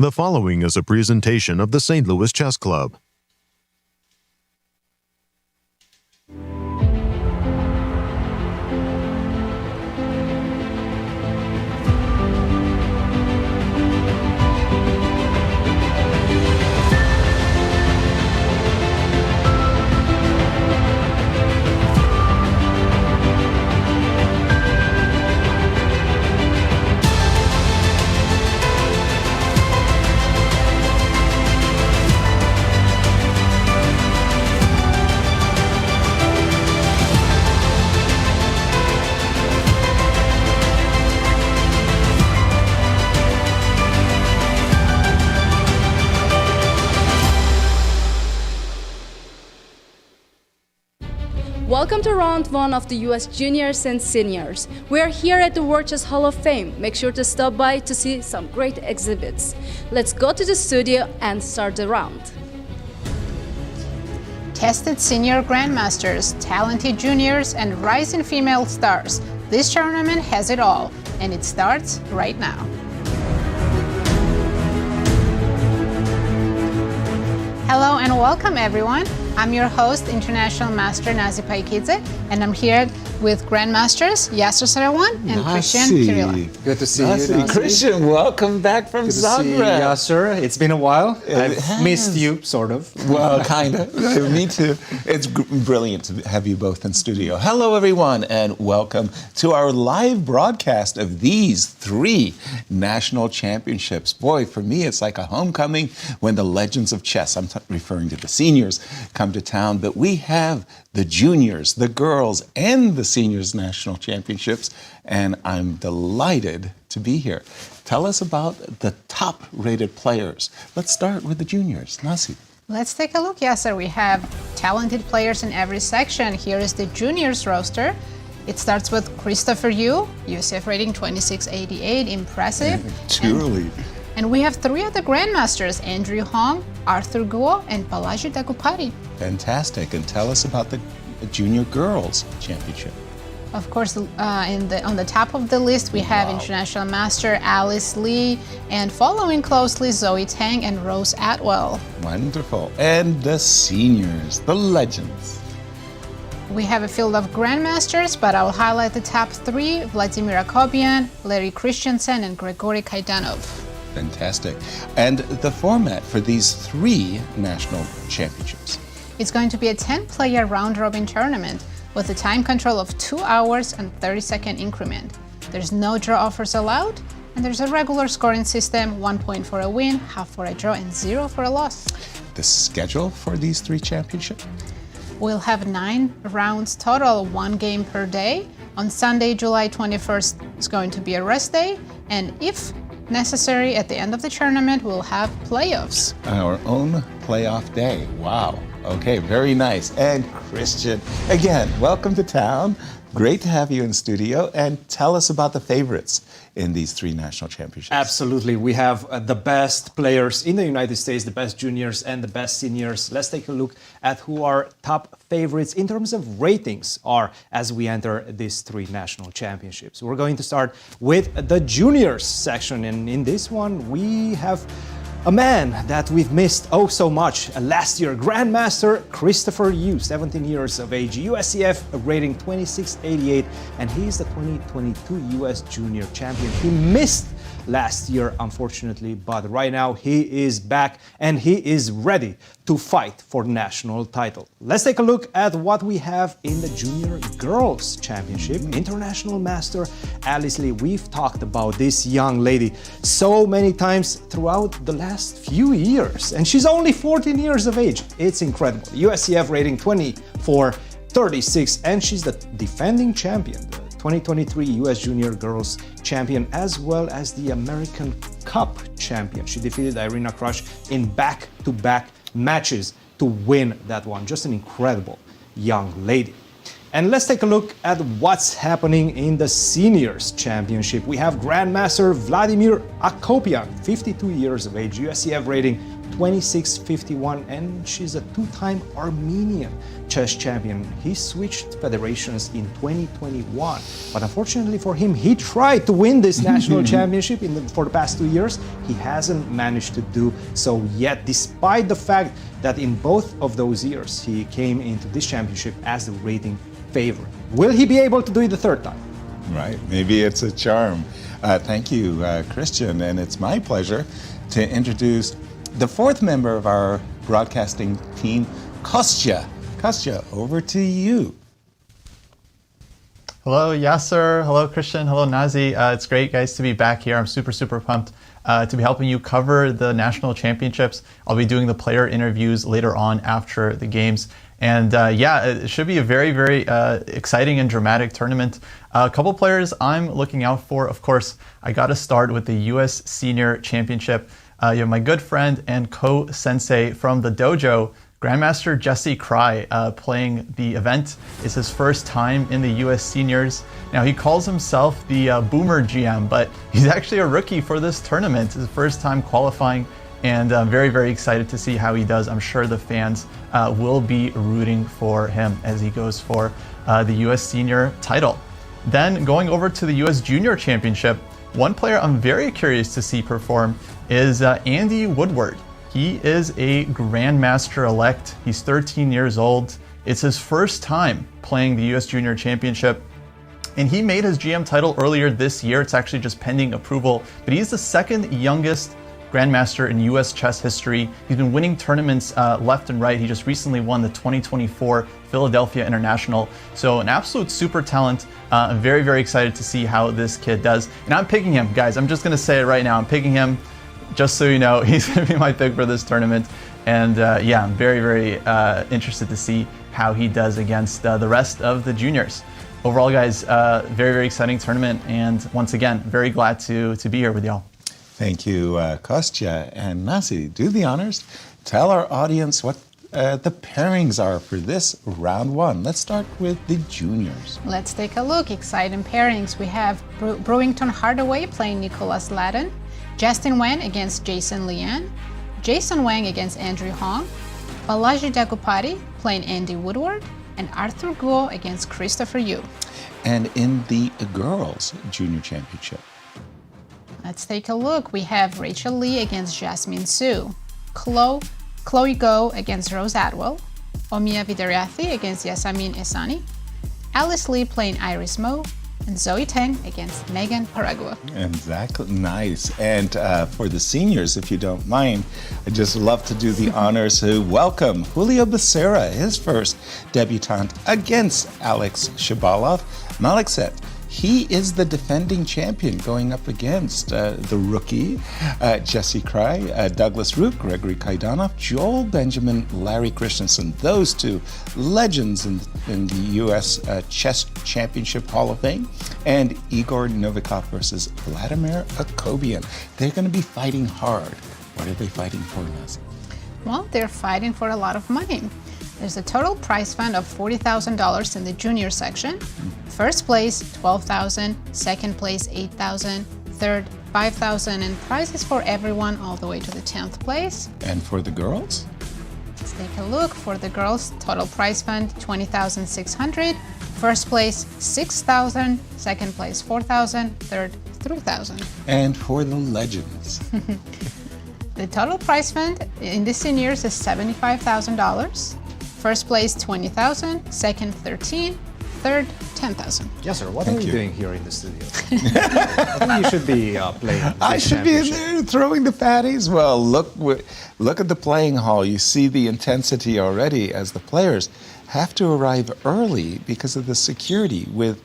The following is a presentation of the St. Louis Chess Club. Welcome to round one of the US Juniors and Seniors. We are here at the World Chess Hall of Fame. Make sure to stop by to see some great exhibits. Let's go to the studio and start the round. Tested senior grandmasters, talented juniors, and rising female stars. This tournament has it all, and it starts right now. Hello and welcome everyone. I'm your host, International Master Nazi Paikidze, and I'm here with Grandmasters Yasser, Seirawan, and Christian, Chirila. Good to see you, Christian, welcome back from Zagreb. Good to see you, Yasser. It's been a while. I've missed you, sort of. Well, kind of. Me too. It's brilliant to have you both in studio. Hello, everyone, and welcome to our live broadcast of these three national championships. Boy, for me, it's like a homecoming when the legends of chess, I'm referring to the seniors, come to town, but we have the juniors, the girls, and the seniors national championships, and I'm delighted to be here. Tell us about the top-rated players. Let's start with the juniors. Nasi. Let's take a look, Yasser. We have talented players in every section. Here is the juniors roster. It starts with Christopher Yu, USF rating 2688, impressive. Truly. And we have three of the grandmasters, Andrew Hong, Arthur-Gaw, and Balaji Daggupati. Fantastic. And tell us about the junior girls championship. Of course, on the top of the list, we have International Master Alice Lee, and following closely, Zoe Tang and Rose Atwell. Wonderful. And the seniors, the legends. We have a field of grandmasters, but I will highlight the top three, Vladimir Akopian, Larry Christiansen, and Grigory Kaidanov. Fantastic. And the format for these three national championships? It's going to be a 10-player round-robin tournament with a time control of 2 hours and 30-second increment. There's no draw offers allowed, and there's a regular scoring system, 1 point for a win, half for a draw, and 0 for a loss. The schedule for these three championships? We'll have 9 rounds total, 1 game per day. On Sunday, July 21st, is going to be a rest day, and if necessary, at the end of the tournament, we'll have playoffs. Our own playoff day. Wow. Okay, very nice. And Christian, again, welcome to town. Great to have you in studio. And tell us about the favorites in these three national championships. Absolutely. We have the best players in the United States, the best juniors and the best seniors. Let's take a look at who our top favorites in terms of ratings are as we enter these three national championships. We're going to start with the juniors section. And in this one, we have a man that we've missed oh so much last year, Grandmaster Christopher Yu, 17 years of age, USCF rating 2688, and he's the 2022 US Junior Champion. He missed last year, unfortunately, but right now he is back and he is ready to fight for the national title. Let's take a look at what we have in the Junior Girls Championship. International Master Alice Lee. We've talked about this young lady so many times throughout the last few years, and she's only 14 years of age. It's incredible. USCF rating 2436, and she's the defending champion, the 2023 US Junior Girls Champion, as well as the American Cup Champion. She defeated Irina Krush in back-to-back matches to win that one. Just an incredible young lady. And let's take a look at what's happening in the Seniors Championship. We have Grandmaster Vladimir-Akopian, 52 years of age, USCF rating 26-51, and she's a two-time Armenian chess champion. He switched federations in 2021, but unfortunately for him, he tried to win this national championship for the past 2 years. He hasn't managed to do so yet, despite the fact that in both of those years, he came into this championship as the rating favorite. Will he be able to do it the third time? Right, maybe it's a charm. Thank you, Christian, and it's my pleasure to introduce the fourth member of our broadcasting team, Kostya. Kostya, over to you. Hello, Yasser. Hello, Christian. Hello, Nazi. It's great, guys, to be back here. I'm super pumped to be helping you cover the national championships. I'll be doing the player interviews later on after the games. And yeah, it should be a very exciting and dramatic tournament. A couple players I'm looking out for. Of course, I got to start with the U.S. Senior Championship. You have my good friend and co-sensei from the dojo, Grandmaster Jesse Kraai, playing the event. It's his first time in the U.S. Seniors. Now, he calls himself the Boomer GM, but he's actually a rookie for this tournament. It's his first time qualifying, and I'm very excited to see how he does. I'm sure the fans will be rooting for him as he goes for the U.S. Senior title. Then, going over to the U.S. Junior Championship, one player I'm very curious to see perform is Andy Woodward. He is a Grandmaster-elect. He's 13 years old. It's his first time playing the U.S. Junior Championship, and he made his GM title earlier this year. It's actually just pending approval, but he's the second youngest Grandmaster in U.S. chess history. He's been winning tournaments left and right. He just recently won the 2024 Philadelphia International. So an absolute super talent. I'm very excited to see how this kid does. And I'm picking him, guys. I'm just going to say it right now. I'm picking him. Just so you know, he's going to be my pick for this tournament. And yeah, I'm very interested to see how he does against the rest of the juniors. Overall, guys, very exciting tournament. And once again, very glad to be here with y'all. Thank you, Kostya. And Nasi, do the honors. Tell our audience what the pairings are for this round one. Let's start with the juniors. Let's take a look. Exciting pairings. We have Brewington Hardaway playing Nicholas-Ladan, Justin Wang against Jason Liang, Jason Wang against Andrew Hong, Balaji Daggupati playing Andy Woodward, and Atwell-Gaw against Christopher Yu. And in the girls' junior championship, let's take a look. We have Rachael Li against Jasmine Su, Chloe Gaw against Rose Atwell, Omiya Vidariathi against Yasamin Esani, Alice Lee playing Iris Mo, and Zoe Tang against Megan-Paragua. Exactly, nice. And for the seniors, if you don't mind, I'd just love to do the honors to welcome Julio Becerra, his first debutante against Alex Shabalov. Malekset, he is the defending champion going up against the rookie, Jesse Kraai, Douglas Root, Gregory Kaidanov, Joel Benjamin, Larry Christiansen. Those two legends in the U.S. Chess Championship Hall of Fame. And Igor Novikov versus Vladimir Akopian. They're going to be fighting hard. What are they fighting for, Nazi? Well, they're fighting for a lot of money. There's a total prize fund of $40,000 in the junior section. First place, $12,000. Second place, $8,000. Third, $5,000. And prizes for everyone all the way to the 10th place. And for the girls? Let's take a look. For the girls, total prize fund, $20,600. First place, $6,000. Second place, $4,000. Third, $3,000. And for the legends? The total prize fund in the seniors is $75,000. First place, $20,000. Second, $13,000. Third, $10,000. Yes, sir. What are you doing here in the studio? I think you should be playing. I should be in there throwing the patties. Well, look at the playing hall. You see the intensity already as the players have to arrive early because of the security. With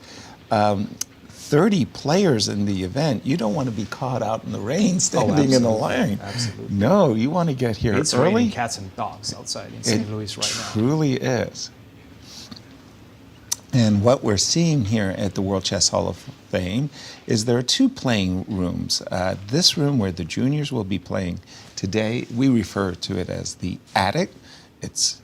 30 players in the event, you don't want to be caught out in the rain standing in a line. Absolutely. No, you want to get here it's early. Raining cats and dogs outside in St. Louis right now. It truly is. And what we're seeing here at the World Chess Hall of Fame is there are two playing rooms. This room where the juniors will be playing today, we refer to it as the attic. It's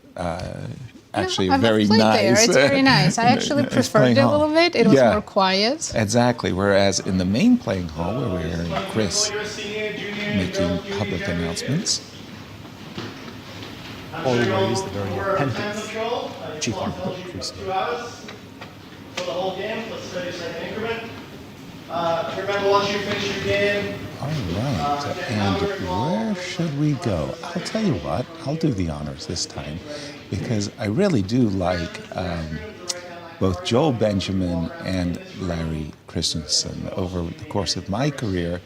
actually very nice. There. It's very nice. I actually preferred it a little bit. It was more quiet. Exactly. Whereas in the main playing hall, where we're hearing Chris making public announcements, always the very attentive chief architect, Christian. For the whole game, let's study second increment. Remember, once you finish your game. All right, and where should we go? I'll tell you what, I'll do the honors this time because I really do like both Joel Benjamin and Larry Christiansen. Over the course of my career,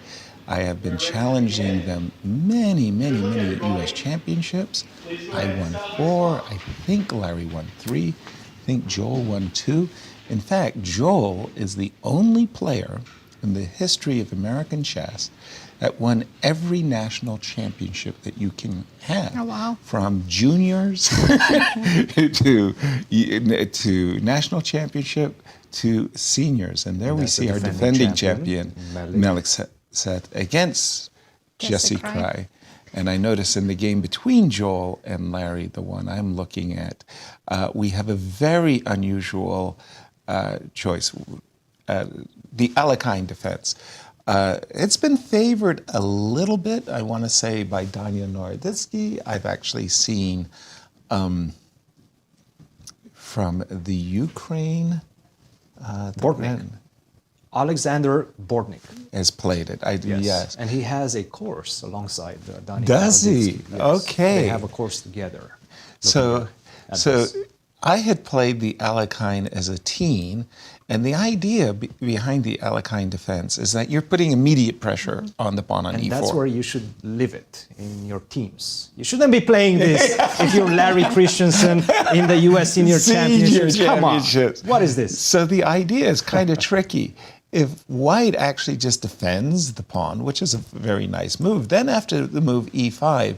I have been challenging them many U.S. championships. I won 4, I think Larry won 3, I think Joel won 2. In fact, Joel is the only player in the history of American chess that won every national championship that you can have. Oh, wow. From juniors to national championship to seniors. And there we that's see the our defending defending champion, Melik Set, against Jesse Kraai. And I notice in the game between Joel and Larry, the one I'm looking at, we have a very unusual choice, the Alekhine defense. It's been favored a little bit, I want to say, by Danya Noroditsky. I've actually seen from the Ukraine, Bortnik. Alexander Bortnik. has played it. Yes. And he has a course alongside Daniel. Does he? Noroditsky. Yes. Okay. They have a course together. So this. I had played the Alekhine as a teen, and the idea behind the Alekhine defense is that you're putting immediate pressure on the pawn on And e4. that's where you should live it, in your teams. You shouldn't be playing this if you're Larry Christiansen in the U.S. Senior Championships. Come on. What is this? So the idea is kind of tricky. If white actually just defends the pawn, which is a very nice move, then after the move e5,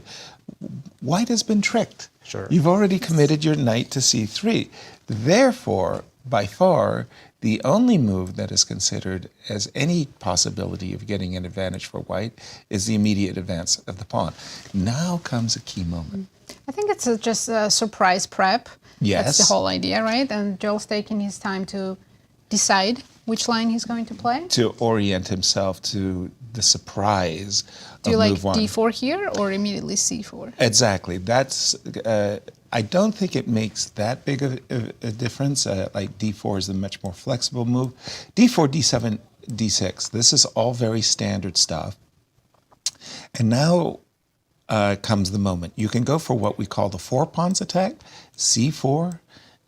white has been tricked. Sure. You've already committed your knight to c3. Therefore, by far, the only move that is considered as any possibility of getting an advantage for white is the immediate advance of the pawn. Now comes a key moment. I think it's just a surprise prep. Yes. That's the whole idea, right? And Joel's taking his time to decide which line he's going to play. To orient himself to the surprise Do you of like move 1. d4 here or immediately c4? Exactly. That's. I don't think it makes that big of a difference. Like d4 is a much more flexible move. d4, d7, d6. This is all very standard stuff. And now comes the moment. You can go for what we call the 4 pawns attack: c4,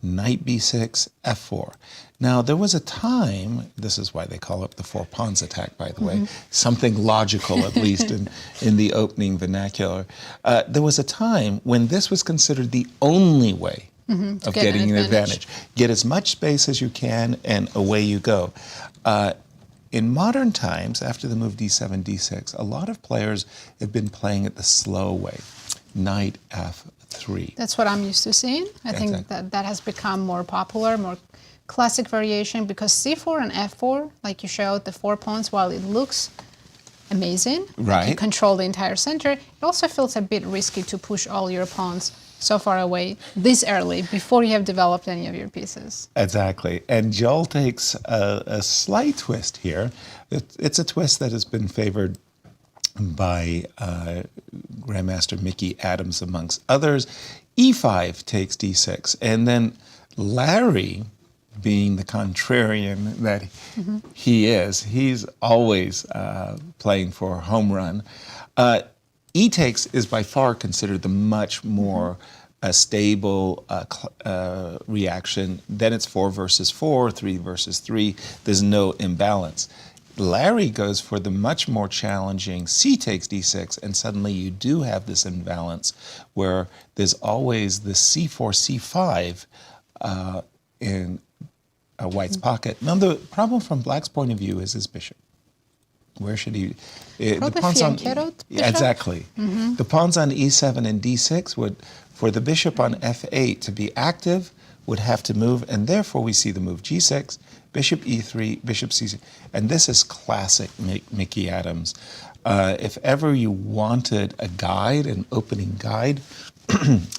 knight b6, f4. Now, there was a time, this is why they call it the 4 pawns attack, by the way, something logical, at least in the opening vernacular. There was a time when this was considered the only way of getting an advantage. Get as much space as you can, and away you go. In modern times, after the move d7, d6, a lot of players have been playing it the slow way, knight f3. That's what I'm used to seeing. I think that has become more popular, more classic variation, because c4 and f4, like you showed, the 4 pawns, while it looks amazing, right, to control the entire center, it also feels a bit risky to push all your pawns so far away this early before you have developed any of your pieces. Exactly. And Joel takes a slight twist here. It's a twist that has been favored by Grandmaster Mickey Adams, amongst others. e5 takes d6. And then Larry, being the contrarian that he is, he's always playing for a home run. E takes is by far considered the much more stable reaction. Then it's 4 versus 4, 3 versus 3. There's no imbalance. Larry goes for the much more challenging c takes d6, and suddenly you do have this imbalance where there's always the c4, c5 in white's pocket. Now, the problem from black's point of view is his bishop. Where should he? The pawns on exactly. The pawns on e7 and d6 would, for the bishop on f8 to be active, would have to move, and therefore we see the move g6, bishop e3, bishop c6, and this is classic Mickey Adams. If ever you wanted a guide, an opening guide,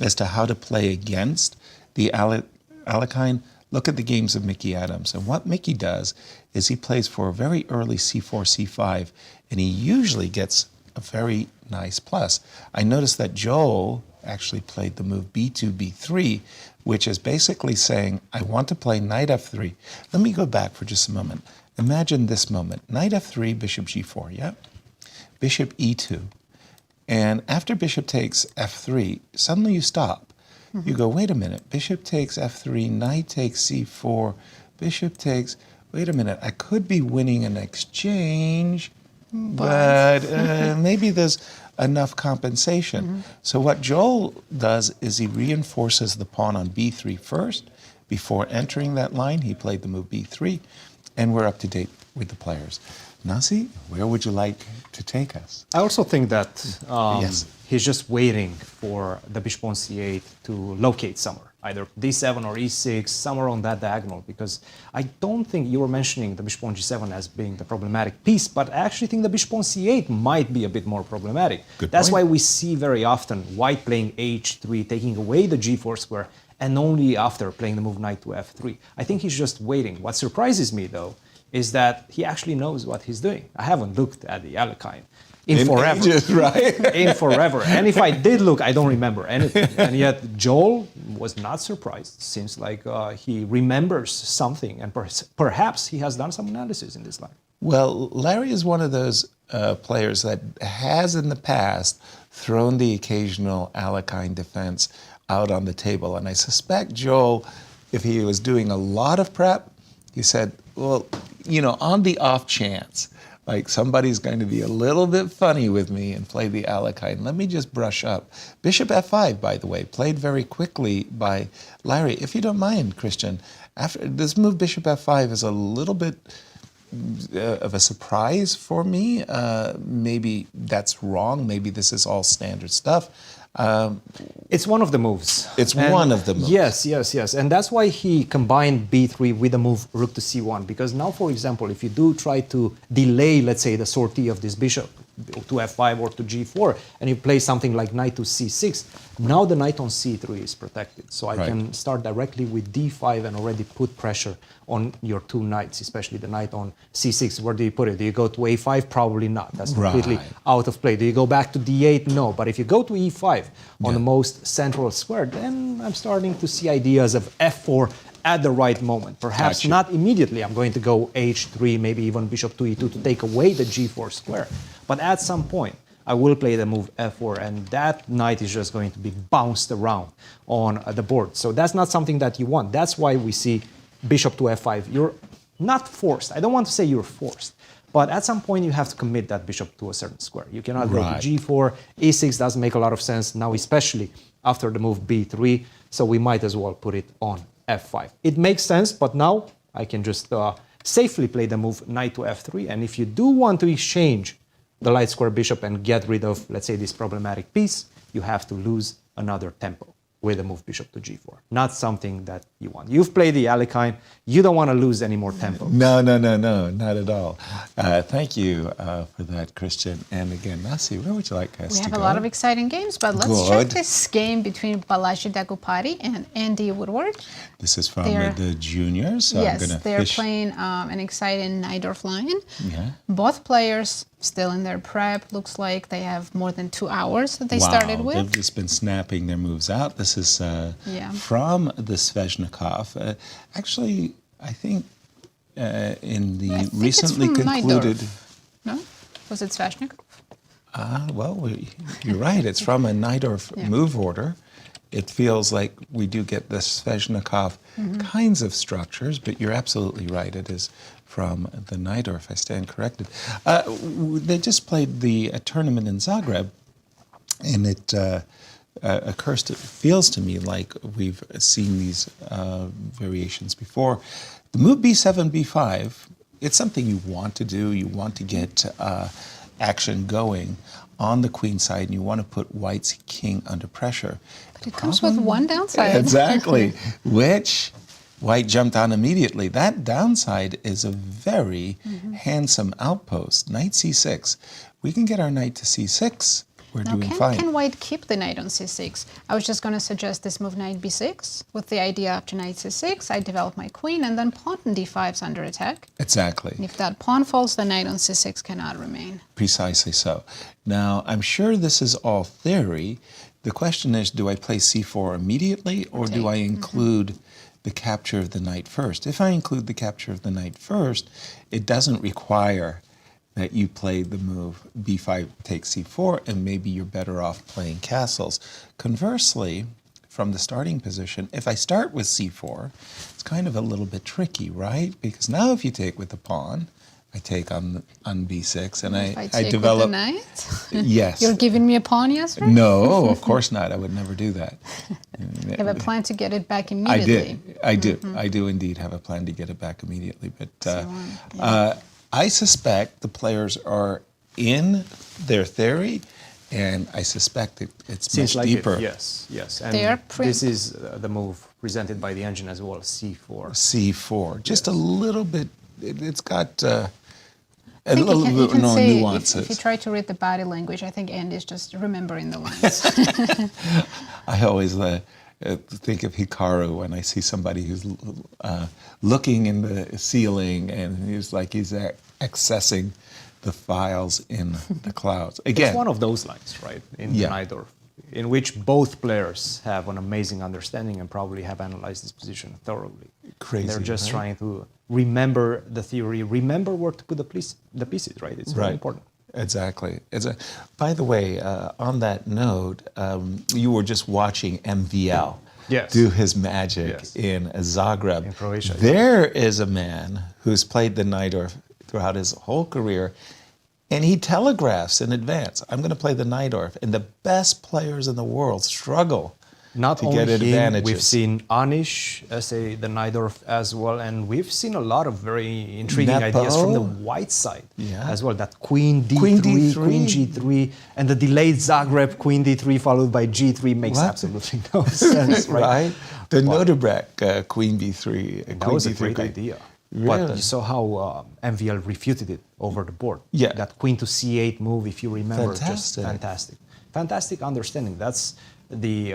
as to how to play against the Alekhine, look at the games of Mickey Adams. And what Mickey does is he plays for a very early c4, c5, and he usually gets a very nice plus. I noticed that Joel actually played the move b2, b3, which is basically saying, I want to play knight f3. Let me go back for just a moment. Imagine this moment. Knight f3, bishop g4, yeah? Bishop e2. And after bishop takes f3, suddenly you stop. You go, wait a minute, bishop takes f3, knight takes c4, bishop takes, wait a minute, I could be winning an exchange, but maybe there's enough compensation. So what Joel does is he reinforces the pawn on b3 first. Before entering that line, he played the move b3, and we're up to date with the players. Nasi, where would you like to take us? I also think that Yes. he's just waiting for the bishop on c8 to locate somewhere, either d7 or e6, somewhere on that diagonal, because I don't think you were mentioning the bishop on g7 as being the problematic piece, but I actually think the bishop on c8 might be a bit more problematic. Good That's point. why we see very often white playing h3, taking away the g4 square, and only after playing the move knight to f3. I think he's just waiting. What surprises me, though, is that he actually knows what he's doing. I haven't looked at the Alekhine in forever. Ages, right? In forever. And if I did look, I don't remember anything. And yet Joel was not surprised. Seems like he remembers something, and perhaps he has done some analysis in this line. Well, Larry is one of those players that has in the past thrown the occasional Alekhine defense out on the table. And I suspect Joel, if he was doing a lot of prep, he said, well, you know, on the off chance, like somebody's going to be a little bit funny with me and play the Alekhine, let me just brush up. Bishop f5, by the way, played very quickly by Larry. If you don't mind, Christian, after this move bishop f5 is a little bit of a surprise for me. Maybe that's wrong. Maybe this is all standard stuff. It's one of the moves. It's one of the moves. Yes. And that's why he combined b3 with the move rook to c1. Because now, for example, if you do try to delay, let's say, the sortie of this bishop to f5 or to g4, and you play something like knight to c6, now the knight on c3 is protected. So I can start directly with d5 and already put pressure on your two knights, especially the knight on c6. Where do you put it? Do you go to a5? Probably not. That's completely out of play. Do you go back to d8? No. But if you go to e5 on the most central square, then I'm starting to see ideas of f4 at the right moment. Perhaps not immediately. I'm going to go h3, maybe even bishop to e2 to take away the g4 square. But at some point, I will play the move f4, and that knight is just going to be bounced around on the board. So that's not something that you want. That's why we see bishop to f5. You're not forced. I don't want to say you're forced. But at some point, you have to commit that bishop to a certain square. You cannot go to g4. e6 doesn't make a lot of sense now, especially after the move b3. So we might as well put it on f5. It makes sense, but now I can just safely play the move knight to f3. And if you do want to exchange the light square bishop and get rid of, let's say, this problematic piece, you have to lose another tempo with the move bishop to g4. Not something that you want. You've played the Alekhine. You don't want to lose any more tempo. No, not at all. Thank you for that, Christian. And again, Nasi, where would you like us to go? We have a lot of exciting games, but let's check this game between Balaji Daggupati and Andy Woodward. This is from the juniors. So yes, they're playing an exciting Najdorf line. Yeah. Both players still in their prep. Looks like they have more than 2 hours that they started with. They've just been snapping their moves out. This is from the Sveshnikov. Actually, I think in the recently concluded... No? Was it Sveshnikov? Well, you're right. It's from a Najdorf move order. It feels like we do get the Sveshnikov kinds of structures, but you're absolutely right. It is from the Najdorf. I stand corrected. They just played the tournament in Zagreb, and it feels to me like we've seen these variations before. The move b7, b5, it's something you want to do. You want to get action going on the queen side, and you want to put white's king under pressure. But it comes with one downside. Exactly, which white jumped on immediately. That downside is a very handsome outpost. Knight c6. We can get our knight to c6 we're Now, doing can fine. white keep the knight on c6? I was just going to suggest this move knight b6, with the idea after knight c6, I develop my queen, and then pawn on d5 is under attack. Exactly. And if that pawn falls, the knight on c6 cannot remain. Precisely so. Now, I'm sure this is all theory. The question is, do I play c4 immediately, or do I include the capture of the knight first? If I include the capture of the knight first, it doesn't require that you play the move b5 takes c4, and maybe you're better off playing castles. Conversely, from the starting position, if I start with c4, it's kind of a little bit tricky, right? Because now if you take with the pawn, I take on b6, and If I take develop... with the knight? Yes. You're giving me a pawn, Yasser? No, of course not. I would never do that. You have a plan to get it back I immediately. did. I do indeed have a plan to get it back immediately. But So, I suspect the players are in their theory, and I suspect it's Seems much like deeper. it. Yes. And They are this is the move presented by the engine as well, c4. C4, just a little bit. It's got a I think little you bit can more say, nuances. if you try to read the body language, I think Andy is just remembering the lines. I always think of Hikaru when I see somebody who's looking in the ceiling, and he's accessing the files in the clouds. Again, It's one of those lines, right, in Yeah. Najdorf, in which both players have an amazing understanding and probably have analyzed this position thoroughly. Crazy, They're just right? trying to remember the theory, remember where to put the pieces, right? It's very important. Exactly. By the way, on that note, you were just watching MVL Yes. do his magic Yes. in Zagreb. In Croatia, yeah. There is a man who's played the Najdorf throughout his whole career, and he telegraphs in advance, I'm going to play the Najdorf, and the best players in the world struggle Not to only get him, advantages. we've seen Anish say the Najdorf as well, and we've seen a lot of very intriguing Nepo. ideas from the white side Yeah. as well. That Queen D3, Queen D3. Queen G3, and the delayed Zagreb Queen D3 followed by G3 makes What? absolutely no sense, right? Right? The Wow. Nodebrek Queen B3. That Queen was a D3 great Queen. idea. Really? But you saw how MVL refuted it over the board. Yeah. That Queen to C8 move, if you remember, just Fantastic. fantastic. Fantastic understanding. That's the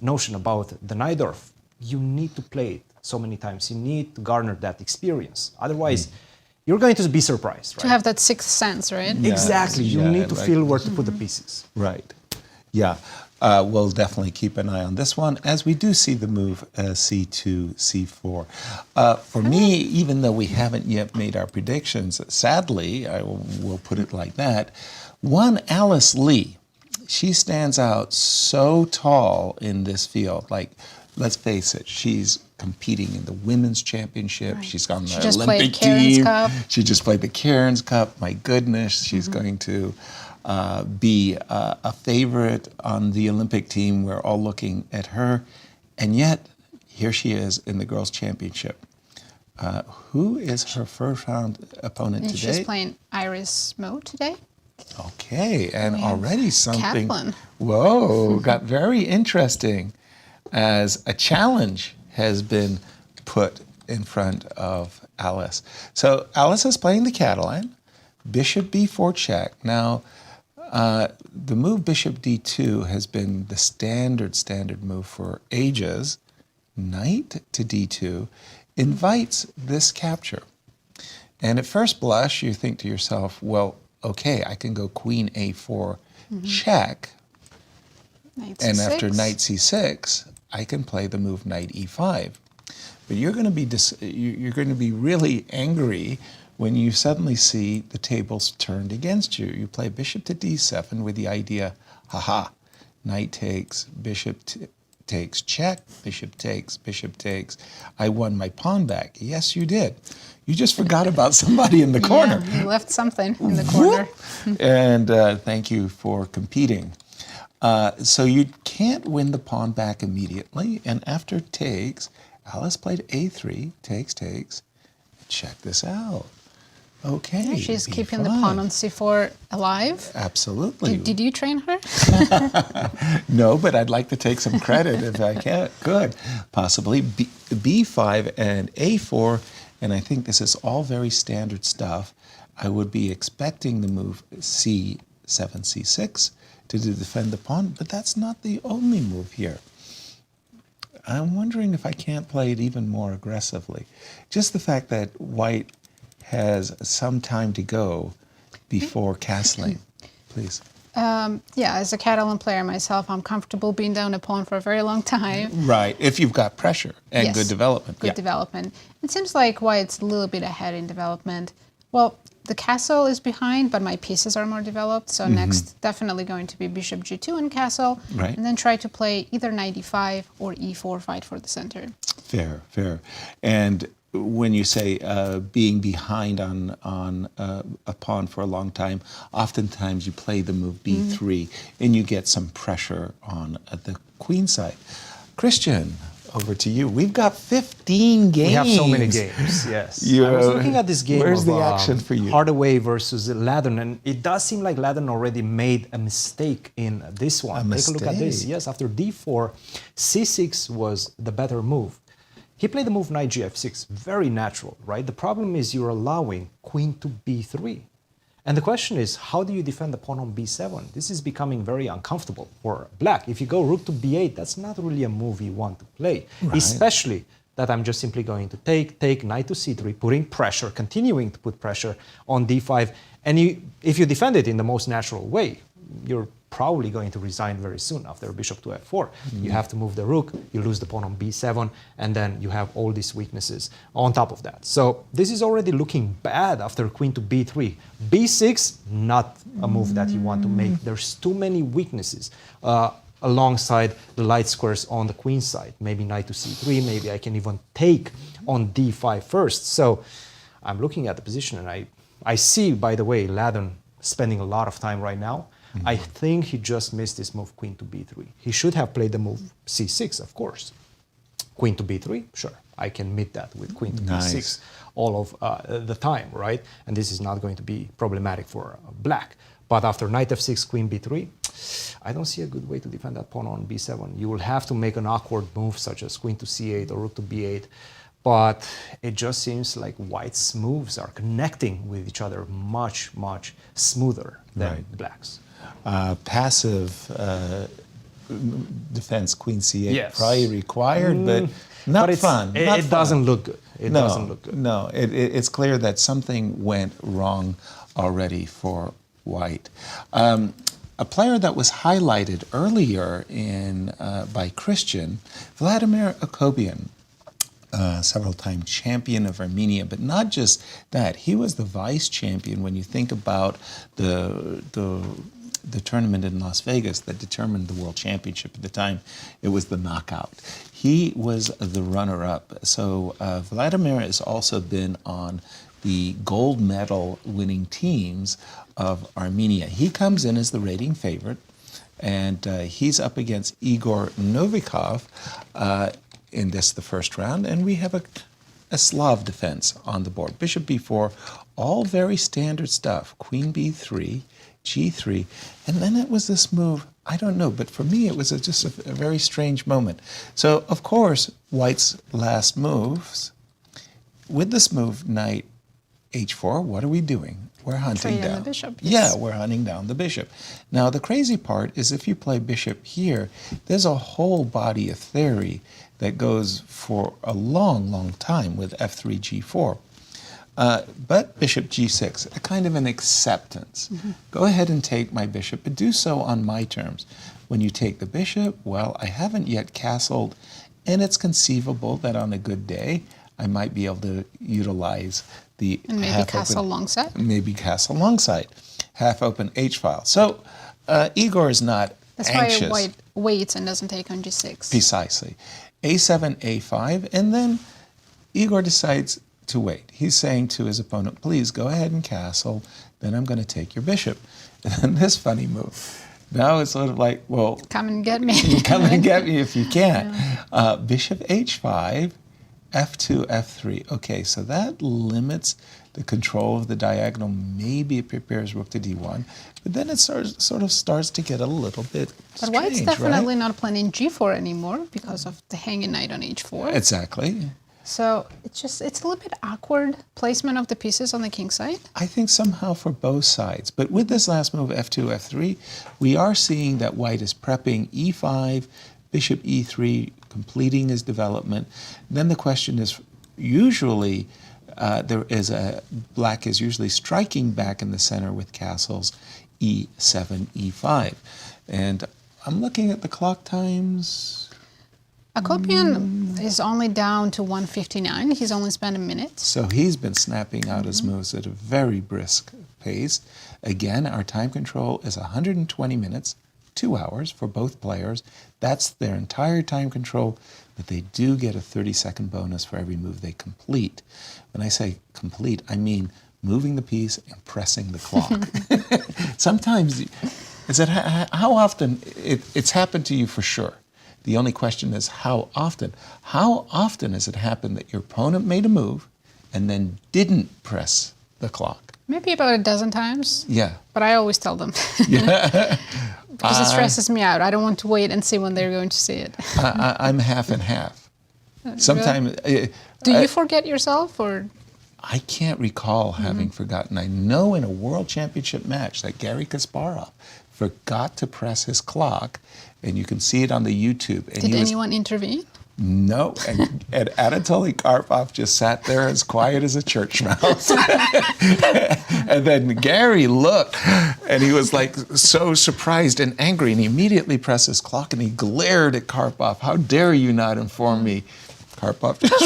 notion about the Najdorf. You need to play it so many times. You need to garner that experience. Otherwise, you're going to be surprised, right? To have that sixth sense, right? Yeah. Exactly. You Yeah, need to like- feel where to put the pieces. Right. Yeah. We'll definitely keep an eye on this one, as we do see the move C2, C4. For me, even though we haven't yet made our predictions, sadly, I will put it like that, one Alice Li, she stands out so tall in this field. Like, let's face it, she's competing in the women's championship. Right. She's on the She just Olympic played Cairns team. Cup. She just played the Cairns Cup. My goodness, she's going to be a favorite on the Olympic team. We're all looking at her. And yet, here she is in the Girls' Championship. Who is her first-round opponent And today? she's playing Iris Mo today. Okay, and We have already something. Kaplan. Whoa, got very interesting, as a challenge has been put in front of Alice. So Alice is playing the Catalan. Bishop b4 check. Now, the move bishop d2 has been the standard move for ages. Knight to d2 invites this capture. And at first blush, you think to yourself, well, okay, I can go queen a4 check, Knight and C6. after knight c6, I can play the move knight e5. But you're going to be really angry when you suddenly see the tables turned against you. You play bishop to d7 with the idea, haha, knight takes, bishop takes, check, bishop takes. I won my pawn back. Yes, you did. You just forgot about somebody in the corner. Yeah, you left something in the corner. And thank you for competing. So you can't win the pawn back immediately. And after takes, Alice played a3, takes. Check this out. Okay. Yeah, she's b5. keeping the pawn on c4 alive. Absolutely. Did you train her? No, but I'd like to take some credit if I could. Possibly b5 and a4, and I think this is all very standard stuff. I would be expecting the move c6 7c6 to defend the pawn, but that's not the only move here. I'm wondering if I can't play it even more aggressively. Just the fact that white has some time to go before castling. Please. Yeah, as a Catalan player myself, I'm comfortable being down a pawn for a very long time. Right, if you've got pressure and Yes, good development. Good development. It seems like white's a little bit ahead in development. Well, the castle is behind, but my pieces are more developed. So next, definitely going to be bishop g2 and castle. Right. And then try to play either knight e5 or e4, fight for the center. Fair, fair. And when you say being behind on a pawn for a long time, oftentimes you play the move b3 and you get some pressure on the queen side. Christian, over to you. We've got 15 games. We have so many games, yes. I was looking at this game Where's of the action for you? Hardaway versus Ladan, and it does seem like Ladan already made a mistake in this one. Take a look at this. Yes, after d4, c6 was the better move. He played the move knight gf6, very natural, right? The problem is you're allowing queen to b3. And the question is, how do you defend the pawn on b7? This is becoming very uncomfortable for black. If you go rook to b8, that's not really a move you want to play, especially that I'm just simply going to take knight to c3, putting pressure, continuing to put pressure on d5. And if you defend it in the most natural way, you're probably going to resign very soon after bishop to f4. You have to move the rook, you lose the pawn on b7, and then you have all these weaknesses on top of that. So this is already looking bad after queen to b3. b6, not a move that you want to make. There's too many weaknesses alongside the light squares on the queen side. Maybe knight to c3, maybe I can even take on d5 first. So I'm looking at the position, and I see, by the way, Ladan spending a lot of time right now. I think he just missed this move, queen to b3. He should have played the move c6, of course. Queen to b3, sure, I can meet that with queen to b6 all of the time, right? And this is not going to be problematic for black. But after knight f6, queen b3, I don't see a good way to defend that pawn on b7. You will have to make an awkward move such as queen to c8 or rook to b8. But it just seems like white's moves are connecting with each other much, much smoother than black's. Passive defense, queen c8, probably required, but not fun. It doesn't look good. It doesn't look good. No, it's clear that something went wrong already for white. A player that was highlighted earlier by Christian, Vladimir Akopian, several-time champion of Armenia, but not just that. He was the vice champion when you think about the tournament in Las Vegas that determined the world championship at the time. It was the knockout. He was the runner-up. So Vladimir has also been on the gold medal winning teams of Armenia. He comes in as the rating favorite, and he's up against Igor Novikov in this, the first round, and we have a Slav defense on the board. Bishop b4, all very standard stuff. Queen b3, g3, and then it was this move, I don't know, but for me it was just a very strange moment. So, of course, white's last moves, with this move, knight h4, what are we doing? We're hunting down the bishop. Yeah, we're hunting down the bishop. Now, the crazy part is if you play bishop here, there's a whole body of theory that goes for a long, long time with f3, g4. But bishop g6, a kind of an acceptance. Go ahead and take my bishop, but do so on my terms. When you take the bishop, well, I haven't yet castled, and it's conceivable that on a good day, I might be able to utilize the and maybe castle alongside. Maybe castle alongside. Half-open h-file. So Igor is not That's anxious. why white waits and doesn't take on g6. Precisely. a7, a5, and then Igor decides to wait. He's saying to his opponent, please go ahead and castle, then I'm going to take your bishop. And then this funny move. Now it's sort of like, well, come and get me. Come and get me if you can. Bishop h5, f2, f3. Okay, so that limits the control of the diagonal. Maybe it prepares rook to d1, but then it sort of starts to get a little bit But white's definitely not playing g4 anymore because of the hanging knight on h4. Exactly. So it's a little bit awkward placement of the pieces on the king side. I think somehow for both sides. But with this last move, f2, f3, we are seeing that white is prepping e5, bishop e3, completing his development. Then the question is, usually, black is usually striking back in the center with castles e7, e5. And I'm looking at the clock times. Akopian is only down to 1:59. He's only spent a minute. So he's been snapping out his moves at a very brisk pace. Again, our time control is 120 minutes, 2 hours for both players. That's their entire time control, but they do get a 30-second bonus for every move they complete. When I say complete, I mean moving the piece and pressing the clock. Sometimes, how often, it's happened to you for sure. The only question is how often. How often has it happened that your opponent made a move and then didn't press the clock? Maybe about a dozen times. Yeah. But I always tell them. Yeah. Because it stresses me out. I don't want to wait and see when they're going to see it. I'm half and half. Sometimes. Really? Do you forget yourself, or? I can't recall having forgotten. I know in a world championship match that Garry Kasparov forgot to press his clock, and you can see it on the YouTube. And Did anyone intervene? No, and Anatoly Karpov just sat there as quiet as a church mouse. And then Garry looked, and he was like so surprised and angry, and he immediately pressed his clock, and he glared at Karpov. How dare you not inform me? Karpov just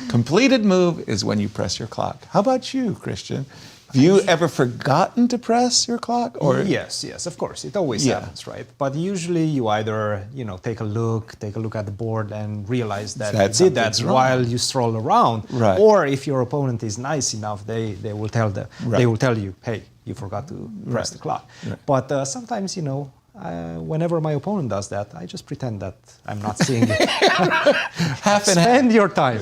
completed move is when you press your clock. How about you, Christian? Have you ever forgotten to press your clock? Or Yes, of course. It always happens, right? But usually you either, take a look at the board and realize that you did that while you stroll around. Right. Or if your opponent is nice enough, they will tell you, hey, you forgot to press the clock. Right. But sometimes, whenever my opponent does that, I just pretend that I'm not seeing it. Spend your time.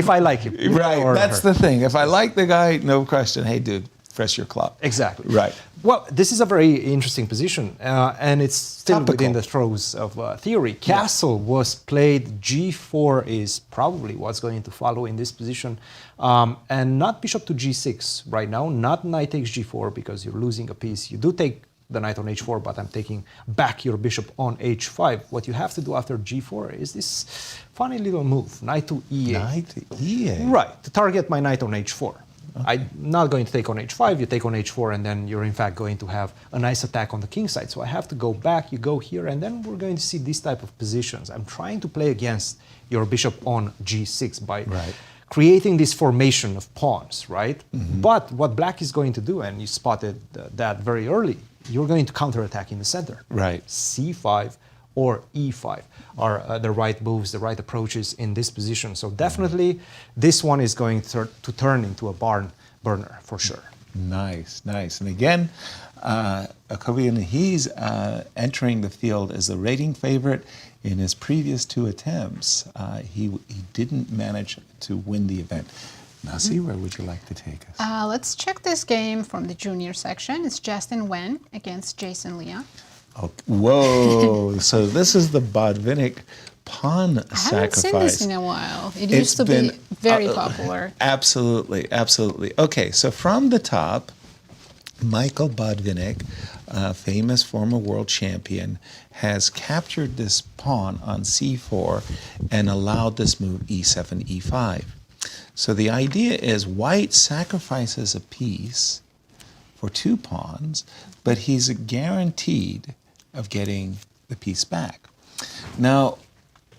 If I like you. Right, that's the thing. If I like the guy, no question, hey, dude, press your clock. Exactly. Right. Well, this is a very interesting position, and it's still Topical. within the throes of theory. Castle was played, g4 is probably what's going to follow in this position, and not bishop to g6 right now, not knight takes g4 because you're losing a piece. You do take the knight on h4, but I'm taking back your bishop on h5. What you have to do after g4 is this funny little move, knight to e8. Knight to e8. Right, to target my knight on h4. Okay. I'm not going to take on h5, you take on h4, and then you're in fact going to have a nice attack on the king side. So I have to go back, you go here, and then we're going to see this type of positions. I'm trying to play against your bishop on g6 by creating this formation of pawns, right? But what black is going to do, and you spotted that very early, you're going to counterattack in the center. Right. c5 or e5 are the right moves, the right approaches in this position. So definitely this one is going to turn into a barn burner for sure. Nice. And again, Akopian, he's entering the field as the rating favorite. In his previous 2 attempts, he didn't manage to win the event. Nasi, where would you like to take us? Let's check this game from the junior section. It's Justin Wen against Jason Liang. Oh, whoa, so this is the Botvinnik pawn sacrifice. I haven't seen this in a while. It used to be very popular. Absolutely. Okay, so from the top, Michael Botvinnik, famous former world champion, has captured this pawn on c4 and allowed this move e7, e5. So the idea is white sacrifices a piece for 2 pawns, but he's guaranteed of getting the piece back. Now,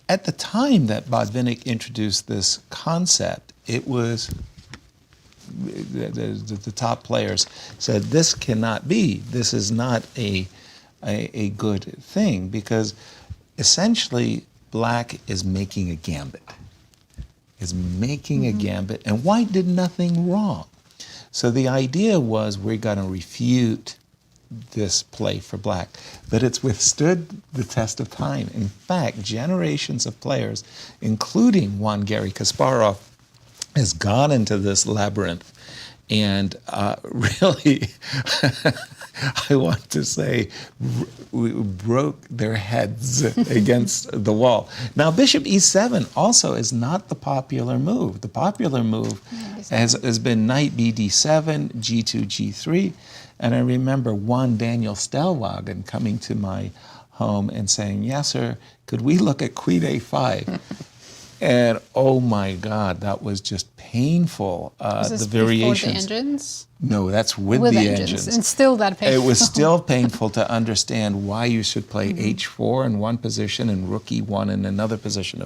at the time that Botvinnik introduced this concept, it was the top players said this cannot be. This is not a good thing because essentially black is making a gambit. And white did nothing wrong. So the idea was we're going to refute this play for black, but it's withstood the test of time. In fact, generations of players, including one Garry Kasparov, has gone into this labyrinth and really I want to say, we broke their heads against the wall. Now, bishop e7 also is not the popular move. The popular move has been knight bd7, g2, g3. And I remember one Daniel Stellwagen coming to my home and saying, Yasser, could we look at queen a5? And oh my God, that was just painful. Was this the variations. before the engines? No, that's with the engines. And still that painful. It was still painful to understand why you should play h4 in one position and rook e1 in another position.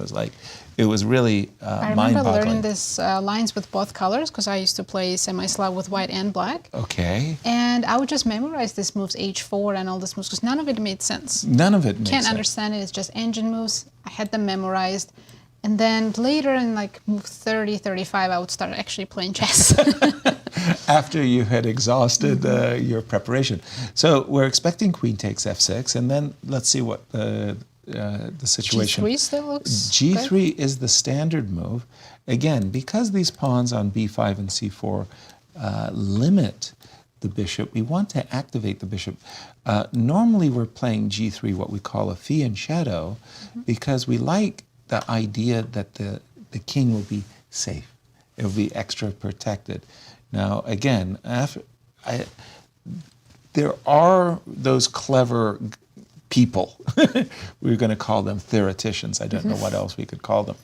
It was really I remember learning these lines with both colors because I used to play semi-Slav with white and black. Okay. And I would just memorize these moves, h4 and all these moves, because none of it made sense. None of it made sense. Can't understand it. It's just engine moves. I had them memorized. And then later in like move 30, 35, I would start actually playing chess. After you had exhausted your preparation. So we're expecting queen takes f6, and then let's see what the situation. G3 still looks G3 good. is the standard move. Again, because these pawns on b5 and c4 limit the bishop, we want to activate the bishop. Normally we're playing g3, what we call a fianchetto, shadow, because we like the idea that the king will be safe. It will be extra protected. Now, again, there are those clever people. We're going to call them theoreticians. I don't know what else we could call them.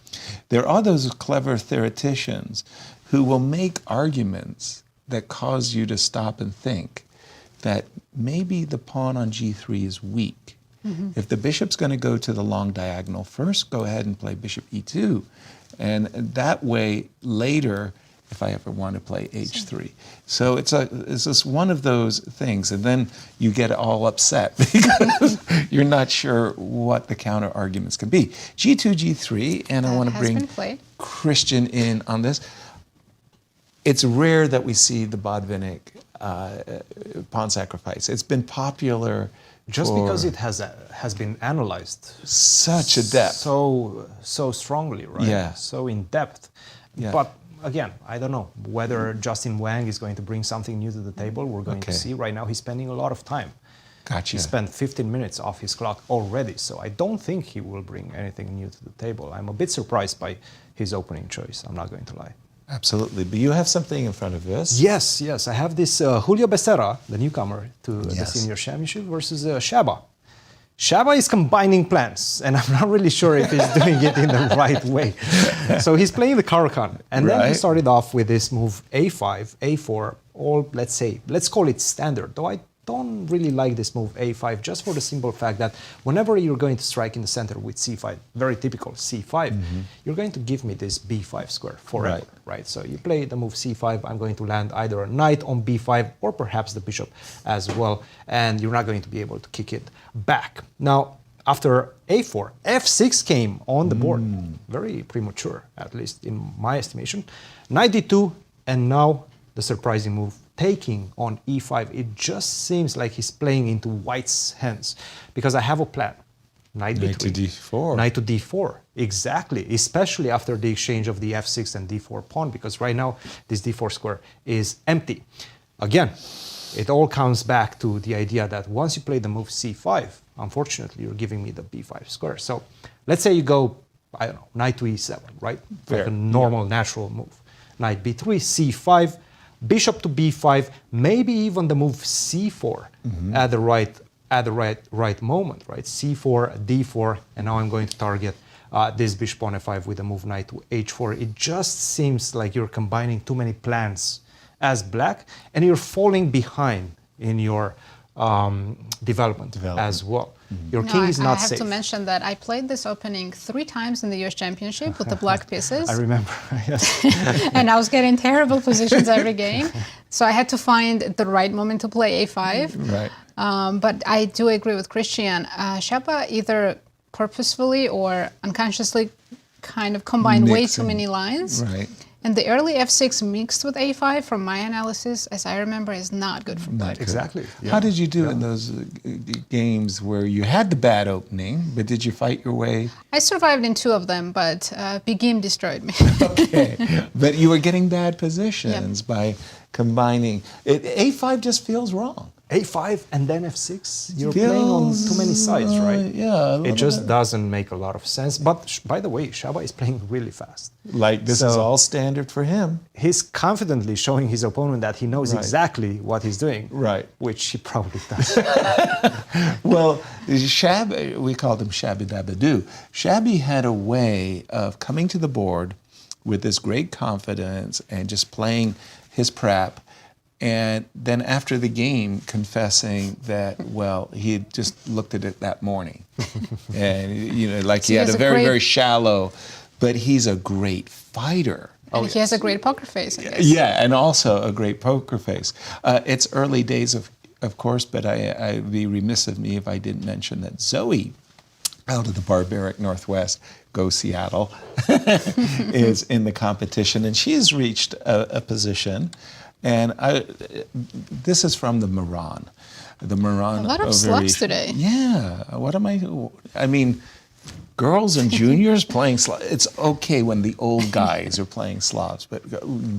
There are those clever theoreticians who will make arguments that cause you to stop and think that maybe the pawn on g3 is weak. If the bishop's going to go to the long diagonal, first go ahead and play bishop e2. And that way, later, if I ever want to play h3. So it's just one of those things. And then you get all upset because you're not sure what the counter arguments can be. g2, g3, and I want to bring Cristian in on this. It's rare that we see the Botvinnik pawn sacrifice. It's been popular just because it has been analyzed such a depth, so strongly, right? Yeah, so in depth. Yeah. But again, I don't know whether Justin Wang is going to bring something new to the table. We're going to see. Right now, he's spending a lot of time. Gotcha. He spent 15 minutes off his clock already, so I don't think he will bring anything new to the table. I'm a bit surprised by his opening choice. I'm not going to lie. Absolutely, but you have something in front of us. Yes, I have this Julio Becerra, the newcomer to the senior championship, versus Shaba. Shaba is combining plans, and I'm not really sure if he's doing it in the right way. So he's playing the Caro-Kann, and then he started off with this move a5, a4, all, let's call it standard, though I don't really like this move a5, just for the simple fact that whenever you're going to strike in the center with c5, very typical c5, you're going to give me this b5 square forever, right? So you play the move c5, I'm going to land either a knight on b5 or perhaps the bishop as well, and you're not going to be able to kick it back. Now, after a4, f6 came on the board, very premature, at least in my estimation, knight d2, and now the surprising move, taking on e5. It just seems like he's playing into white's hands, because I have a plan. Knight b3. Knight to d4. Knight to d4, exactly, especially after the exchange of the f6 and d4 pawn, because right now this d4 square is empty. Again, it all comes back to the idea that once you play the move c5, unfortunately, you're giving me the b5 square. So let's say you go, I don't know, knight to e7, right? Like a normal, natural move. Knight b3, c5, bishop to b5, maybe even the move c4 at the right moment, right? c4, d4, and now I'm going to target this bishop on f5 with the move knight to h4. It just seems like you're combining too many plans as black, and you're falling behind in your development as well. Your king is not safe. I have to mention that I played this opening 3 times in the US Championship with the black pieces. I remember, yes. And I was getting terrible positions every game. So I had to find the right moment to play a5. Right. But I do agree with Cristian. Shaba either purposefully or unconsciously kind of combined way too many lines. Right. And the early f6 mixed with a5, from my analysis, as I remember, is not good for black. Exactly. Yeah. How did you do in those games where you had the bad opening, but did you fight your way? I survived in 2 of them, but big game destroyed me. Okay, but you were getting bad positions by combining. A5 just feels wrong. A5 and then F6? You're playing on too many sides, right? Yeah. It just doesn't make a lot of sense. But by the way, Shaba is playing really fast. Like this is all standard for him. He's confidently showing his opponent that he knows exactly what he's doing. Right. Which he probably does. Well, Shab, we called him Shabby Dabadoo. Shabby had a way of coming to the board with this great confidence and just playing his prep. And then after the game, confessing that, well, he had just looked at it that morning. And, you know, like So he had a very, great, very shallow, but he's a great fighter. And he has a great poker face, I guess. Yeah, and also a great poker face. It's early days, of course, but I'd be remiss of me if I didn't mention that Zoe, out of the barbaric Northwest, go Seattle, is in the competition. And she has reached a position. And this is from the Moran. The Moran. A lot of Slavs today. Yeah. I mean, girls and juniors playing Slavs. It's okay when the old guys are playing Slavs, but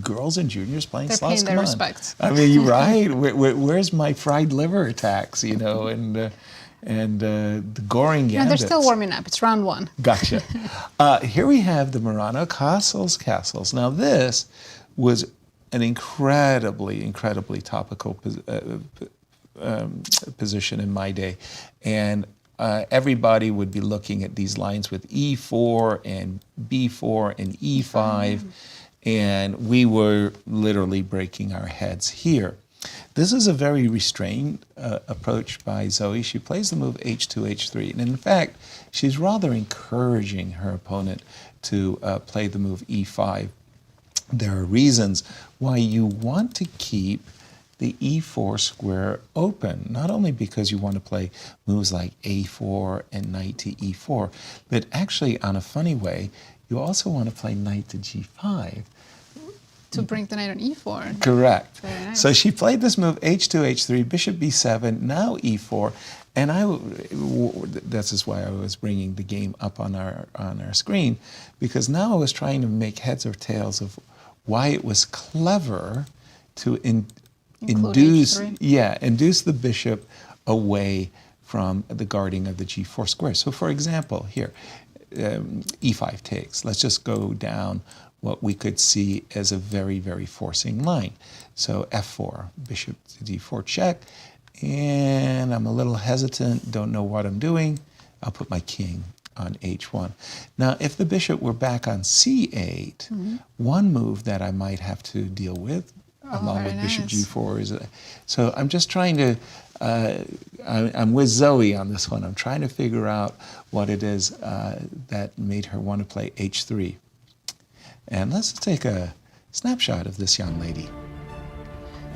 girls and juniors playing They're Slavs, paying their respects. I mean, you're right. Where's my fried liver attacks, you know, and the goring gambits. No, they're still warming up. It's round 1. Gotcha. Here we have the Murano Castles. Now this was an incredibly topical position in my day. And everybody would be looking at these lines with E4 and B4 and E5, and we were literally breaking our heads here. This is a very restrained approach by Zoe. She plays the move H2, H3, and in fact, she's rather encouraging her opponent to play the move E5. There are reasons why you want to keep the E4 square open, not only because you want to play moves like A4 and knight to E4, but actually, on a funny way, you also want to play knight to G5. To bring the knight on E4. Correct. Very nice. So she played this move H2, H3, bishop B7, now E4, and this is why I was bringing the game up on our screen, because now I was trying to make heads or tails of why it was clever to induce the bishop away from the guarding of the G4 square. So for example, here, E5 takes. Let's just go down what we could see as a very, very forcing line. So F4, bishop to D4 check, and I'm a little hesitant, don't know what I'm doing. I'll put my king on H1. Now, if the bishop were back on C8, one move that I might have to deal with, along with bishop G4, is so I'm just trying to, I'm with Zoe on this one. I'm trying to figure out what it is that made her want to play H3. And let's take a snapshot of this young lady.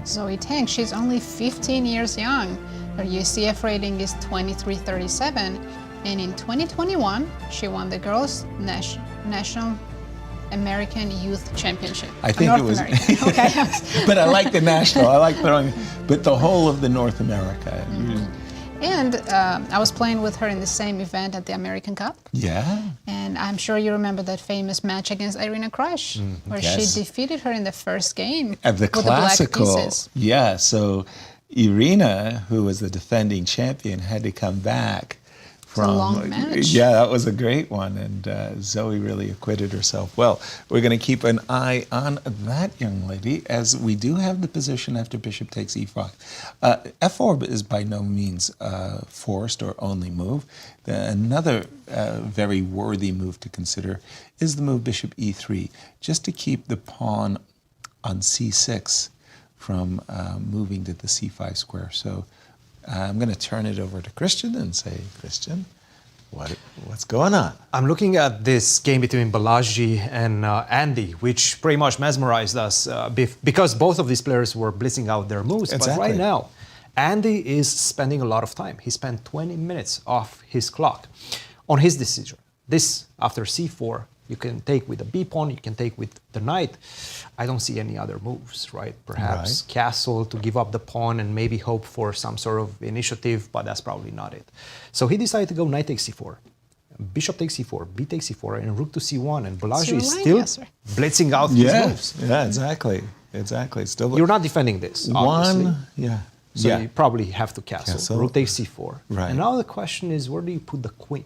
Zoe Tang, she's only 15 years young. Her UCF rating is 2337, and in 2021, she won the Girls National American Youth Championship. I think North it was, American. Okay. but I like the national. I like throwing, but the whole of the North America. And I was playing with her in the same event at the American Cup. Yeah. And I'm sure you remember that famous match against Irina Krush, where she defeated her in the first game At the with classical. the black pieces. Yeah, so Irina, who was the defending champion, had to come back from a long match. Yeah, that was a great one, and Zoe really acquitted herself well. We're going to keep an eye on that young lady, as we do have the position after bishop takes e5. F4 is by no means forced or only move. Another very worthy move to consider is the move bishop e3, just to keep the pawn on c6 from moving to the c5 square. So I'm going to turn it over to Cristian and say, Cristian, what's going on? I'm looking at this game between Balaji and Andy, which pretty much mesmerized us because both of these players were blitzing out their moves. Exactly. But right now, Andy is spending a lot of time. He spent 20 minutes off his clock on his decision. This, after c4, you can take with the b pawn, you can take with the knight. I don't see any other moves, right? Perhaps castle to give up the pawn and maybe hope for some sort of initiative, but that's probably not it. So he decided to go knight takes c4, bishop takes c4, b takes c4, and rook to c1, and Balaji is still blitzing out his moves. Yeah, exactly. Exactly. Still, you're not defending this, obviously. So Yeah. you probably have to castle. Castle. Rook takes c4. Right. And now the question is, where do you put the queen?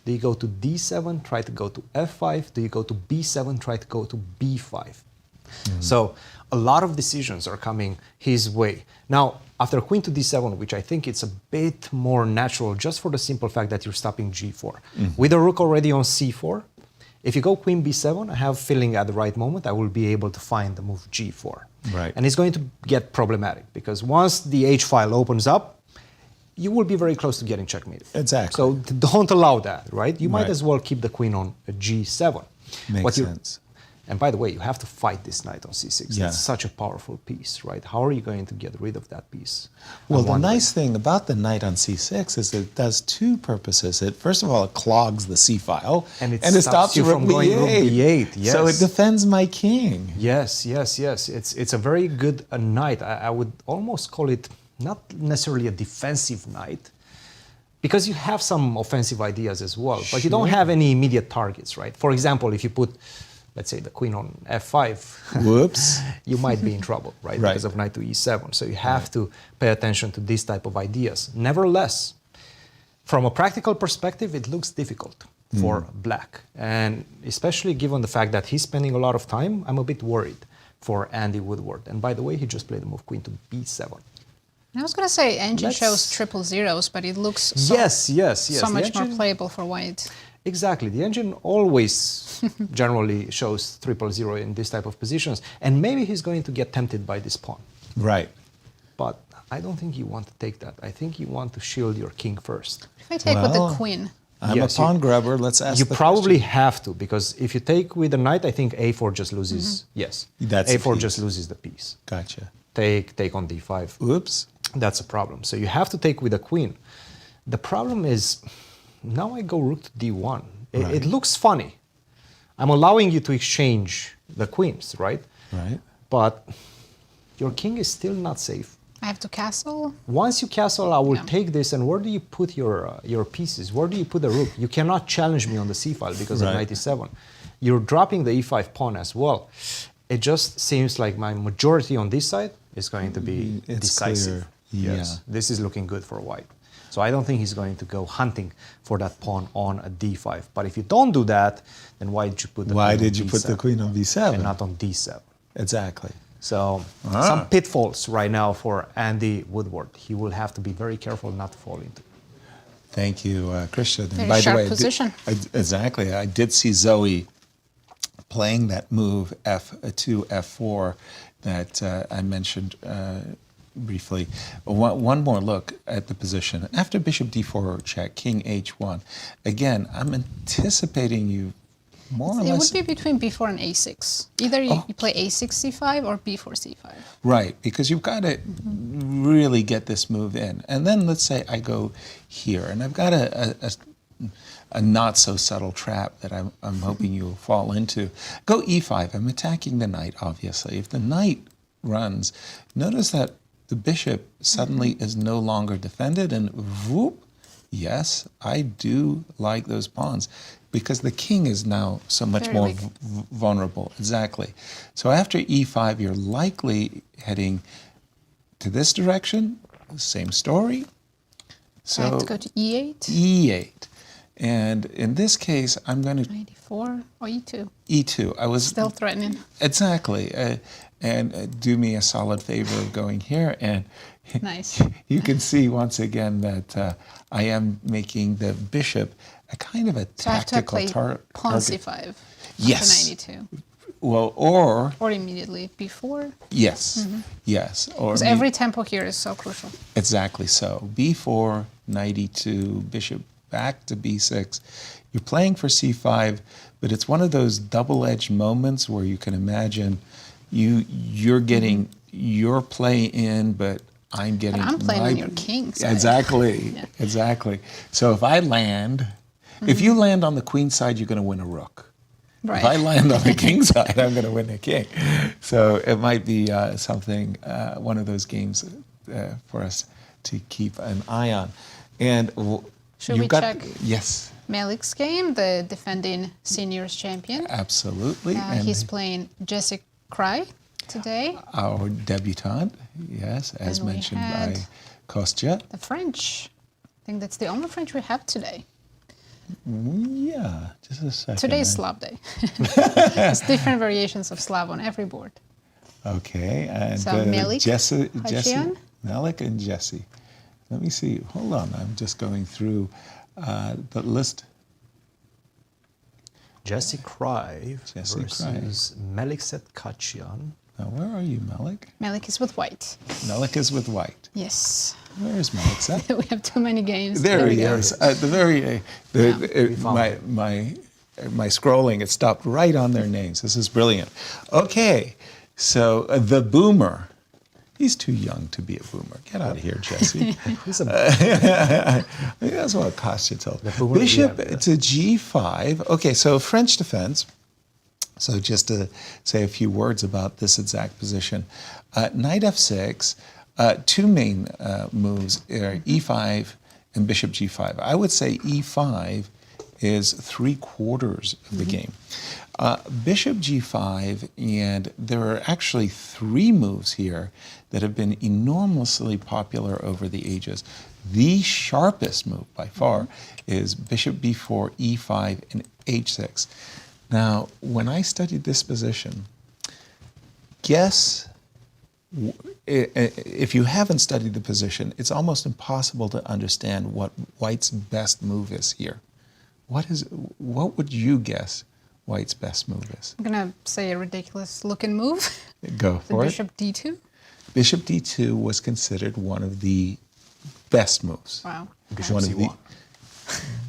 Do you go to d7, try to go to f5? Do you go to b7, try to go to b5? So a lot of decisions are coming his way. Now, after queen to d7, which I think it's a bit more natural just for the simple fact that you're stopping g4. With the rook already on c4, if you go queen b7, I have a feeling at the right moment I will be able to find the move g4. Right. And it's going to get problematic because once the h file opens up, you will be very close to getting checkmated. Exactly. So don't allow that, right? You might Right. as well keep the queen on a g7. Makes sense. And by the way, you have to fight this knight on c6. Yeah. It's such a powerful piece, right? How are you going to get rid of that piece? Well, I'm the wondering. nice thing about the knight on c6 is it does two purposes. It first of all, it clogs the c file, And it stops stops you rook from going rook b8. b8, So it yes. defends my king. Yes. It's a very good knight. I would almost call it not necessarily a defensive knight, because you have some offensive ideas as well, but you don't have any immediate targets, right? For example, if you put, let's say, the queen on f5, Whoops. you might be in trouble, right? Right. Because of knight to e7. So you have to pay attention to this type of ideas. Nevertheless, from a practical perspective, it looks difficult for black. And especially given the fact that he's spending a lot of time, I'm a bit worried for Andy Woodward. And by the way, he just played the move queen to b7. I was going to say engine Let's- shows triple zeros, but it looks so, Yes. so The much more engine- playable for white. Exactly. The engine always generally shows 000 in this type of positions. And maybe he's going to get tempted by this pawn. Right. But I don't think you want to take that. I think you want to shield your king first. If I take with Well, the queen, I'm Yes, a pawn grabber. Let's ask You the probably question. have to, because if you take with the knight, I think a4 just loses. Yes. That's the a4 piece. just loses the piece. Gotcha. Take on d5. Oops. That's a problem. So you have to take with the queen. The problem is, now I go rook to d1. It looks funny. I'm allowing you to exchange the queens, right? Right. But your king is still not safe. I have to castle. Once you castle, I will Yeah. take this, and where do you put your pieces? Where do you put the rook? You cannot challenge me on the c file because Right. of knight e7. You're dropping the e5 pawn as well. It just seems like my majority on this side is going to be It's decisive. clear. Yes, Yeah. this is looking good for white. So I don't think he's going to go hunting for that pawn on a d5. But if you don't do that, then why did you put the Why queen on did you put the d7 queen on b7? and not on d7? Exactly. So some pitfalls right now for Andy Woodward. He will have to be very careful not to fall into. Thank you, Christian. And Very by sharp the way, position. Exactly. I did see Zoe playing that move f2, f4 that I mentioned briefly. One more look at the position. After bishop d4 check, king h1. Again, I'm anticipating you more or It less. would be between b4 and a6. Either you play a6 c5 or b4 c5. Right, because you've got to really get this move in. And then let's say I go here, and I've got a not so subtle trap that I'm hoping you'll fall into. Go e5. I'm attacking the knight, obviously. If the knight runs, notice that the bishop suddenly is no longer defended, and whoop, yes, I do like those pawns because the king is now so much Very more weak. vulnerable. Exactly. So after e5, you're likely heading to this direction. Same story. So I have to go to e8, e8. And in this case, I'm going to e4, or e2. e2. I was Still threatening. exactly, and do me a solid favor of going here, and Nice. you can see once again that I am making the bishop a kind of a So I have to tactical play pawn target. c5 Yes. after 92. Well, or Or immediately b4. yes, yes, or Because every tempo here is so crucial. exactly so. B4, 92, bishop back to b6. You're playing for c5, but it's one of those double-edged moments where you can imagine you're getting your play in, but I'm getting I'm playing my, on your king side. Exactly, Yeah. exactly. So if I land, if you land on the queen side, you're going to win a rook. Right. If I land on the king side, I'm going to win the king. So it might be something, one of those games for us to keep an eye on. And Should you've we got, check? Yes, Melik's game, the defending seniors champion. absolutely. And He's playing Khachiyan-Kraai. today. Our debutante, yes, as And we mentioned had by Kostya. The French. I think that's the only French we have today. Yeah, just a second. Today is Slav Day. There's different variations of Slav on every board. Okay, and So Melik, Jesse, Khachiyan. Melik and Jesse. Let me see. Hold on, I'm just going through the list. Jesse Kraai Jesse versus Melikset Khachiyan. Now, where are you, Melik? Melik is with white. Melik is with white. Yes. Where is Melik set? We have too many games. There we he go. is. At the very, found my scrolling, it stopped right on their names. This is brilliant. Okay, so the boomer. He's too young to be a boomer. Get out of here, Jesse. He's a That's what Kostya told. boomer, Bishop yeah. to g5. Okay, so French defense. So just to say a few words about this exact position. Knight f6, two main moves are e5 and bishop g5. I would say e5 is 3/4 of the game. Bishop g5, and there are actually 3 moves here that have been enormously popular over the ages. The sharpest move by far is bishop b4, e5, and h6. Now, when I studied this position, guess, if you haven't studied the position, it's almost impossible to understand what White's best move is here. What would you guess White's best move is? I'm going to say a ridiculous looking move. Go The for it. bishop d2. Bishop d2 was considered one of the best moves. Wow. Bishop One of the c1.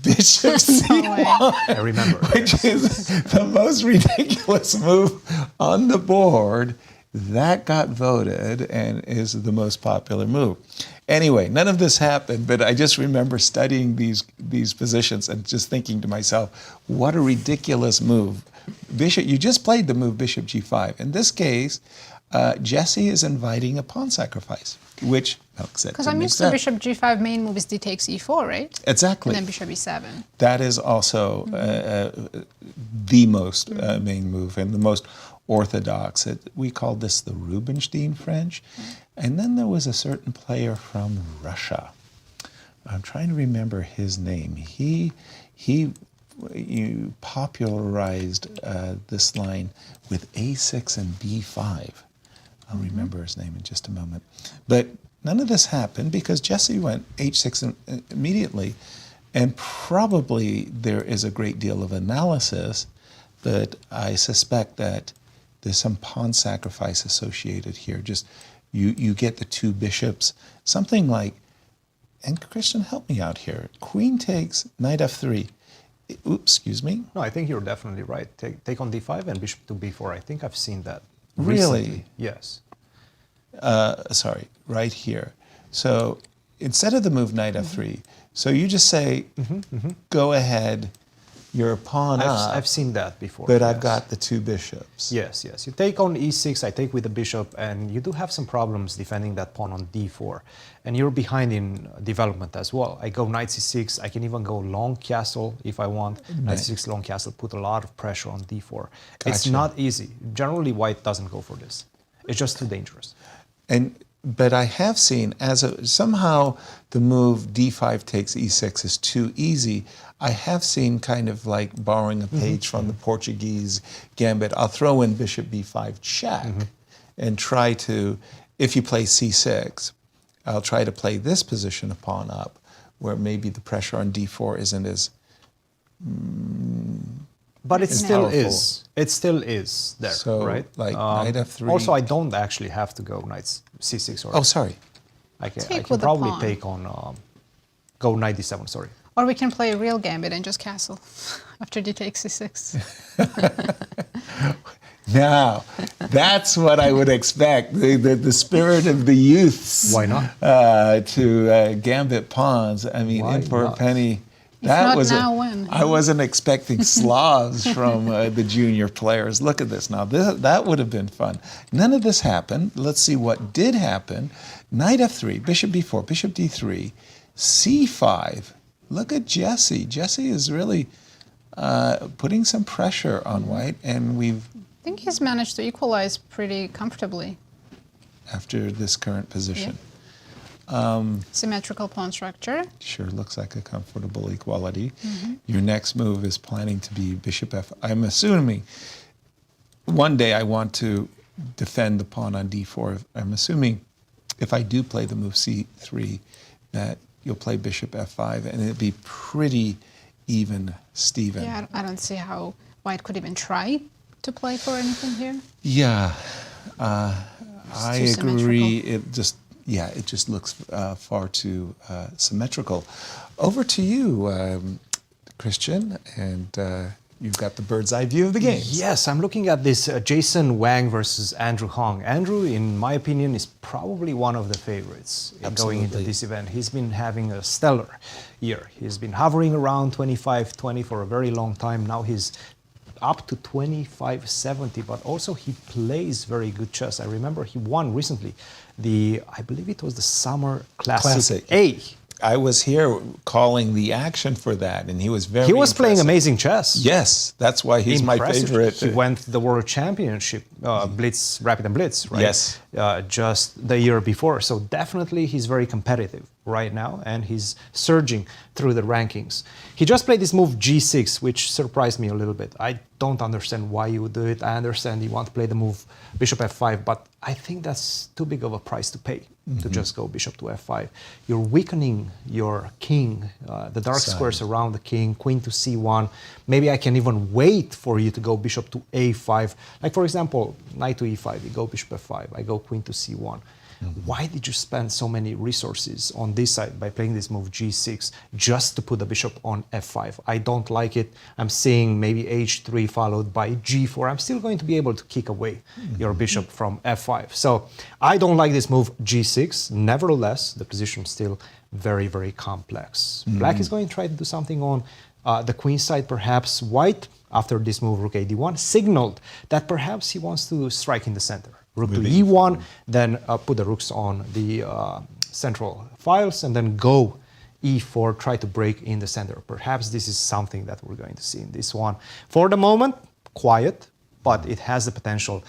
Bishop c1. No way. I remember. Which is the most ridiculous move on the board. That got voted and is the most popular move. Anyway, none of this happened, but I just remember studying these positions and just thinking to myself, what a ridiculous move. Bishop, you just played the move bishop g5. In this case, Jesse is inviting a pawn sacrifice, which Melk said Because didn't I'm make used to sense. bishop g5 main move is d takes e4, right? Exactly. And then bishop e7. That is also the most main move and the most orthodox. We call this the Rubinstein French. And then there was a certain player from Russia. I'm trying to remember his name. He popularized this line with a6 and b5. I'll remember his name in just a moment. But none of this happened because Jesse went h6 immediately, and probably there is a great deal of analysis, but I suspect that there's some pawn sacrifice associated here. Just you get the 2 bishops, something like, and Christian, help me out here. Queen takes knight f3. Oops, excuse me. No, I think you're definitely right. Take on d5 and bishop to b4. I think I've seen that. Really? Recently. Yes. Sorry, right here. So instead of the move knight f3, so you just say, go ahead, you're a pawn up. I've seen that before. But I've yes. got the 2 bishops. Yes, yes. You take on e6, I take with the bishop, and you do have some problems defending that pawn on d4. And you're behind in development as well. I go knight c6, I can even go long castle if I want. Knight c6, long castle, put a lot of pressure on d4. It's Gotcha. not easy. Generally, white doesn't go for this. It's just too dangerous. But I have seen, somehow the move d5 takes e6 is too easy. I have seen kind of like borrowing a page from the Portuguese gambit. I'll throw in bishop b5 check and try to, if you play c6, I'll try to play this position a pawn up, where maybe the pressure on d4 isn't as But it still powerful. is. It still is there, So, right? like, knight f3. Also, I don't actually have to go knight c6 or. Oh, sorry. I can Take with the probably pawn. take on go knight d7. Sorry. Or we can play a real gambit and just castle after d takes c6. Now, that's what I would expect, the spirit of the youths. Why not? To gambit pawns. I mean, Why in for a not? penny. not now, when? I wasn't expecting Slavs from the junior players. Look at this now. That would have been fun. None of this happened. Let's see what did happen. Knight f3, bishop b4, bishop d3, c5. Look at Jesse. Jesse is really putting some pressure on white, and we've I think he's managed to equalize pretty comfortably. After this current position. Symmetrical pawn structure. Sure looks like a comfortable equality. Your next move is planning to be bishop f. I'm assuming one day I want to defend the pawn on d4. I'm assuming if I do play the move c3 that you'll play bishop f5 and it'll be pretty even, Steven. Yeah, I don't see how White could even try to play for anything here. Yeah, I too agree. It just looks far too symmetrical. Over to you, Christian, and you've got the bird's eye view of the game. Yes, I'm looking at this Jason Wang versus Andrew Hong. Andrew, in my opinion, is probably one of the favorites going into this event. He's been having a stellar year. He's been hovering around 25-20 for a very long time. Now he's up to 25-70, but also he plays very good chess. I remember he won recently I believe it was the Summer Classic A. I was here calling the action for that, and he was very He was playing impressive. amazing chess. Yes, that's why he's my favorite. He went the World Championship, Blitz, Rapid and Blitz, right? Yes. Just the year before. So definitely he's very competitive right now, and he's surging through the rankings. He just played this move G6, which surprised me a little bit. I don't understand why you would do it. I understand you want to play the move Bishop F5, but I think that's too big of a price to pay to just go Bishop to F5. You're weakening your king, the dark squares around the king, Queen to C1. Maybe I can even wait for you to go Bishop to A5. Like, for example, Knight to E5, you go Bishop F5, I go Queen to C1. Why did you spend so many resources on this side by playing this move G6 just to put the bishop on F5? I don't like it. I'm seeing maybe H3 followed by G4. I'm still going to be able to kick away your bishop from F5. So I don't like this move G6. Nevertheless, the position is still very, very complex. Black is going to try to do something on the queen side, perhaps. White, after this move Rook A-D1, signaled that perhaps he wants to strike in the center. Rook to E1, then put the rooks on the central files, and then go E4, try to break in the center. Perhaps this is something that we're going to see in this one. For the moment, quiet, but it has the potential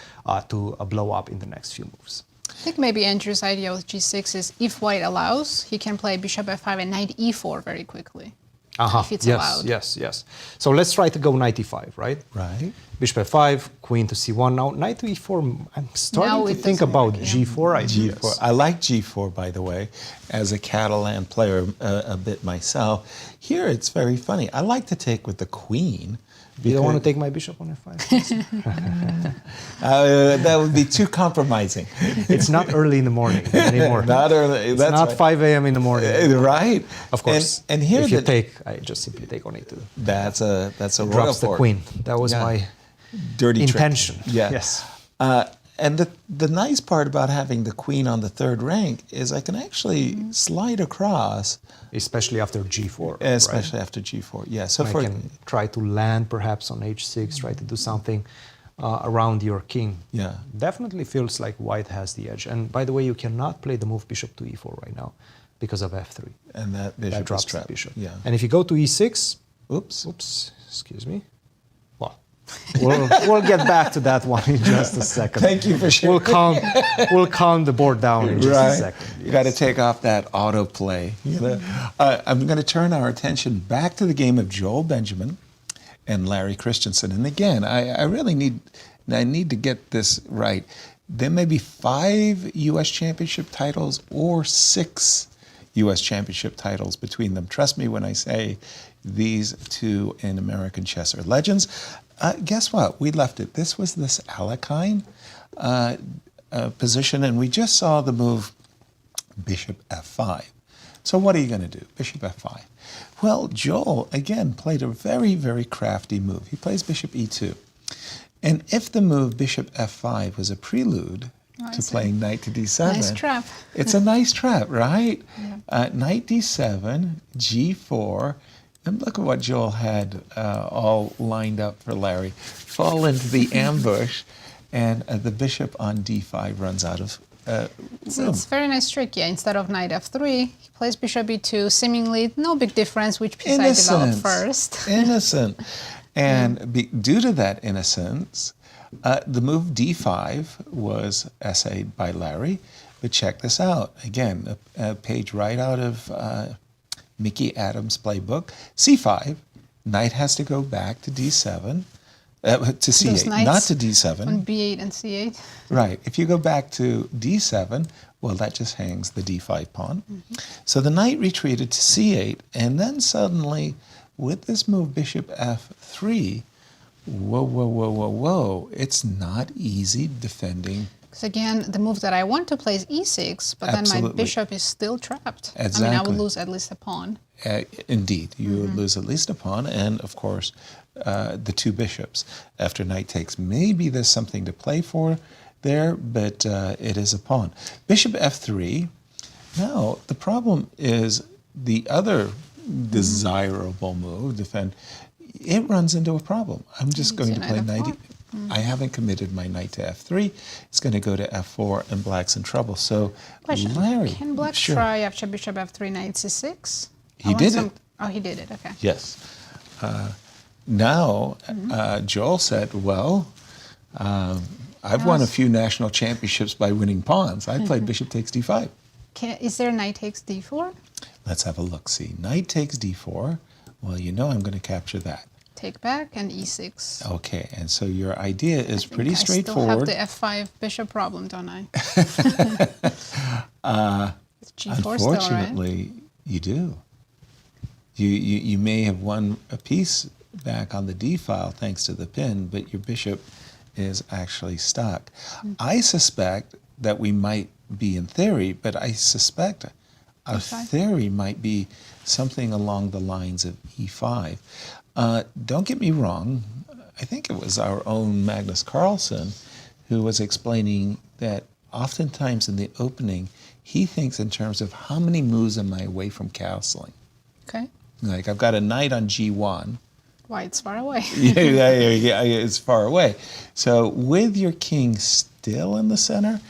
to blow up in the next few moves. I think maybe Andrew's idea with G6 is if White allows, he can play Bishop F5 and Knight E4 very quickly. If it's allowed. Yes. So let's try to go Knight E5, right? Right. Bishop F5, Queen to C1. Now Knight to E4, I'm starting to think about G4 ideas. G4. I like G4, by the way, as a Catalan player a bit myself. Here it's very funny. I like to take with the queen. You don't want to take my bishop on F5? That would be too compromising. It's not early in the morning anymore. Not early. It's that's not right. 5 a.m. in the morning. Right. Of course. And here if you take, I just simply take on E2. That's a royal Drops the fork. queen. That was my dirty intention. Trick. Yeah. Yes. And the nice part about having the queen on the third rank is I can actually slide across. Especially after G4. Especially right? after G4, yeah. So I can try to land perhaps on H6, try to do something around your king. Yeah. Definitely feels like White has the edge. And by the way, you cannot play the move Bishop to E4 right now because of F3. And that bishop drops is trapped. the bishop. Yeah. And if you go to E6, Oops. excuse me. We'll get back to that one in just a second. Thank you for sharing. We'll calm the board down in just a second. You got to take off that autoplay. You know? I'm going to turn our attention back to the game of Joel Benjamin and Larry Christiansen. And again, I really need to get this right. There may be 5 U.S. championship titles or 6 U.S. championship titles between them. Trust me when I say these two in American chess are legends. Guess what? We left it. This was this Alekhine position, and we just saw the move Bishop F5. So what are you going to do? Bishop F5. Well, Joel, again, played a very, very crafty move. He plays Bishop E2. And if the move Bishop F5 was a prelude to playing Knight to D7. Nice trap. It's a nice trap, right? Yeah. Knight D7, G4, and look at what Joel had all lined up for Larry. Fall into the ambush, and the bishop on D5 runs out of room. It's a very nice trick, yeah. Instead of Knight F3, he plays Bishop E2, seemingly no big difference which piece I developed first. Innocent. And due to that innocence, The move d5 was essayed by Larry, but check this out. Again, a page right out of Mickey Adams' playbook. c5, knight has to go back to d7, to c8, not to d7. On b8 and c8. Right. If you go back to d7, well, that just hangs the d5 pawn. So the knight retreated to c8, and then suddenly, with this move bishop f3, whoa, it's not easy defending. Because again, the move that I want to play is e6, but then my bishop is still trapped. Exactly. I mean, I would lose at least a pawn. Indeed, you would lose at least a pawn, and of course, the two bishops. After knight takes, maybe there's something to play for there, but it is a pawn. Bishop f3. Now, the problem is the other desirable move, defend, it runs into a problem. I'm just going to play knight. I haven't committed my knight to f3. It's going to go to f4, and black's in trouble. So, Question. Larry, Can black try after bishop f3, knight c6? He did it. Oh, he did it, okay. Yes. Now, Joel said, well, I've won a few national championships by winning pawns. I played bishop takes d5. Is there knight takes d4? Let's have a look-see. Knight takes d4. Well, you know I'm going to capture that. Take back and e6. Okay, and so your idea is pretty I straightforward. still have the f5 bishop problem, don't I? It's g4 still, right? Unfortunately, you do. You may have won a piece back on the d file thanks to the pin, but your bishop is actually stuck. I suspect that we might be in theory, but I suspect a theory might be something along the lines of e5. Don't get me wrong, I think it was our own Magnus Carlsen who was explaining that oftentimes in the opening, he thinks in terms of how many moves am I away from castling. Okay. Like I've got a knight on g1. Why, it's far away. yeah, it's far away. So with your king still in the center,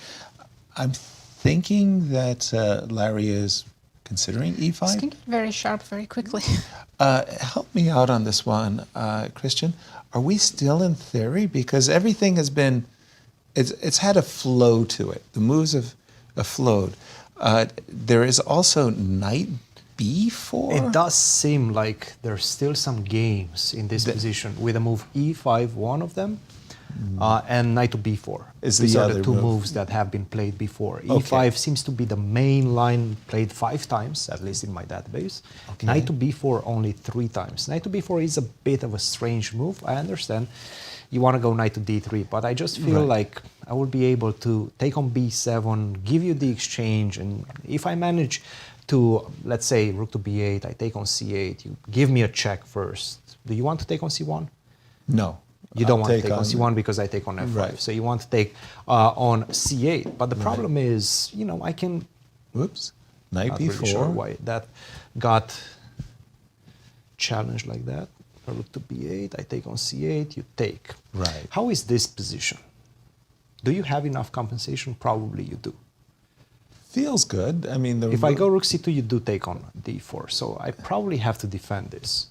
I'm thinking that Larry is considering e5. This can get very sharp very quickly. Help me out on this one, Christian. Are we still in theory? Because everything has been, it's had a flow to it. The moves have flowed. There is also knight b4. It does seem like there's still some games in this position with a move e5, one of them, and knight to b4. These are the two moves that have been played before. E5 seems to be the main line played 5 times, at least in my database. Okay. Knight to b4 only 3 times. Knight to b4 is a bit of a strange move, I understand. You want to go knight to d3, but I just feel like I will be able to take on b7, give you the exchange, and if I manage to, let's say, rook to b8, I take on c8, you give me a check first. Do you want to take on c1? No. You don't want to take on c1 because I take on f5. Right. So you want to take on c8. But the problem is, you know, I can... Whoops. Knight b4. Really sure why that got challenged like that. Rook to b8, I take on c8, you take. Right. How is this position? Do you have enough compensation? Probably you do. Feels good. I mean, if I go rook c2, you do take on d4. So I probably have to defend this.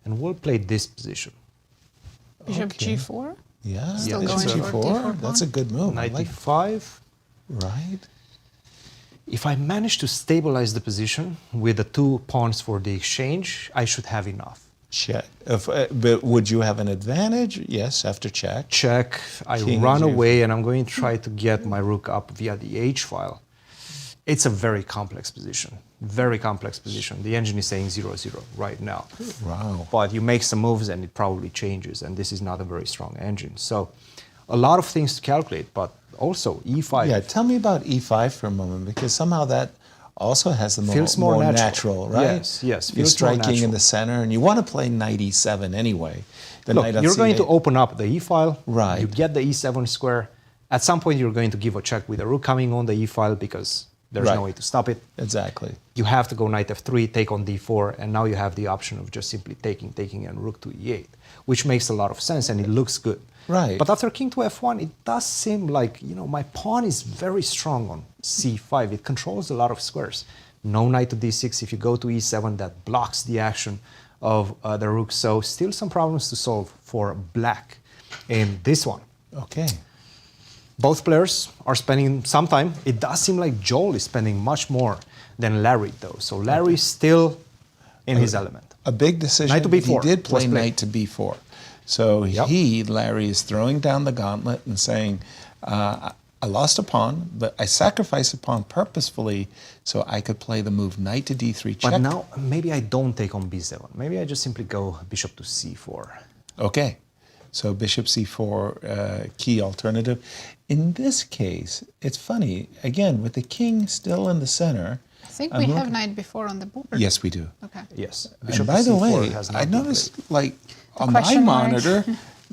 And we'll play this position. Bishop g4? Yeah, still bishop going for g4. That's a good move. Knight d5. Right. If I manage to stabilize the position with the 2 pawns for the exchange, I should have enough. Check. But would you have an advantage? Yes, after check. Check. I run away, and I'm going to try to get my rook up via the h file. It's a very complex position. Very complex position. The engine is saying 0-0 right now. Wow. But you make some moves and it probably changes, and this is not a very strong engine. So a lot of things to calculate, but also e5. Yeah, tell me about e5 for a moment, because somehow that also has the feels more natural, right? Yes. You're striking in the center, and you want to play knight e7 anyway. Look, you're going to open up the e file. Right. You get the e7 square. At some point, you're going to give a check with a rook coming on the e file because there's no way to stop it. Exactly. You have to go knight f3, take on d4, and now you have the option of just simply taking, and rook to e8, which makes a lot of sense, and it looks good. Right. But after king to f1, it does seem like, you know, my pawn is very strong on c5. It controls a lot of squares. No knight to d6. If you go to e7, that blocks the action of the rook. So still some problems to solve for black in this one. Okay. Both players are spending some time. It does seem like Joel is spending much more than Larry, though. So Larry is still in his element. A big decision. Knight to B4 He did play was played. knight to b4. So Larry, is throwing down the gauntlet and saying, I lost a pawn, but I sacrificed a pawn purposefully so I could play the move knight to d3 check. But now, maybe I don't take on b7. Maybe I just simply go bishop to c4. Okay. So bishop c4, key alternative. In this case, it's funny, again, with the king still in the center. I think we have knight before on the board. Yes, we do. Okay. Yes. And by the way, I noticed, like, on my question mark. monitor,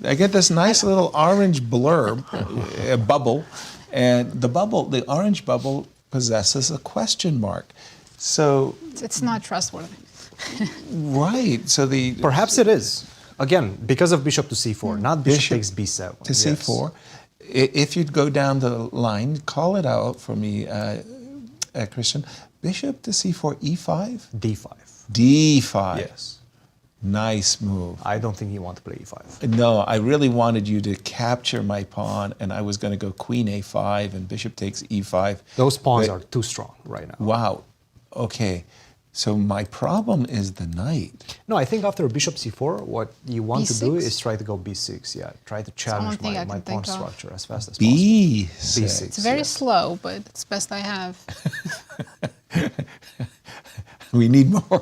I get this nice little orange blurb, a bubble, and the orange bubble possesses a question mark. So, It's not trustworthy. right, so the... Perhaps it is. Again, because of bishop to c4, not bishop takes b7. To c4. If you'd go down the line, call it out for me, Christian. Bishop to c4, e5? d5. d5. Yes. Nice move. I don't think you want to play e5. No, I really wanted you to capture my pawn, and I was going to go queen a5 and bishop takes e5. Those pawns But- are too strong right now. Wow. Okay. So my problem is the knight. No, I think after bishop c4, what you want to do B6? is try to go b6. Yeah, try to challenge thing I my can pawn think of. structure as fast as possible. b6. b6. It's very yes. slow, but it's best I have. We need more.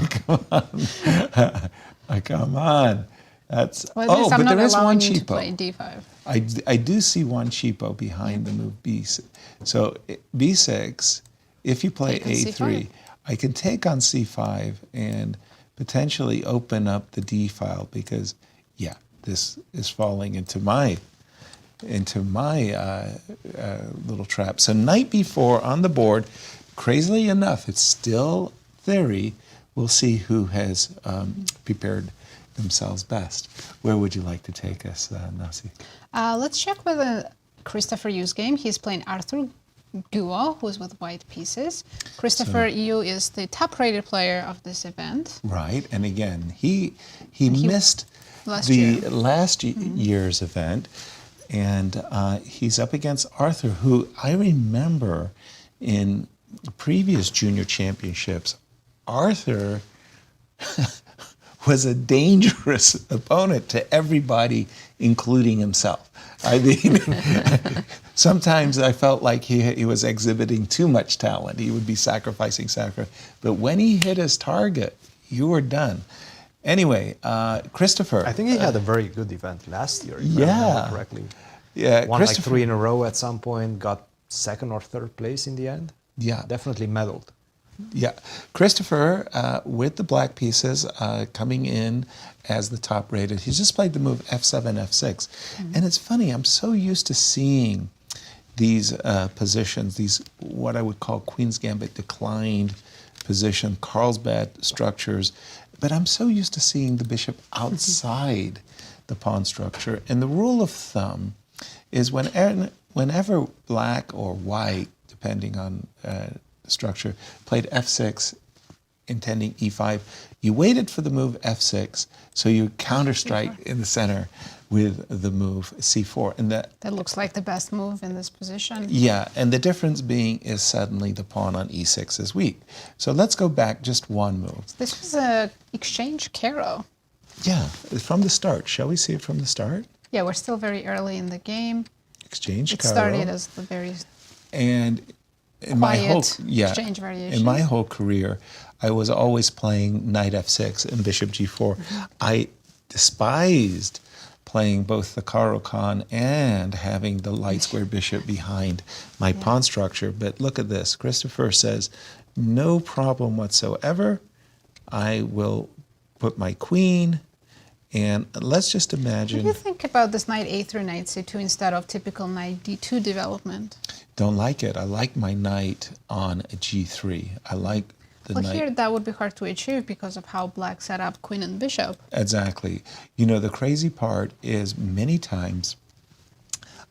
Come on. Come on. That's Well, at least I'm but not there is one allowing you to cheapo. play d5. I do see one cheapo behind the move b6. So b6, if you play Take on a3, c5. I can take on c5 and potentially open up the d file because, yeah, this is falling into my little trap. So knight b4 on the board. Crazily enough, it's still theory. We'll see who has prepared themselves best. Where would you like to take us, Nasi? Let's check with Christopher Yu's game. He's playing Arthur Guo, who's with white pieces. Christopher Yu is the top-rated player of this event. Right, and again, he missed Last the year. last year's event, and he's up against Arthur, who I remember in previous junior championships, Arthur was a dangerous opponent to everybody, including himself. I mean, sometimes I felt like he was exhibiting too much talent. He would be sacrificing. But when he hit his target, you were done. Anyway, Christopher. I think he had a very good event last year, if I Yeah. remember correctly. Yeah, Won like Christopher. 3 in a row at some point, got second or third place in the end. Yeah. Definitely medaled. Yeah, Christopher with the black pieces coming in as the top rated. He's just played the move f7, f6. And it's funny, I'm so used to seeing these positions, these what I would call Queen's Gambit declined position, Carlsbad structures, but I'm so used to seeing the bishop outside the pawn structure. And the rule of thumb is whenever black or white, depending on structure, played f6 intending e5, you waited for the move f6, so you counter-strike in the center with the move c4. And That looks like the best move in this position. yeah, and the difference being is suddenly the pawn on e6 is weak. So let's go back just one move. This was a exchange Caro. Yeah, from the start. Shall we see it from the start? Yeah, we're still very early in the game. Exchange It Caro. started as the very And in my whole quiet exchange variation. in my whole career, I was always playing knight f6 and bishop g4. I despised playing both the Caro-Kann and having the light square bishop behind my pawn structure. But look at this. Christopher says, no problem whatsoever. I will put my queen, and let's just What do imagine. you think about this knight a3, knight c2 instead of typical knight d2 development? Don't like it. I like my knight on g3. I like the Well, knight. here that would be hard to achieve because of how black set up queen and bishop. Exactly. You know, the crazy part is many times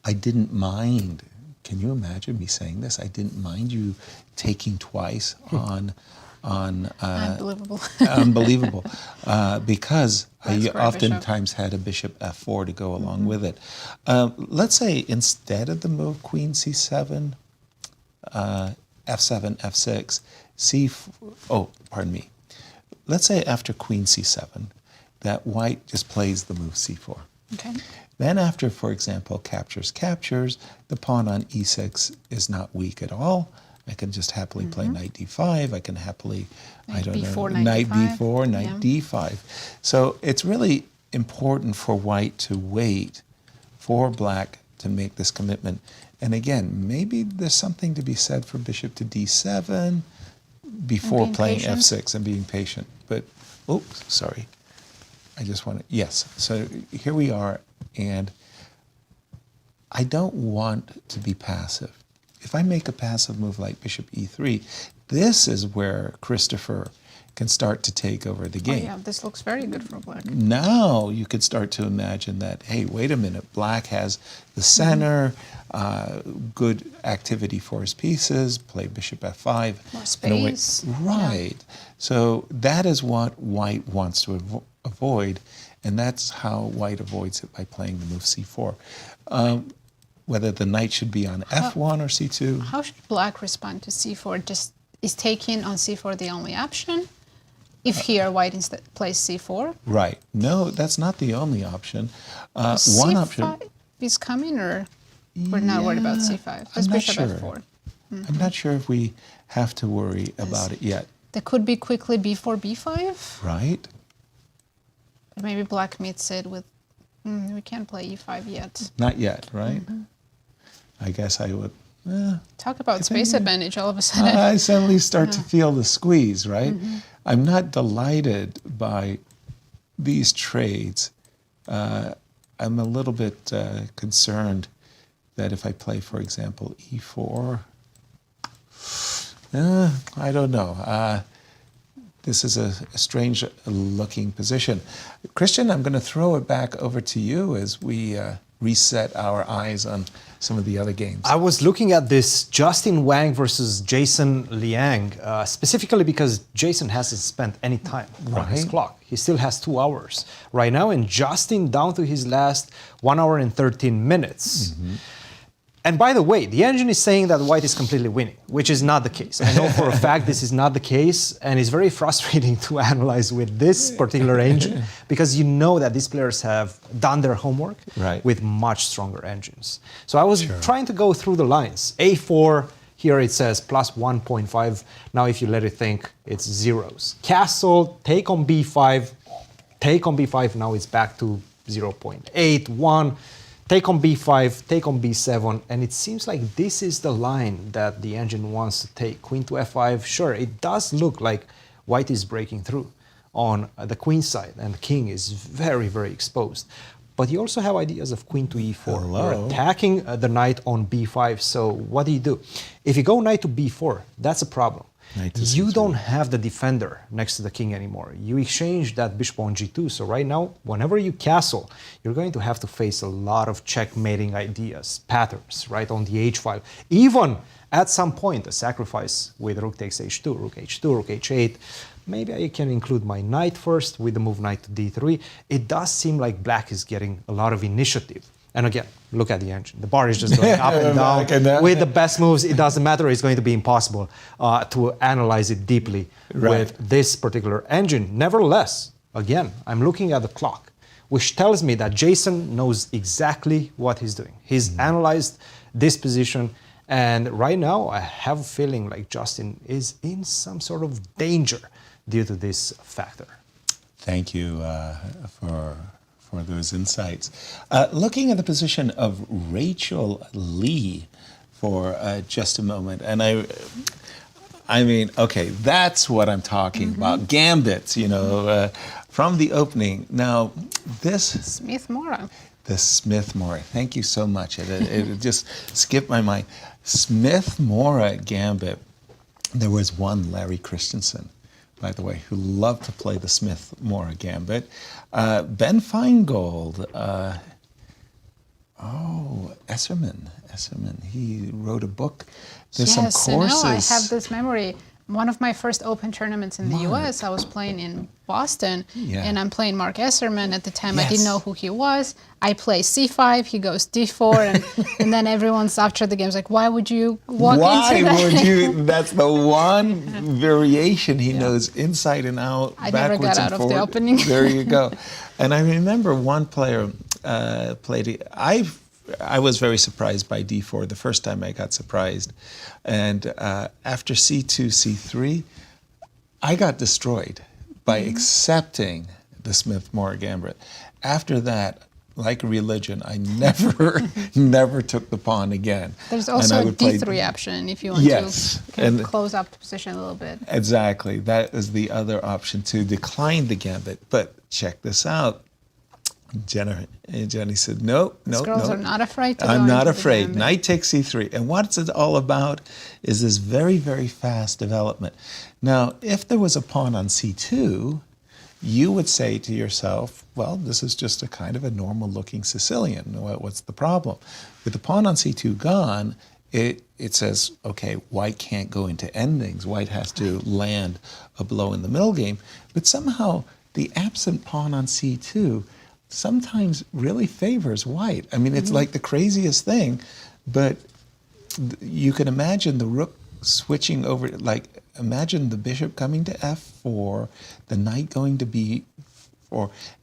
I didn't mind. Can you imagine me saying this? I didn't mind you taking twice on on Unbelievable. unbelievable, because That's I great, oftentimes had a bishop f4 to go along with it. Let's say instead of the move queen c7, f7, f6, pardon me. Let's say after queen c7, that white just plays the move c4. Okay. Then after, for example, captures, the pawn on e6 is not weak at all. I can just happily play knight d5. I can happily, Knight knight b4, knight yeah. d5. So it's really important for white to wait for black to make this commitment. And again, maybe there's something to be said for bishop to d7 before being playing patient. f6 and being patient. But, oops, sorry. I just want to, yes. So here we are, and I don't want to be passive. If I make a passive move like bishop e3, this is where Christopher can start to take over the Oh, game. yeah, this looks very good for black. Now you could start to imagine that, hey, wait a minute, black has the center, good activity for his pieces, play bishop f5. More in a way- space. Right. So that is what white wants to avoid, and that's how white avoids it by playing the move c4. Whether the knight should be on f1 or c2. How should black respond to c4? Just is taking on c4 the only option? If here white instead plays c4? Right. No, that's not the only option. One c5 option. is coming, or we're not worried about c5? I'm Let's not bishop sure. f4. I'm not sure if we have to worry about it yet. There could be quickly b4, b5. Right? Maybe black meets it with, we can't play e5 yet. Not yet, right? I guess I would. Talk about space advantage all of a sudden. I suddenly start to feel the squeeze, right? I'm not delighted by these trades. I'm a little bit concerned that if I play, for example, e4, I don't know. This is a strange looking position. Christian, I'm going to throw it back over to you as we reset our eyes on some of the other games. I was looking at this Justin Wang versus Jason Liang, specifically because Jason hasn't spent any time on his Right. clock. He still has 2 hours right now, and Justin down to his last 1 hour and 13 minutes. And by the way, the engine is saying that white is completely winning, which is not the case. I know for a fact this is not the case, and it's very frustrating to analyze with this particular engine because you know that these players have done their homework Right. with much stronger engines. So I was trying to go through the lines. A4, here it says plus 1.5. Now if you let it think, it's zeros. Castle, take on B5, take on B5, now it's back to 0.8, 1. Take on b5, take on b7, and it seems like this is the line that the engine wants to take. Queen to f5, sure, it does look like white is breaking through on the queen side, and the king is very, very exposed. But you also have ideas of queen to e4. Hello. You're attacking the knight on b5, so what do? If you go knight to b4, that's a problem. Knight to You c3. don't have the defender next to the king anymore. You exchange that bishop on g2. So right now, whenever you castle, you're going to have to face a lot of checkmating ideas, patterns, right, on the h file. Even at some point, a sacrifice with rook takes h2, rook h2, rook h8. Maybe I can include my knight first with the move knight to d3. It does seem like black is getting a lot of initiative. And again, look at the engine. The bar is just going up and down. Back and down. With the best moves, it doesn't matter. It's going to be impossible to analyze it deeply with this particular engine. Nevertheless, again, I'm looking at the clock, which tells me that Jason knows exactly what he's doing. He's analyzed this position. And right now, I have a feeling like Justin is in some sort of danger due to this factor. Thank you for those insights. Looking at the position of Rachael Li for just a moment, and I mean, okay, that's what I'm talking about. Gambits, you know, from the opening. Now, this Smith-Morra. the Smith-Morra. Thank you so much. It just skipped my mind. Smith-Morra gambit. There was one Larry Christiansen, by the way, who loved to play the Smith-Morra gambit. Ben Feingold, Esserman, he wrote a book. There's Yes, some courses. I know. I have this memory. one of my first open tournaments in the US, I was playing in Boston, Yeah. and I'm playing Mark Esserman. At the time, I Yes. didn't know who he was. I play c5, he goes d4, and then everyone's after the game's like, why would you walk Why into that? would you? That's the one variation he knows inside and out, I never backwards got and out of forward. the opening. There you go. And I remember one player played it. I was very surprised by d4 the first time I got surprised. And after c2, c3, I got destroyed by accepting the Smith-Morra gambit. After that, like religion, I never took the pawn again. There's And also I a would play- d3 option if you want Yes, to kind of and- close up the position a little bit. Exactly. That is the other option, to decline the gambit. But check this out. Jenny said, nope. These girls are not afraid to go I'm not into the afraid. gambit. Knight takes c3. And what's it all about is this very, very fast development. Now, if there was a pawn on c2, you would say to yourself, well, this is just a kind of a normal-looking Sicilian. What's the problem? With the pawn on c2 gone, it says, okay, white can't go into endings. White has to land a blow in the middle game. But somehow, the absent pawn on c2 sometimes really favors white. I mean, it's like the craziest thing, but you can imagine the rook switching over, like imagine the bishop coming to f4, the knight going to b4,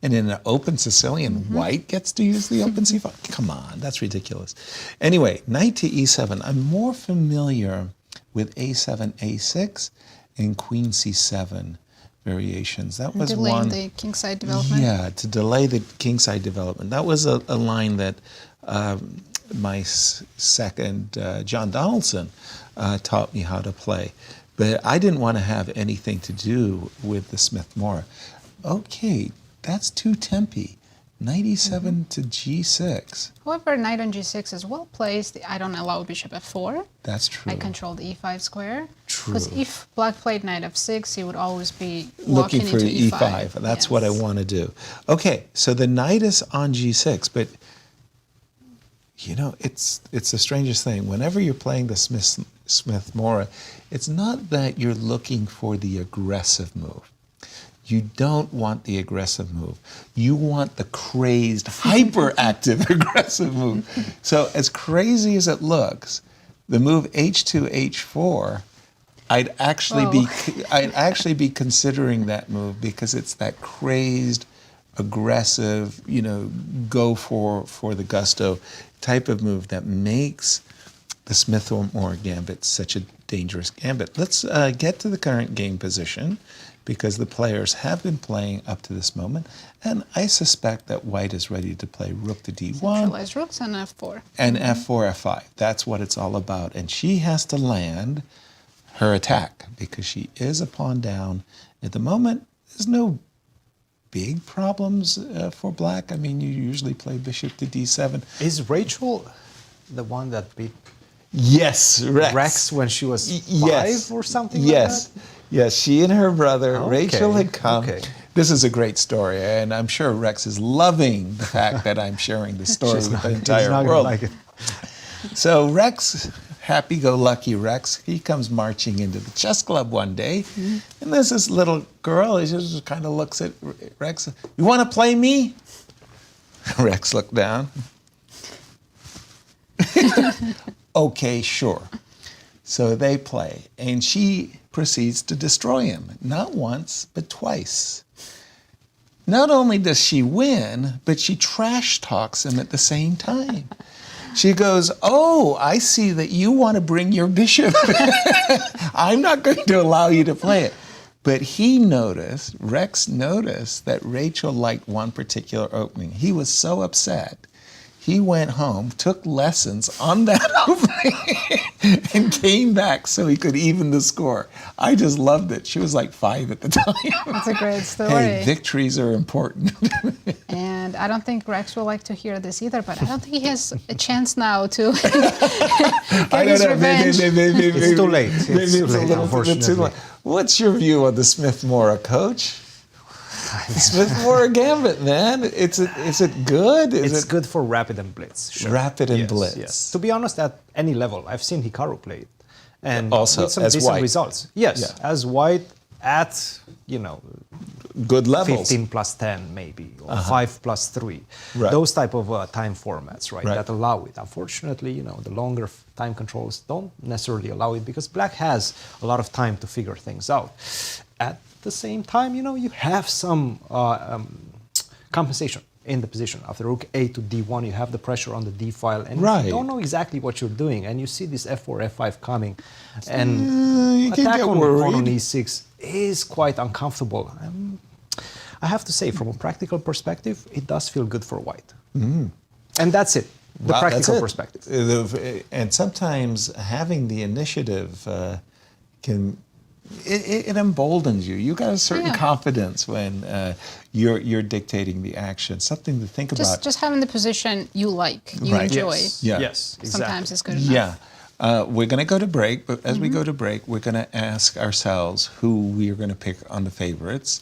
and in an open Sicilian, white gets to use the open c5. Come on, that's ridiculous. Anyway, knight to e7. I'm more familiar with a7, a6, and queen c7 variations. That was Delaying one. the kingside development. Yeah, to delay the kingside development. That was a line that my second, John Donaldson, taught me how to play. But I didn't want to have anything to do with the Smith-Morra. Okay, that's too tempy. Knight e7 to g6. However, knight on g6 is well placed. I don't allow bishop f4. That's true. I control the e5 square. True. Because if black played knight f6, he would always be Looking walking for into e5. That's what I want to do. Okay, so the knight is on g6, but you know, it's the strangest thing. Whenever you're playing the Smith-Morra, it's not that you're looking for the aggressive move. You don't want the aggressive move. You want the crazed, hyperactive aggressive move. So as crazy as it looks, the move h2, h4, I'd actually be considering that move because it's that crazed, aggressive, you know, go for the gusto type of move that makes the Smith-Morra gambit such a dangerous gambit. Let's get to the current game position, because the players have been playing up to this moment, and I suspect that white is ready to play rook to d1. Centralized rooks and f4. And f4, f5. That's what it's all about. And she has to land her attack, because she is a pawn down. At the moment, there's no big problems for black. I mean, you usually play bishop to d7. Is Rachel the one that beat Yes, Rex when she was 5 or something Yes. like that? Yes, she and her brother, Okay, Rachel, had come. okay. This is a great story, and I'm sure Rex is loving the fact that I'm sharing the story with the entire He's not gonna world. like it. So Rex, happy-go-lucky Rex, he comes marching into the chess club one day, and there's this little girl, he just kind of looks at Rex, you want to play me? Rex looked down. Okay, sure. So they play, and she proceeds to destroy him, not once, but twice. Not only does she win, but she trash talks him at the same time. She goes, oh, I see that you want to bring your bishop. I'm not going to allow you to play it. But Rex noticed that Rachel liked one particular opening. He was so upset. He went home, took lessons on that opening, and came back so he could even the score. I just loved it. She was like 5 at the time. That's a great story. Hey, victories are important. And I don't think Rex will like to hear this either, but I don't think he has a chance now to get his revenge. Maybe, It's too late. Maybe It's too it's a late, little bit too unfortunately. late. What's your view on the Smith-Morra, Coach? Smith-Morra gambit, man. Is it good? It's good for rapid and blitz. Sure. Rapid and Yes, blitz. yes. To be honest, at any level, I've seen Hikaru play it. and Also, with some as decent white. results. Yes, Yeah. as white at, you know, Good levels. 15 plus 10 maybe, or 5 plus 3. Right. Those type of time formats, right, Right. that allow it. Unfortunately, you know, the longer time controls don't necessarily allow it because black has a lot of time to figure things out. At the same time, you know, you have some compensation in the position. After rook a to d1, you have the pressure on the d file, and Right. you don't know exactly what you're doing, and you see this f4, f5 coming, and you can attack get on worried. e6 is quite uncomfortable. I have to say, from a practical perspective, it does feel good for white. And that's it, the Wow, practical that's it. perspective. And sometimes having the initiative can it emboldens you. You got a certain Yeah. confidence when you're dictating the action. Something to think about. Just having the position you like, you Right. enjoy. Yes, Yeah. yes, exactly. Sometimes it's good enough. Yeah. We're going to go to break, but as we go to break, we're going to ask ourselves who we are going to pick on the favorites,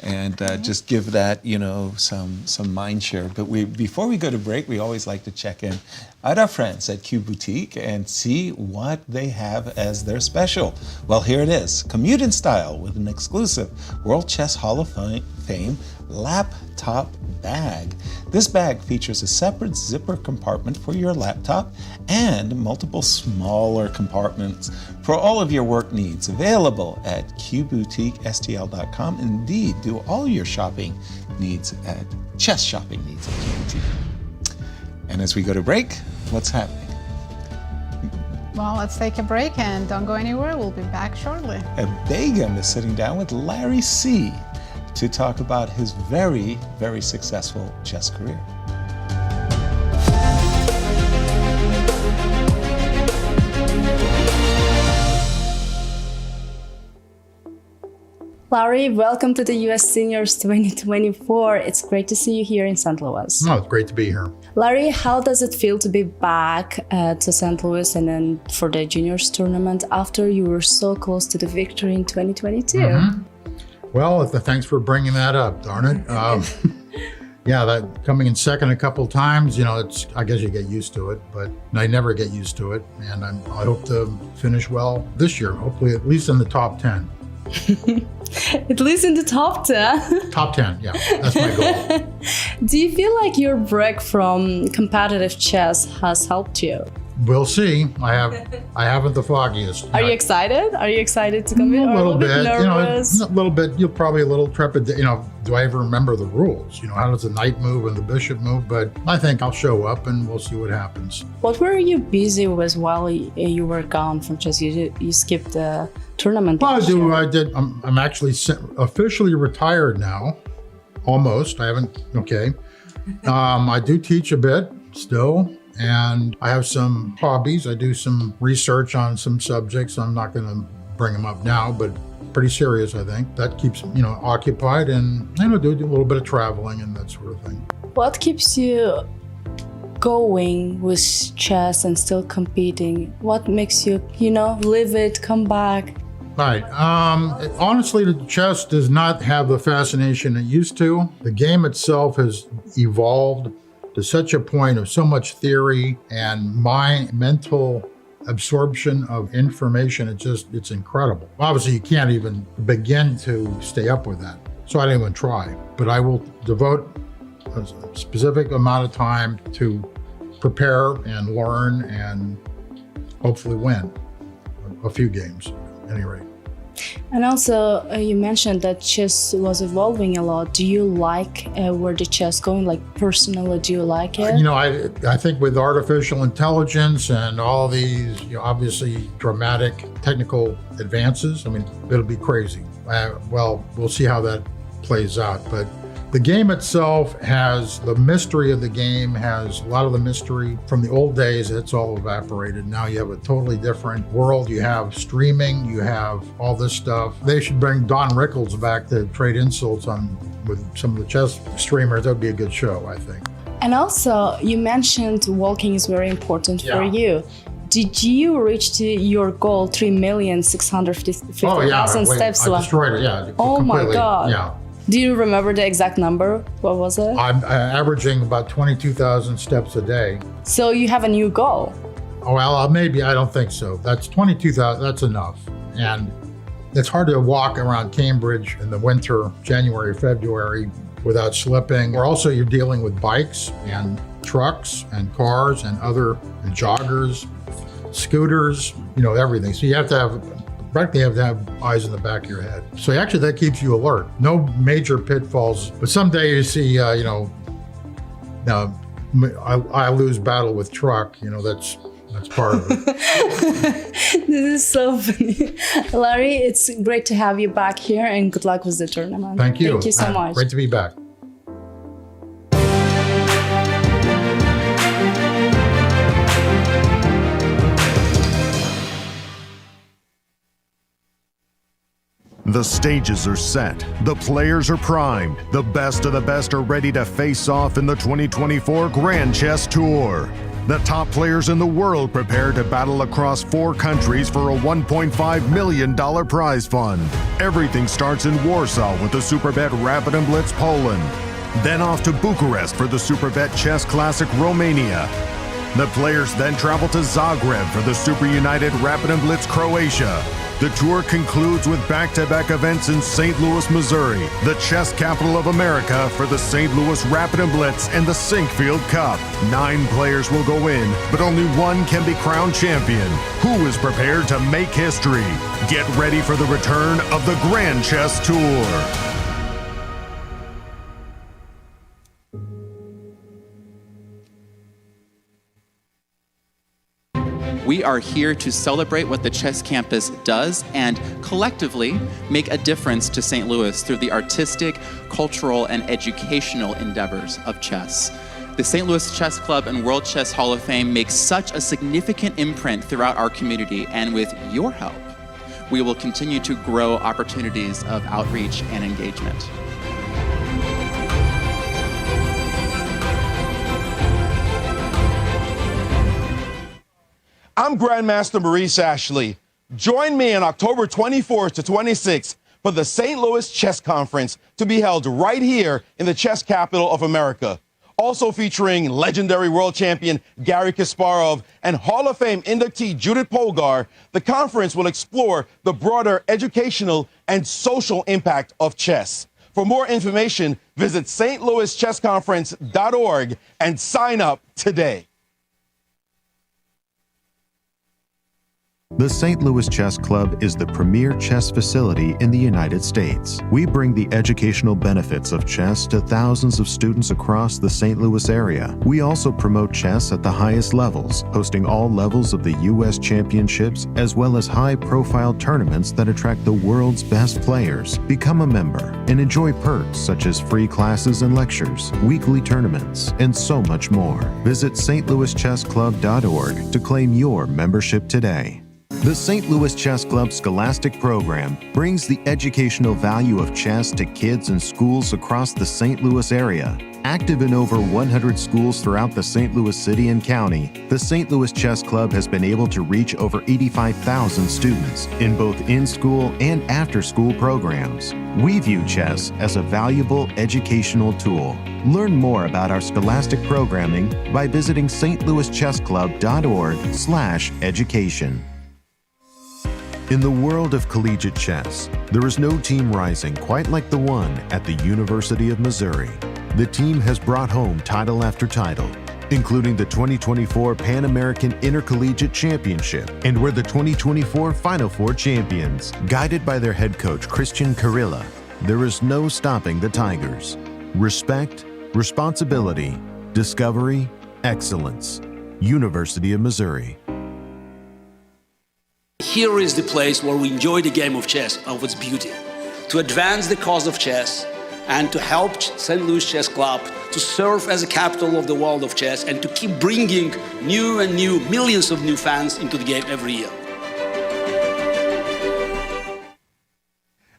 and just give that, you know, some mind share. But before we go to break, we always like to check in at our friends at Q Boutique and see what they have as their special. Well, here it is, Commute in Style with an exclusive World Chess Hall of Fame laptop bag. This bag features a separate zipper compartment for your laptop and multiple smaller compartments for all of your work needs. Available at qboutiquestl.com. Indeed, do all your shopping needs at chess shopping needs at Q Boutique. And as we go to break, what's happening? Well, let's take a break and don't go anywhere. We'll be back shortly. Begum is sitting down with Larry C. to talk about his very, very successful chess career. Larry, welcome to the US Seniors 2024. It's great to see you here in St. Louis. No, it's great to be here. Larry, how does it feel to be back to St. Louis and then for the juniors tournament after you were so close to the victory in 2022? Well, thanks for bringing that up, darn it. Yeah, that coming in second a couple times, you know, I guess you get used to it, but I never get used to it. And I hope to finish well this year, hopefully at least in the top 10. At least in the top 10. Top 10, yeah, that's my goal. Do you feel like your break from competitive chess has helped you? We'll see. I haven't the foggiest. Are you excited? Are you excited to come in? A Or little bit, nervous? a little bit. You'll probably a little trepid. Do I ever remember the rules? How does the knight move and the bishop move? But I think I'll show up and we'll see what happens. What were you busy with while you were gone from chess? You skipped the tournament. Well, last year. I did. I'm actually officially retired now. Almost. I haven't. Okay. I do teach a bit still. And I have some hobbies. I do some research on some subjects. I'm not going to bring them up now, but pretty serious, I think. That keeps, occupied, and do a little bit of traveling and that sort of thing. What keeps you going with chess and still competing? What makes you, live it, come back? Right. Honestly, the chess does not have the fascination it used to. The game itself has evolved to such a point of so much theory and mental absorption of information. It's incredible. Obviously, you can't even begin to stay up with that. So I didn't even try, but I will devote a specific amount of time to prepare and learn and hopefully win a few games at any rate. And also, you mentioned that chess was evolving a lot. Do you like where the chess going? Like personally, do you like it? I think with artificial intelligence and all these, obviously dramatic technical advances, it'll be crazy. Well, we'll see how that plays out. But the game itself has the mystery of the game, has a lot of the mystery from the old days. It's all evaporated. Now you have a totally different world. You have streaming, you have all this stuff. They should bring Don Rickles back to trade insults with some of the chess streamers. That would be a good show, I think. And also, you mentioned walking is very important for you. Did you reach to your goal, 3,650,000 steps? I destroyed it, yeah. Oh completely. My God. Yeah. Do you remember the exact number? What was it? I'm averaging about 22,000 steps a day. So you have a new goal. Well, maybe, I don't think so. That's 22,000, that's enough. And it's hard to walk around Cambridge in the winter, January, February, without slipping. Or also you're dealing with bikes and trucks and cars and and joggers, scooters, everything. So you have to have eyes in the back of your head. So actually that keeps you alert. No major pitfalls, but someday you see, now I lose battle with truck, that's part of it. This is so funny. Larry, it's great to have you back here and good luck with the tournament. Thank you. Thank you so much. Great to be back. The stages are set. The players are primed. The best of the best are ready to face off in the 2024 Grand Chess Tour. The top players in the world prepare to battle across 4 countries for a $1.5 million prize fund. Everything starts in Warsaw with the Superbet Rapid and Blitz Poland. Then off to Bucharest for the Superbet Chess Classic Romania. The players then travel to Zagreb for the Super United Rapid and Blitz Croatia. The tour concludes with back-to-back events in St. Louis, Missouri, the chess capital of America, for the St. Louis Rapid and Blitz and the Sinkfield Cup. 9 players will go in, but only one can be crowned champion. Who is prepared to make history? Get ready for the return of the Grand Chess Tour. We are here to celebrate what the Chess Campus does and collectively make a difference to St. Louis through the artistic, cultural, and educational endeavors of chess. The St. Louis Chess Club and World Chess Hall of Fame make such a significant imprint throughout our community, and with your help, we will continue to grow opportunities of outreach and engagement. I'm Grandmaster Maurice Ashley. Join me on October 24th to 26th for the St. Louis Chess Conference to be held right here in the chess capital of America. Also featuring legendary world champion Garry Kasparov and Hall of Fame inductee Judith Polgar, the conference will explore the broader educational and social impact of chess. For more information, visit stlouischessconference.org and sign up today. The St. Louis Chess Club is the premier chess facility in the United States. We bring the educational benefits of chess to thousands of students across the St. Louis area. We also promote chess at the highest levels, hosting all levels of the U.S. championships, as well as high-profile tournaments that attract the world's best players. Become a member and enjoy perks such as free classes and lectures, weekly tournaments, and so much more. Visit stlouischessclub.org to claim your membership today. The St. Louis Chess Club Scholastic Program brings the educational value of chess to kids in schools across the St. Louis area. Active in over 100 schools throughout the St. Louis City and County, the St. Louis Chess Club has been able to reach over 85,000 students in both in-school and after-school programs. We view chess as a valuable educational tool. Learn more about our scholastic programming by visiting stlouischessclub.org/education. In the world of collegiate chess, there is no team rising quite like the one at the University of Missouri. The team has brought home title after title, including the 2024 Pan American Intercollegiate Championship, and were the 2024 Final Four champions. Guided by their head coach, Christian Chirila, there is no stopping the Tigers. Respect, responsibility, discovery, excellence. University of Missouri. Here is the place where we enjoy the game of chess, of its beauty, to advance the cause of chess and to help St. Louis Chess Club to serve as a capital of the world of chess and to keep bringing new and new millions of new fans into the game every year.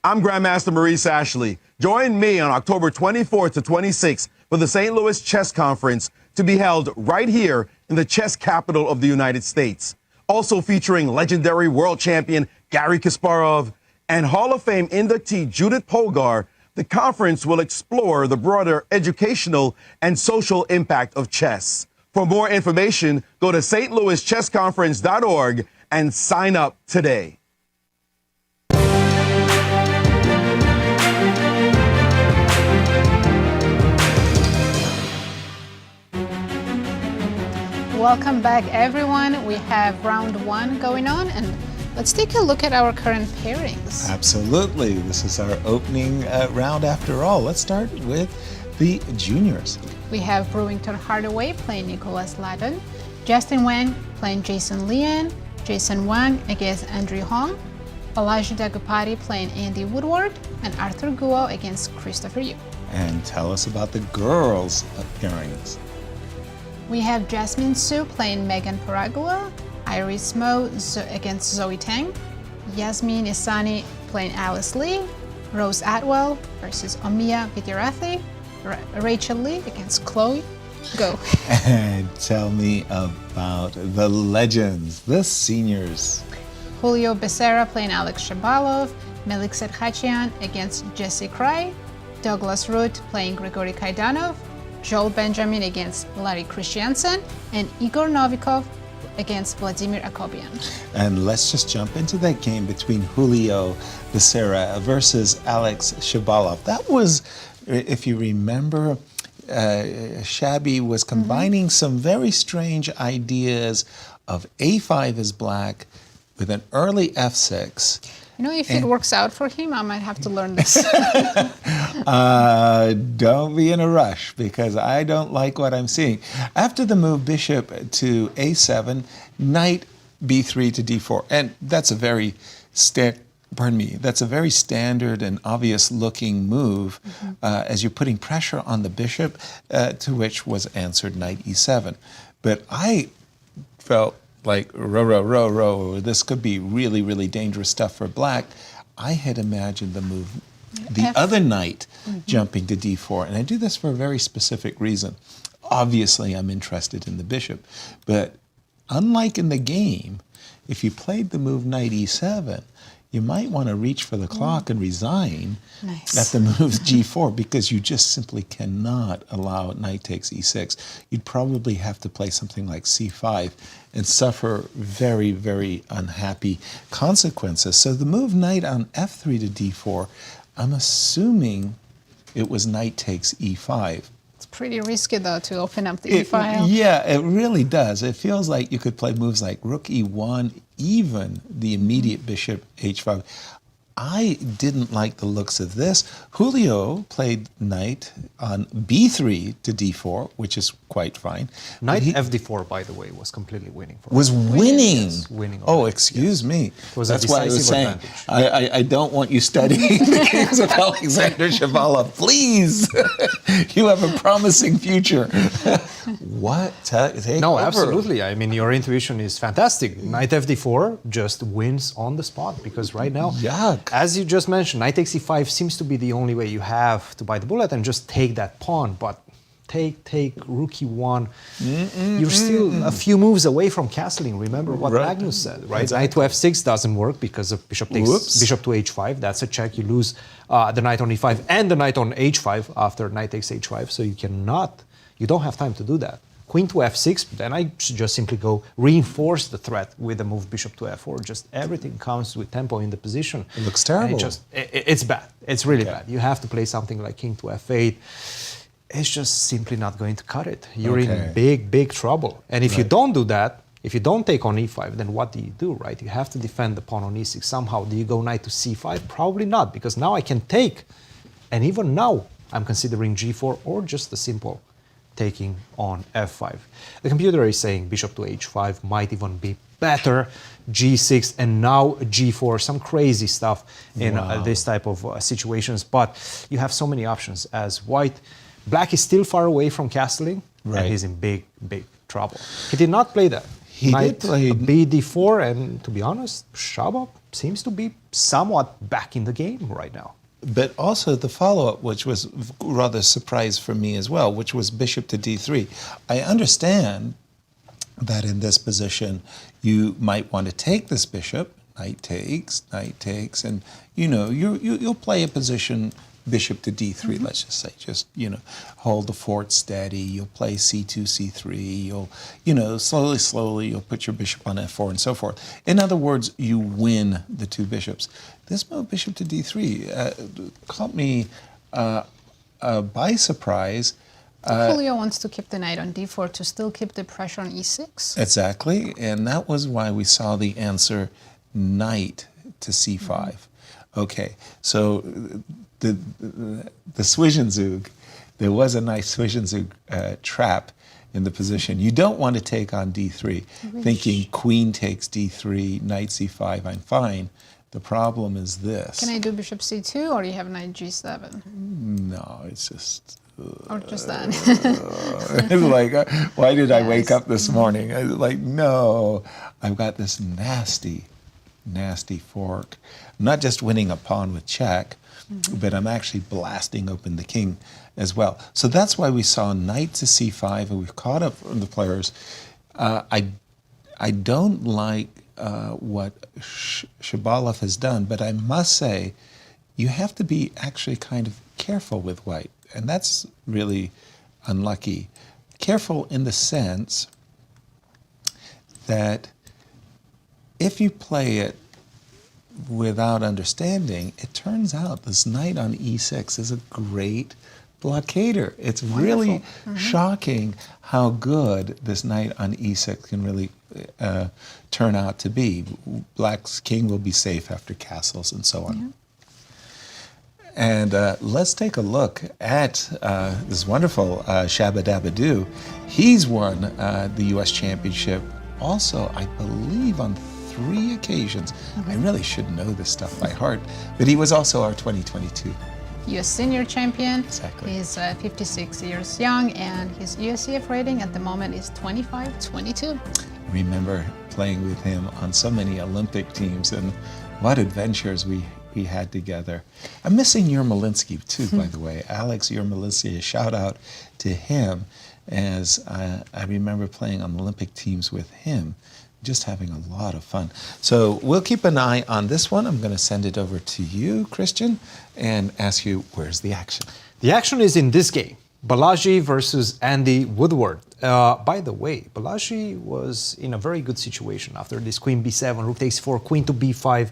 I'm Grandmaster Maurice Ashley. Join me on October 24th to 26th for the St. Louis Chess Conference to be held right here in the chess capital of the United States. Also featuring legendary world champion Garry Kasparov and Hall of Fame inductee Judith Polgar, the conference will explore the broader educational and social impact of chess. For For more information, go to stlouischessconference.org and sign up today. Welcome back, everyone. We have round one going on, and let's take a look at our current pairings. Absolutely. This is our opening round after all. Let's start with the juniors. We have Brewington Hardaway playing Nicolas-Ladan, Justin Wang playing Jason Liang, Jason Wang against Andrew Hong, Balaji Daggupati playing Andy Woodward, and Atwell-Gaw against Christopher Yu. And tell us about the girls' pairings. We have Jasmine Su playing Megan-Paragua, Iris Mo against Zoe Tang, Yasmin Isani playing Alice Li, Rose Atwell versus Omiya Vidyarathi, Rachael Li against Chloe. Go. And tell me about the legends, the seniors. Julio Becerra playing Alex Shabalov, Melikset Khachiyan against Jesse Kraai, Douglas-Root playing Grigory Kaidanov, Joel Benjamin against Larry Christiansen, and Igor Novikov against Vladimir Akopian. And let's just jump into that game between Julio Becerra versus Alex Shabalov. That was, if you remember, Shabby was combining some very strange ideas of A5 is black with an early F6. You know, if it works out for him, I might have to learn this. Don't be in a rush, because I don't like what I'm seeing. After the move bishop to A7, knight B3 to D4, and that's a very that's a very standard and obvious looking move as you're putting pressure on the bishop, to which was answered knight E7. But I felt like, row, this could be really, really dangerous stuff for black. I had imagined the move, the other knight jumping to D4, and I do this for a very specific reason. Obviously, I'm interested in the bishop, but unlike in the game, if you played the move knight E7, you might want to reach for the clock and resign at the moves G4, because you just simply cannot allow knight takes E6. You'd probably have to play something like C5 and suffer very, very unhappy consequences. So the move knight on F3 to D4, I'm assuming it was knight takes E5. It's pretty risky, though, to open up the E file. Yeah, it really does. It feels like you could play moves like rook E1, even the immediate bishop H5. I didn't like the looks of this. Julio played knight on B3 to D4, which is quite fine. Knight FD4, by the way, was completely winning for was winning. Yes, winning. Oh, excuse me. It was That's a why I was decisive saying advantage. I don't want you studying the games of Alexander Shabalov. Please, you have a promising future. What? Take No, over. absolutely. I mean, your intuition is fantastic. Knight FD4 just wins on the spot, because right now, as you just mentioned, knight takes E5 seems to be the only way you have to bite the bullet and just take that pawn. But take rook E1. You're still a few moves away from castling. Remember what Magnus said, right? Exactly. Knight to F6 doesn't work because of bishop takes bishop to H5. That's a check. You lose the knight on E5 and the knight on H5 after knight takes H5. So you don't have time to do that. Queen to F6, then I just simply go reinforce the threat with the move bishop to F4. Just everything comes with tempo in the position. It looks terrible. It's bad. It's really bad. You have to play something like king to F8. It's just simply not going to cut it. You're in big, big trouble. And if you don't do that, if you don't take on E5, then what do, right? You have to defend the pawn on E6 somehow. Do you go knight to C5? Probably not, because now I can take. And even now, I'm considering G4 or just the simple taking on F5. The computer is saying bishop to H5 might even be better, G6, and now G4, some crazy stuff in this type of situations. But you have so many options as white. Black is still far away from castling, and he's in big, big trouble. He did not play that. He did play BD4, and to be honest, Shabab seems to be somewhat back in the game right now. But also the follow-up, which was rather a surprise for me as well, which was bishop to D3. I understand that in this position, you might want to take this bishop, knight takes, and you know, you'll play a position bishop to d3, let's just say. Just, hold the fort steady. You'll play c2, c3. You'll, slowly, you'll put your bishop on f4 and so forth. In other words, you win the two bishops. This move, bishop to d3, caught me by surprise. Julio wants to keep the knight on d4 to still keep the pressure on e6. Exactly, and that was why we saw the answer knight to c5. Okay, so the Zwischenzug, there was a nice Zwischenzug trap in the position. You don't want to take on d3, thinking queen takes d3, knight c5, I'm fine. The problem is this. Can I do bishop c2 or you have knight g7? No, it's just... Or just that. It's like, why did I wake up this morning? I was like, no, I've got this nasty fork. I'm not just winning a pawn with check, but I'm actually blasting open the king as well. So that's why we saw knight to c5, and we've caught up on the players. I don't like what Shabalov has done, but I must say, you have to be actually kind of careful with white. And that's really unlucky. Careful in the sense that if you play it without understanding, it turns out this knight on e6 is a great blockader. It's really shocking how good this knight on e6 can really turn out to be. Black's king will be safe after castles and so on. Yeah. And let's take a look at this wonderful Shabba-Dabba-Doo. He's won the U.S. Championship also, I believe, on 3 occasions. I really should know this stuff by heart, but he was also our 2022 U.S. senior champion. Exactly. He's 56 years young, and his USCF rating at the moment is 25-22. Remember playing with him on so many Olympic teams, and what adventures we had together. I'm missing Yermolinsky too, by the way. Alex Yermolinsky, a shout out to him, as I remember playing on Olympic teams with him, just having a lot of fun. So we'll keep an eye on this one. I'm going to send it over to you, Christian, and ask you, where's the action? The action is in this game, Balaji versus Andy Woodward. By the way, Balaji was in a very good situation after this queen b7, rook takes 4, queen to b5.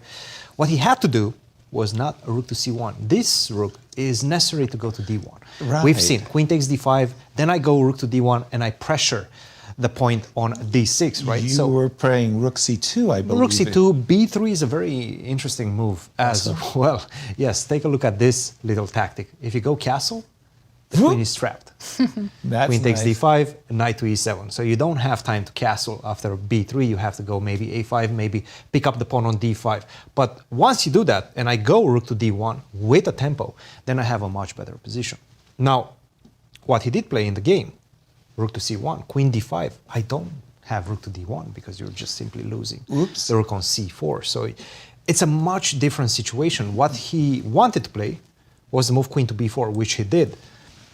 What he had to do was not a rook to c1. This rook is necessary to go to d1. Right. We've seen queen takes d5, then I go rook to d1, and I pressure the point on d6, right? You were playing rook c2, I believe. Rook c2, b3 is a very interesting move as well. Yes, take a look at this little tactic. If you go castle, the queen is trapped. Queen takes d5, knight to e7. So you don't have time to castle after b3. You have to go maybe a5, maybe pick up the pawn on d5. But once you do that, and I go rook to d1 with a tempo, then I have a much better position. Now, what he did play in the game, rook to c1, queen d5, I don't have rook to d1 because you're just simply losing the rook on c4. So it's a much different situation. What he wanted to play was the move queen to b4, which he did.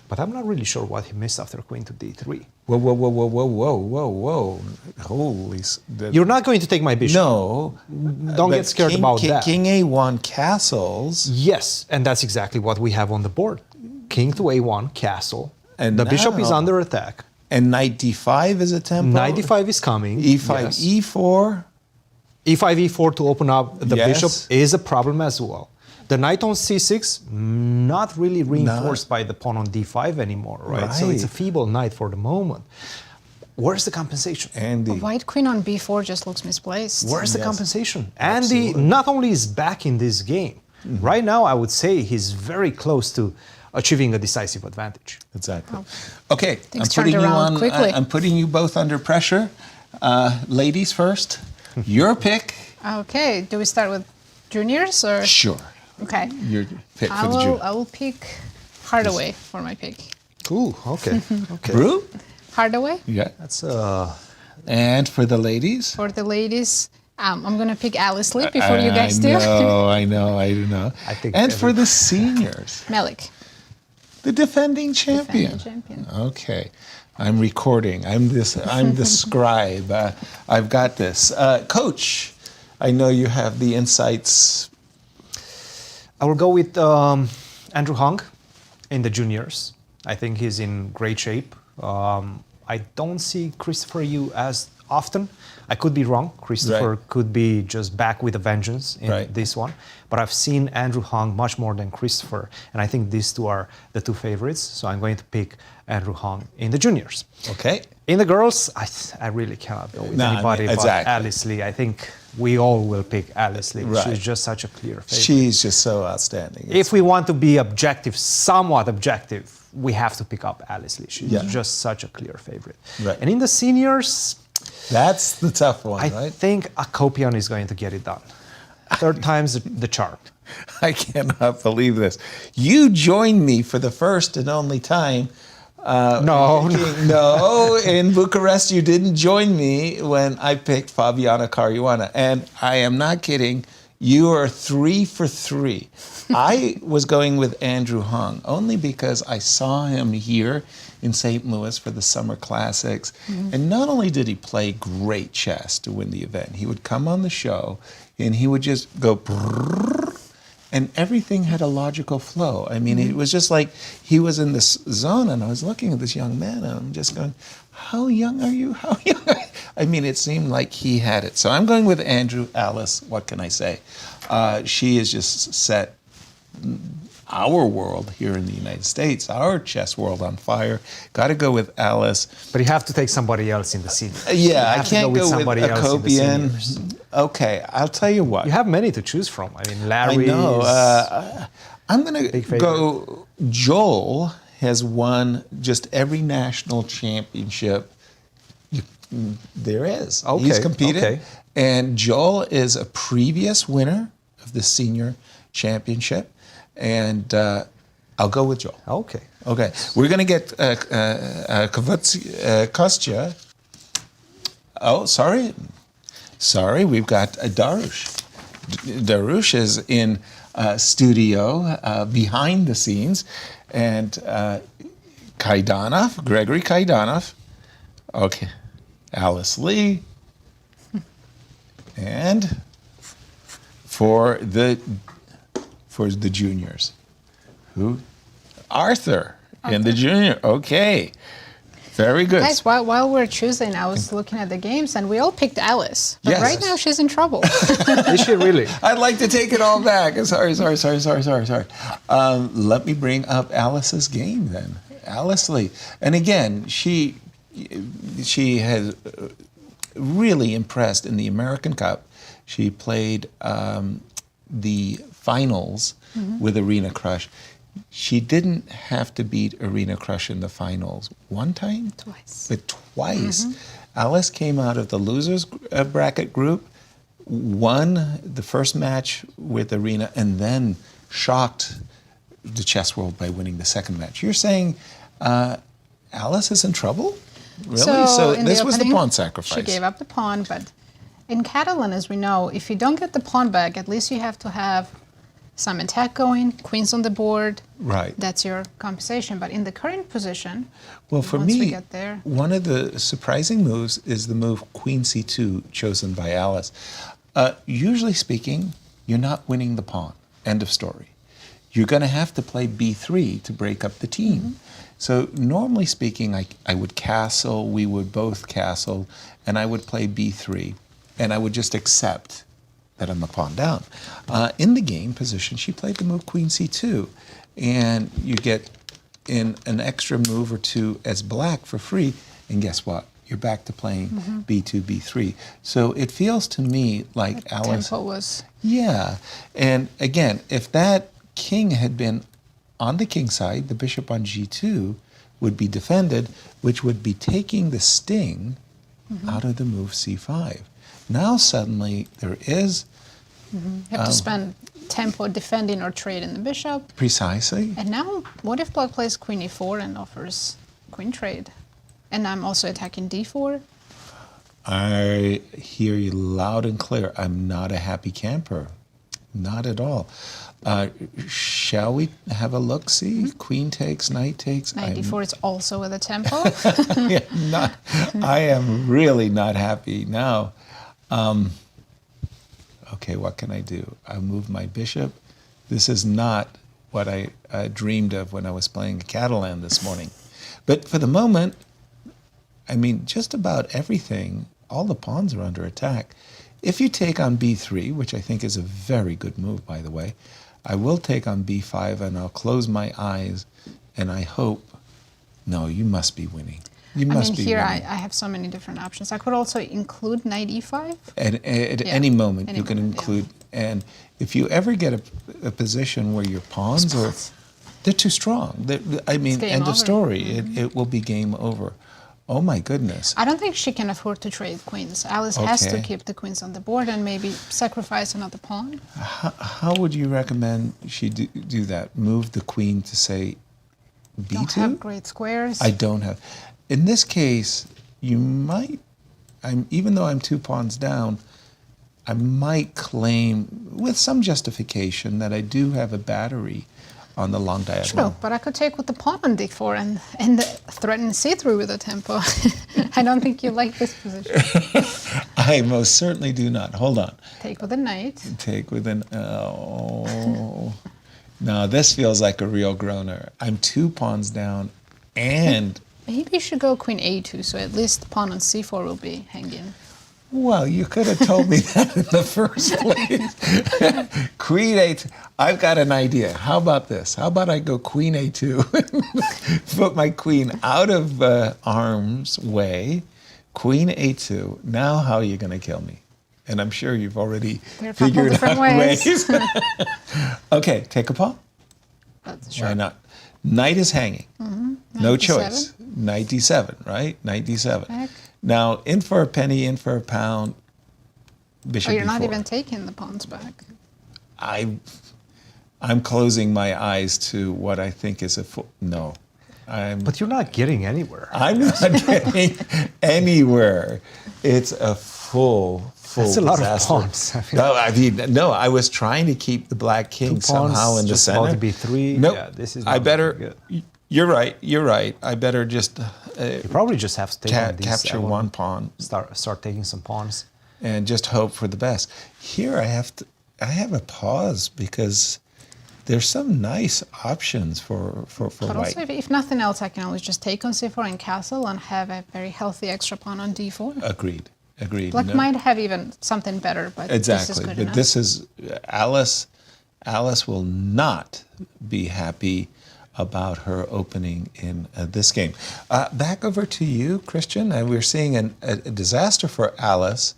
But I'm not really sure what he missed after queen to d3. Whoa. Holy... You're not going to take my bishop. No. Don't get scared about that. King a1 castles. Yes, and that's exactly what we have on the board. King to a1, castle. And the bishop is under attack. And knight d5 is a tempo? Knight d5 is coming. e5, yes. e4? e5, e4 to open up the bishop is a problem as well. The knight on c6, not really reinforced by the pawn on d5 anymore, right? So it's a feeble knight for the moment. Where's the compensation? A white queen on b4 just looks misplaced. Where's the compensation? Andy not only is back in this game, right now I would say he's very close to achieving a decisive advantage. Exactly. Okay, I'm putting you both under pressure. Ladies first, your pick. Okay, do we start with juniors or? Sure. Okay. Your pick for the junior. I will pick Hardaway for my pick. Cool. Okay. Okay. Brew? Hardaway? Yeah. That's And for the ladies? For the ladies, I'm gonna pick Alice Lee before you guys do. I know. I think. And for the seniors? Melik. The defending champion. Okay. I'm recording. I'm the scribe. I've got this. Coach, I know you have the insights. I will go with Andrew Hong in the juniors. I think he's in great shape. I don't see Christopher Yu as often. I could be wrong. Christopher could be just back with a vengeance in this one. But I've seen Andrew Hong much more than Christopher. And I think these two are the two favorites. So I'm going to pick Andrew Hong in the juniors. Okay. In the girls, I really cannot go with anybody but Alice Lee. I think we all will pick Alice Lee. She's just such a clear favorite. She's just so outstanding. If we want to be objective, somewhat objective, we have to pick up Alice Lee. She's just such a clear favorite. Right. And in the seniors, that's the tough one, I think Akopian is going to get it done. Third time's the charm. I cannot believe this. You joined me for the first and only time. No, in Bucharest you didn't join me when I picked Fabiana Caruana. And I am not kidding. You are 3 for 3. I was going with Andrew Hong only because I saw him here in St. Louis for the Summer Classics. And not only did he play great chess to win the event, he would come on the show and he would just go brrrr, and everything had a logical flow. I mean, it was just like he was in this zone, and I was looking at this young man, and I'm just going, how young are you? How young are you? I mean, it seemed like he had it. So I'm going with Andrew. Alice, what can I say? She has just set our world here in the United States, our chess world on fire. Got to go with Alice. But you have to take somebody else in the scene. I can't go with somebody Akopian. Okay, I'll tell you what. You have many to choose from. I mean, Larry. I know. I'm going to go. Joel has won just every national championship there is. Okay. He's competed. Okay. And Joel is a previous winner of the senior championship. And I'll go with Joel. Okay. Okay. We're going to get Kostya. Oh, sorry. Sorry, we've got Darush. Darush is in studio behind the scenes. And Gregory Kaidanov. Okay. Alice Lee. And for the juniors. Who? Arthur in the junior. Okay. Very good. Guys, while we're choosing, I was looking at the games, and we all picked Alice. But right now, she's in trouble. Is she really? I'd like to take it all back. Sorry. Let me bring up Alice's game then. Alice Lee. And again, she has really impressed in the American Cup. She played the finals with Arena Crush. She didn't have to beat Arena Crush in the finals one time? Twice. But twice. Alice came out of the losers bracket group, won the first match with Arena, and then shocked the chess world by winning the second match. You're saying Alice is in trouble? Really? So this was the pawn sacrifice. She gave up the pawn, but in Catalan, as we know, if you don't get the pawn back, at least you have to have some attack going, queens on the board. Right. That's your compensation. But in the current position, well, for once we me, get there, one of the surprising moves is the move Queen C2 chosen by Alice. Usually speaking, you're not winning the pawn. End of story. You're going to have to play B3 to break up the team. So normally speaking, I would castle, we would both castle, and I would play B3, and I would just accept that I'm a pawn down. In the game position, she played the move Queen C2, and you get in an extra move or two as black for free, and guess what? You're back to playing B2, B3. So it feels to me like Alice... tempo was... Yeah, and again, if that king had been on the king side, the bishop on G2 would be defended, which would be taking the sting out of the move C5. Now suddenly there is... You have to spend tempo defending or trading the bishop. Precisely. And now, what if black plays queen e4 and offers queen trade? And I'm also attacking d4? I hear you loud and clear. I'm not a happy camper. Not at all. Shall we have a look-see? Queen takes, knight takes. Knight d4 is also with a tempo. I am really not happy now. Okay, what can I do? I move my bishop. This is not what I dreamed of when I was playing Catalan this morning. But for the moment, I mean, just about everything, all the pawns are under attack. If you take on b3, which I think is a very good move, by the way, I will take on b5 and I'll close my eyes and I hope, no, you must be winning. You must be here winning. I have so many different options. I could also include knight e5. At any moment, you can include, and if you ever get a position where your pawns are, they're too strong. I mean, end of story. It will be game over. Oh my goodness. I don't think she can afford to trade queens. Alice has to keep the queens on the board and maybe sacrifice another pawn. How would you recommend she do that? Move the queen to, say, b2? Don't have great squares. I don't have. In this case, you might, even though I'm 2 pawns down, I might claim, with some justification, that I do have a battery on the long diagonal. True, but I could take with the pawn on d4 and threaten c3 with a tempo. I don't think you like this position. I most certainly do not. Hold on. Take with a knight. Take with an, oh. No, this feels like a real groaner. I'm 2 pawns down and... Maybe you should go queen a2, so at least the pawn on c4 will be hanging. Well, you could have told me that in the first place. Queen a2. I've got an idea. How about this? How about I go queen a2, put my queen out of harm's way, queen a2. Now how are you going to kill me? And I'm sure you've already figured out ways. Okay, take a pawn. Sure. Why not? Knight is hanging. No D7. choice. Knight d7, right? Knight d7. Back. Now, in for a penny, in for a pound, bishop you're d4. not even taking the pawns back. I'm closing my eyes to what I think is a full... No. But you're not getting anywhere. I'm not getting anywhere. It's a full That's a lot disaster. of pawns. No, I was trying to keep the black king somehow in the just center. about to be 3. Nope. Yeah, this is I not better... good. You're right. I better just... you probably just have to take on these capture 1 pawn. Start taking some pawns. And just hope for the best. Here I have a pause because there's some nice options for But white. also, if nothing else, I can always just take on c4 and castle and have a very healthy extra pawn on d4. Agreed. Black might have even something better, but this is good enough. This is Alice will not be happy about her opening in this game. Back over to you, Christian. We're seeing a disaster for Alice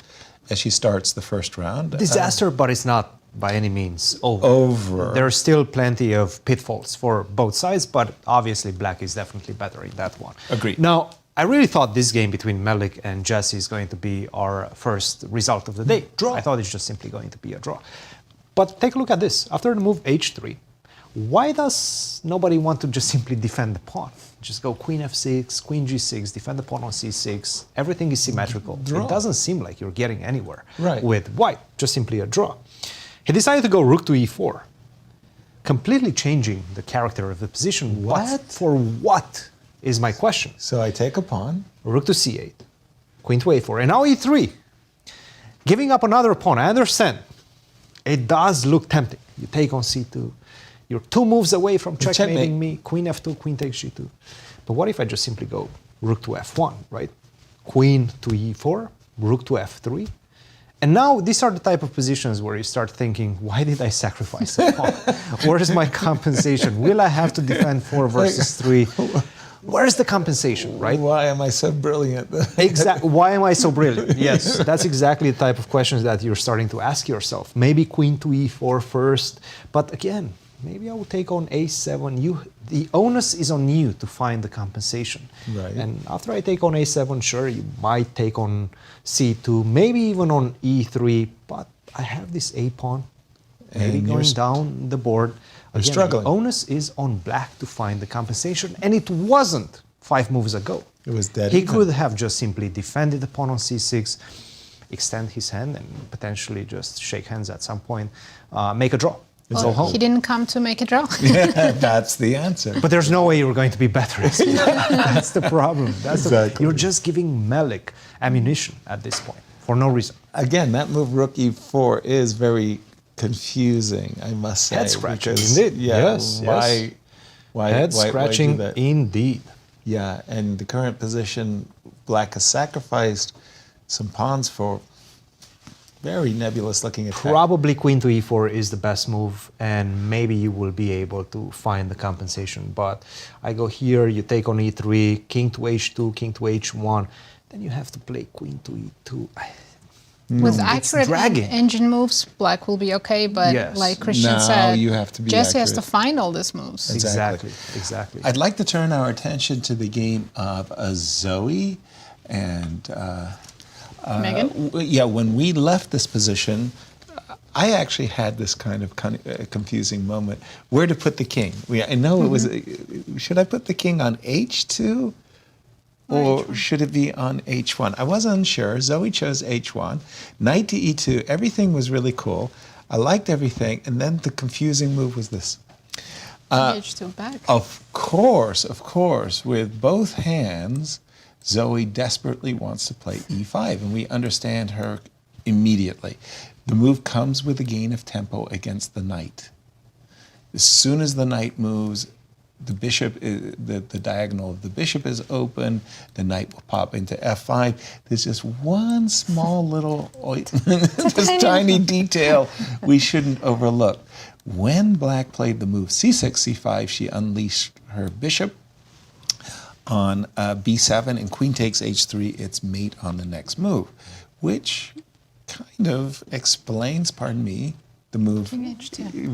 as she starts the first round. Disaster, but it's not by any means over. There are still plenty of pitfalls for both sides, but obviously black is definitely better in that one. Agreed. Now, I really thought this game between Melik and Jesse is going to be our first result of the day. Draw. I thought it's just simply going to be a draw. But take a look at this. After the move h3, why does nobody want to just simply defend the pawn? Just go queen f6, queen g6, defend the pawn on c6. Everything is symmetrical. Draw. It doesn't seem like you're getting anywhere Right. with white. Just simply a draw. He decided to go rook to e4, completely changing the character of the position. What? But for what is my question? So I take a pawn. Rook to c8, queen to a4, and now e3. Giving up another pawn, I understand. It does look tempting. You take on c2. You're 2 moves away from checkmating me. Queen f2, queen takes g2. But what if I just simply go rook to f1, right? Queen to e4, rook to f3. And now these are the type of positions where you start thinking, why did I sacrifice a pawn? Where is my compensation? Will I have to defend 4 versus 3? Where's the compensation, right? Why am I so brilliant? Exactly. Why am I so brilliant? Yes, that's exactly the type of questions that you're starting to ask yourself. Maybe queen to e4 first, but again, maybe I will take on a7. The onus is on you to find the compensation. Right. And after I take on a7, sure, you might take on c2, maybe even on e3, but I have this a pawn, maybe And going down the board. Again, struggling. The onus is on black to find the compensation, and it wasn't 5 moves ago. It was dead He even. could have just simply defended the pawn on c6, extend his hand, and potentially just shake hands at some point, make a draw. It's all home. He didn't come to make a draw. Yeah, that's the answer. But there's no way you're going to be better. That's the problem. Exactly. You're just giving Melik ammunition at this point for no reason. Again, that move rook e4 is very confusing, I must say. Head scratching, because, indeed. Yeah, Yes, why Head do scratching, that? indeed. Yeah, and the current position, Black has sacrificed some pawns for very nebulous looking attack. Probably queen to e4 is the best move, and maybe you will be able to find the compensation. But I go here, you take on e3, king to h2, king to h1, then you have to play queen to e2. With accurate dragging. engine moves, Black will be okay, but Yes. like Christian No, said, you have to be Jesse has to accurate. find all these moves. Exactly, exactly. I'd like to turn our attention to the game of Zoe and Megan? yeah, when we left this position, I actually had this kind of confusing moment. Where to put the king? I know it was, should I put the king on h2? Or should it be on h1? I wasn't unsure. Zoe chose h1. Knight to e2. Everything was really cool. I liked everything. And then the confusing move was this. H2 back. Of course, with both hands, Zoe desperately wants to play e5. And we understand her immediately. The move comes with a gain of tempo against the knight. As soon as the knight moves, the bishop, the diagonal of the bishop is open, the knight will pop into f5. There's just one small little this tiny detail we shouldn't overlook. When Black played the move c6, c5, she unleashed her bishop on b7, and queen takes h3, it's mate on the next move, which kind of explains, pardon me, the move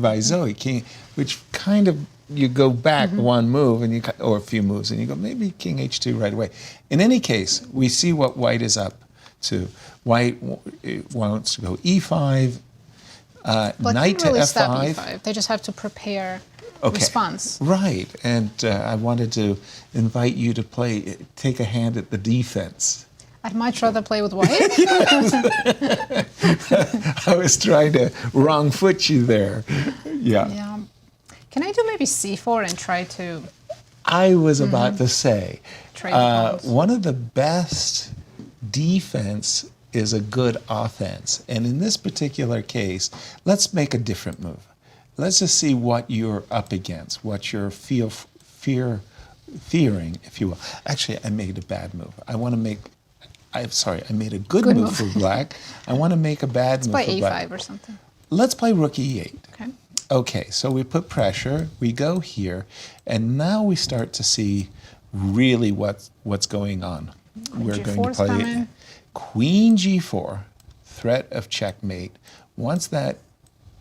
by Zoe, king, which kind of, you go back one move and or a few moves, and you go maybe king h2 right away. In any case, we see what White is up to. White wants to go e5, knight to really f5. stop e5. They just have to prepare response. Right, and I wanted to invite you to take a hand at the defense. I'd much rather play with White. I was trying to wrong foot you there. Yeah. Can I do maybe c4 and try to... I was about to say, Trade pawns. one of the best defense is a good offense. And in this particular case, let's make a different move. Let's just see what you're up against, what you're fearing, if you will. Actually, I made a bad move. I made a good move for Black. I want to make a bad move for Let's play Black. a5 or something. Let's play rook e8. Okay. Okay, so we put pressure, we go here, and now we start to see really what's going on. We're going to play coming. queen g4, threat of checkmate. Once that,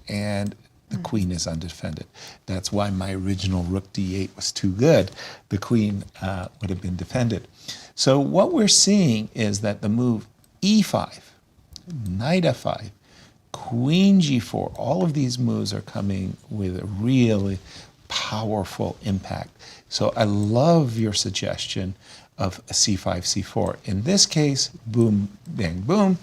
and the queen is undefended. That's why my original rook d8 was too good. The queen would have been defended. So what we're seeing is that the move e5, knight f5, queen g4, all of these moves are coming with a really powerful impact. So I love your suggestion of a c5, c4. In this case, boom, bang, boom.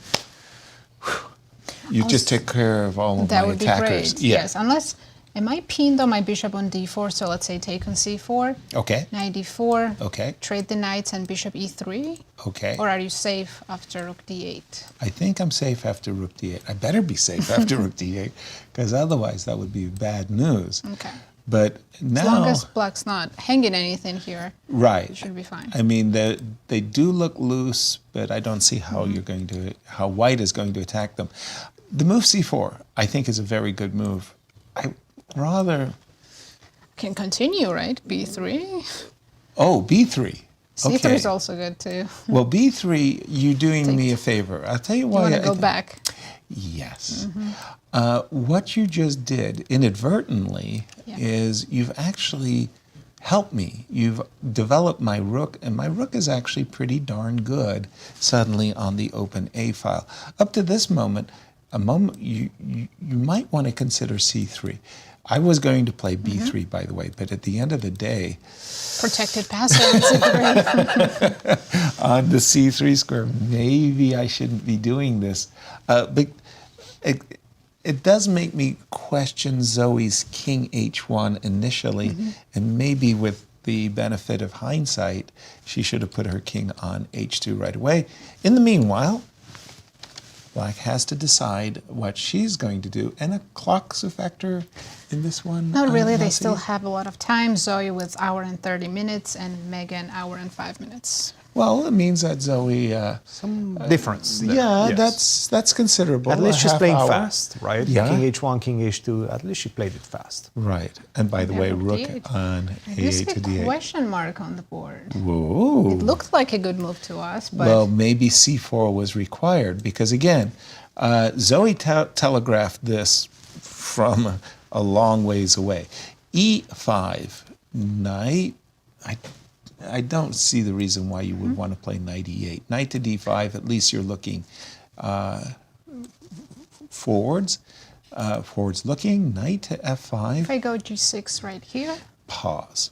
You just take care of all of That my would be attackers. great. Yes, unless... Am I pinned on my bishop on d4? So let's say take on c4. Okay. Knight d4. Okay. Trade the knights and bishop e3. Okay. Or are you safe after rook d8? I think I'm safe after rook d8. I better be safe after rook d8, because otherwise that would be bad news. Okay. But now, As long as Black's not hanging anything here, right, it should be fine. I mean, they do look loose, but I don't see how how White is going to attack them. The move c4, I think, is a very good move. I rather Can continue, right? b3. Oh, b3. c3 Okay. is also good too. Well, b3, you're doing me a favor. I'll tell you You why. want to go back? Yes. What you just did inadvertently is you've actually helped me. You've developed my rook, and my rook is actually pretty darn good suddenly on the open A file. Up to this moment, you might want to consider c3. I was going to play b3, by the way, but at the end of the day, Protected passer on c3. on the c3 square, maybe I shouldn't be doing this. But it does make me question Zoe's king h1 initially, and maybe with the benefit of hindsight, she should have put her king on h2 right away. In the meanwhile, Black has to decide what she's going to do. And a clock's a factor in this one? Not really. They Nancy? still have a lot of time. Zoe with hour and 30 minutes and Megan hour and 5 minutes. Well, it means that Zoe... Some difference there. yeah, Yes. that's considerable. At least A she's half playing hour. fast, right? Yeah. King H1, King H2, at least she played it fast. Right. And by the Yeah, way, rook rook D8. on You see A8 to a D8. question mark on the board. Whoa. It looked like a good move to us, but Well, maybe C4 was required because, again, Zoe telegraphed this from a long ways away. E5, knight. I don't see the reason why you would want to play knight E8. Knight to D5, at least you're looking forwards. Forwards looking. Knight to F5. if I go G6 right here, Pause.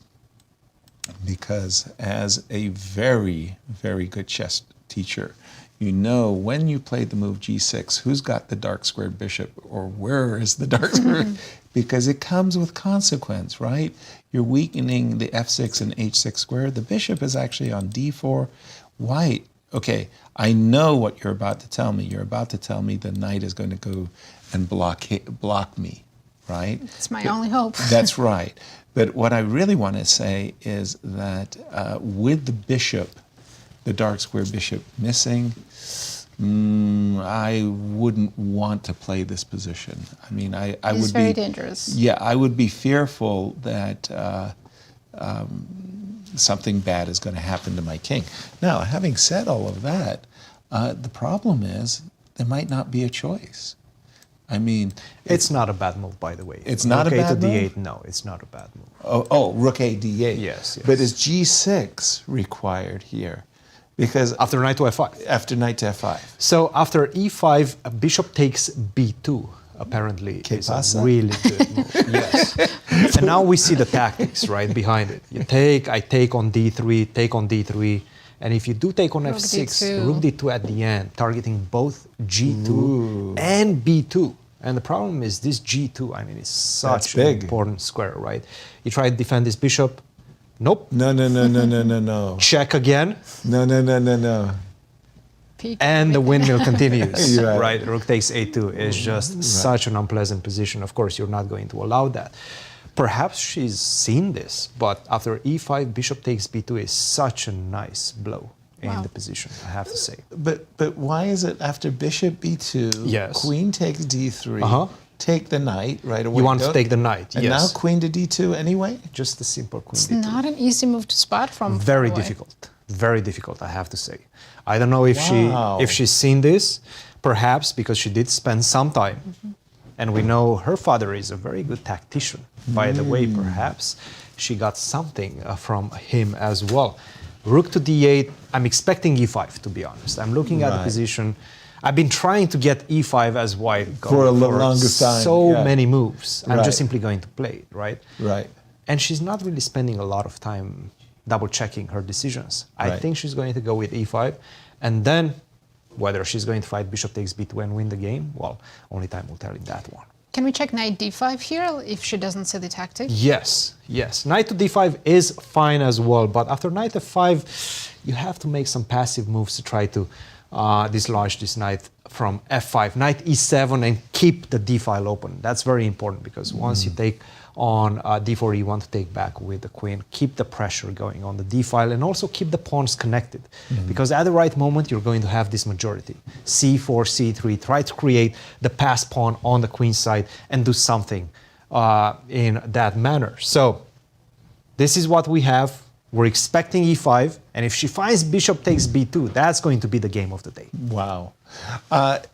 Because as a very, very good chess teacher, you know when you play the move G6, who's got the dark squared bishop or where is the dark squared? Because it comes with consequence, right? You're weakening the F6 and H6 square. The bishop is actually on D4. White, okay, I know what you're about to tell me. You're about to tell me the knight is going to go and block me, right? it's my only hope. That's right. But what I really want to say is that with the bishop, the dark square bishop missing, I wouldn't want to play this position. I mean, I It's would very be dangerous. Yeah, I would be fearful that something bad is going to happen to my king. Now, having said all of that, the problem is there might not be a choice. I mean, It's not a bad move, by the way. It's not a Rook bad A to move? D8, no, it's not a bad move. oh, rook A D8. Yes, But yes. is G6 required here? Because After knight to F5. after knight to F5. So after E5, a bishop takes B2, apparently. Que It's pasa? a really good move. Yes. And now we see the tactics, right, behind it. You take, I take on D3, take on D3. And if you do take on Rook F6, D2. rook D2 at the end, targeting both G2 and B2. And the problem is this G2, I mean, it's That's such an big. important square, right? You try to defend this bishop. Nope. No. Check again. No. Peek And the windmill continues, You're right. right? Rook takes A2 is just such an unpleasant position. Of course, you're not going to allow that. Perhaps she's seen this, but after E5, bishop takes B2 is such a nice blow in Wow. the position, I have to say. But why is it after bishop B2, Yes. queen takes D3, take the knight right away? You want to don't- take the knight, And yes. now queen to D2 anyway? Just a simple queen It's D2. not an easy move to spot from Very far away. difficult. Very difficult, I have to say. I don't know if Wow. she's seen this, perhaps because she did spend some time. And we know her father is a very good tactician. By the way, perhaps she got something from him as well. Rook to D8, I'm expecting E5, to be honest. I'm looking at the Right. position. I've been trying to get E5 as white For a longest time, so yeah. many moves. I'm Right. just simply going to play it, right? Right. And she's not really spending a lot of time double checking her decisions. I Right. think she's going to go with E5, and then whether she's going to fight bishop takes B2 and win the game, well, only time will tell in that one. Can we check knight d5 here if she doesn't see the tactic? Yes. Knight to D5 is fine as well, but after knight F5, you have to make some passive moves to try to dislodge this knight from F5. Knight E7 and keep the D file open. That's very important because once you take on D4, you want to take back with the queen, keep the pressure going on the D file and also keep the pawns connected because at the right moment you're going to have this majority. C4, C3, try to create the passed pawn on the queen side and do something in that manner. So this is what we have. We're expecting E5, and if she finds bishop takes B2, that's going to be the game of the day. Wow.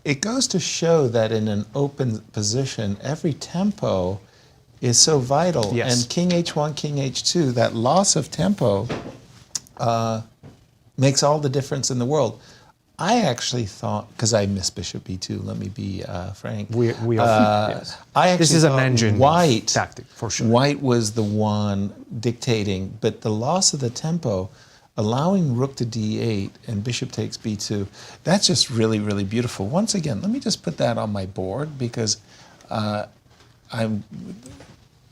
It goes to show that in an open position, every tempo is so vital. Yes. And king H1, king H2, that loss of tempo makes all the difference in the world. I actually thought, because I missed bishop B2, let me be frank. We are, yes. I actually This is an thought engine white tactic, for sure. White was the one dictating, but the loss of the tempo, allowing rook to D8 and bishop takes B2, that's just really, really beautiful. Once again, let me just put that on my board because I'm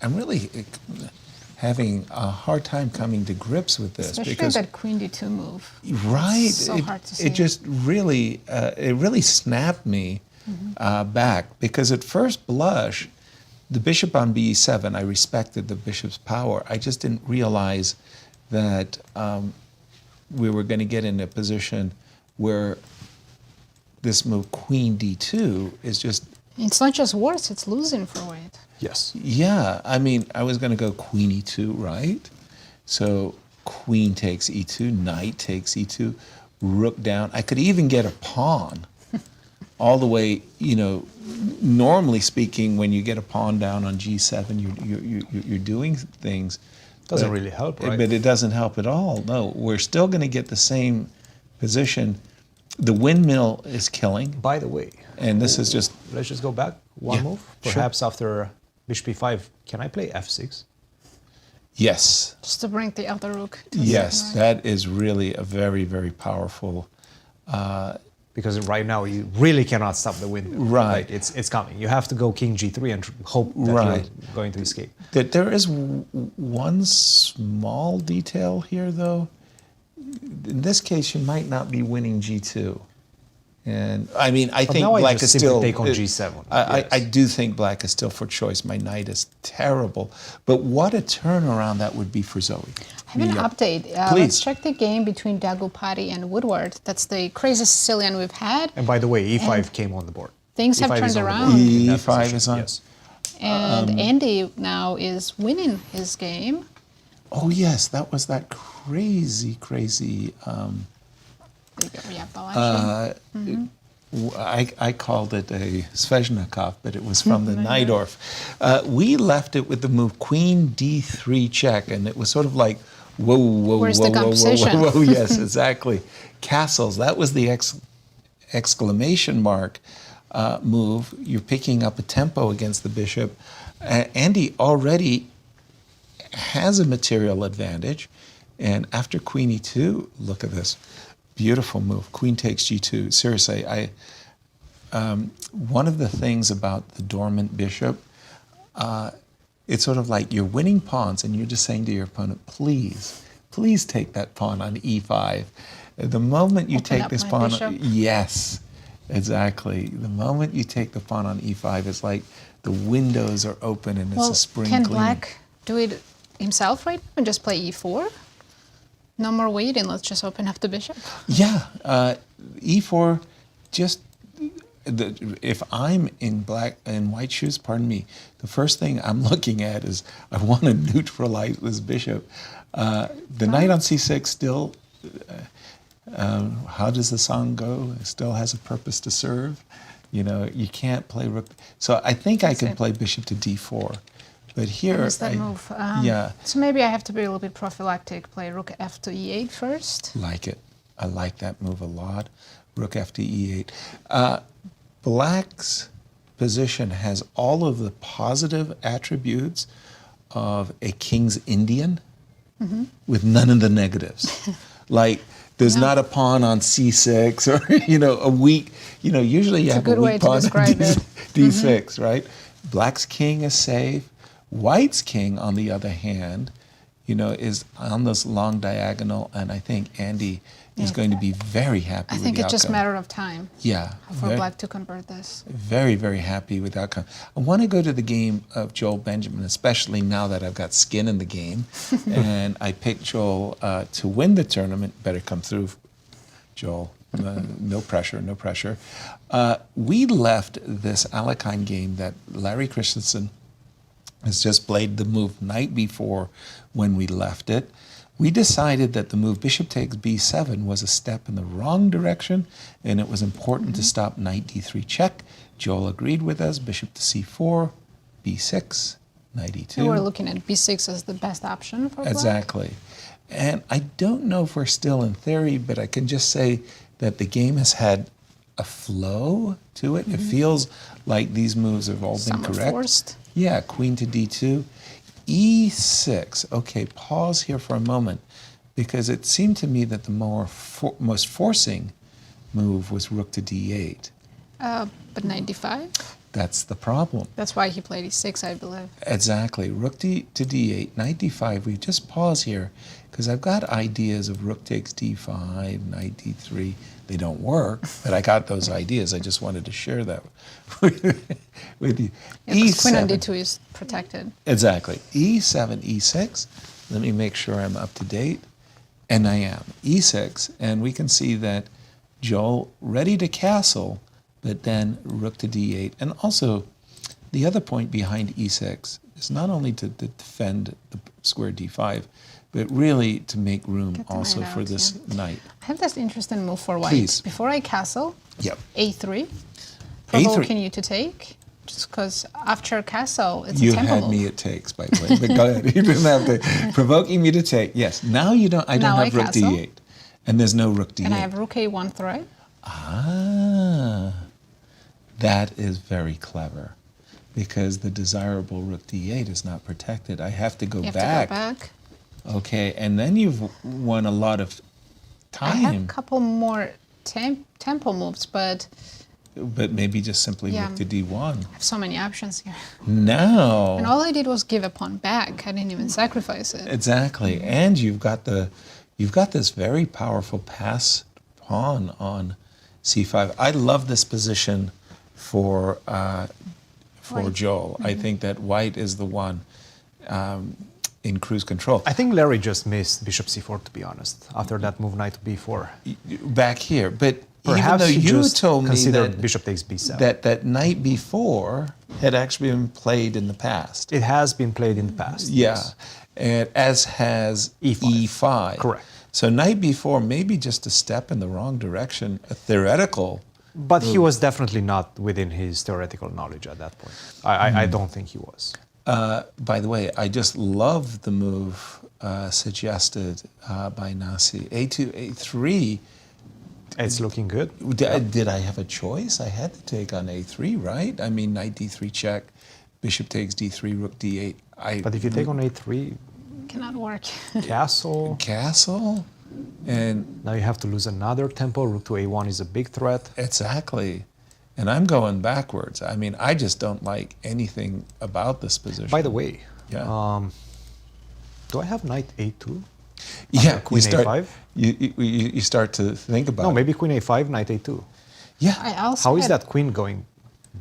really having a hard time coming to grips with this. Especially because that queen d2 move. Right. It's so hard to see. It just really, it really snapped me back, because at first blush, the bishop on b7, I respected the bishop's power. I just didn't realize that we were going to get in a position where this move queen d2 is just... It's not just worse, it's losing for white. Yes. Yeah, I mean, I was going to go queen e2, right? So queen takes e2, knight takes e2, rook down. I could even get a pawn all the way, you know, normally speaking, when you get a pawn down on g7, you're doing things. Doesn't really help, right? But it doesn't help at all. No, we're still going to get the same position. The windmill is killing. By the way, and this is just... Let's just go back one move. Perhaps after bishop e5, can I play f6? Yes. Just to bring the other rook to yes, that is really a very, very powerful... because right now you really cannot stop the windmill. Right. It's coming. You have to go king g3 and hope that you're going to escape. There is one small detail here, though. In this case, you might not be winning g2. And I mean, I think black is still... take on g7. I do think black is still for choice. My knight is terrible. But what a turnaround that would be for Zoe. I have an update. Let's check the game between Daggupati and Woodward. That's the craziest Sicilian we've had. And by the way, e5 came on the board. Things have turned around. e5 is on? Yes. And Andy now is winning his game. Oh, yes, that was that crazy... Yeah, Balaji. I called it a Sveshnikov, but it was from the Najdorf. We left it with the move queen d3 check, and it was sort of like, whoa, whoa, Where's whoa, the whoa, composition? whoa, whoa, yes, exactly. Castles, that was the exclamation mark move. You're picking up a tempo against the bishop. Andy already has a material advantage, and after queen e2, look at this. Beautiful move. Queen takes g2. Seriously, one of the things about the dormant bishop, it's sort of like you're winning pawns and you're just saying to your opponent, please take that pawn on e5. The moment you take this pawn, yes, exactly. The moment you take the pawn on e5, it's like the windows are open and it's a spring clean. Can black do it himself right now and just play e4? No more waiting, let's just open up the bishop. Yeah, e4, just, if I'm in white shoes, pardon me, the first thing I'm looking at is I want to neutralize this bishop. The knight on c6 still, how does the song go? It still has a purpose to serve. You know, you can't play rook. So I think I can play bishop to d4. But here, that move? Yeah. So maybe I have to be a little bit prophylactic. Play rook f to e8 first. Like it. I like that move a lot. Rook f to e8. Black's position has all of the positive attributes of a king's Indian with none of the negatives. Like, there's not a pawn on c6 or, you know, a weak, you know, usually you have a weak pawn on d6, right? Black's king is safe. White's king, on the other hand, you know, is on this long diagonal, and I think Andy is going to be very happy with the outcome. I think it's just a matter of time for black to convert this. Very, very happy with the outcome. I want to go to the game of Joel Benjamin, especially now that I've got skin in the game, and I picked Joel to win the tournament. Better come through, Joel. No pressure, no pressure. We left this Alekhine game that Larry Christensen has just played the move night before when we left it. We decided that the move bishop takes b7 was a step in the wrong direction, and it was important to stop knight d3 check. Joel agreed with us, bishop to c4, b6, knight e2. And we're looking at b6 as the best option for black. Exactly. And I don't know if we're still in theory, but I can just say that the game has had a flow to it. It feels like these moves have all been correct. Forced. Yeah, queen to d2, e6. Okay, pause here for a moment, because it seemed to me that the most forcing move was rook to d8. But knight d5? That's the problem. That's why he played e6, I believe. Exactly. Rook to d8, knight d5. We just pause here because I've got ideas of rook takes d5, knight d3. They don't work, but I got those ideas. I just wanted to share that with you. Yeah, because queen on d2 is protected. Exactly. e7, e6. Let me make sure I'm up to date. And I am. e6, and we can see that Joel ready to castle, but then rook to d8. And also, the other point behind e6 is not only to defend the square d5, but really to make room also for this knight. I have this interesting move for white. Please. Before I castle, Yep. a3, provoking you to take, just because after castle, it's a tempo You had me at takes, by the way, but go ahead. You didn't have to. Provoking me to take, yes. Now you don't. I don't have rook castle. d8. And there's no rook d8. And I have rook a1 threat. Ah, that is very clever, because the desirable rook d8 is not protected. I have to go You have back. to go back. Okay, and then you've won a lot of time. I have a couple more tempo moves, but But maybe just simply rook to d1. I have so many options here. No. And all I did was give a pawn back. I didn't even sacrifice it. Exactly, and you've got this very powerful pass pawn on c5. I love this position for White. Joel. I think that white is the one in cruise control. I think Larry just missed bishop c4, to be honest, after that move knight to b4. Back here, but Perhaps even though you just told me consider that bishop takes b7. that knight b4 had actually been played in the past. It has been played in the past. Yeah, Yes. and as has e5. Correct. So knight b4 may be just a step in the wrong direction, a theoretical. But he was definitely not within his theoretical knowledge at that point. I don't think he was. By the way, I just love the move suggested by Nasi. a2, a3. It's looking good. Did I have a choice? I had to take on a3, right? I mean, knight d3 check, bishop takes d3, rook d8. But if you take on a3, Cannot work. castle. Castle? And Now you have to lose another tempo. Rook to a1 is a big threat. exactly. And I'm going backwards. I mean, I just don't like anything about this position. By the way, Yeah. do I have knight a2? Yeah, Queen a5? You start to think about No, it. maybe queen a5, knight a2. Yeah. I also How is had- that queen going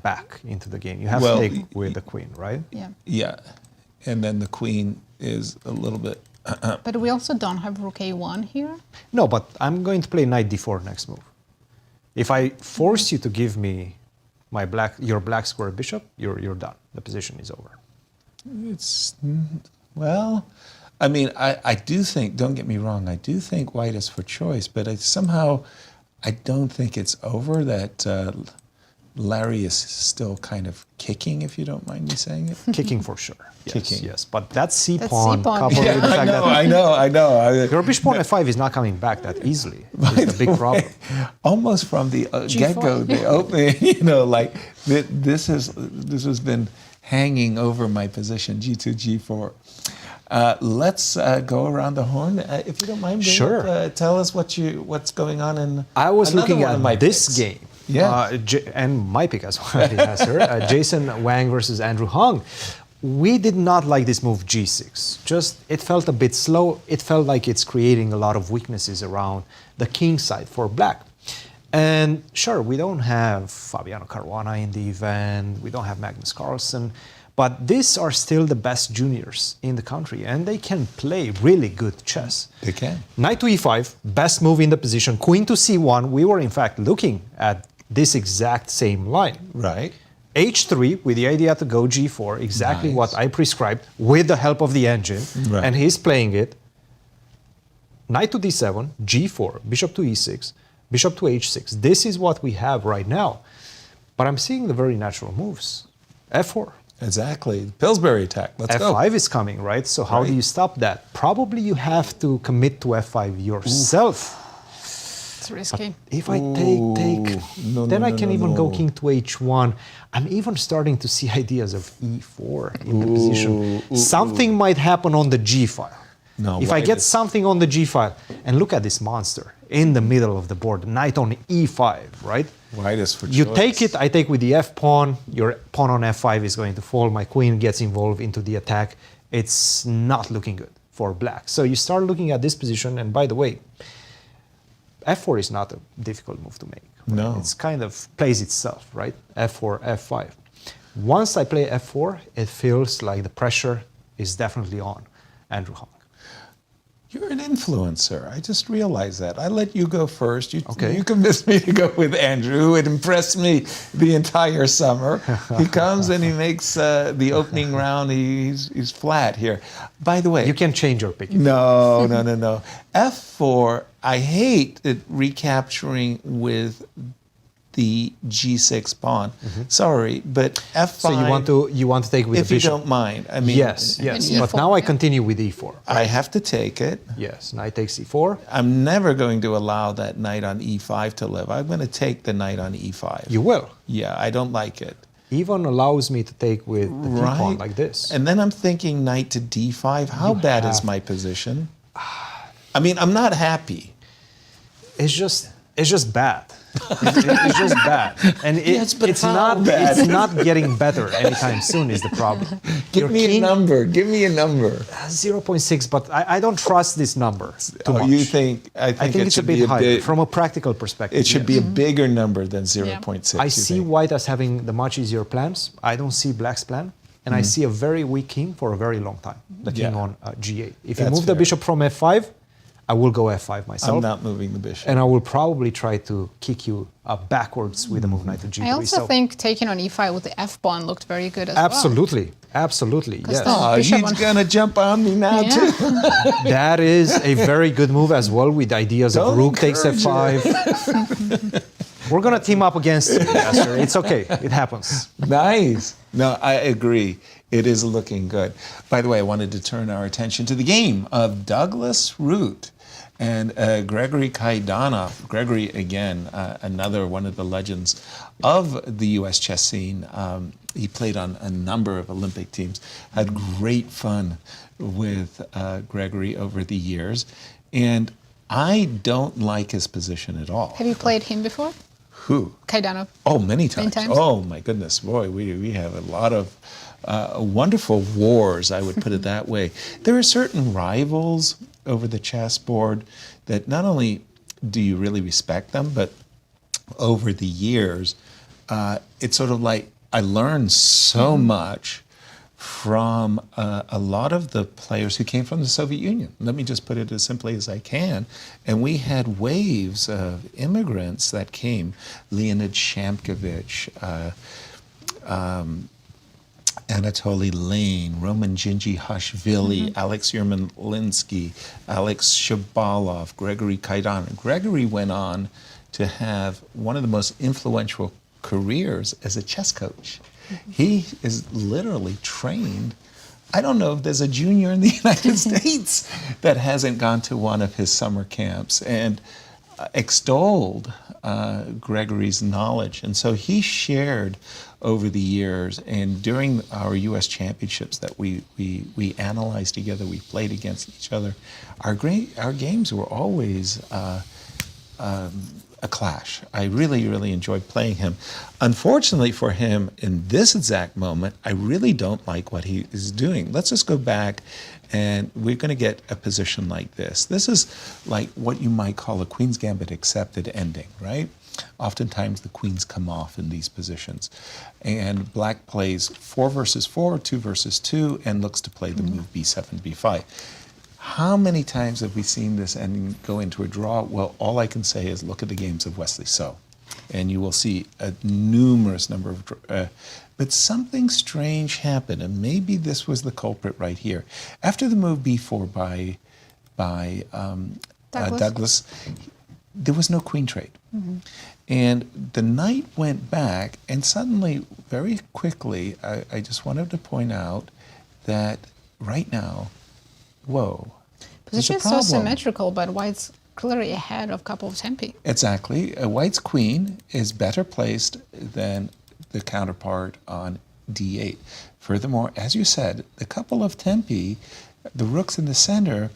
back into the game? You have Well, to take with the queen, right? Yeah. Yeah. And then the queen is a little bit. But we also don't have rook a1 here. No, but I'm going to play knight d4 next move. If I force you to give me your black square bishop, you're done. The position is over. It's, well, I mean, I do think, don't get me wrong, I do think white is for choice, but I don't think it's over, that Larry is still kind of kicking, if you don't mind me saying it. Kicking for sure. Yes, Kicking. yes. But that c That pawn, c-pawn. coupled with the fact that I know. your bishop pawn f5 is not coming back that easily. It's the big problem. Almost from the get-go, they open, like this has been hanging over my position, g2, g4. Let's go around the horn, if you don't mind. David. Sure. Tell us what's going on in. I was another looking one of my at this picks. game. Yeah. And my pick as well, Yasser. Jason Wang versus Andrew Hong. We did not like this move g6. Just, it felt a bit slow. It felt like it's creating a lot of weaknesses around the king side for black. And sure, we don't have Fabiano Caruana in the event. We don't have Magnus Carlsen. But these are still the best juniors in the country, and they can play really good chess. They can. Knight to e5, best move in the position. Queen to c1. We were, in fact, looking at this exact same line. Right. h3 with the idea to go g4, exactly Nice. what I prescribed with the help of the engine. Right. And he's playing it. Knight to d7, g4, bishop to e6, bishop to h6. This is what we have right now. But I'm seeing the very natural moves. f4. Exactly. Pillsbury attack. Let's go. f5 is coming, right? So how do Right. you stop that? Probably you have to commit to f5 yourself. It's risky. If I take, then I can even go king to h1. I'm even starting to see ideas of e4 in the position. Something might happen on the g file. No, if I white get is- something on the g file, and look at this monster. in the middle of the board, knight on e5, right? White is for You choice. take it, I take with the f pawn, your pawn on f5 is going to fall, my queen gets involved into the attack. It's not looking good for black. So you start looking at this position, and by the way, f4 is not a difficult move to make. Right? No. It's kind of plays itself, right? f4, f5. Once I play f4, it feels like the pressure is definitely on Andrew Hong. You're an influencer. I just realized that. I let you go first. You Okay. convinced me to go with Andrew, who had impressed me the entire summer. He comes and he makes the opening round. He's flat here. By the way, You can change your pick. no. F4. I hate it recapturing with the G6 pawn. Sorry, but F5. So you want to take with if the you bishop. don't mind. I mean, Yes. And But E4, now I yeah. continue with e4. I have to take it. Yes, knight takes e4. I'm never going to allow that knight on e5 to live. I'm going to take the knight on e5. You will. Yeah, I don't like it. Even allows me to take with the d-pawn like this. And then I'm thinking knight to d5. How You bad is have- my position? I mean, I'm not happy. It's just bad. It's just bad, and Yes, but it's how not. bad? It's not getting better anytime soon. Is the problem? Give me a number. Give me a number. 0.6, but I don't trust this number too much. You think? I think, I think it it's a should bit be higher from a practical perspective. It should be a yes. bigger number than 0.6. I you see think? white as having the much easier plans. I don't see black's plan, and I see a very weak king for a very long time. The king Yeah. on g8. If you That's move the fair. bishop from f5, I will go f5 myself. I'm not moving the bishop. And I will probably try to kick you backwards with the move knight to g3. I also think taking on e5 with the f pawn looked very good as well. Absolutely, yes. the- Oh, Bishop he's on- gonna jump on me now Yeah. too. That is a very good move as well, with ideas of Don't rook takes encourage f5. We're gonna team up against you, Yasser. It's okay. It happens. Nice. No, I agree. It is looking good. By the way, I wanted to turn our attention to the game of Douglas Root and Gregory Kaidanov. Gregory, again, another one of the legends of the U.S. chess scene. He played on a number of Olympic teams. Had great fun with Gregory over the years. And I don't like his position at all. Have you played him before? Who? Kaidanov. Oh, many times. times? Oh, my goodness. Boy, we have a lot of wonderful wars, I would put it that way. There are certain rivals over the chessboard that not only do you really respect them, but over the years, it's sort of like I learned so much from a lot of the players who came from the Soviet Union. Let me just put it as simply as I can. And we had waves of immigrants that came. Leonid Shamkovich, Anatoly Lane, Roman Gingi-Hashvili, Alex Yermolinsky, Alex Shabalov, Gregory Kaidanov. Gregory went on to have one of the most influential careers as a chess coach. He is literally trained. I don't know if there's a junior in the United States that hasn't gone to one of his summer camps and extolled Gregory's knowledge. And so he shared over the years, and during our U.S. championships that we analyzed together, we played against each other, our games were always a clash. I really, really enjoyed playing him. Unfortunately for him, in this exact moment, I really don't like what he is doing. Let's just go back, and we're going to get a position like this. This is like what you might call a Queen's Gambit accepted ending, right? Oftentimes the queens come off in these positions. And black plays 4 versus 4, 2 versus 2, and looks to play the move b7, b5. How many times have we seen this ending go into a draw? Well, all I can say is look at the games of Wesley So, and you will see a numerous number of but something strange happened, and maybe this was the culprit right here. After the move b4 by Douglas, there was no queen trade. And the knight went back, and suddenly, very quickly, I just wanted to point out that right now, whoa, Position is so problem. symmetrical, but white's clearly ahead of couple of tempi. Exactly. White's queen is better placed than the counterpart on d8. Furthermore, as you said, the couple of tempi, the rook's in the center,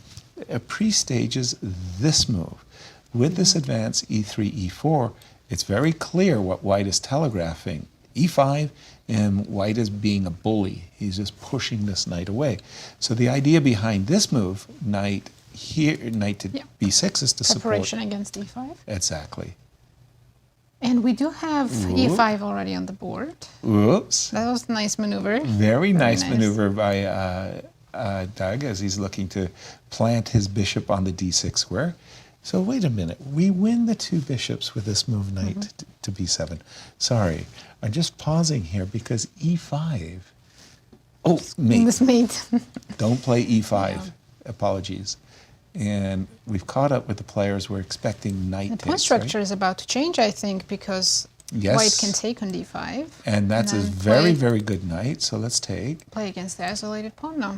pre-stages this move. With this advance e3, e4, it's very clear what white is telegraphing. e5, and white is being a bully. He's just pushing this knight away. So the idea behind this move, knight here, knight to b6, is to Preparation support. against e5. Exactly. And we do have e5 already on the board. Oops. That was a nice maneuver. Very nice maneuver by Doug as he's looking to plant his bishop on the d6 square. So wait a minute, we win the two bishops with this move knight to b7. Sorry, I'm just pausing here because e5. Oh, mate. This mate. Don't play e5. Apologies. And we've caught up with the players. We're expecting knight The takes, pawn structure is about to change, I think, because white can take on d5. And that's a then very, very good knight. So let's take. Play against the isolated pawn now.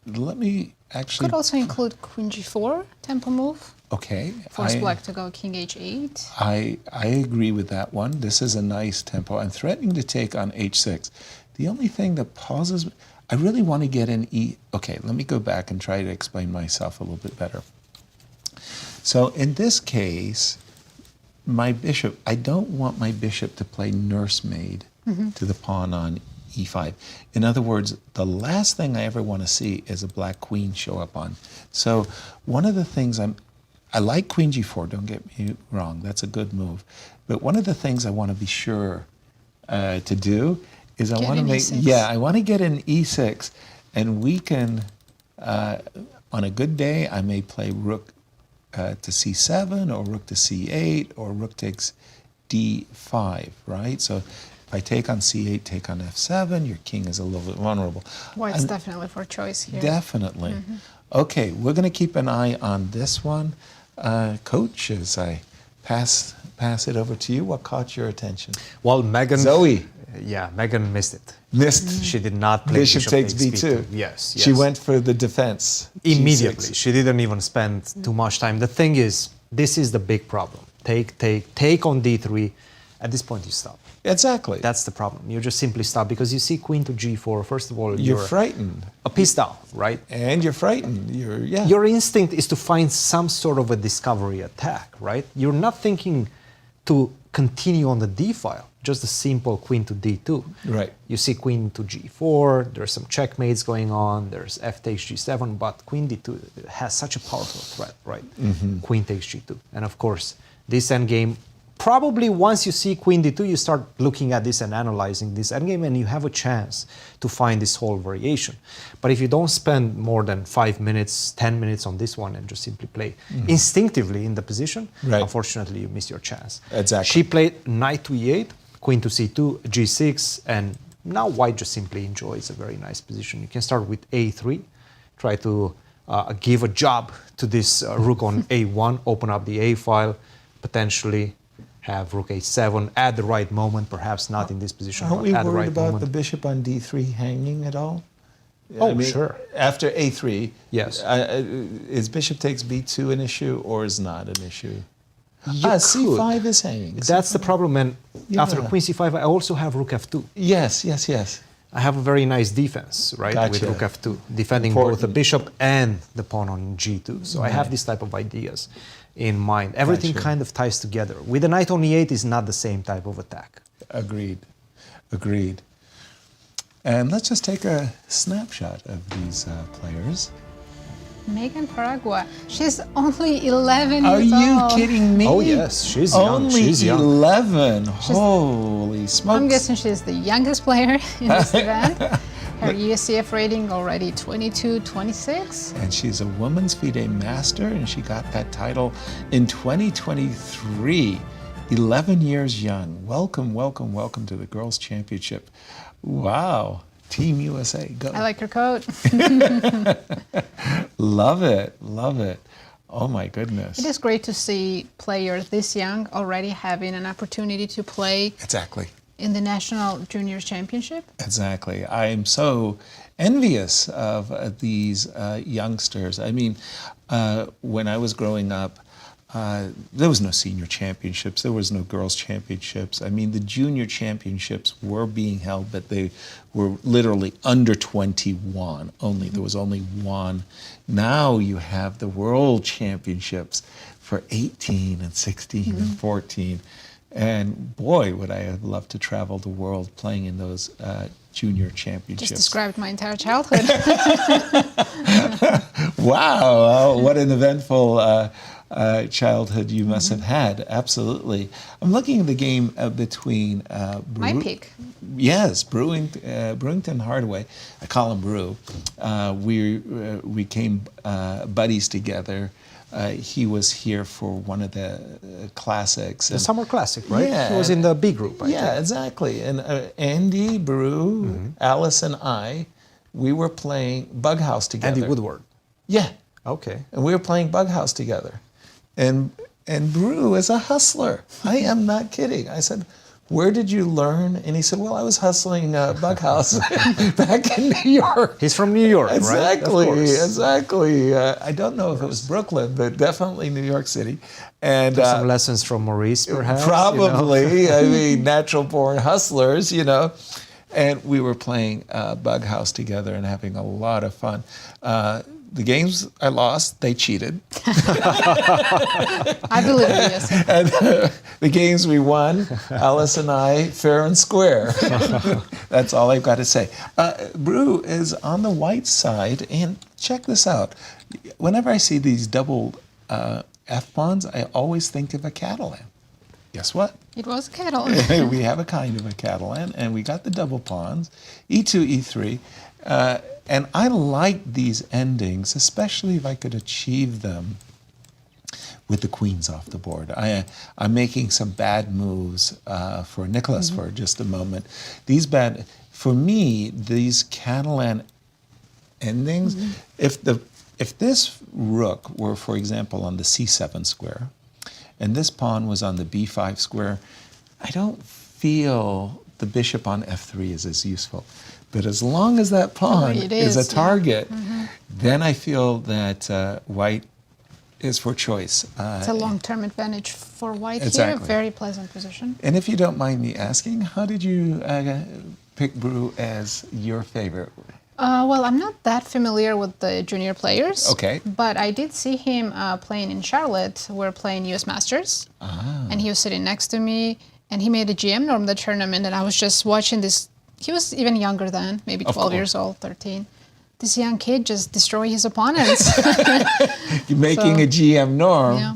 Let me actually. Could also include queen g4 tempo move. Okay. Force black to go king h8. I agree with that one. This is a nice tempo. I'm threatening to take on h6. The only thing that pauses, I really want to get in e. Okay, let me go back and try to explain myself a little bit better. So in this case, my bishop, I don't want my bishop to play nursemaid to the pawn on e5. In other words, the last thing I ever want to see is a black queen show up on. So one of the things I like queen g4, don't get me wrong, that's a good move. But one of the things I want to be sure to do is I want to make, I want to get an e6, and we can, on a good day, I may play rook to c7, or rook to c8, or rook takes d5, right? So if I take on c8, take on f7, your king is a little bit vulnerable. White's definitely for choice here. Definitely. Okay, we're going to keep an eye on this one. Coach, as I pass it over to you, what caught your attention? Well, Megan. Zoe. Yeah, Megan missed it. Missed. She did not play Bishop takes b2. Yes. She went for the defense. Immediately. G6. She didn't even spend too much time. The thing is, this is the big problem. Take on d3. At this point, you stop. Exactly. That's the problem. You just simply stop because you see queen to g4. First of all, you're frightened. A piece down, right? And you're frightened. Your instinct is to find some sort of a discovery attack, right? You're not thinking to continue on the d file, just a simple queen to d2. Right. You see queen to g4, there's some checkmates going on, there's f takes g7, but queen d2 has such a powerful threat, right? Queen takes g2. And of course, this endgame, probably once you see queen d2, you start looking at this and analyzing this endgame, and you have a chance to find this whole variation. But if you don't spend more than 5 minutes, 10 minutes on this one and just simply play instinctively in the position, unfortunately you miss your chance. Exactly. She played knight to e8, queen to c2, g6, and now white just simply enjoys a very nice position. You can start with a3, try to give a job to this rook on a1, open up the a file, potentially have rook a7 at the right moment, perhaps not in this position, Aren't but we at the worried right about moment. the bishop on d3 hanging at all? Oh, sure. After a3, yes. Is bishop takes b2 an issue or is not an issue? c5 is hanging. That's the problem, and after queen c5, I also have rook f2. Yes. I have a very nice defense, right, with rook f2, defending both the bishop and the pawn on g2. So I have this type of ideas in mind. Everything kind of ties together. With the knight on e8 is not the same type of attack. Agreed. And let's just take a snapshot of these players. Megan-Paragua, she's only 11 years old. Are you kidding me? Oh yes, she's young. Only she's young. 11. Holy smokes. I'm guessing she's the youngest player in this event. Her USCF rating already 22-26. And she's a women's FIDE master, and she got that title in 2023. 11 years young. Welcome to the Girls' Championship. Wow. Team USA, go. I like her coat. Love it. Oh my goodness. It is great to see players this young already having an opportunity to play Exactly. in the National Juniors Championship. Exactly. I am so envious of these youngsters. I mean, when I was growing up, there was no senior championships, there was no girls championships. I mean, the junior championships were being held, but they were literally under 21 only. There was only one. Now you have the world championships for 18 and 16 and 14. And boy, would I have loved to travel the world playing in those junior championships. Just described my entire childhood. Wow, what an eventful childhood you must have had. Absolutely. I'm looking at the game between My pick. Yes, Brewington Hardaway. I call him Brew. We came buddies together. He was here for one of the classics. The Summer Classic, right? Yeah. He was in the B group, I think. Exactly. And Andy, Brew, Alice, and I, we were playing Bug House together. Andy Woodward. Yeah. Okay. And we were playing Bug House together. And Brew is a hustler. I am not kidding. I said, where did you learn? And he said, well, I was hustling Bug House back in New York. He's from New York, exactly, right? Exactly. I don't know if it was Brooklyn, but definitely New York City. And some lessons from Maurice, perhaps? Probably. You know? I mean, natural-born hustlers, you know. And we were playing Bug House together and having a lot of fun. The games I lost, they cheated. I believe it, yes. And the games we won, Alice and I, fair and square. That's all I've got to say. Brew is on the white side, and check this out. Whenever I see these double F-pawns, I always think of a Catalan. Guess what? It was a Catalan. We have a kind of a Catalan, and we got the double pawns, E2, E3. And I like these endings, especially if I could achieve them with the queens off the board. I'm making some bad moves for Nicholas for just a moment. For me, these Catalan endings, if this rook were, for example, on the C7 square, and this pawn was on the B5 square, I don't feel the bishop on F3 is as useful. But as long as that pawn is a target, then I feel that white is for choice. It's a long-term advantage for white exactly. here. Very pleasant position. And if you don't mind me asking, how did you pick Brew as your favorite? Well, I'm not that familiar with the junior players. Okay. But I did see him playing in Charlotte. We're playing US Masters. And he was sitting next to me. And he made a GM norm the tournament. And I was just watching this. He was even younger then, maybe 12 years old, 13. This young kid just destroyed his opponents. You're making a GM norm. Yeah.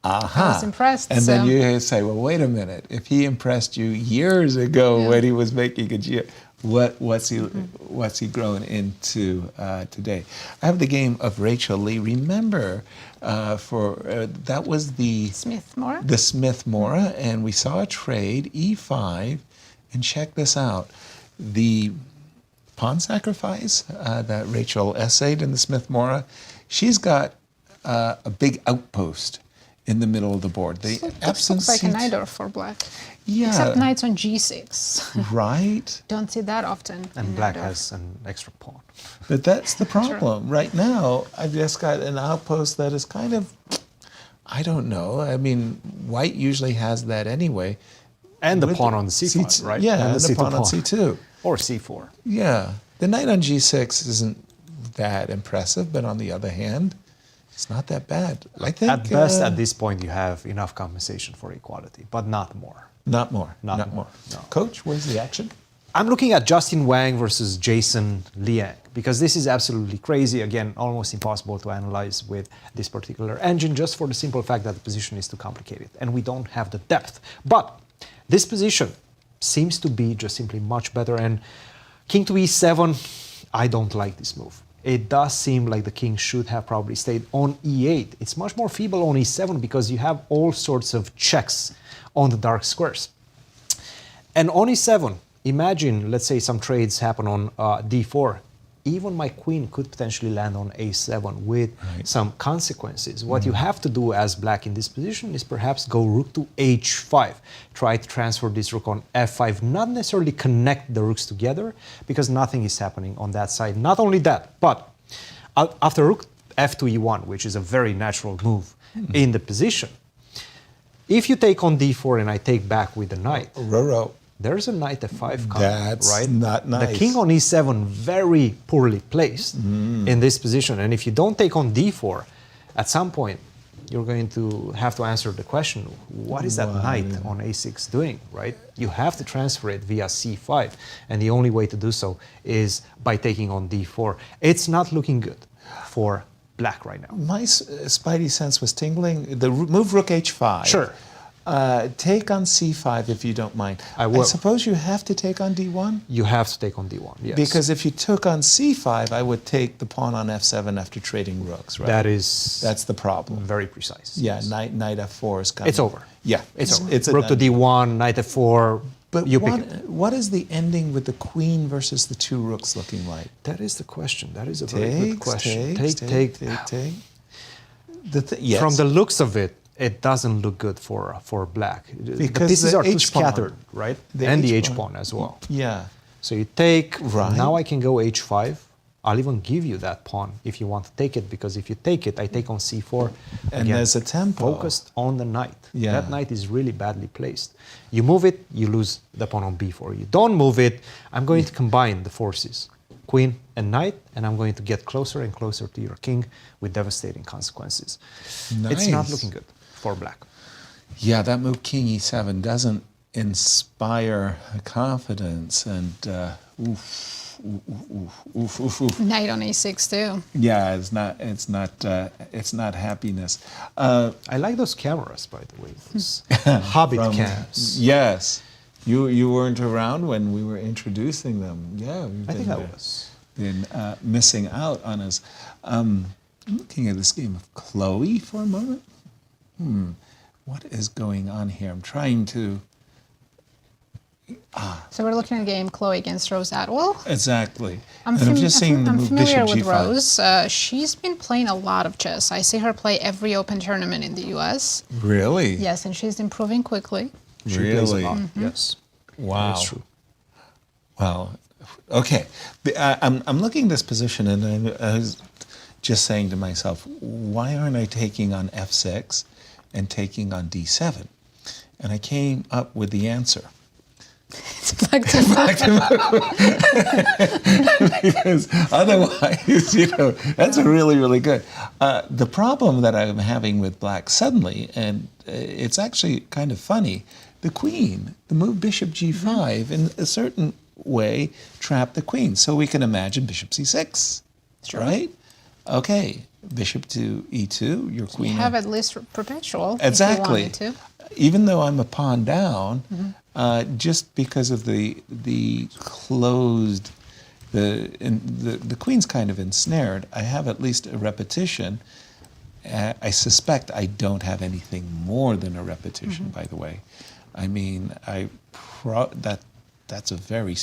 I was impressed. And then you say, well, wait a minute. If he impressed you years ago when he was making a GM, what's he grown into today? I have the game of Rachael Li. Remember, that was the Smith-Morra. The Smith-Morra, and we saw a trade, E5. And check this out. The pawn sacrifice that Rachael essayed in the Smith-Morra, she's got a big outpost in the middle of the board. The looks like a knight for black. Yeah. Except knights on G6. Right. Don't see that often. And black has an extra pawn. But that's the problem. Right now, I've just got an outpost that is kind of, I don't know. I mean, white usually has that anyway. And the pawn on the C5, right? Yeah, and the pawn on C2. Or C4. Yeah. The knight on G6 isn't that impressive, but on the other hand, it's not that bad. I think at best, at this point, you have enough compensation for equality, but not more. Not more. Not more. No. Coach, where's the action? I'm looking at Justin Wang versus Jason Liang, because this is absolutely crazy. Again, almost impossible to analyze with this particular engine, just for the simple fact that the position is too complicated, and we don't have the depth. But this position seems to be just simply much better, and king to e7, I don't like this move. It does seem like the king should have probably stayed on e8. It's much more feeble on e7 because you have all sorts of checks on the dark squares. And on e7, imagine, let's say some trades happen on d4. Even my queen could potentially land on a7 with some consequences. What you have to do as black in this position is perhaps go rook to h5. Try to transfer this rook on f5, not necessarily connect the rooks together, because nothing is happening on that side. Not only that, but after rook f2 e1, which is a very natural move in the position. If you take on d4 and I take back with the knight, there's a knight f5 coming, That's right? not nice. The king on e7 very poorly placed in this position. And if you don't take on d4, at some point, you're going to have to answer the question, what is that knight on a6 doing, right? You have to transfer it via c5. And the only way to do so is by taking on d4. It's not looking good for black right now. My spidey sense was tingling. The move rook h5. Sure. Take on c5 if you don't mind. I will. I suppose you have to take on d1? You have to take on d1, yes. Because if you took on c5, I would take the pawn on f7 after trading rooks, right? That's the problem. Very precise. Yeah, yes. knight f4 is coming. It's over. Yeah, It's over. It's Rook to d1, knight f4, But you pick it. what is the ending with the queen versus the two rooks looking like? That is the question. That is a very good question. Take. Yes. From the looks of it, it doesn't look good for black. Because the pieces the are too H-pawn. scattered, right? The And the H-pawn. h-pawn as well. Yeah. So you take, Right. now I can go h5. I'll even give you that pawn if you want to take it, because if you take it, I take on c4. And Again, there's a tempo. focused on the knight. Yeah. That knight is really badly placed. You move it, you lose the pawn on b4. You don't move it, I'm going to combine the forces, queen and knight, and I'm going to get closer and closer to your king with devastating consequences. It's not Nice. looking good for black. Yeah, that move king e7 doesn't inspire confidence, and Knight on a6 too. yeah, it's not happiness. I like those cameras, by the way. Those Hobbit cams. Yes, you weren't around when we were introducing them. Yeah, I think I was. Been missing out on us. I'm looking at this game of Chloe for a moment. What is going on here? I'm trying to. So we're looking at a game Chloe against Rose Atwell. Exactly. I'm just seeing the move familiar bishop with g5. Rose. She's been playing a lot of chess. I see her play every open tournament in the U.S. Really? Yes, and she's improving quickly. She plays a Really? lot, yes. Wow. That's true. Well, okay. I'm looking at this position, and I was just saying to myself, why aren't I taking on f6 and taking on d7? And I came up with the answer. It's black to Because otherwise, that's really, really good. The problem that I'm having with black suddenly, and it's actually kind of funny, the queen, the move bishop g5, in a certain way, trapped the queen. So we can imagine bishop c6, right? Okay, bishop to e2, your queen. You have at least perpetual. Exactly. If you wanted to. Even though I'm a pawn down, just because of the closed, the queen's kind of ensnared, I have at least a repetition. I suspect I don't have anything more than a repetition, by the way. I mean, that's a very,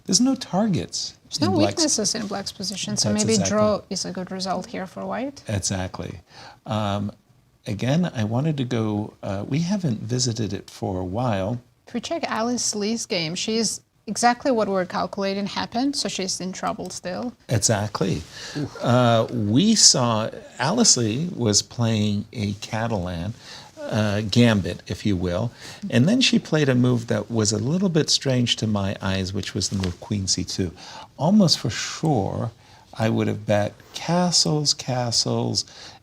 there's no targets. There's no weaknesses in black's position, so That's maybe exactly. draw is a good result here for white. Exactly. Again, I wanted to go, we haven't visited it for a while. If we check Alice Lee's game, she's exactly what we're calculating happened, so she's in trouble still. Exactly. We saw Alice Lee was playing a Catalan gambit, if you will, and then she played a move that was a little bit strange to my eyes, which was the move queen c2. Almost for sure, I would have bet castles,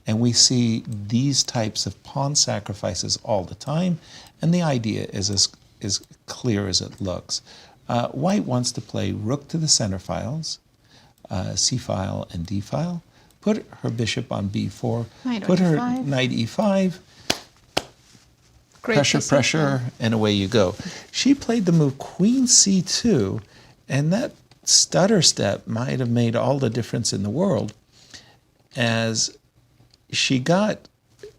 and we see these types of pawn sacrifices all the time, and the idea is as clear as it looks. White wants to play rook to the center files, c file and d file, put her bishop on b4, Knight on put her e5. knight e5, Great pressure, position. pressure, and away you go. She played the move queen c2, and that stutter step might have made all the difference in the world, as she got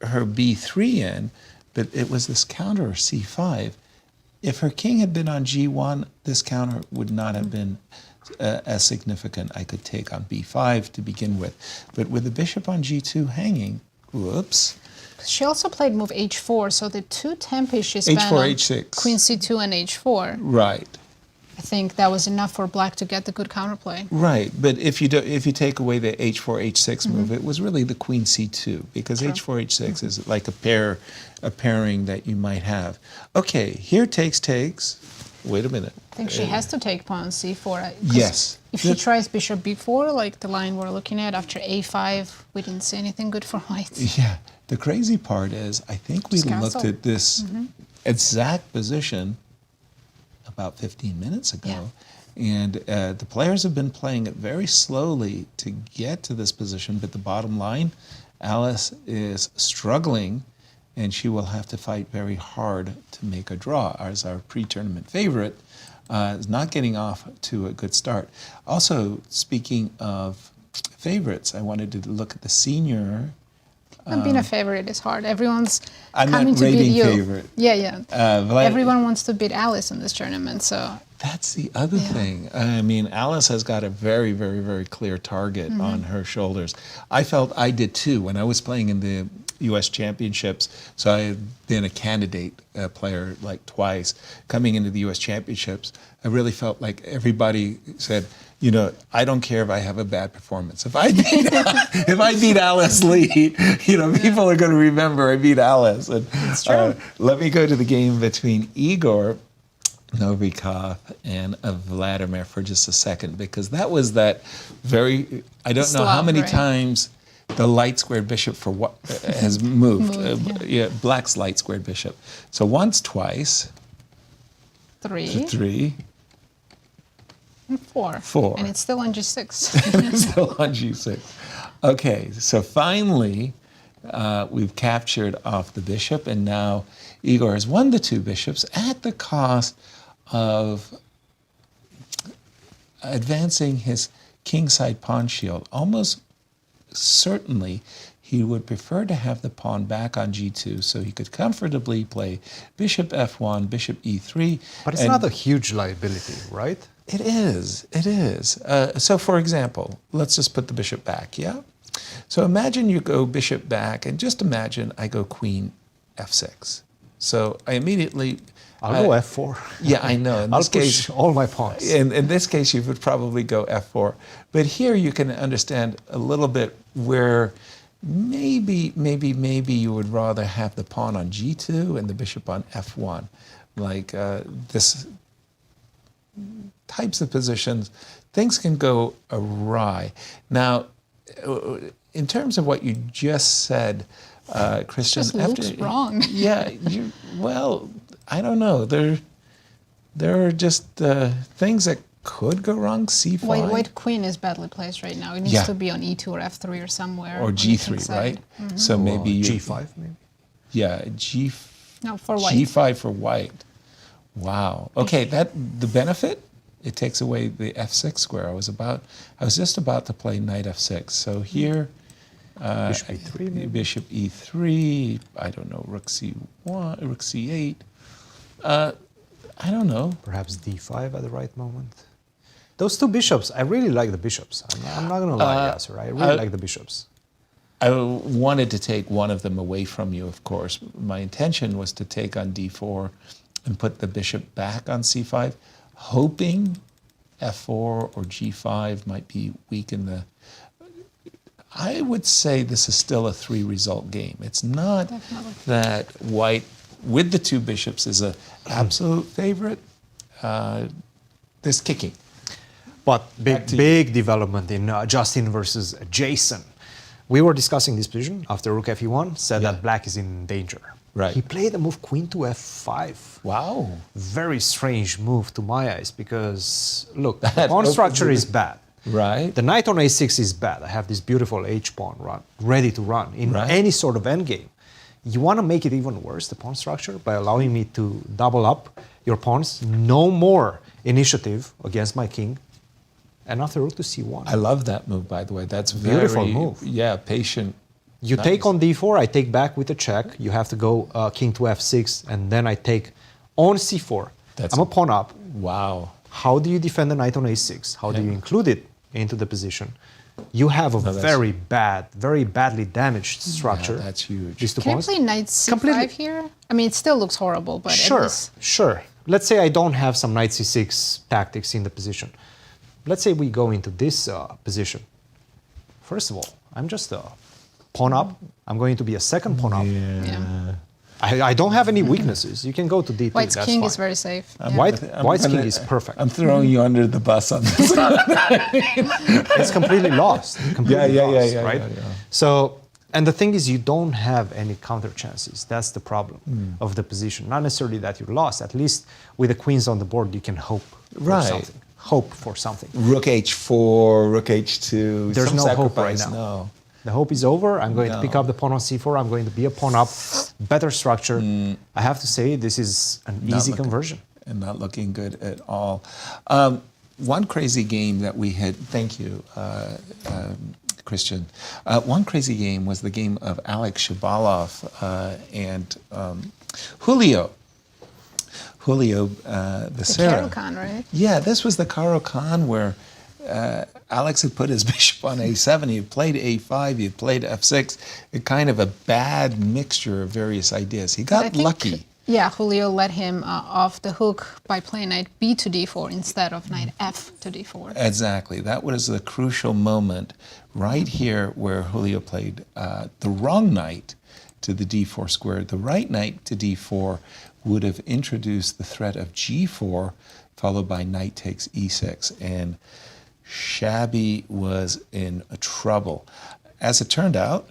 her b3 in, but it was this counter c5. If her king had been on g1, this counter would not have been as significant. I could take on b5 to begin with. But with the bishop on g2 hanging, whoops. She also played move h4, so the two tempos she spent h4, on h6. queen c2 and h4. Right. I think that was enough for black to get the good counterplay. Right, but if you take away the h4 h6 move, it was really the queen c2 because h4 h6 is like a pairing that you might have. Okay, here takes. Wait a minute. I think she has to take pawn c4. Yes. If she tries bishop b4, like the line we're looking at after a5, we didn't see anything good for white. Yeah. The crazy part is, I think we looked at this exact position about 15 minutes ago, and the players have been playing it very slowly to get to this position, but the bottom line, Alice is struggling, and she will have to fight very hard to make a draw, as our pre-tournament favorite is not getting off to a good start. Also, speaking of favorites, I wanted to look at the senior. And being a favorite is hard. Everyone's I'm coming not to beat rating you. favorite. Yeah. Everyone wants to beat Alice in this tournament, so. That's the other thing. I mean, Alice has got a very, very, very clear target on her shoulders. I felt I did too when I was playing in the U.S. Championships. So I had been a candidate player like twice. Coming into the U.S. Championships, I really felt like everybody said, you know, I don't care if I have a bad performance. If I beat Alice Li, you know, people are going to remember I beat Alice. And let me go to the game between Igor Novikov and Vladimir for just a second, because that was that very, I don't know how many times the light squared bishop for what has moved. Black's light squared bishop. So once, twice. Three. And four. And it's still on g6. And it's still on g6. Okay, so finally, we've captured off the bishop, and now Igor has won the two bishops at the cost of advancing his kingside pawn shield. Almost certainly, he would prefer to have the pawn back on g2 so he could comfortably play bishop f1, bishop e3. But it's not a huge liability, right? It is. So for example, let's just put the bishop back, yeah? So imagine you go bishop back, and just imagine I go queen f6. So I immediately... I'll go f4. Yeah, I know. I'll push all my pawns. In this case, you would probably go f4. But here you can understand a little bit where maybe you would rather have the pawn on g2 and the bishop on f1. Like this types of positions, things can go awry. Now, in terms of what you just said, Christian, it just looks wrong. Yeah, well, I don't know. There are just things that could go wrong. C5. White queen is badly placed right now. It needs to be on e2 or f3 or somewhere. Or g3, right? So maybe g5, maybe. Yeah, No, for white. g5 for white. Wow. Okay, the benefit. It takes away the f6 square. I was just about to play knight f6. So here, bishop e3, maybe? Bishop e3. I don't know. Rook c1, rook c8. I don't know. Perhaps d5 at the right moment. Those two bishops, I really like the bishops. I'm not going to lie, Yasser. I really like the bishops. I wanted to take one of them away from you, of course. My intention was to take on d4 and put the bishop back on c5, hoping f4 or g5 might be weak in the... I would say this is still a 3-result game. It's not that white, with the two bishops, is an absolute favorite. There's kicking. But big development in Justin versus Jason. We were discussing this position after rook fe1, said that black is in danger. Right. He played the move queen to f5. Wow. Very strange move to my eyes, because look, the pawn structure is bad. Right. The knight on a6 is bad. I have this beautiful h-pawn ready to run in any sort of endgame. You want to make it even worse, the pawn structure, by allowing me to double up your pawns. No more initiative against my king. And after rook to c1. I love that move, by the way. That's beautiful move. Yeah, patient. You take on d4, I take back with a check. You have to go king to f6, and then I take on c4. I'm a pawn up. Wow. How do you defend the knight on a6? How do you include it into the position? You have a very badly damaged structure. Yeah, that's huge. Can I play knight c5 here? I mean, it still looks horrible, but Sure. let's say I don't have some knight c6 tactics in the position. Let's say we go into this position. First of all, I'm just a pawn up. I'm going to be a second pawn up. Yeah. I don't have any weaknesses. You can go to d3. White's that's king fine. is very safe. White's king is perfect. I'm throwing you under the bus on this. It's completely lost. Completely lost, right? Yeah. So, and the thing is, you don't have any counter chances. That's the problem of the position. Not necessarily that you lost. At least with the queens on the board, you can hope for something. Hope for something. Rook h4, rook h2. There's some no hope sacrifice, right now. No. The hope is over. I'm going to pick up the pawn on c4. I'm going to be a pawn up. Better structure. I have to say, this is an easy conversion. And not looking good at all. One crazy game that we had, thank you, Christian. One crazy game was the game of Alex Shabalov and Julio Becerra. The Caro-Kann, right? Yeah, this was the Caro-Kann where Alex had put his bishop on a7, he had played a5, he had played f6, a kind of a bad mixture of various ideas. He got lucky. Yeah, Julio let him off the hook by playing knight b to d4 instead of knight f to d4. Exactly. That was the crucial moment right here where Julio played the wrong knight to the d4 square. The right knight to d4 would have introduced the threat of g4, followed by knight takes e6. And Shabby was in trouble. As it turned out,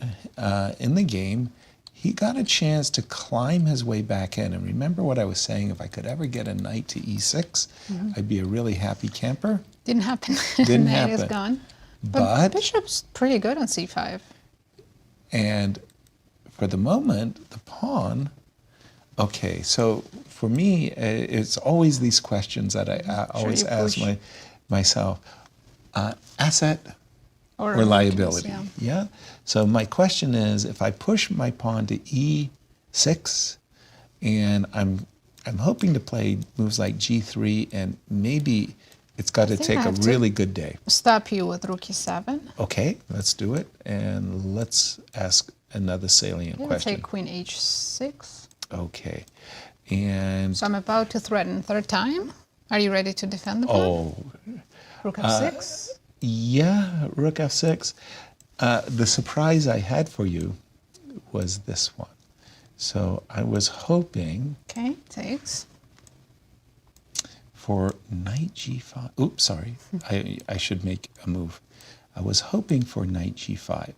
in the game, he got a chance to climb his way back in. And remember what I was saying, if I could ever get a knight to e6, I'd be a really happy camper. Didn't happen. Didn't knight happen. is gone. But bishop's pretty good on c5. And for the moment, the pawn, okay, so for me, it's always these questions that I always ask myself. Asset or liability? Yeah. So my question is, if I push my pawn to e6, and I'm hoping to play moves like g3, and maybe it's got to take a really good day. Stop you with rook e7. Okay, let's do it, and let's ask another salient question. Take queen h6. Okay, and so I'm about to threaten third time. Are you ready to defend the pawn? Oh. Rook f6? Yeah, rook f6. The surprise I had for you was this one. So I was hoping... Okay, takes. For knight g5. Oops, sorry. I should make a move. I was hoping for knight g5.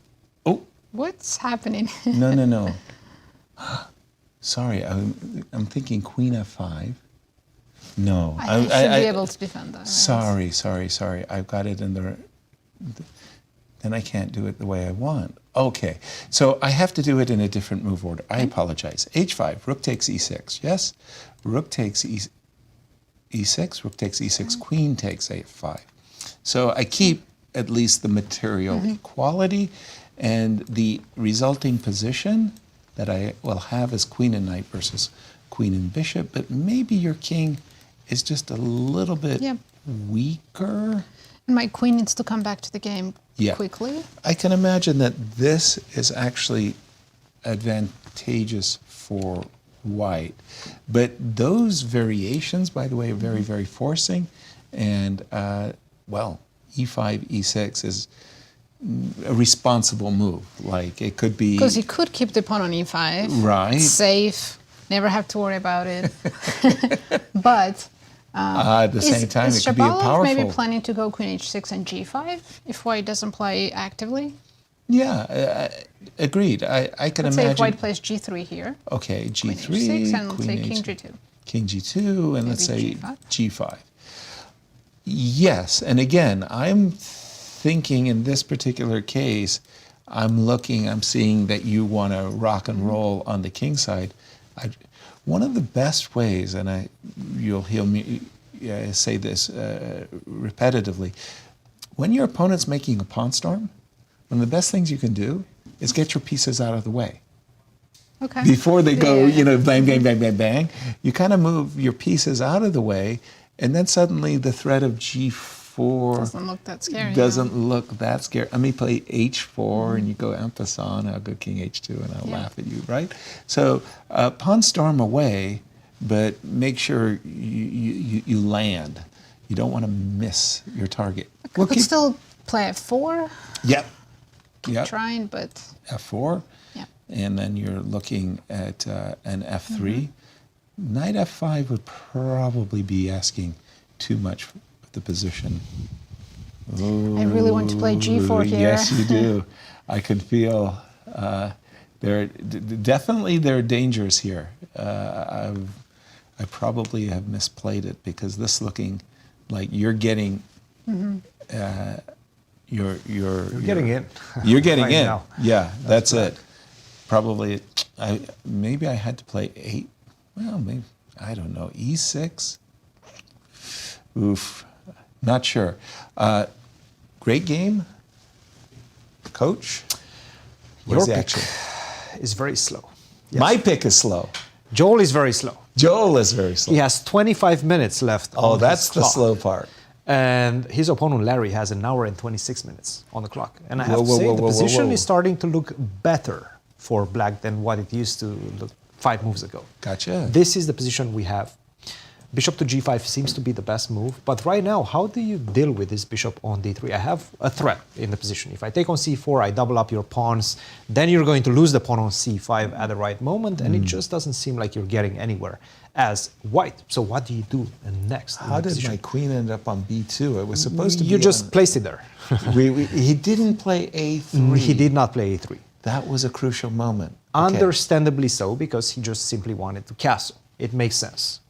Oh! What's happening? No. Sorry, I'm thinking queen f5. No. I should be able to defend that. Right? Sorry. I've got it in the... Then I can't do it the way I want. Okay, so I have to do it in a different move order. I apologize. h5, rook takes e6, yes? Rook takes e6, rook takes e6, queen takes a5. So I keep at least the material equality, and the resulting position that I will have is queen and knight versus queen and bishop, but maybe your king is just a little bit weaker. And my queen needs to come back to the game quickly. I can imagine that this is actually advantageous for white. But those variations, by the way, are very, very forcing. And, well, e5, e6 is a responsible move. Like, it could be... Because you could keep the pawn on e5. Right. Safe. Never have to worry about it. But... at the same time, it could be a powerful... Is maybe planning to go queen h6 and g5 if white doesn't play actively? Yeah, agreed. I can Let's imagine... say if white plays g3 here. Okay, g3, queen h6 and queen say h6, king g2. King g2, and let's say g5. g5. Yes, and again, I'm thinking in this particular case, I'm seeing that you want to rock and roll on the king side. One of the best ways, and you'll hear me say this repetitively, when your opponent's making a pawn storm, one of the best things you can do is get your pieces out of the way. Okay. Before they go, bang, bang, bang, bang, bang, you kind of move your pieces out of the way, and then suddenly the threat of g4 doesn't look that scary. Doesn't look that scary. I mean, play h4 and you go en passant, I'll go king h2 and I'll laugh at you, right? So pawn storm away, but make sure you land. You don't want to miss your target. We could still play f4. Yep. Keep trying, but f4. Yep. And then you're looking at an f3. Knight f5 would probably be asking too much with the position. I really want to play g4 here. Yes, you do. I could feel there are dangers here. I probably have misplayed it because this looking like you're getting you're getting in. You're getting right in. Now. Yeah, that's it. Probably maybe I had to play 8. Well, maybe I don't know. E6. Oof. Not sure. Great game, Coach. Your pick is very slow. Yes. My pick is slow. Joel is very slow. Joel is very slow. He has 25 minutes left. Oh, on that's his the clock. slow part. And his opponent Larry has 1 hour and 26 minutes on the clock. And I have to say, the position is starting to look better for Black than what it used to look 5 moves ago. Gotcha. This is the position we have. Bishop to g5 seems to be the best move, but right now, how do you deal with this bishop on d3? I have a threat in the position. If I take on c4, I double up your pawns, then you're going to lose the pawn on c5 at the right moment, and it just doesn't seem like you're getting anywhere as white. So what do you do next? How did my queen end up on b2? It was supposed to be You just placed it there. He didn't play a3. He did not play a3. That was a crucial moment. Okay. Understandably so, because he just simply wanted to castle. It makes sense.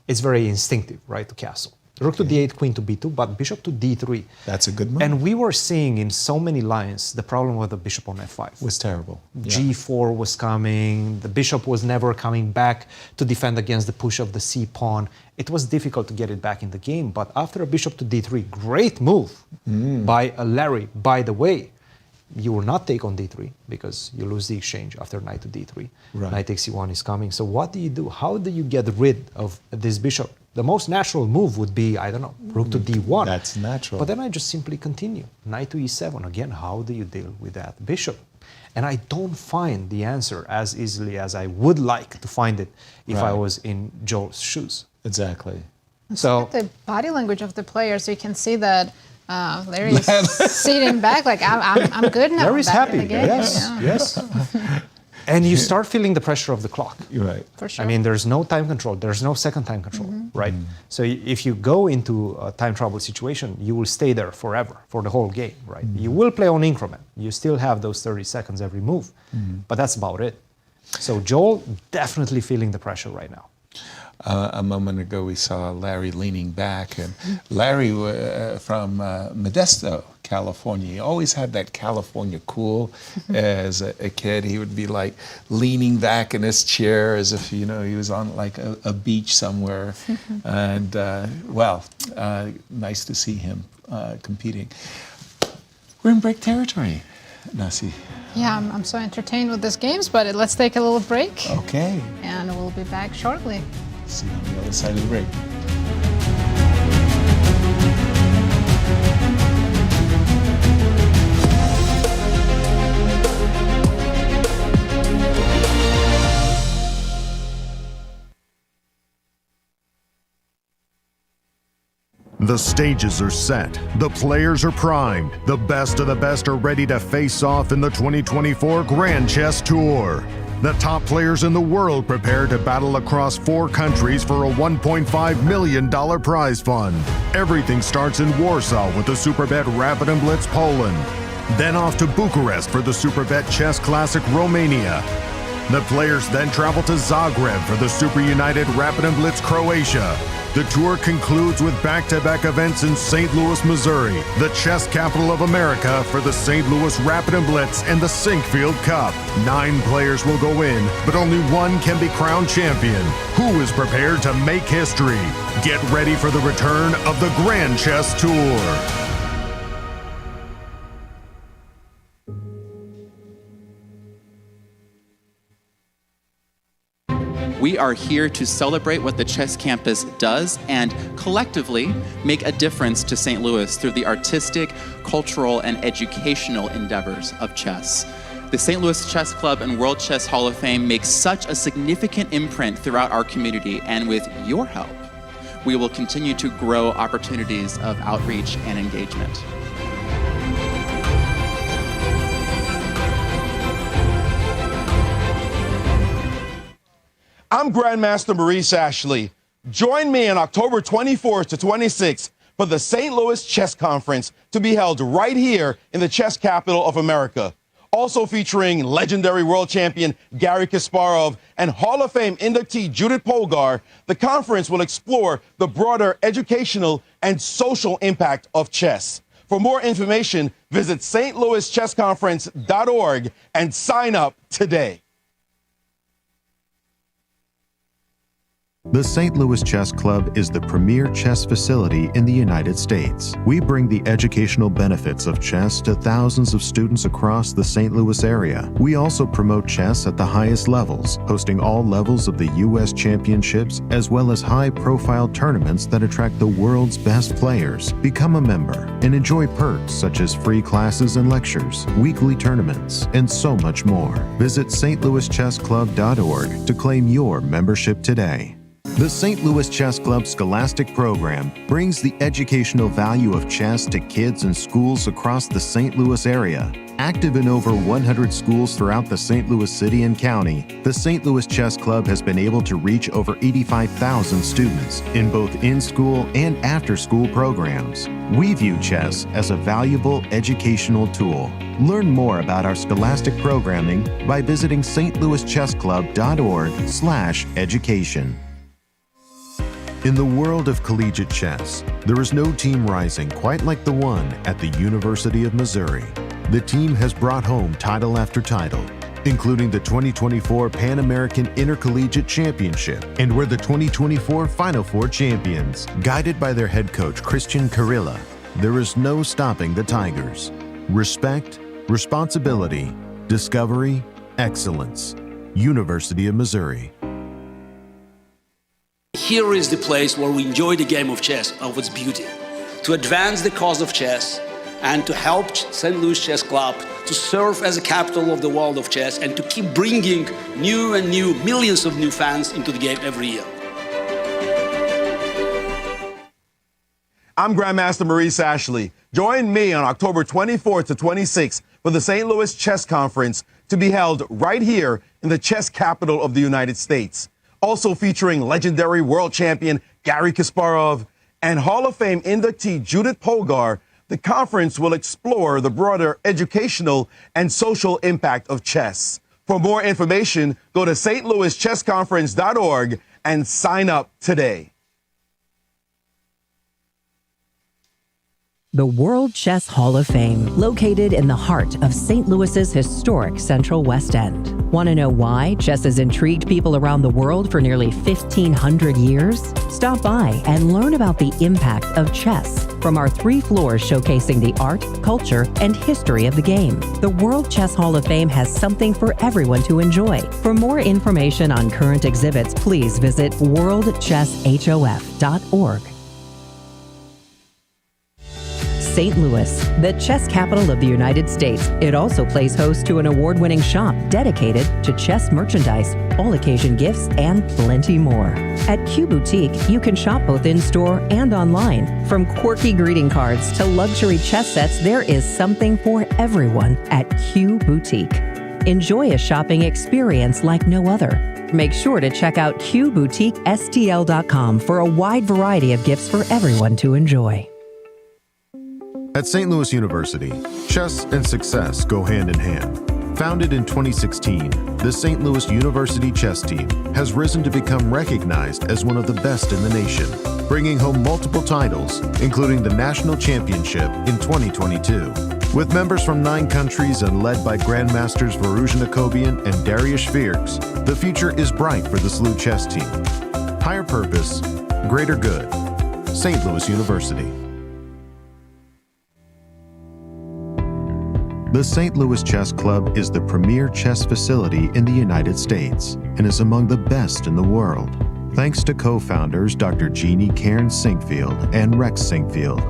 It's very instinctive, right, to castle. Rook to d8, queen to b2, but bishop to d3. That's a good move. And we were seeing in so many lines the problem with the bishop on f5. Was terrible. Yeah. g4 was coming, the bishop was never coming back to defend against the push of the c pawn. It was difficult to get it back in the game, but after a bishop to d3, great move by Larry, by the way. You will not take on d3 because you lose the exchange after knight to d3. Right. Knight takes c1 is coming. So what do you do? How do you get rid of this bishop? The most natural move would be, I don't know, rook to d1. That's natural. But then I just simply continue. Knight to e7. Again, how do you deal with that bishop? And I don't find the answer as easily as I would like to find it if I was in Joel's shoes. Exactly. So the body language of the player, so you can see that Larry's sitting back like, I'm good now. Larry's back happy. in the game. Yes, yes. And you start feeling the pressure of the clock. You're right. For sure. I mean, there's no time control. There's no second time control, right? So if you go into a time trouble situation, you will stay there forever, for the whole game, right? You will play on increment. You still have those 30 seconds every move, but that's about it. So Joel definitely feeling the pressure right now. A moment ago, we saw Larry leaning back, and Larry from Modesto, California. He always had that California cool. As a kid, he would be like leaning back in his chair as if he was on like a beach somewhere. And nice to see him competing. We're in break territory, Nasi. Yeah, I'm so entertained with these games, but let's take a little break. Okay. And we'll be back shortly. See you on the other side of the break. The stages are set. The players are primed. The best of the best are ready to face off in the 2024 Grand Chess Tour. The top players in the world prepare to battle across 4 countries for a $1.5 million prize fund. Everything starts in Warsaw with the Superbet Rapid and Blitz Poland. Then off to Bucharest for the Superbet Chess Classic Romania. The players then travel to Zagreb for the Super United Rapid and Blitz Croatia. The tour concludes with back-to-back events in St. Louis, Missouri, the chess capital of America, for the St. Louis Rapid and Blitz and the Sinkfield Cup. 9 players will go in, but only 1 can be crowned champion. Who is prepared to make history? Get ready for the return of the Grand Chess Tour. We are here to celebrate what the Chess Campus does and collectively make a difference to St. Louis through the artistic, cultural, and educational endeavors of chess. The St. Louis Chess Club and World Chess Hall of Fame make such a significant imprint throughout our community, and with your help, we will continue to grow opportunities of outreach and engagement. I'm Grandmaster Maurice Ashley. Join me on October 24th to 26th for the St. Louis Chess Conference to be held right here in the chess capital of America. Also featuring legendary world champion Garry Kasparov and Hall of Fame inductee Judith Polgar, the conference will explore the broader educational and social impact of chess. For more information, visit stlouischessconference.org and sign up today. The St. Louis Chess Club is the premier chess facility in the United States. We bring the educational benefits of chess to thousands of students across the St. Louis area. We also promote chess at the highest levels, hosting all levels of the U.S. championships, as well as high-profile tournaments that attract the world's best players. Become a member and enjoy perks such as free classes and lectures, weekly tournaments, and so much more. Visit stlouischessclub.org to claim your membership today. The St. Louis Chess Club Scholastic Program brings the educational value of chess to kids and schools across the St. Louis area. Active in over 100 schools throughout the St. Louis City and County, the St. Louis Chess Club has been able to reach over 85,000 students in both in-school and after-school programs. We view chess as a valuable educational tool. Learn more about our scholastic programming by visiting stlouischessclub.org/education. In the world of collegiate chess, there is no team rising quite like the one at the University of Missouri. The team has brought home title after title, including the 2024 Pan American Intercollegiate Championship, and were the 2024 Final Four champions. Guided by their head coach, Christian Chirila, there is no stopping the Tigers. Respect, responsibility, discovery, excellence. University of Missouri. Here is the place where we enjoy the game of chess, of its beauty, to advance the cause of chess and to help St. Louis Chess Club to serve as a capital of the world of chess and to keep bringing new and new millions of new fans into the game every year. I'm Grandmaster Maurice Ashley. Join me on October 24th to 26th for the St. Louis Chess Conference to be held right here in the chess capital of the United States. Also featuring legendary world champion Garry Kasparov and Hall of Fame inductee Judith Polgar, the conference will explore the broader educational and social impact of chess. For more information, go to stlouischessconference.org and sign up today. The World Chess Hall of Fame, located in the heart of St. Louis's historic Central West End. Want to know why chess has intrigued people around the world for nearly 1,500 years? Stop by and learn about the impact of chess from our 3 floors showcasing the art, culture, and history of the game. The World Chess Hall of Fame has something for everyone to enjoy. For more information on current exhibits, please visit worldchesshof.org. St. Louis, the chess capital of the United States. It also plays host to an award-winning shop dedicated to chess merchandise, all-occasion gifts, and plenty more. At Q Boutique, you can shop both in-store and online. From quirky greeting cards to luxury chess sets, there is something for everyone at Q Boutique. Enjoy a shopping experience like no other. Make sure to check out QBoutiqueSTL.com for a wide variety of gifts for everyone to enjoy. At St. Louis University, chess and success go hand in hand. Founded in 2016, the St. Louis University chess team has risen to become recognized as one of the best in the nation, bringing home multiple titles, including the National Championship in 2022. With members from 9 countries and led by Grandmasters Varusian-Akopian and Dariush Virks, the future is bright for the SLU chess team. Higher purpose, greater good. St. Louis University. The St. Louis Chess Club is the premier chess facility in the United States and is among the best in the world. Thanks to co-founders Dr. Jeannie Cairns-Sinkfield and Rex Sinkfield,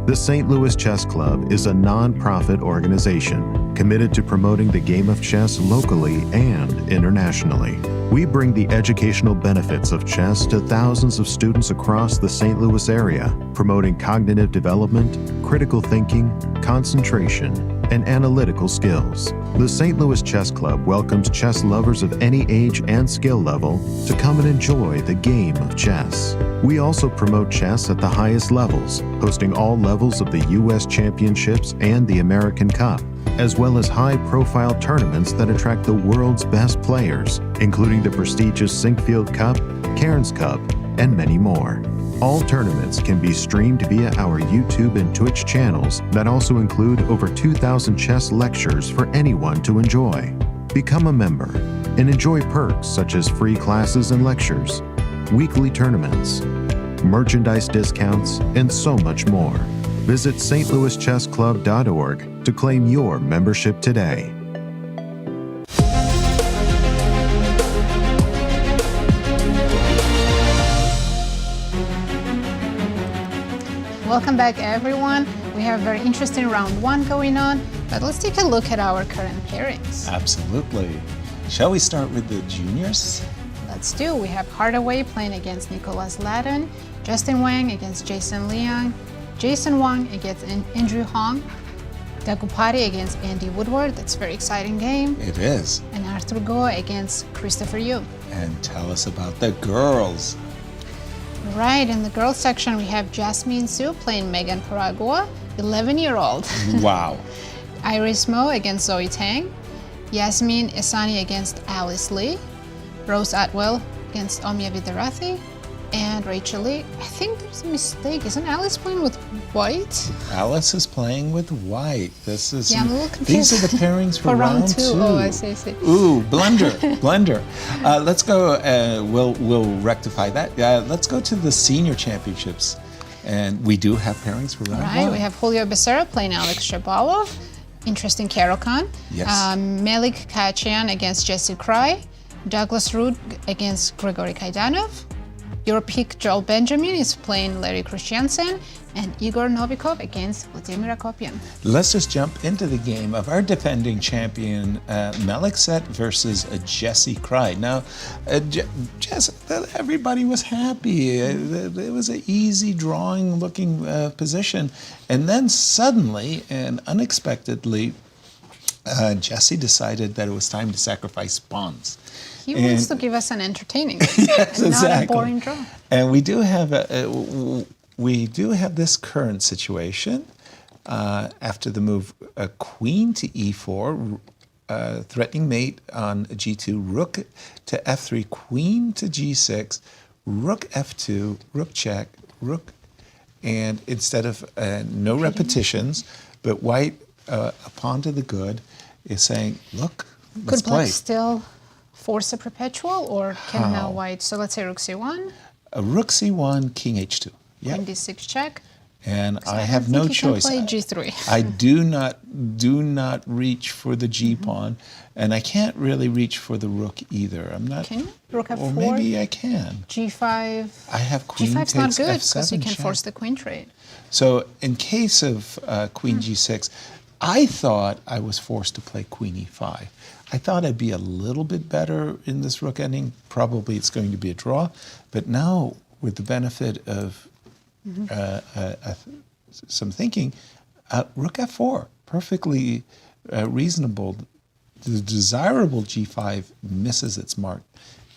the St. Louis Chess Club is a non-profit organization committed to promoting the game of chess locally and internationally. We bring the educational benefits of chess to thousands of students across the St. Louis area, promoting cognitive development, critical thinking, concentration, and analytical skills. The St. Louis Chess Club welcomes chess lovers of any age and skill level to come and enjoy the game of chess. We also promote chess at the highest levels, hosting all levels of the U.S. Championships and the American Cup, as well as high-profile tournaments that attract the world's best players, including the prestigious Sinkfield Cup, Cairns Cup, and many more. All tournaments can be streamed via our YouTube and Twitch channels that also include over 2,000 chess lectures for anyone to enjoy. Become a member and enjoy perks such as free classes and lectures, weekly tournaments, merchandise discounts, and so much more. Visit stlouischessclub.org to claim your membership today. Welcome back, everyone. We have a very interesting round one going on, but let's take a look at our current pairings. Absolutely. Shall we start with the juniors? Let's do. We have Hardaway playing against Nicolas-Ladan, Justin Wang against Jason Liang, Jason Wang against Andrew Hong, Daggupati against Andy Woodward. That's a very exciting game. It is. And Arthur-Gaw against Christopher Yu. And tell us about the girls. Right, in the girls section, we have Jasmine Su playing Megan-Paragua, 11-year-old. Wow. Iris Mo against Zoe Tang, Yasmin Esani against Alice Li, Rose Atwell against Omya Vidarathi, and Rachael Li. I think there's a mistake. Isn't Alice playing with white? Alice is playing with white. This is. Yeah, I'm a little confused. These are the pairings for round two. Oh, I see. Ooh, blunder. Let's go. We'll rectify that. Let's go to the senior championships, and we do have pairings for round one. Right. We have Julio Becerra playing Alex Shabalov. Interesting Caro-Kann. Yes. Melik Khachiyan against Jesse Kraai. Douglas Root against Grigory Kaidanov. Your pick, Joel Benjamin, is playing Larry Christiansen, and Igor Novikov against Vladimir Akopian. Let's just jump into the game of our defending champion, Melikset versus Jesse Kraai. Now, everybody was happy. It was an easy drawing-looking position. And then suddenly and unexpectedly, Jesse decided that it was time to sacrifice pawns. He wants to give us an entertaining game, yes, and exactly. not a boring draw. And we do have this current situation after the move queen to e4, threatening mate on g2, rook to f3, queen to g6, rook f2, rook check, rook, and instead of no repetitions, but white a pawn to the good is saying, look, let's Could black play. still force a perpetual, or can now white? So let's say rook c1. Rook c1, king h2. Yep. Queen d6 check. And So I have no choice. Can play g3. I do not reach for the g pawn, and I can't really reach for the rook either. I'm not. Can you? Rook f4. Or maybe I can. g5. I have queen g5's takes not good f7 because you can check. force the queen trade. So in case of queen g6, I thought I was forced to play queen e5. I thought I'd be a little bit better in this rook ending. Probably it's going to be a draw. But now, with the benefit of some thinking, rook f4, perfectly reasonable. The desirable g5 misses its mark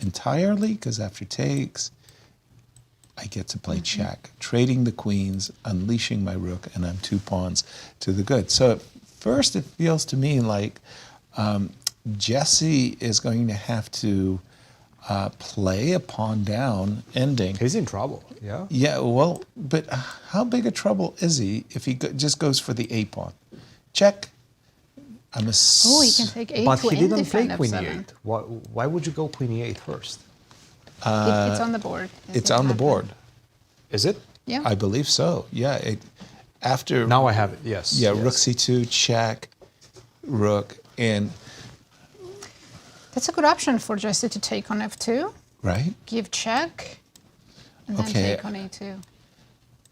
entirely because after takes, I get to play check, trading the queens, unleashing my rook, and I'm 2 pawns to the good. So at first it feels to me like Jesse is going to have to play a pawn down ending. He's in trouble, yeah? Yeah, well, but how big a trouble is he if he just goes for the a pawn? Check. Oh, he can take a But to he end didn't play defend queen f7. e8. Why would you go queen e8 first? It's on the board. It's on the board. Is it? Yeah. I believe so. Yeah. After Now I have it, yes. Yeah, yes. rook c2, check, rook, and That's a good option for Jesse to take on f2, right? give check, and then Okay. take on a2.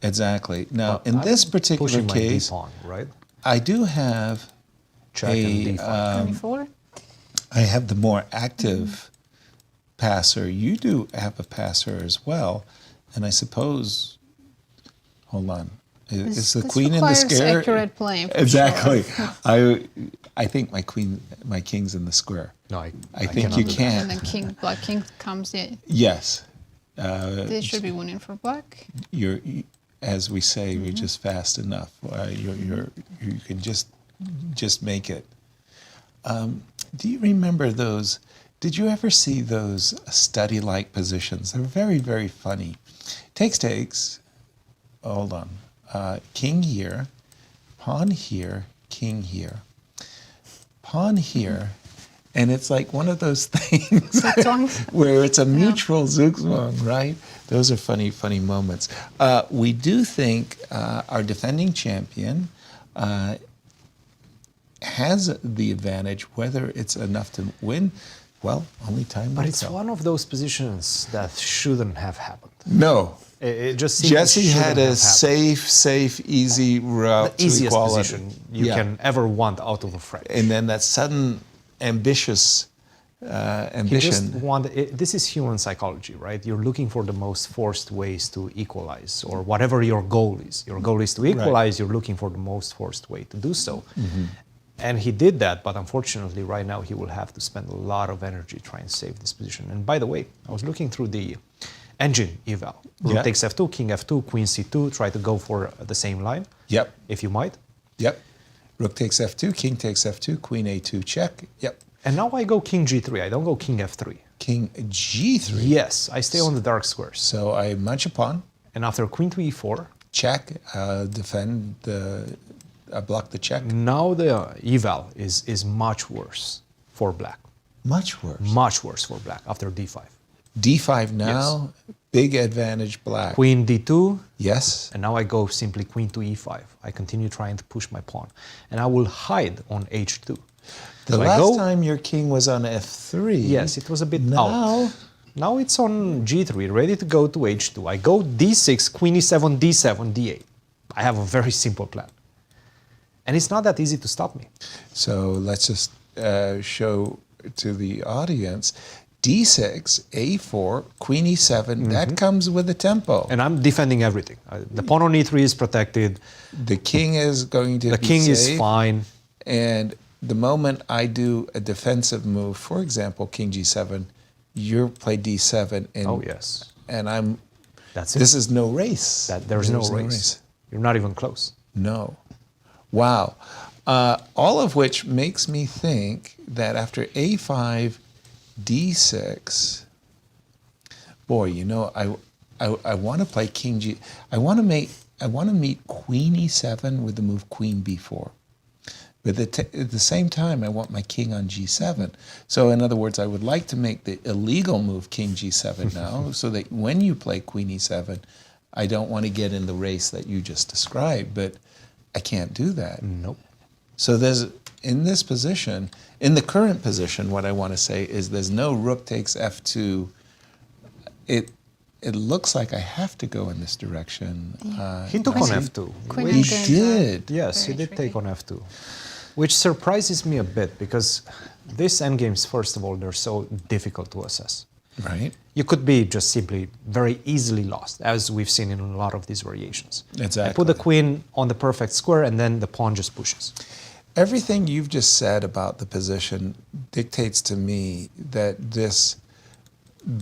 Exactly. Now, But in I'm this particular pushing my case, d-pawn, right? I do have check and d5. 24. I have the more active passer. You do have a passer as well, and I suppose. Hold on. Is the This queen in the requires square? accurate playing. For Exactly. Sure. I think my king's in the square. No, I think you And can't. then black king comes in. Yes. This should be winning for black. You're, as we say, you're just fast enough. You can just make it. Do you remember those? Did you ever see those study-like positions? They're very, very funny. Takes. Hold on. King here, pawn here, king here, pawn here, and it's like one of those things where it's a mutual zugzwang, right? Those are funny, funny moments. We do think our defending champion has the advantage. Whether it's enough to win, well, only time will But it's tell. one of those positions that shouldn't have happened. No. It just seems Jesse it had shouldn't a have happened. safe, easy route The to easiest equality. position you can ever want out of the frame. And then that sudden ambitious He ambition. just this is human psychology, right? You're looking for the most forced ways to equalize, or whatever your goal is. Your goal is to equalize, you're looking for the most forced way to do so. And he did that, but unfortunately right now he will have to spend a lot of energy trying to save this position. And by the way, I was looking through the engine eval. Rook takes f2, king f2, queen c2, try to go for the same line. Yep. If you might. Yep. Rook takes f2, king takes f2, queen a2, check. Yep. And now I go king g3, I don't go king f3. King g3? Yes, I stay on the dark squares. So I munch a pawn. And after queen to e4. Check, defend block the check. Now the eval is much worse for black. Much worse? Much worse for black after d5. d5 now, big advantage black. Queen d2. Yes. And now I go simply queen to e5. I continue trying to push my pawn. And I will hide on h2. The So last time your king was on f3. Yes, it was a bit out. Now it's on g3, ready to go to h2. I go d6, queen e7, d7, d8. I have a very simple plan. And it's not that easy to stop me. So let's just show to the audience. D6, A4, Queen E7, that comes with a tempo. And I'm defending everything. The pawn on E3 is protected. The king is going to be The king is safe. fine. And the moment I do a defensive move, for example, King G7, you play D7. And, oh, yes. And I'm, That's this it. is no race. There's no race. You're not even close. No. Wow. All of which makes me think that after A5, D6, boy, you know, I want to play King G. I want to meet Queen E7 with the move Queen B4. But at the same time, I want my king on G7. So in other words, I would like to make the illegal move King G7 now, so that when you play Queen E7, I don't want to get in the race that you just described, but I can't do that. Nope. So there's, in this position, in the current position, what I want to say is there's no rook takes F2. It looks like I have to go in this direction. He took on F2. He did. Yes, he did take on F2. Which surprises me a bit, because these endgames, first of all, they're so difficult to assess. Right. You could be just simply very easily lost, as we've seen in a lot of these variations. Exactly. I put the queen on the perfect square, and then the pawn just pushes. Everything you've just said about the position dictates to me that this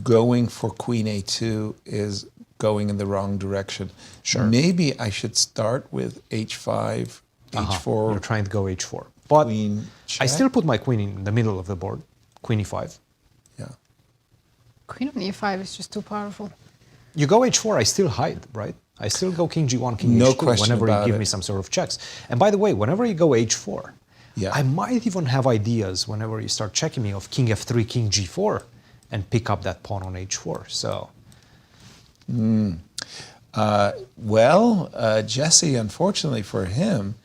going for Queen A2 is going in the wrong direction. Sure. Maybe I should start with H5, H4. You're trying to go H4. But Queen I check. still put my queen in the middle of the board, Queen E5. Yeah. Queen on E5 is just too powerful. You go H4, I still hide, right? I still go King G1, King No H2 question whenever you about give it. me some sort of checks. And by the way, whenever you go H4, Yeah. I might even have ideas whenever you start checking me of King F3, King G4, and pick up that pawn on H4. So. Jesse, unfortunately for him,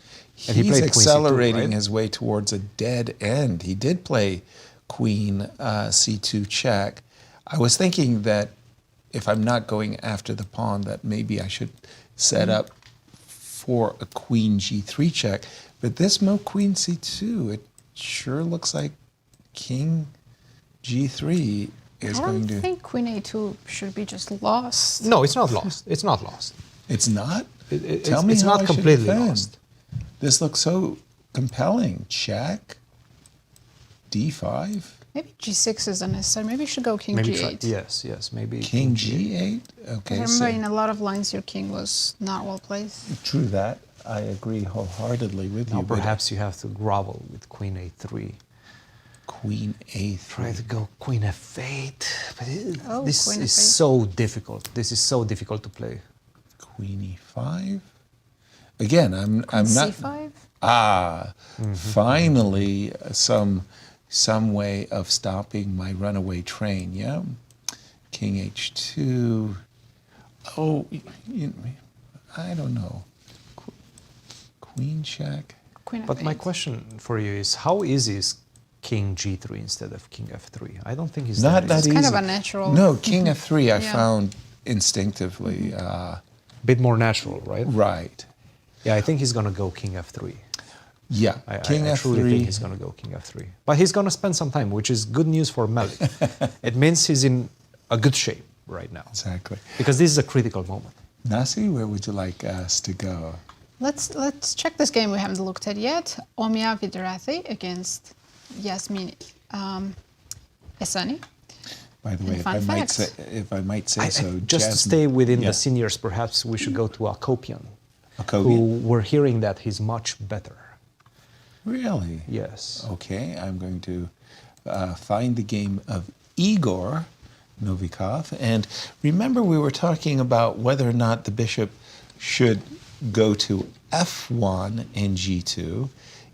And he he's played Queen C2, accelerating right? his way towards a dead end. He did play Queen C2 check. I was thinking that if I'm not going after the pawn, that maybe I should set up for a Queen G3 check. But this move, Queen C2, it sure looks like King G3 is going to... I don't think Queen A2 should be just lost. No, it's not lost. It's not lost. It's not? Tell me it's not completely lost. This looks so compelling. Check. D5. Maybe G6 is unnecessary. Maybe you should go King G8. Yes, maybe. King G8? Okay. I remember in a lot of lines your king was not well placed. True that. I agree wholeheartedly with you. Now perhaps you have to grovel with Queen A3. Queen A3. Try to go Queen F8. But this Queen is F8. so difficult. This is so difficult to play. Queen E5. Again, I'm not... C5? Finally, some way of stopping my runaway train, yeah? King H2. Oh, I don't know. Queen check. Queen But F8. my question for you is, how easy is King G3 instead of King F3? I don't think it's Not that It's easy. kind of a natural. No, King F3 I Yeah. found instinctively. Bit more natural, right? Right. Yeah, I think he's going to go King F3. Yeah, King I truly F3. think he's going to go King F3. But he's going to spend some time, which is good news for Malik. It means he's in a good shape right now. Exactly. Because this is a critical moment. Nasi, where would you like us to go? Let's check this game we haven't looked at yet. Omia Vidrathi against Jasmine Esani. By the way, fun if I might say so, Just to Jasmine- stay within Yeah. the seniors, perhaps we should go to Akopian, Akopian. who we're hearing that he's much better. Really? Yes. Okay, I'm going to find the game of Igor Novikov. And remember, we were talking about whether or not the bishop should go to F1 in G2.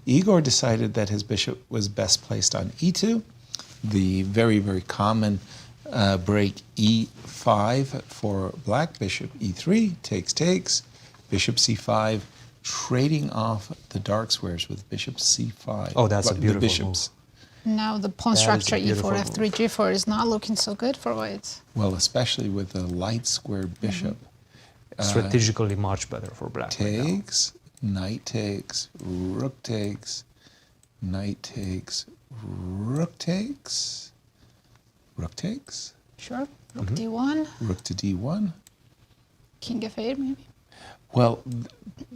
Igor decided that his bishop was best placed on E2. The very, very common break E5 for black. Bishop E3, takes, bishop C5, trading off the dark squares with bishop C5. Oh, that's a The beautiful bishops. Now the pawn That is a structure beautiful E4, F3, G4 is not looking so good for white. Well, especially with the light square bishop. Strategically much better for black. right now. Takes, knight takes, rook takes, knight takes, rook takes, rook takes, Sure. Rook D1, rook to D1. King F8 maybe. Well,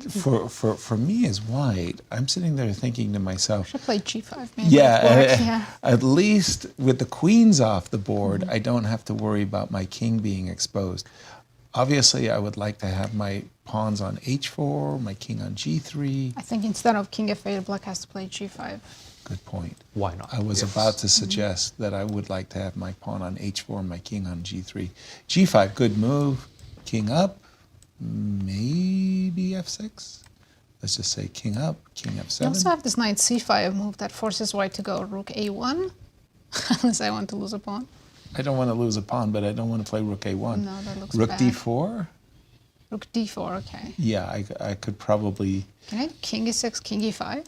for me as white, I'm sitting there thinking to myself, Should play G5 maybe. yeah, at least with the queens off the board, I don't have to worry about my king being exposed. Obviously, I would like to have my pawns on H4, my king on G3. I think instead of King F8, black has to play G5. Good point. Why not? I was Yes. about to suggest that I would like to have my pawn on H4, my king on G3. G5, good move. King up, maybe F6. Let's just say king up, king You F7. also have this knight C5 move that forces white to go rook A1, unless I want to lose a pawn. I don't want to lose a pawn, but I don't want to play rook A1. No, that looks rook bad. D4? Rook D4, okay. Yeah, I could probably... Can I do King E6, King E5?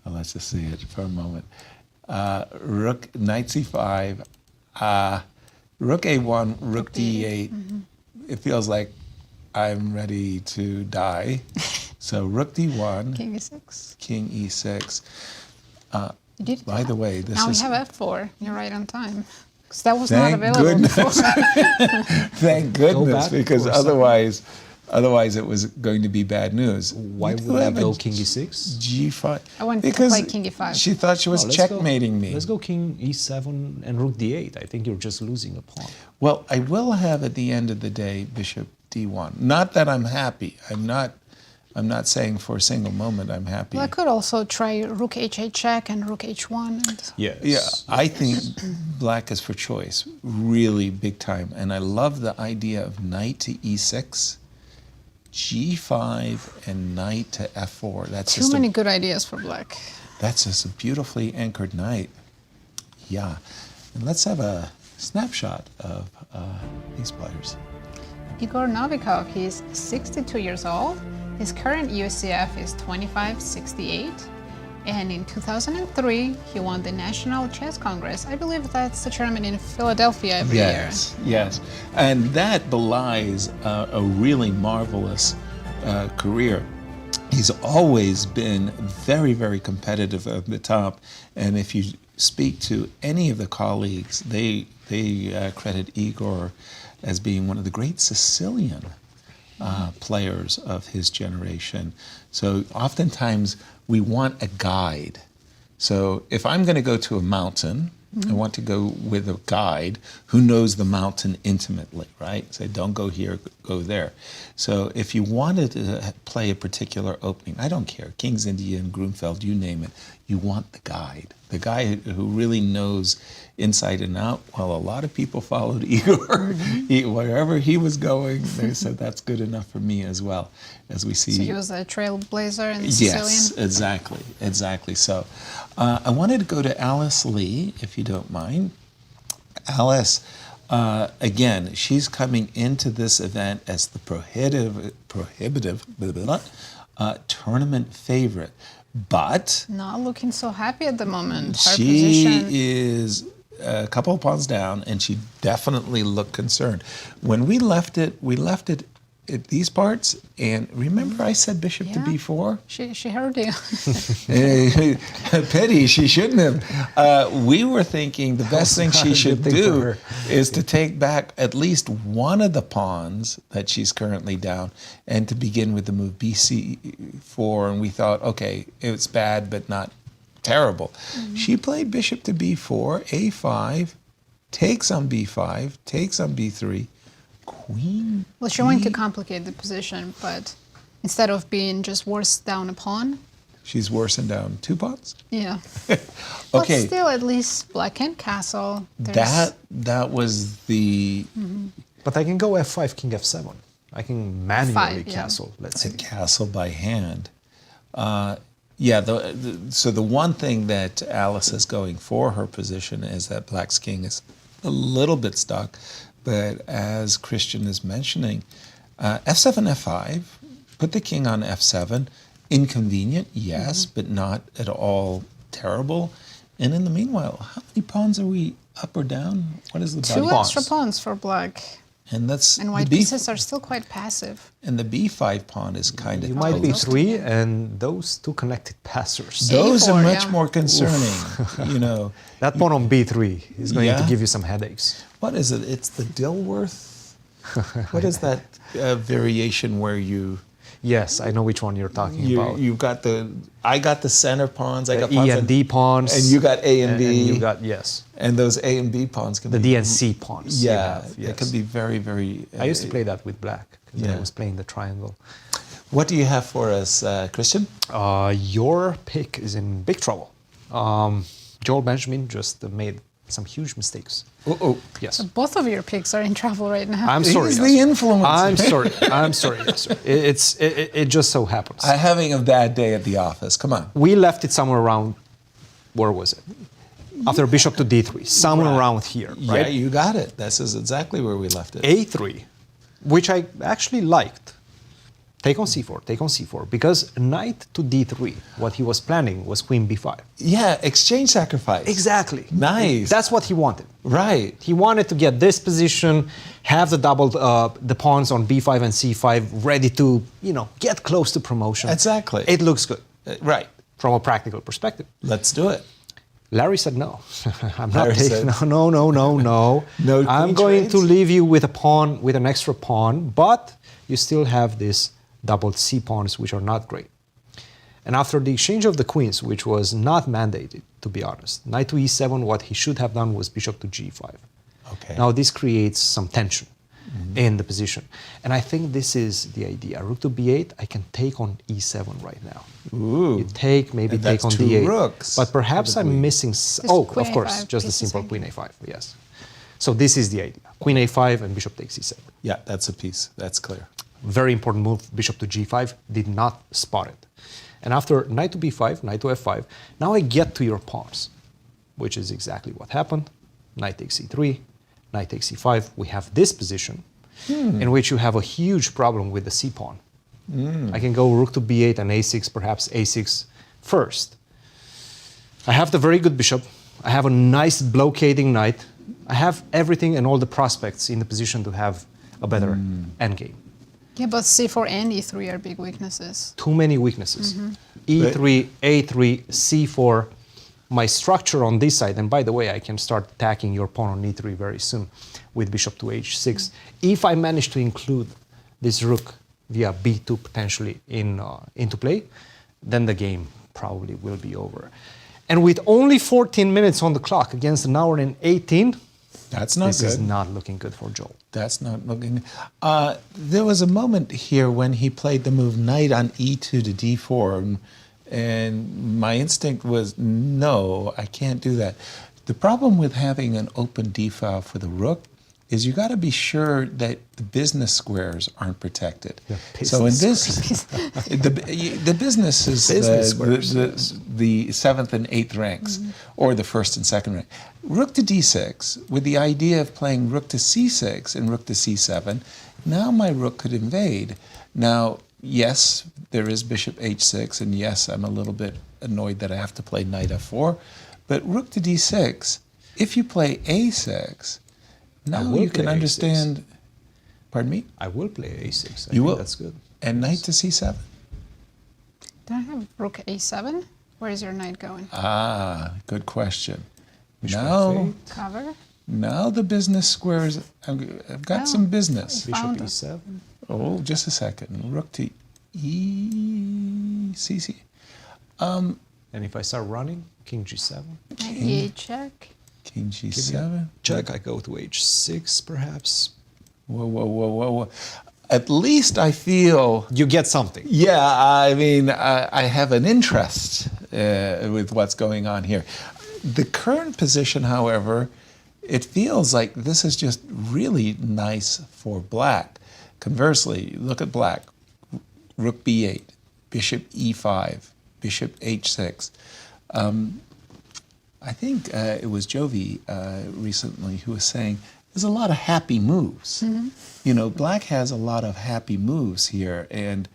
Well, let's just see it for a moment. Rook, knight C5, rook A1, rook D8. It feels like I'm ready to die. So rook D1, King E6. king E6. You did it. By the way, this Now is... we have F4. You're right on time. Because that was not Thank available goodness. before. Thank goodness, back because for a second. otherwise it was going to be bad news. Why You do would I have a go King E6? G5. I wanted to Because play King E5. she thought she was No, let's go- checkmating me. Let's go King E7 and Rook D8. I think you're just losing a pawn. Well, I will have at the end of the day Bishop D1. Not that I'm happy. I'm not saying for a single moment I'm happy. Well, I could also try Rook H8 check and Rook H1. And Yes. Yeah, I think black is for choice, really big time. And I love the idea of knight to E6, G5, and knight to F4. That's too just many good ideas for black. That's just a beautifully anchored knight. Yeah. And let's have a snapshot of these players. Igor Novikov, he's 62 years old. His current USCF is 2568. And in 2003, he won the National Chess Congress. I believe that's the tournament in Philadelphia every year. Yes. And that belies a really marvelous career. He's always been very, very competitive at the top. And if you speak to any of the colleagues, they credit Igor as being one of the great Sicilian players of his generation. So oftentimes we want a guide. So if I'm going to go to a mountain, I want to go with a guide who knows the mountain intimately, right? Say, don't go here, go there. So if you wanted to play a particular opening, I don't care, King's Indian, Grunfeld, you name it, you want the guy who really knows inside and out. Well, a lot of people followed Igor. Wherever he was going, they said, that's good enough for me as well, as we see. So he was a trailblazer in Sicilian? Yes, exactly. So I wanted to go to Alice Li, if you don't mind. Alice, again, she's coming into this event as the prohibitive tournament favorite, but not looking so happy at the moment. Her she position is a couple of pawns down, and she definitely looked concerned. When we left it at these parts, and remember I said bishop to b4? She heard you. Pity, she shouldn't have. We were thinking the best thing she should do is to take back at least one of the pawns that she's currently down and to begin with the move bc4, and we thought, okay, it's bad but not terrible. She played bishop to b4, a5, takes on b5, takes on b3, queen. Well, she wanted to complicate the position, but instead of being just worse down a pawn. She's worse and down 2 pawns? Yeah. Okay. But still, at least black can't castle. That was the... But I can go f5, king f7. I can manually F5, castle, let's say. Castle by hand. So the one thing that Alice is going for her position is that black's king is a little bit stuck. But as Cristian is mentioning, f7, f5, put the king on f7. Inconvenient, yes, but not at all terrible. And in the meanwhile, how many pawns are we up or down? What is the 2 extra pawns for black. And that's and white pieces are still quite passive. And the b5 pawn is kind of... You might be 3, and those 2 connected passers. Those are much more concerning, you know. That pawn on b3 is going to give you some headaches. What is it? It's the Dilworth? What is that variation where you... Yes, I know which one you're talking about. You've got I got the center pawns. I got E and D pawns. And you got A and B. And you got, yes. And those A and B pawns can be... The D and C pawns. Yeah, they can be very, very... I used to play that with black, because I was playing the triangle. What do you have for us, Cristian? Your pick is in big trouble. Joel Benjamin just made some huge mistakes. Yes. So both of your picks are in trouble right now. I'm sorry. He's the influencer. I'm sorry, Yasser. It just so happens. I'm having a bad day at the office. Come on. We left it somewhere around, where was it? After bishop to d3, somewhere around here, right? Yeah, you got it. This is exactly where we left it. a3, which I actually liked. Take on c4, because knight to d3, what he was planning was queen b5. Yeah, exchange sacrifice. Exactly. Nice. That's what he wanted. Right. He wanted to get this position, have the doubled, the pawns on b5 and c5 ready to, get close to promotion. Exactly. It looks good. Right. From a practical perspective. Let's do it. Larry said no. I'm not taking no. I'm going to leave you with a pawn, with an extra pawn, but you still have this doubled C pawns, which are not great. And after the exchange of the queens, which was not mandated, to be honest, knight to e7, what he should have done was bishop to g5. Okay. Now this creates some tension in the position. And I think this is the idea. Rook to b8, I can take on e7 right now. Ooh. You take, maybe take on d8. Rooks. But perhaps I'm missing... of course, A5, just the simple queen a5, yes. So this is the idea. Queen a5 and bishop takes e7. Yeah, that's a piece. That's clear. Very important move, bishop to g5, did not spot it. And after knight to b5, knight to f5, now I get to your pawns, which is exactly what happened. Knight takes e3, knight takes e5. We have this position in which you have a huge problem with the c pawn. I can go rook to b8 and a6, perhaps a6 first. I have the very good bishop. I have a nice blockading knight. I have everything and all the prospects in the position to have a better endgame. Yeah, but c4 and e3 are big weaknesses. Too many weaknesses. E3, A3, C4. My structure on this side, and by the way, I can start attacking your pawn on E3 very soon with bishop to H6. If I manage to include this rook via B2 potentially into play, then the game probably will be over. And with only 14 minutes on the clock against an hour and 18, that's not this good. is not looking good for Joel. That's not looking. There was a moment here when he played the move knight on E2 to D4, and my instinct was, no, I can't do that. The problem with having an open D file for the rook is you got to be sure that the business squares aren't protected. So in this, the business is the 7th and 8th ranks, or the 1st and 2nd rank. Rook to D6, with the idea of playing rook to C6 and rook to C7, now my rook could invade. Now, yes, there is bishop H6, and yes, I'm a little bit annoyed that I have to play knight F4, but rook to D6, if you play A6, now you can understand. Pardon me? I will play A6. You will? That's good. And knight to C7? Don't I have rook A7? Where is your knight going? Ah, good question. Now, Cover? now the business squares, I've got some business. Bishop Found it. E7. Oh, just a second. Rook to E, C, C. And if I start running, King G7. E8 check. King G7. Check, I go to H6 perhaps. Whoa, whoa, whoa, whoa, whoa. At least I feel... You get something. Yeah, I mean, I have an interest with what's going on here. The current position, however, it feels like this is just really nice for black. Conversely, look at black. Rook B8, bishop E5, bishop H6. I think it was Jovi recently who was saying there's a lot of happy moves. You know, black has a lot of happy moves here, and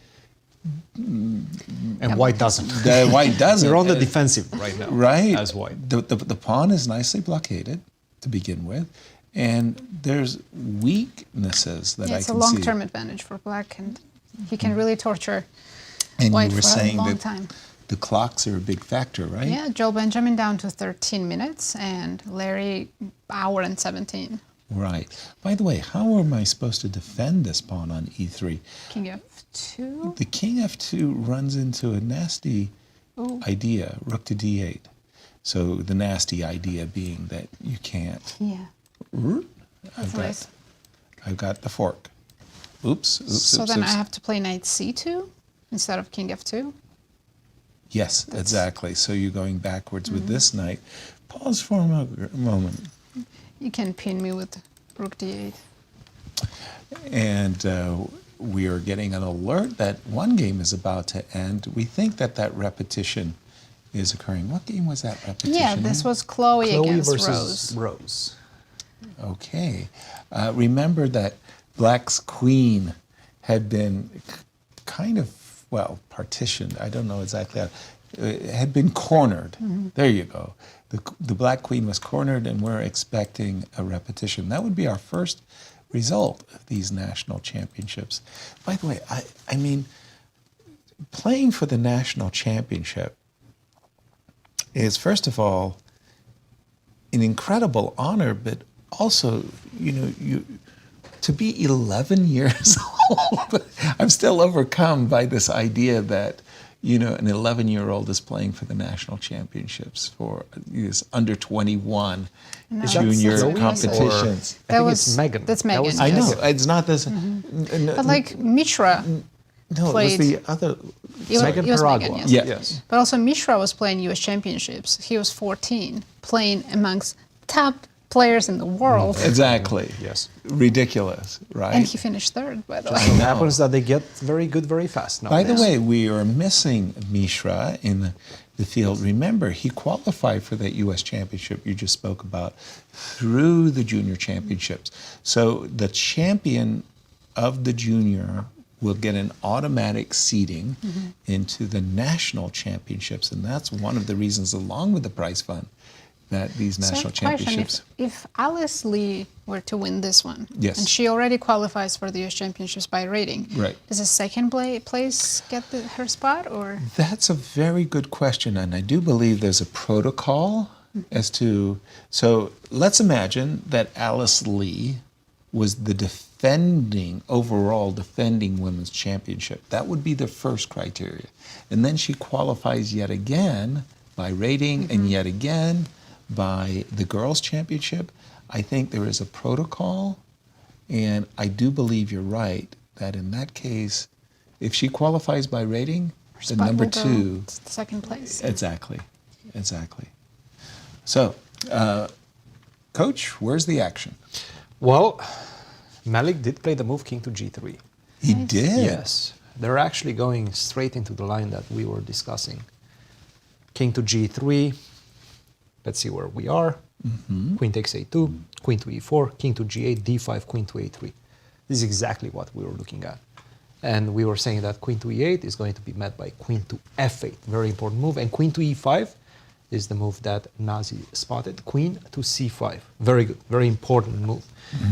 white doesn't. White doesn't. You're on the defensive right now. Right. As white. The pawn is nicely blockaded to begin with, and there's weaknesses that I can see. It's a long-term advantage for black, and he can really torture and white you were for saying a long that time. The clocks are a big factor, right? Yeah, Joel Benjamin down to 13 minutes, and Larry hour and 17. Right. By the way, how am I supposed to defend this pawn on E3? King F2. The king F2 runs into a nasty idea, rook to D8. So the nasty idea being that you can't. Yeah. I've got the fork. Oops. So then I have to play knight C2 instead of king F2? Yes, exactly. So you're going backwards with this knight. Pause for a moment. You can pin me with rook D8. And we are getting an alert that one game is about to end. We think that that repetition is occurring. What game was that repetition? Yeah, this was Chloe against versus Rose. Okay. Remember that black's queen had been kind of, well, partitioned. I don't know exactly how. Had been cornered. There you go. The black queen was cornered, and we're expecting a repetition. That would be our first result of these national championships. By the way, I mean, playing for the national championship is, first of all, an incredible honor, but also, you know, to be 11 years old, I'm still overcome by this idea that, you know, an 11-year-old is playing for the national championships for these under 21 junior competitions. I think it's Megan. That's Megan. I know, it's not this. But like Mishra played. It was the other. Megan Paragua. Megan, Yes. But also Mishra was playing US championships. He was 14, playing amongst top players in the world. Exactly. Yes. Ridiculous, right? And he finished third, by the way. It happens that they get very good very fast now. By the way, we are missing Mishra in the field. Remember, he qualified for that U.S. championship you just spoke about through the junior championships. So the champion of the junior will get an automatic seeding into the national championships. And that's one of the reasons, along with the prize fund, these national question, championships. if Alice Lee were to win this one, Yes. and she already qualifies for the US Championships by rating, Right. does a second place get her spot, or? That's a very good question, and I do believe there's a protocol as to. So let's imagine that Alice Lee was the overall defending women's championship. That would be the first criteria. And then she qualifies yet again by rating and yet again by the girls' championship. I think there is a protocol, and I do believe you're right that in that case, if she qualifies by rating, the number two. It's the second place. Exactly. So, Coach, where's the action? Well, Malik did play the move king to g3. He did? Yes. They're actually going straight into the line that we were discussing. King to g3. Let's see where we are. Queen takes a2, queen to e4, king to g8, d5, queen to a3. This is exactly what we were looking at. And we were saying that queen to e8 is going to be met by queen to f8. Very important move. And queen to e5 is the move that Nazi spotted. Queen to c5. Very good. Very important move.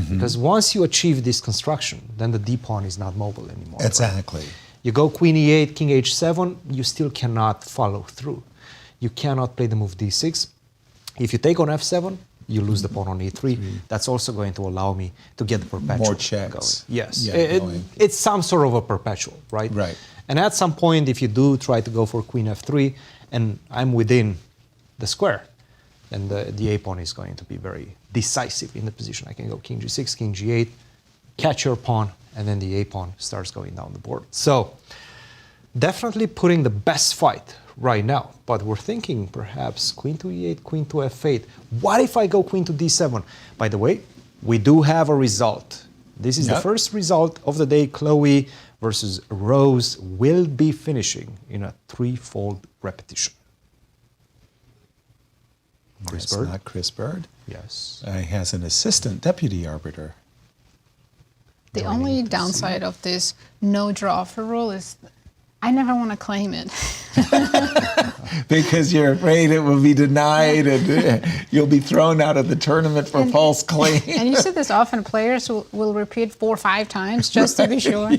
Because once you achieve this construction, then the d pawn is not mobile anymore. Exactly. Right? You go queen e8, king h7, you still cannot follow through. You cannot play the move d6. If you take on f7, you lose the pawn on e3. That's also going to allow me to get the perpetual More checks. going. Yes. Yeah, it's some sort of a perpetual, right? Right. And at some point, if you do try to go for queen f3, and I'm within the square, then the a-pawn is going to be very decisive in the position. I can go king g6, king g8, catch your pawn, and then the a-pawn starts going down the board. So definitely putting the best fight right now, but we're thinking perhaps queen to e8, queen to f8. What if I go queen to d7? By the way, we do have a result. This is the first result of the day. Chloe versus Rose will be finishing in a threefold repetition. Chris It's Bird? not Chris Bird. Yes. He has an assistant deputy arbiter. The only downside of this no draw offer rule is I never want to claim it. Because you're afraid it will be denied and you'll be thrown out of the tournament for false claim. And you see this often, players will repeat 4 or 5 times just to be sure.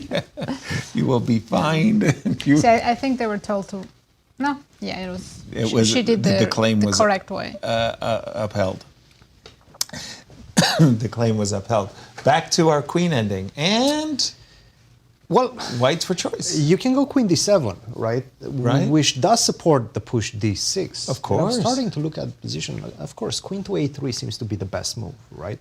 You will be fined. See, I think they were told to, no, yeah, it was she did the claim was correct way. Upheld. The claim was upheld. Back to our queen ending. And, well, white's for choice. You can go queen d7, right? Which does support the push d6. Of course. I'm starting to look at position. Of course, queen to a3 seems to be the best move, right?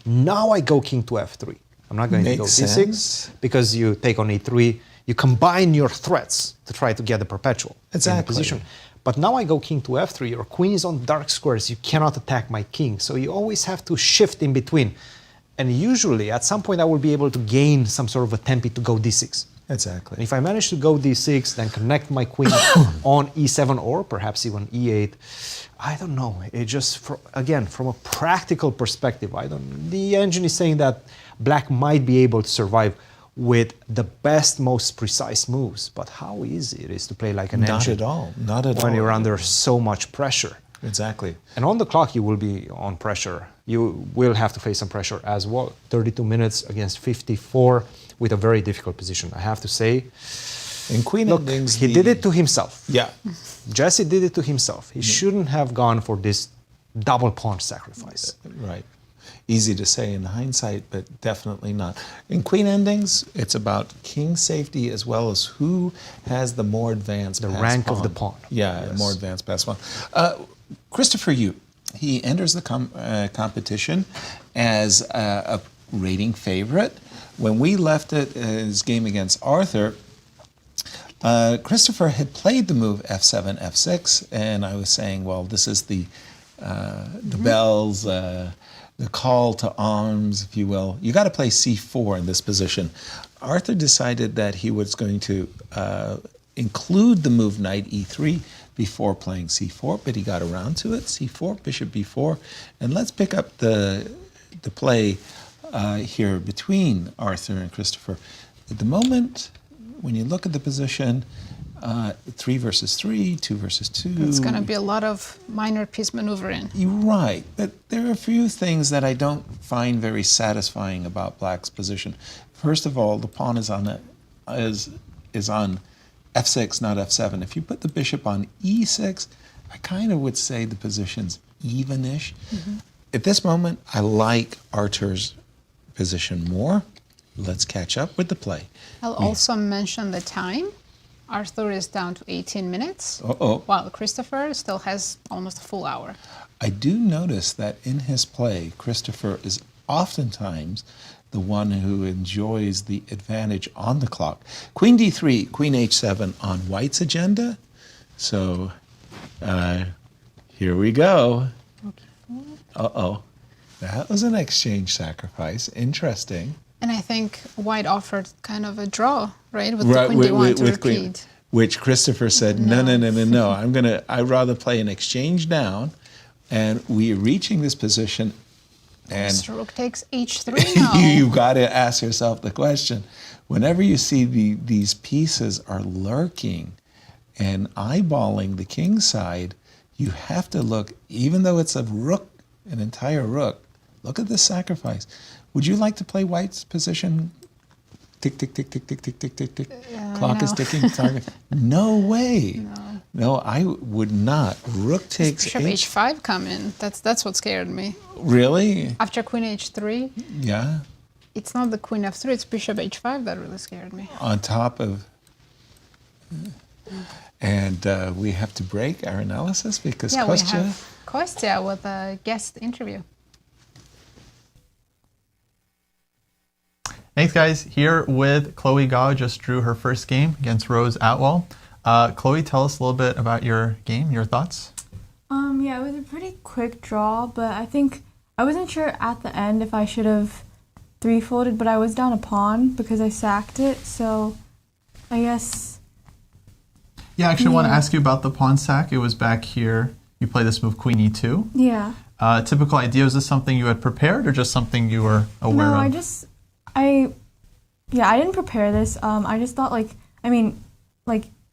Now I go king to f3. I'm not going to go d6 because you take on e3. You combine your threats to try to get the perpetual in the position. But now I go king to f3. Your queen is on dark squares. You cannot attack my king. So you always have to shift in between. And usually, at some point, I will be able to gain some sort of a tempi to go d6. Exactly. And if I manage to go d6, then connect my queen on e7 or perhaps even e8, I don't know. It just, again, from a practical perspective, the engine is saying that black might be able to survive with the best, most precise moves. But how easy it is to play like an engine. Not at all. Not at all. When you're under so much pressure. Exactly. And on the clock, you will be on pressure. You will have to face some pressure as well. 32 minutes against 54 with a very difficult position, I have to say. In queen endings, he did it to himself. Yeah. Jesse did it to himself. He shouldn't have gone for this double pawn sacrifice. Right. Easy to say in hindsight, but definitely not. In queen endings, it's about king safety as well as who has the more advanced the pass rank pawn. Of the pawn. Yeah, more advanced pass pawn. Christopher Yu, he enters the competition as a rating favorite. When we left it, his game against Arthur, Christopher had played the move f7, f6, and I was saying, well, this is the bells, the call to arms, if you will. You got to play c4 in this position. Arthur decided that he was going to include the move knight e3 before playing c4, but he got around to it. c4, bishop b4, and let's pick up the play here between Arthur and Christopher. At the moment, when you look at the position, 3 versus 3, 2 versus 2. It's going to be a lot of minor piece maneuvering. You're right, but there are a few things that I don't find very satisfying about black's position. First of all, the pawn is on f6, not f7. If you put the bishop on e6, I kind of would say the position's even-ish. At this moment, I like Artur's position more. Let's catch up with the play. I'll also mention the time. Arthur is down to 18 minutes, while Christopher still has almost a full hour. I do notice that in his play, Christopher is oftentimes the one who enjoys the advantage on the clock. Queen d3, queen h7 on white's agenda. So here we go. That was an exchange sacrifice. Interesting. And I think white offered kind of a draw, right? With the queen d1 to repeat. Which Christopher said, no. I'd rather play an exchange down. And we're reaching this position. And rook takes h3 now. You got to ask yourself the question. Whenever you see these pieces are lurking and eyeballing the king side, you have to look, even though it's a rook, an entire rook, look at this sacrifice. Would you like to play white's position? Tick, tick, tick, tick, tick, tick, tick, tick, tick. Clock is ticking. Target. No way. No, I would not. Rook takes Bishop h5 come in. That's what scared me. Really? After queen h3. Yeah. It's not the queen f3, it's bishop h5 that really scared me. On top of... And we have to break our analysis because Kostya... we have Kostya with a guest interview. Thanks, guys. Here with Chloe Gaw, just drew her first game against Rose Atwell. Chloe, tell us a little bit about your game, your thoughts. Yeah, it was a pretty quick draw, but I think I wasn't sure at the end if I should have three-folded, but I was down a pawn because I sacked it, so I guess... Yeah, actually, I want to ask you about the pawn sack. It was back here. You play this move, queen e2. Yeah. Typical idea, is this something you had prepared or just something you were aware of? No, I didn't prepare this. I just thought,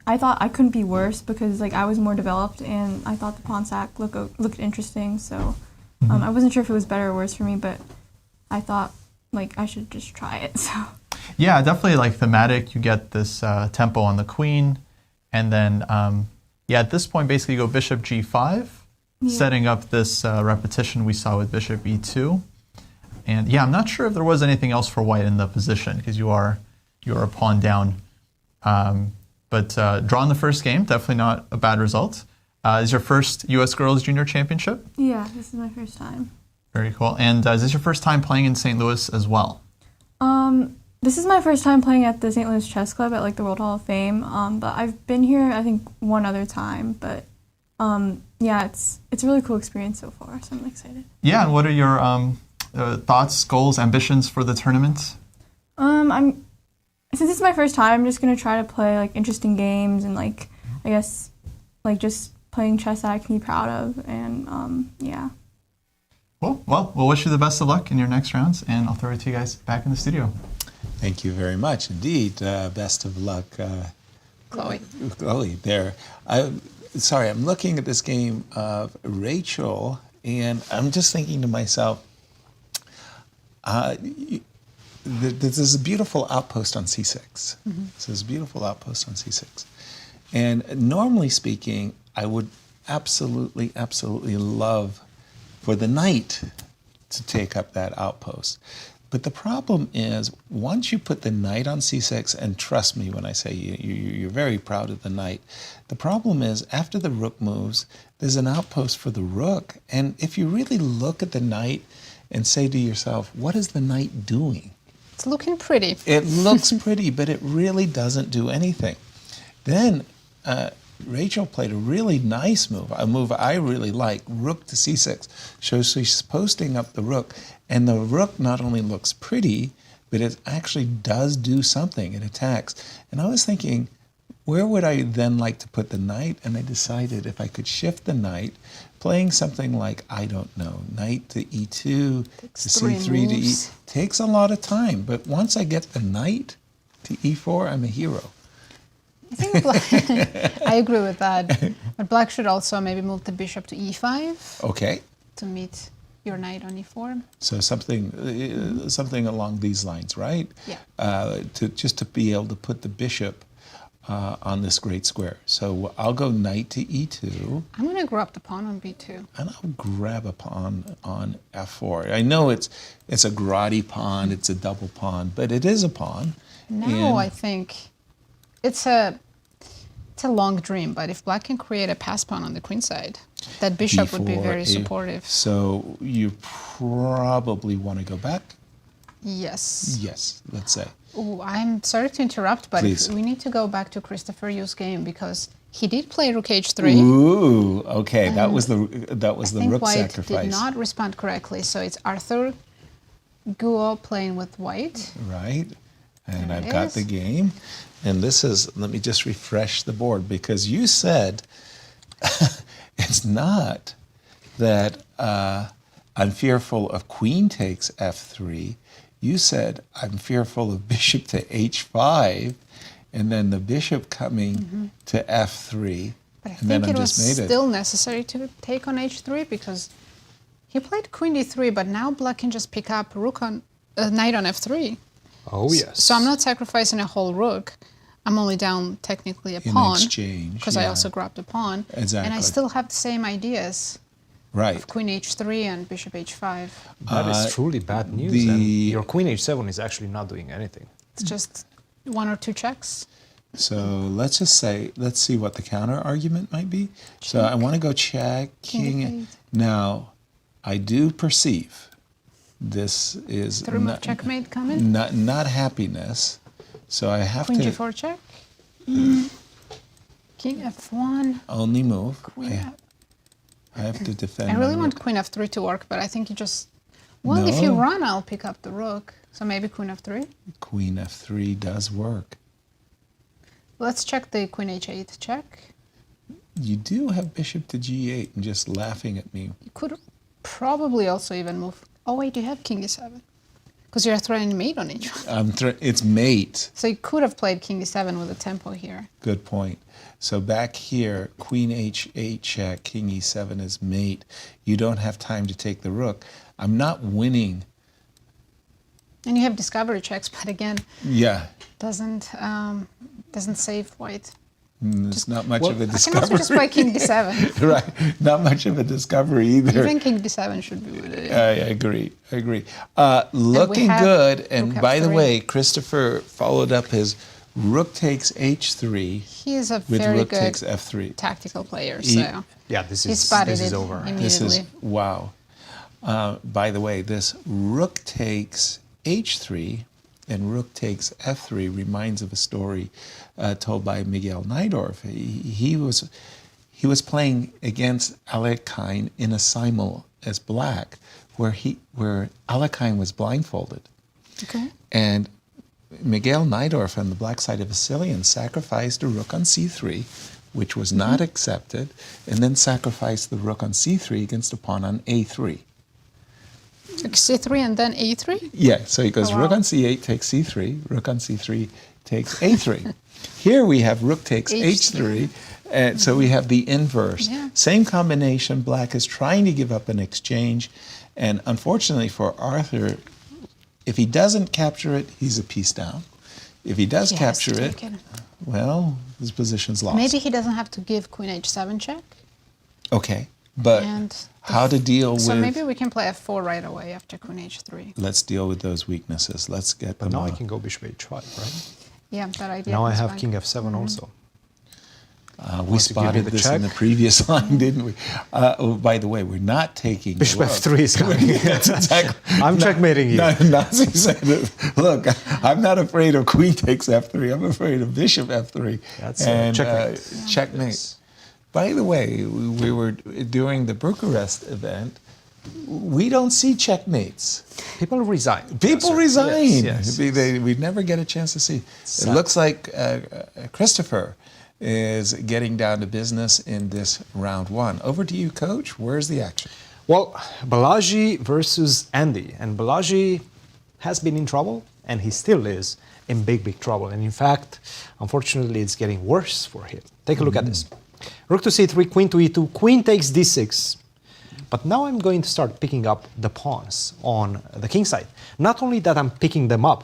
I thought I couldn't be worse because, I was more developed and I thought the pawn sack looked interesting, so I wasn't sure if it was better or worse for me, but I thought, I should just try it, so. Yeah, definitely, thematic. You get this tempo on the queen, and then, at this point, basically you go bishop g5, setting up this repetition we saw with bishop e2. And I'm not sure if there was anything else for white in the position because you're a pawn down. But drawing the first game, definitely not a bad result. Is your first U.S. Girls Junior Championship? Yeah, this is my first time. Very cool. And is this your first time playing in St. Louis as well? This is my first time playing at the St. Louis Chess Club at the World Hall of Fame. But I've been here, I think, one other time. But it's a really cool experience so far, so I'm excited. Yeah, and what are your thoughts, goals, ambitions for the tournament? Since it's my first time, I'm just gonna try to play interesting games and just playing chess that I can be proud of, and yeah. Well, we'll wish you the best of luck in your next rounds, and I'll throw it to you guys back in the studio. Thank you very much indeed. Best of luck, Chloe. There. Sorry, I'm looking at this game of Rachael, and I'm just thinking to myself. There's a beautiful outpost on c6. There's a beautiful outpost on c6. And normally speaking, I would absolutely love for the knight to take up that outpost. But the problem is, once you put the knight on c6, and trust me when I say you're very proud of the knight, the problem is, after the rook moves, there's an outpost for the rook. And if you really look at the knight, and say to yourself, what is the knight doing? It's looking pretty. It looks pretty, but it really doesn't do anything. Then Rachael played a really nice move, a move I really like, rook to c6. So she's posting up the rook, and the rook not only looks pretty, but it actually does do something. It attacks. And I was thinking, where would I then like to put the knight? And I decided if I could shift the knight, playing something like, I don't know, knight to e2, to c3 to e, takes a lot of time. But once I get the knight to e4, I'm a hero. I think black, I agree with that. But black should also maybe move the bishop to e5 Okay. to meet your knight on e4. So something along these lines, right? Yeah. To be able to put the bishop on this great square. So I'll go knight to e2. I'm going to grab the pawn on b2. And I'll grab a pawn on f4. I know it's a grotty pawn, it's a double pawn, but it is a pawn. Now I think it's a long dream, but if black can create a pass pawn on the queen side, that bishop would be very supportive. So you probably want to go back? Yes. Yes, let's say. Ooh, I'm sorry to interrupt, but we need to go back to Christopher Yu's game because he did play rook h3. Ooh, okay, that was the rook white sacrifice. Did not respond correctly, so it's Arthur Guo playing with white. Right, and I've got the game. And this is, let me just refresh the board because you said it's not that I'm fearful of queen takes f3. You said I'm fearful of bishop to h5, and then the bishop coming to f3. But I think it was still necessary to take on h3 because he played queen d3, but now black can just pick up rook on knight on f3. Oh yes. So I'm not sacrificing a whole rook. I'm only down technically a pawn because I also grabbed a pawn. Exactly. And I still have the same ideas. Right. Of queen h3 and bishop h5. That is truly bad news. And your queen h7 is actually not doing anything. It's just one or two checks. So let's just say, let's see what the counter argument might be. Check. So I want to go check, king. Now, I do perceive this is the remove checkmate coming. Not happiness. So I have queen to. Queen g4 check. King f1. Only move. Queen I have to defend. I really want queen f3 to work, but I think you just. Well, if you run, I'll pick up the rook. So maybe queen f3. Queen f3 does work. Let's check the queen h8 check. You do have bishop to g8 and just laughing at me. You could probably also even move. Oh wait, you have king e7. Because you're threatening mate on each one. It's mate. So you could have played king e7 with a tempo here. Good point. So back here, queen h8 check, king e7 is mate. You don't have time to take the rook. I'm not winning. And you have discovery checks, but again, doesn't save white. It's not much of a discovery. I can also just play king d7. Right, not much of a discovery either. Even king d7 should be with it. I agree. Looking good. And by the way, Christopher followed up his rook takes h3. He is a with very rook good takes f3. Tactical player. So yeah, this is over. This is wow. By the way, this rook takes h3 and rook takes f3 reminds of a story told by Miguel Najdorf. He was playing against Alekhine in a simul as black, where Alekhine was blindfolded. Okay. And Miguel Najdorf on the black side of Vasilian sacrificed a rook on c3, which was not accepted, and then sacrificed the rook on c3 against a pawn on a3. Like c3 and then a3? Yeah, so he goes rook on c8 takes c3, rook on c3 takes a3. Here we have rook takes h3, and so we have the inverse. Yeah. Same combination, black is trying to give up an exchange, and unfortunately for Arthur, if he doesn't capture it, he's a piece down. If he does capture it, well, his position's lost. Maybe he doesn't have to give queen h7 check. Okay, but how to deal with... So maybe we can play f4 right away after queen h3. Let's deal with those weaknesses. Let's get them now out. I can go bishop h5, right? Yeah, that idea. Now I have king f7 also. We spotted this in the previous line, didn't we? Oh, by the way, we're not taking bishop f3 is coming. That's exactly. I'm checkmating you. Nazi said, "Look, I'm not afraid of queen takes f3. I'm afraid of bishop f3." That's checkmate. Checkmate. Yes. By the way, we were during the Bucharest event. We don't see checkmates. People resign. People resign. Yes. We never get a chance to see. It looks like Christopher is getting down to business in this round one. Over to you, Coach. Where's the action? Well, Balaji versus Andy. And Balaji has been in trouble. and he still is in big trouble. And in fact, unfortunately, it's getting worse for him. Take a look at this. Rook to c3, queen to e2, queen takes d6. But now I'm going to start picking up the pawns on the king side. Not only that I'm picking them up,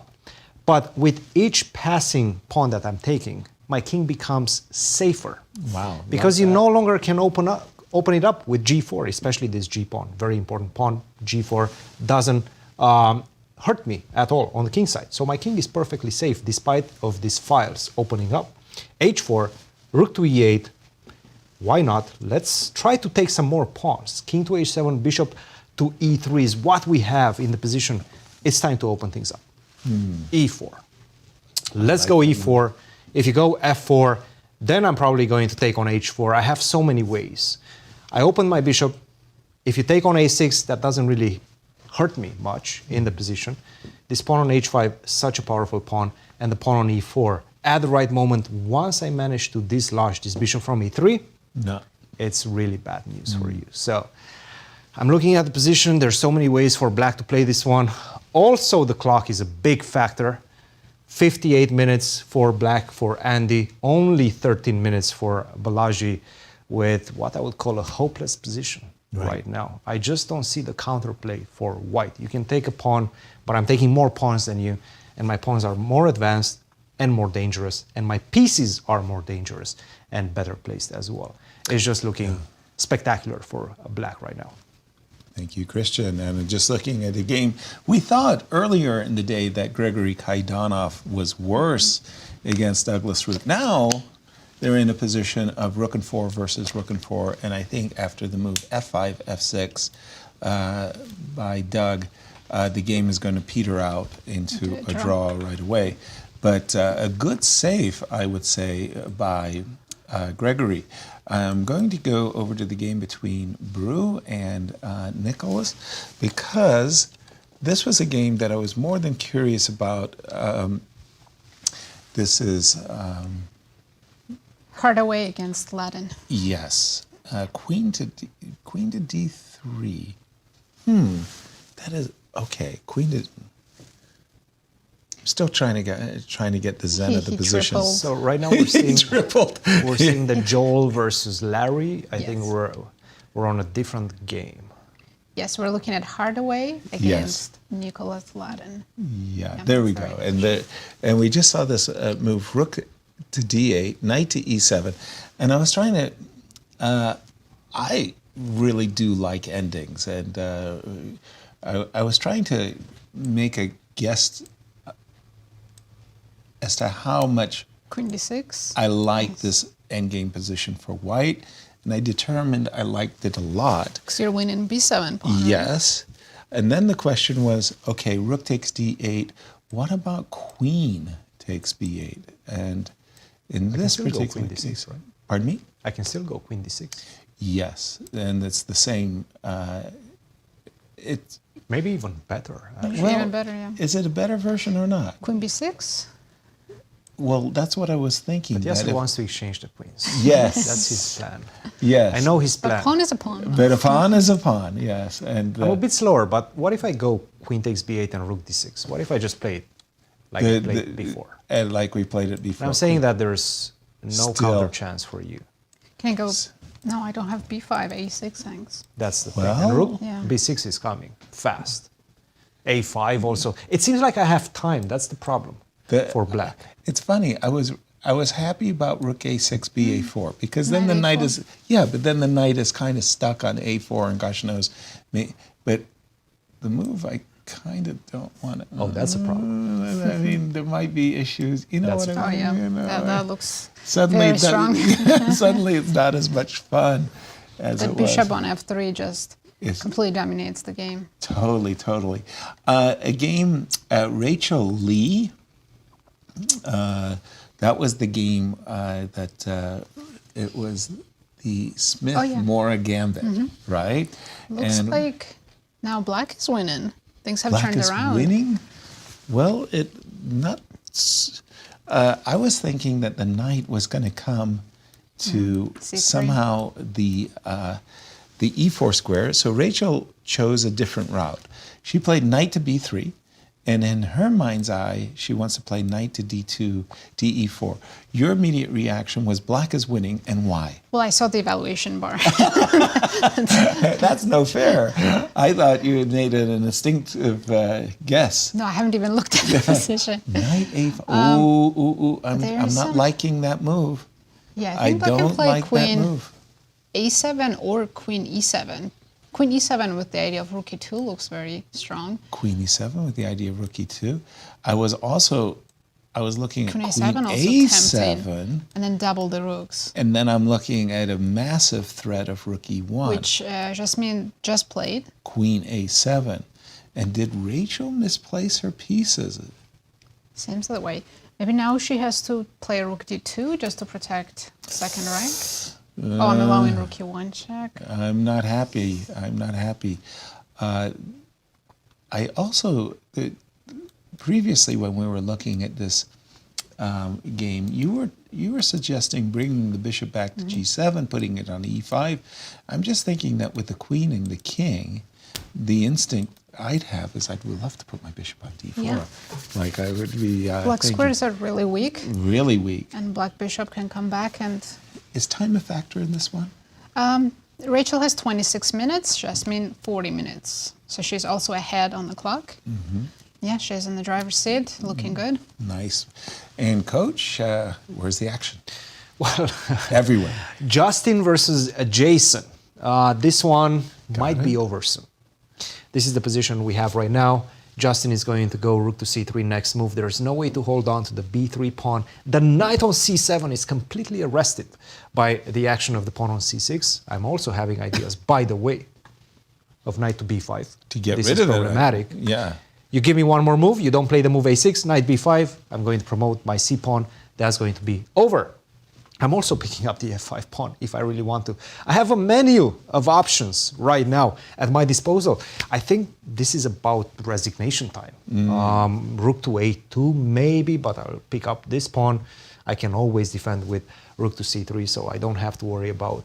but with each passing pawn that I'm taking, my king becomes safer. Wow. Because you no longer can open it up with g4, especially this g pawn. Very important pawn. G4 doesn't hurt me at all on the king side. So my king is perfectly safe despite of these files opening up. h4, rook to e8. Why not? Let's try to take some more pawns. King to h7, bishop to e3 is what we have in the position. It's time to open things up. e4. Let's go e4. If you go f4, then I'm probably going to take on h4. I have so many ways. I open my bishop. If you take on a6, that doesn't really hurt me much in the position. This pawn on h5, such a powerful pawn, and the pawn on e4. At the right moment, once I manage to dislodge this bishop from e3, it's really bad news for you. So I'm looking at the position. There's so many ways for black to play this one. Also, the clock is a big factor. 58 minutes for black for Andy, only 13 minutes for Balaji, with what I would call a hopeless position right now. I just don't see the counterplay for white. You can take a pawn, but I'm taking more pawns than you, and my pawns are more advanced and more dangerous, and my pieces are more dangerous and better placed as well. It's just looking spectacular for black right now. Thank you, Christian. And just looking at the game, we thought earlier in the day that Grigory Kaidanov was worse against Douglas Root. Now they're in a position of rook and 4 versus rook and 4, and I think after the move f5, f6 by Doug, the game is going to peter out into a draw right away. But a good save, I would say, by Gregory. I'm going to go over to the game between Brew and Nicholas, because this was a game that I was more than curious about. This is Hardaway against Ladan. Yes, queen to d3. That is okay. Queen to. Still trying to get the zen of the position. So right now we're seeing the Joel versus Larry. I think we're on a different game. Yes, we're looking at Hardaway against Nicholas Ladan. Yeah, there we go. And we just saw this move, rook to d8, knight to e7, and I was trying to. I really do like endings, and I was trying to make a guess as to how much Queen d6. I like this endgame position for white, and I determined I liked it a lot. Because you're winning b7 pawn. Yes. And then the question was, okay, rook takes d8. What about queen takes b8? And in this particular case, right? Pardon me? I can still go queen d6. Yes, and it's the same. It's maybe even better. Even better, yeah. Is it a better version or not? Queen b6? Well, that's what I was thinking. But Yasser wants to exchange the queens. Yes. That's his plan. Yes. I know his plan. A pawn is a pawn. But a pawn is a pawn, yes. And I'm a bit slower, but what if I go queen takes b8 and rook d6? What if I just play it like I played it before? And like we played it before. And I'm saying that there's no counter chance for you. Can I go? No, I don't have b5, a6 hangs. That's the thing. And rook b6 is coming fast. a5 also. It seems like I have time. That's the problem for black. It's funny. I was happy about rook a6, ba4 because then the knight is but then the knight is kind of stuck on a4, and gosh knows me. But the move I kind of don't want to. Oh, that's a problem. I mean, there might be issues. You know what I mean? Oh yeah, you know, that looks suddenly very strong. Suddenly it's not as much fun as it was. The bishop on f3 just completely dominates the game. Totally. A game, Rachael Li. That was the game that it was the Smith-Mora Gambit, right? Looks like now black is winning. Things have turned around. Black is winning? Well, I was thinking that the knight was going to come to somehow the e4 square. So Rachael chose a different route. She played knight to b3, And in her mind's eye, she wants to play knight to d2, de4. Your immediate reaction was black is winning, and why? Well, I saw the evaluation bar. That's no fair. I thought you had made an instinctive guess. No, I haven't even looked at the position. Knight a4. Ooh. I'm not liking that move. Yeah, I think I can don't play like queen that move. a7 or queen e7. Queen e7 with the idea of rook e2 looks very strong. Queen e7 with the idea of rook e2. I was looking at Queen queen a7 also a7. tempting. And then double the rooks. And then I'm looking at a massive threat of rook e1. Which Jasmine just played. Queen a7. And did Rachel misplace her pieces? Seems that way. Maybe now she has to play rook d2 just to protect second rank. I'm allowing rook e1 check. I'm not happy. I also, previously when we were looking at this game, you were suggesting bringing the bishop back to g7, putting it on e5. I'm just thinking that with the queen and the king, the instinct I'd have is I'd love to put my bishop on d4. Yeah. Like I would be Black squares are really weak. Really weak. And black bishop can come back and... Is time a factor in this one? Rachel has 26 minutes, Jasmine 40 minutes. So she's also ahead on the clock. Yeah, she's in the driver's seat, looking good. Nice. And coach, where's the action? Well, everywhere. Justin versus Jason. This one might be over soon. This is the position we have right now. Justin is going to go rook to c3 next move. There's no way to hold on to the b3 pawn. The knight on c7 is completely arrested by the action of the pawn on c6. I'm also having ideas, by the way, of knight to b5. To get this rid is of it. problematic. Yeah. You give me one more move, you don't play the move a6, knight b5. I'm going to promote my c pawn. That's going to be over. I'm also picking up the f5 pawn if I really want to. I have a menu of options right now at my disposal. I think this is about resignation time. Rook to a2 maybe, but I'll pick up this pawn. I can always defend with rook to c3, so I don't have to worry about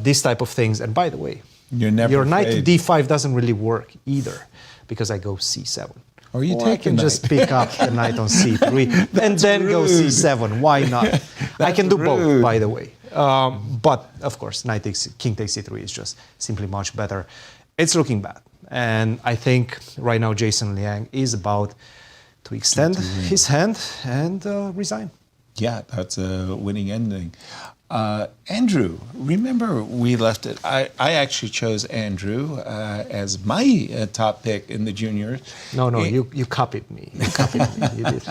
this type of things. And by the way, your knight to d5 doesn't really work either because I go c7. Or you I can just pick up the knight on c3 and then go c7. Why not? I can do both, by the way. But of course, king takes c3 is just simply much better. It's looking bad. And I think right now Jason Liang is about to extend his hand and resign. Yeah, that's a winning ending. Andrew, remember we left it. I actually chose Andrew as my top pick in the juniors. No, you copied me. You copied me. You did.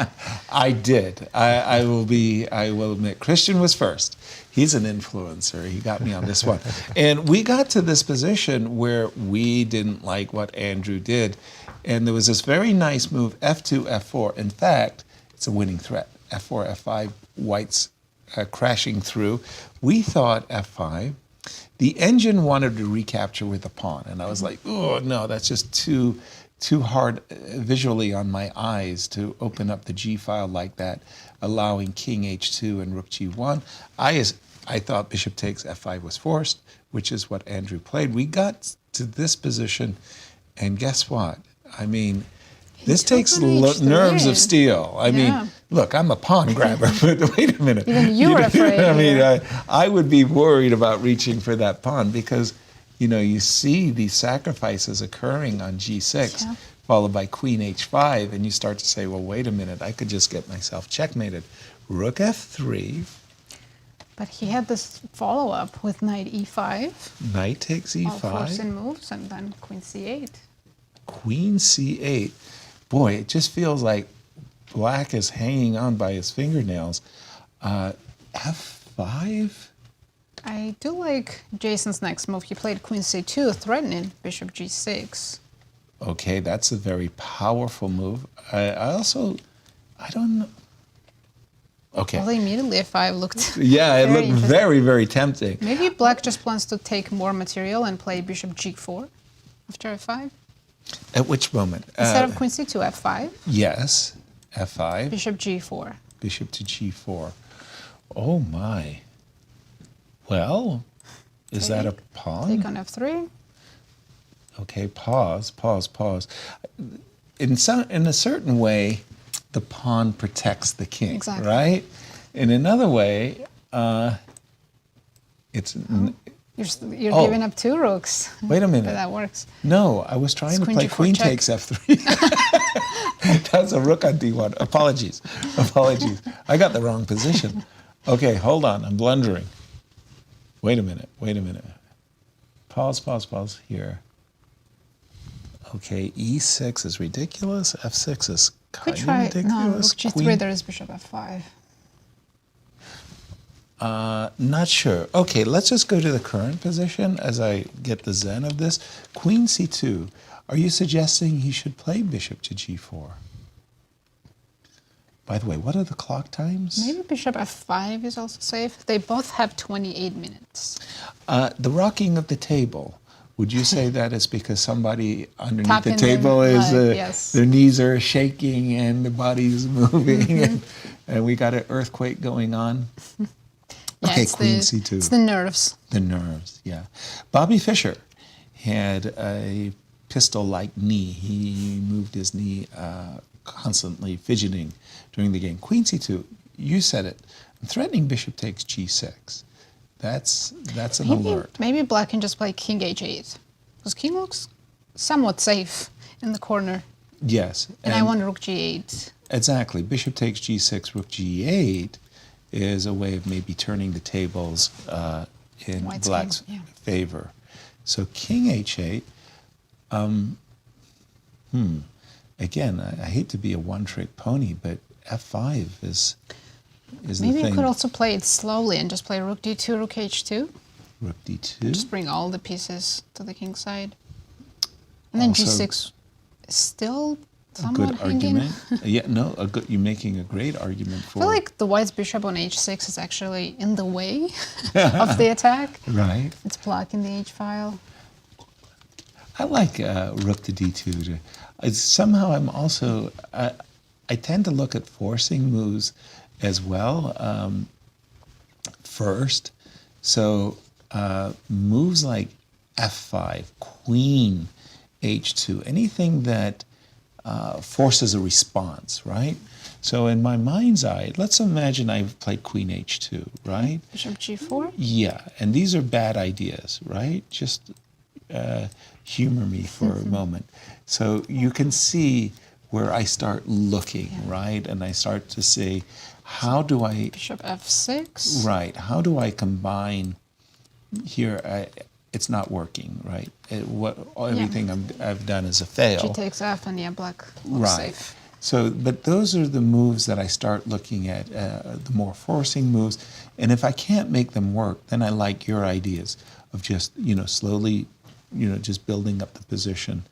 I did. I will admit, Christian was first. He's an influencer. He got me on this one. And we got to this position where we didn't like what Andrew did. And there was this very nice move, f2, f4. In fact, it's a winning threat. f4, f5, white's crashing through. We thought f5. The engine wanted to recapture with a pawn, and I was like, oh no, that's just too hard visually on my eyes to open up the G file like that, allowing king h2 and rook g1. I thought bishop takes f5 was forced, which is what Andrew played. We got to this position, and guess what? I mean, this takes nerves of steel. I mean, look, I'm a pawn grabber, but wait a minute. Even you were afraid. I mean, I would be worried about reaching for that pawn because, you see these sacrifices occurring on g6, followed by queen h5, and you start to say, well, wait a minute, I could just get myself checkmated. Rook f3. But he had this follow-up with knight e5. Knight takes e5. All forcing moves, and then queen c8. Queen c8. Boy, it just feels like black is hanging on by his fingernails. f5? I do like Jason's next move. He played queen c2, threatening bishop g6. Okay, that's a very powerful move. I don't know. Okay. Well, immediately f5 looked it looked very, very tempting. Maybe black just plans to take more material and play bishop g4 after f5. At which moment? Instead of queen c2, f5. Yes, f5. Bishop g4. Bishop to g4. Oh my. Well, is that a pawn? Take on f3. Okay, pause. in a certain way, the pawn protects the king, Exactly. right? In another way, it's. You're Oh. giving up 2 rooks. Wait a minute. But that works. No, I was trying to Queen play G4 queen check. takes f3. That's a rook on d1. Apologies. I got the wrong position. Okay, hold on. I'm blundering. Wait a minute. Pause here. Okay, e6 is ridiculous. f6 is Could kind of try. No, ridiculous. rook g3. Queen- There is bishop f5. Not sure. Okay, let's just go to the current position as I get the zen of this. Queen c2. Are you suggesting he should play bishop to g4? By the way, what are the clock times? Maybe bishop f5 is also safe. They both have 28 minutes. The rocking of the table. Would you say that is because somebody underneath Tapping the table them, is yes. their knees are shaking and the body's moving and we got an earthquake going on? Yeah, Okay, it's queen the, c2. It's the nerves. The nerves, yeah. Bobby Fischer had a pistol-like knee. He moved his knee constantly fidgeting during the game. Queen c2, you said it. Threatening bishop takes g6. That's an alert. Maybe black can just play king h8. Because king looks somewhat safe in the corner. Yes. And I want rook g8. Exactly. Bishop takes g6, rook g8 is a way of maybe turning the tables in White's black's king, yeah. favor. So king h8. Again, I hate to be a one-trick pony, but f5 is the Maybe thing. you could also play it slowly and just play rook d2, rook h2. Rook d2. Just bring all the pieces to the king side. And then Also, g6 is still a somewhat good hanging. argument. Yeah, no, you're making a great argument I for. feel like the white's bishop on h6 is actually in the way of the attack. Right. It's blocking the h-file. I like rook to d2. Somehow I'm also, I tend to look at forcing moves as well first. So moves like f5, queen h2, anything that forces a response, right? So in my mind's eye, let's imagine I've played queen h2, right? Bishop g4. Yeah, and these are bad ideas, right? Just humor me for a moment. So you can see where I start looking, right? And I start to say, how do I... Bishop f6. Right, how do I combine here? It's not working, right? Everything I've done is a fail. G takes f and yeah, black looks Right. safe. So, but those are the moves that I start looking at, the more forcing moves. And if I can't make them work, then I like your ideas of just, slowly, just building up the position.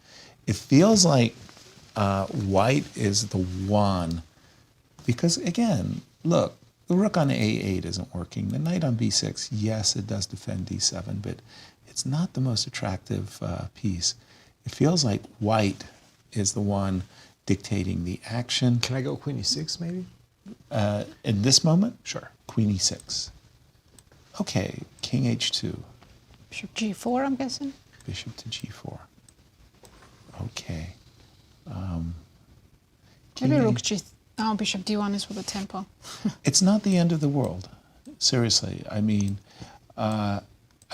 It feels like white is the one, because again, look, the rook on a8 isn't working. The knight on b6, yes, it does defend d7, but it's not the most attractive piece. It feels like white is the one dictating the action. Can I go queen e6 maybe? In this moment? Sure. Queen e6. Okay, king h2. Bishop g4, I'm guessing. Bishop to g4. Okay. Maybe rook g... Oh, bishop d1 is with the tempo. It's not the end of the world. Seriously. I mean, I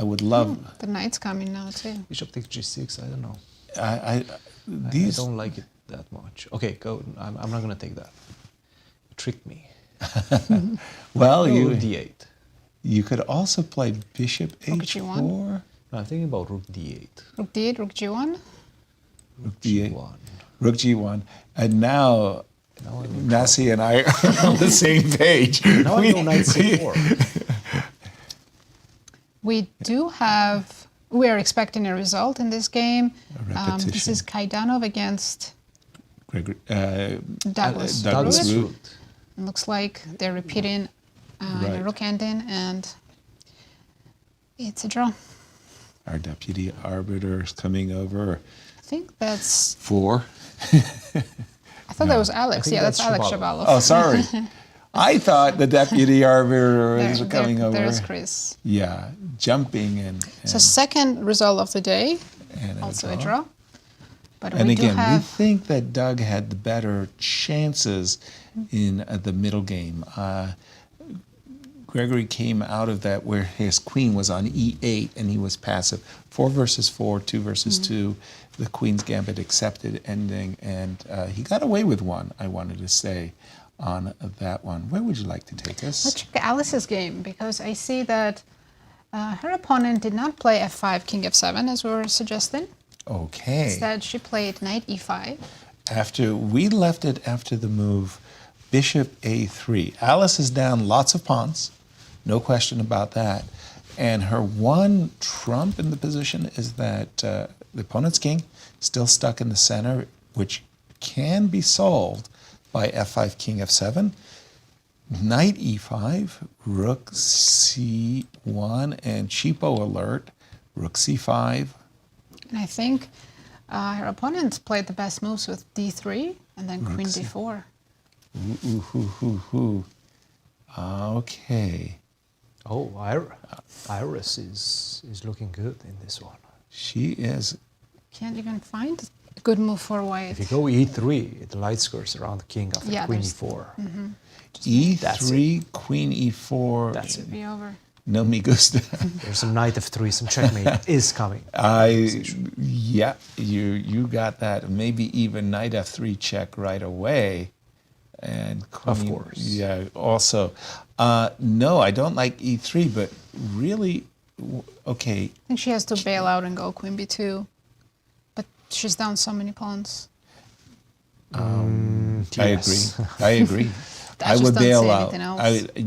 would love... The knight's coming now, too. Bishop takes g6, I don't know. I I don't like it that much. Okay, go. I'm not going to take that. You tricked me. Well, Rook d8. You could also play bishop Rook h4. g1. No, I'm thinking about rook d8. Rook d8, rook g1. Rook d8. G1. Rook g1. And now Nasi and I are on the same page. Now I go knight c4. We do have... We are expecting a result in this game. This repetition. is Kaidanov against Douglas Douglas-Root. Root. It looks like they're repeating the rook ending, and it's a draw. Our deputy arbiter is coming over. I think that's... 4. I thought that was Alex. Yeah, that's Alex Shabalov. Shabalov. Oh, sorry. I thought the deputy arbiter was coming over. There's Chris. Yeah, jumping and So second result of the day, and also a draw. But And we again, do have, we think that Doug had the better chances in the middle game. Gregory came out of that where his queen was on e8 and he was passive. 4 versus 4, 2 versus 2. The queen's gambit accepted ending, and he got away with one, I wanted to say, on that one. Where would you like to take us? let's check Alice's game, because I see that her opponent did not play f5, king f7, as we were suggesting. Okay. Instead, she played knight e5. We left it after the move bishop a3. Alice is down lots of pawns, no question about that. And her one trump in the position is that the opponent's king still stuck in the center, which can be solved by f5, king f7, knight e5, rook c1, and cheapo alert, rook c5. And I think her opponent played the best moves with d3 and then queen d4. Okay. Oh, Iris is looking good in this one. She is. Can't even find a good move for white. If you go e3, it light skirts around the king after queen e4. E3, queen e4. That's it. Be over. No me gusta. There's some knight f3, some checkmate is coming. Yeah, you got that. Maybe even knight f3 check right away. And queen, of course. Yeah, also. No, I don't like e3, but really, okay. I think she has to bail out and go queen b2. But she's down so many pawns. Yes. I agree. I just would don't bail say out. anything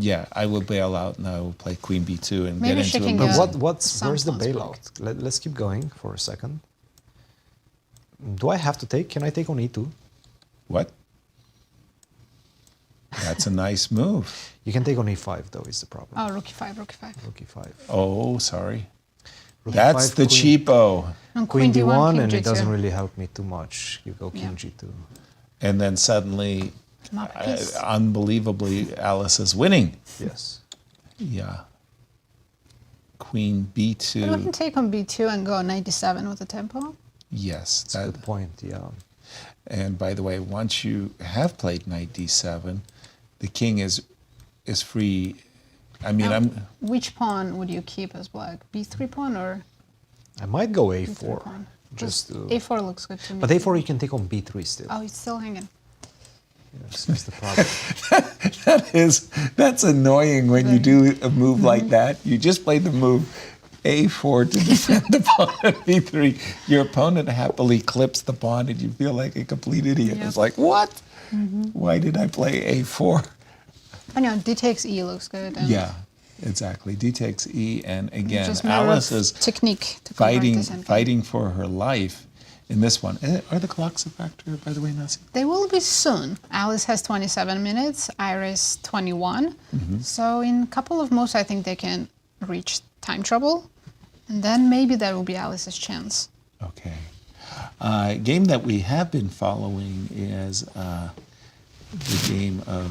else. I will bail out and I will play queen b2 and Maybe get she into can a go- move. But Some where's the pawns bailout? Let's keep going for a second. Do I have to take? Can I take on e2? What? That's a nice move. You can take on e5 though, is the problem. Oh, rook e5, rook e5. Rook e5. Oh, sorry. Rook That's e5, the queen- cheapo. And Queen d1, king and it g2. doesn't really help me too much. You go king Yeah. g2. And then suddenly, Not a piece. unbelievably, Alice is winning. Yes. Yeah. Queen But we can b2. take on b2 and go knight d7 with the tempo. Yes. That's a good point, yeah. And by the way, once you have played knight d7, the king is free. I mean, Which pawn would you keep as black? b3 pawn or I might go b3 a4. pawn? Just to, a4 looks good to me. but a4 you can take on b3 still. Oh, it's still hanging. Yes, that's the problem. that's annoying when you do a move like that. You just played the move a4 to defend the pawn at b3. Your opponent happily clips the pawn and you feel like a complete idiot. Yep. It's like, what? Why did I play a4? Oh no, d takes e looks good. And Yeah, exactly. D takes e, and again, just matter of Alice is technique to convert this endgame. fighting for her life in this one. Are the clocks a factor, by the way, Nasi? They will be soon. Alice has 27 minutes, Iris 21. So in a couple of moves, I think they can reach time trouble. And then maybe that will be Alice's chance. Okay. Game that we have been following is the game of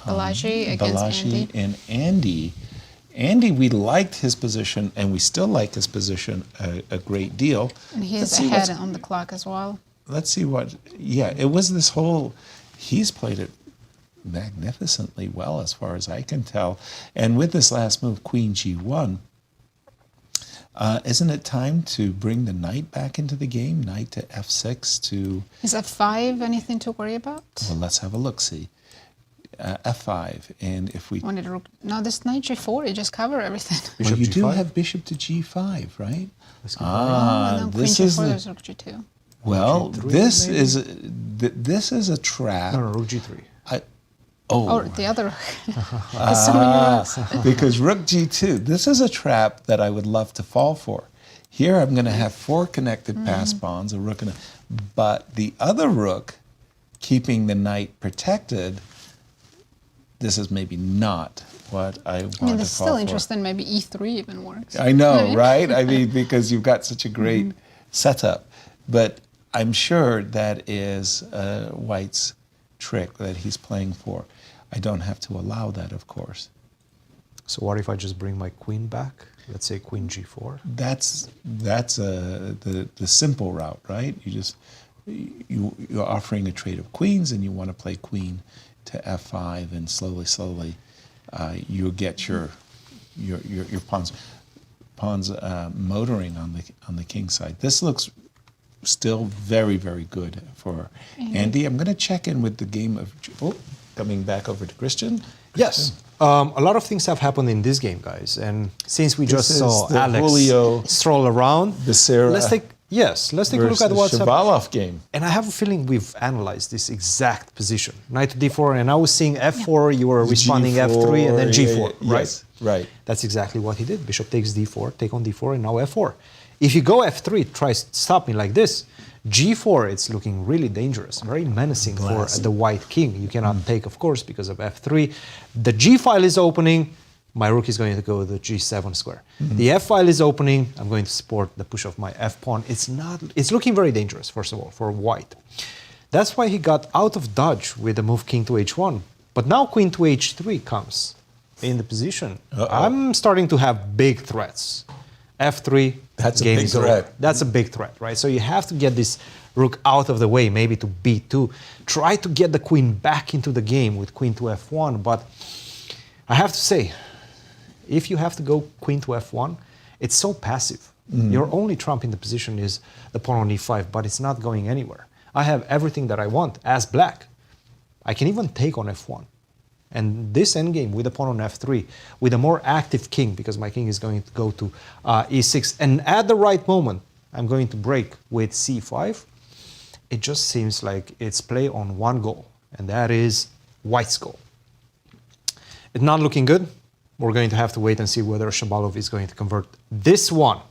Balaji against Andy. and Andy. Andy, we liked his position, and we still like his position a great deal. And he Let's is see ahead what's- on the clock as well. Let's see what. Yeah, it was this whole. He's played it magnificently well, as far as I can tell. And with this last move, Queen G1. Isn't it time to bring the knight back into the game? Knight to f6 to. Is f5 anything to worry about? Well, let's have a look. See, f5, and if we. Wanted rook. No, this knight g4, you just cover everything. Well, you do G5? have bishop to g5, right? Let's go and then queen this g4, is there's rook g2. well. G3 This maybe? is this is a trap. No, rook g3. Or the other. There's so many rooks. Because rook g2, this is a trap that I would love to fall for. Here I'm going to have 4 connected pass pawns, a rook and a, but the other rook, keeping the knight protected, this is maybe not what I want I mean, to it's fall still for. interesting. Maybe e3 even works. I know, right? I mean, because you've got such a great setup. But I'm sure that is White's trick that he's playing for. I don't have to allow that, of course. So what if I just bring my queen back? Let's say queen g4. That's the simple route, right? You just you're offering a trade of queens, and you want to play queen to f5, and slowly, you'll get your pawns motoring on the king side. This looks still very, very good for Andy. I'm going to check in with the game of coming back over to Christian. Yes. A lot of things have happened in this game, guys. And since we just saw Alex Julio stroll around, Becerra let's take a look at what's happening. Shabalov game. And I have a feeling we've analyzed this exact position. Knight to d4, and I was seeing f4, you were responding G4, f3, and then g4, right? Yes, right. That's exactly what he did. Bishop takes d4, take on d4, and now f4. If you go f3, it tries to stop me like this. g4, it's looking really dangerous, very menacing for the white king. You cannot take, of course, because of f3. The g file is opening. My rook is going to go to the g7 square. The f file is opening. I'm going to support the push of my f pawn. It's looking very dangerous, first of all, for white. That's why he got out of dodge with the move king to h1. But now queen to h3 comes in the position. I'm starting to have big threats. f3, that's game a big is over. threat. That's a big threat, right? So you have to get this rook out of the way, maybe to b2. Try to get the queen back into the game with queen to f1. But I have to say, if you have to go queen to f1, it's so passive. Your only trump in the position is the pawn on e5, but it's not going anywhere. I have everything that I want as black. I can even take on f1. And this endgame with the pawn on f3, with a more active king, because my king is going to go to e6, and at the right moment, I'm going to break with c5. It just seems like it's play on one goal, and that is white's goal. It's not looking good. We're going to have to wait and see whether Shabalov is going to convert this one.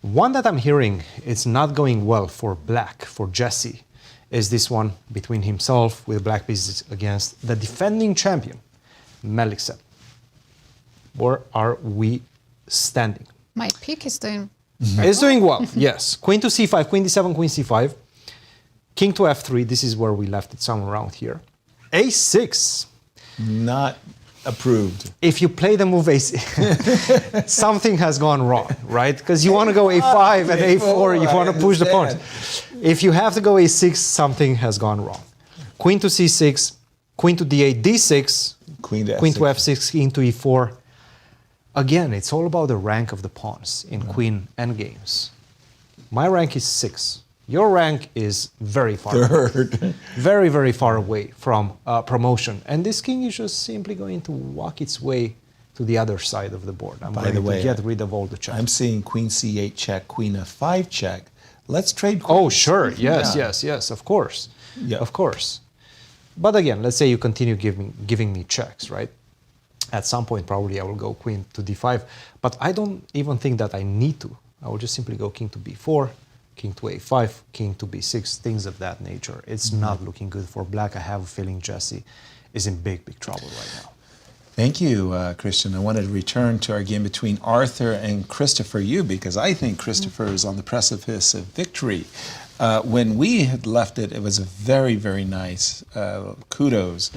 One that I'm hearing it's not going well for black, for Jesse, is this one between himself with black pieces against the defending champion, Meliksev. Where are we standing? My pick is doing It's doing well, yes. Queen to c5, queen d7, queen c5. King to f3, this is where we left it, somewhere around here. a6. Not approved. If you play the move a6, something has gone wrong, right? Because you want to go a5 and a4, you want to push the pawns. If you have to go a6, something has gone wrong. Queen to c6, queen to d8, d6, queen to f6, king to e4. Again, it's all about the rank of the pawns in queen endgames. My rank is 6. Your rank is very far away. Very, very far away from promotion. And this king is just simply going to walk its way to the other side of the board. I'm going to get rid of all the checks. I'm seeing queen c8 check, queen f5 check. Let's trade queens. Oh, sure. Yes, of course. Yeah. Of course. But again, let's say you continue giving me checks, right? At some point, probably I will go queen to d5. But I don't even think that I need to. I will just simply go king to b4, king to a5, king to b6, things of that nature. It's not looking good for black. I have a feeling Jesse is in big, big trouble right now. Thank you, Christian. I wanted to return to our game between Arthur and Christopher Yu, because I think Christopher is on the precipice of victory. When we had left it, it was a very, very nice kudos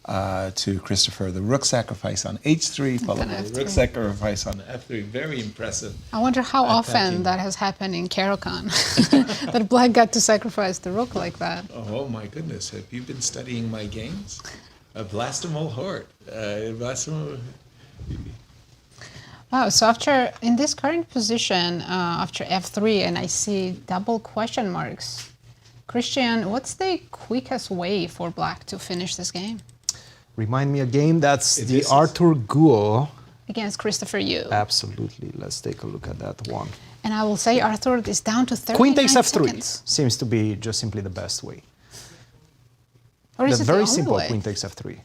to Christopher. The rook sacrifice on h3, followed by the rook sacrifice on f3. Very impressive. I wonder how often that has happened in Caro-Kann, that black got to sacrifice the rook like that. Oh my goodness, have you been studying my games? Blastimol Hort. Wow, so in this current position, after f3, and I see double question marks, Christian, what's the quickest way for black to finish this game? Remind me again, that's the Arthur Guo. Against Christopher Yu. Absolutely. Let's take a look at that one. And I will say Arthur is down to 39 Queen takes f3 seconds. seems to be just simply the best way. Or is it very the only simple way? queen takes f3.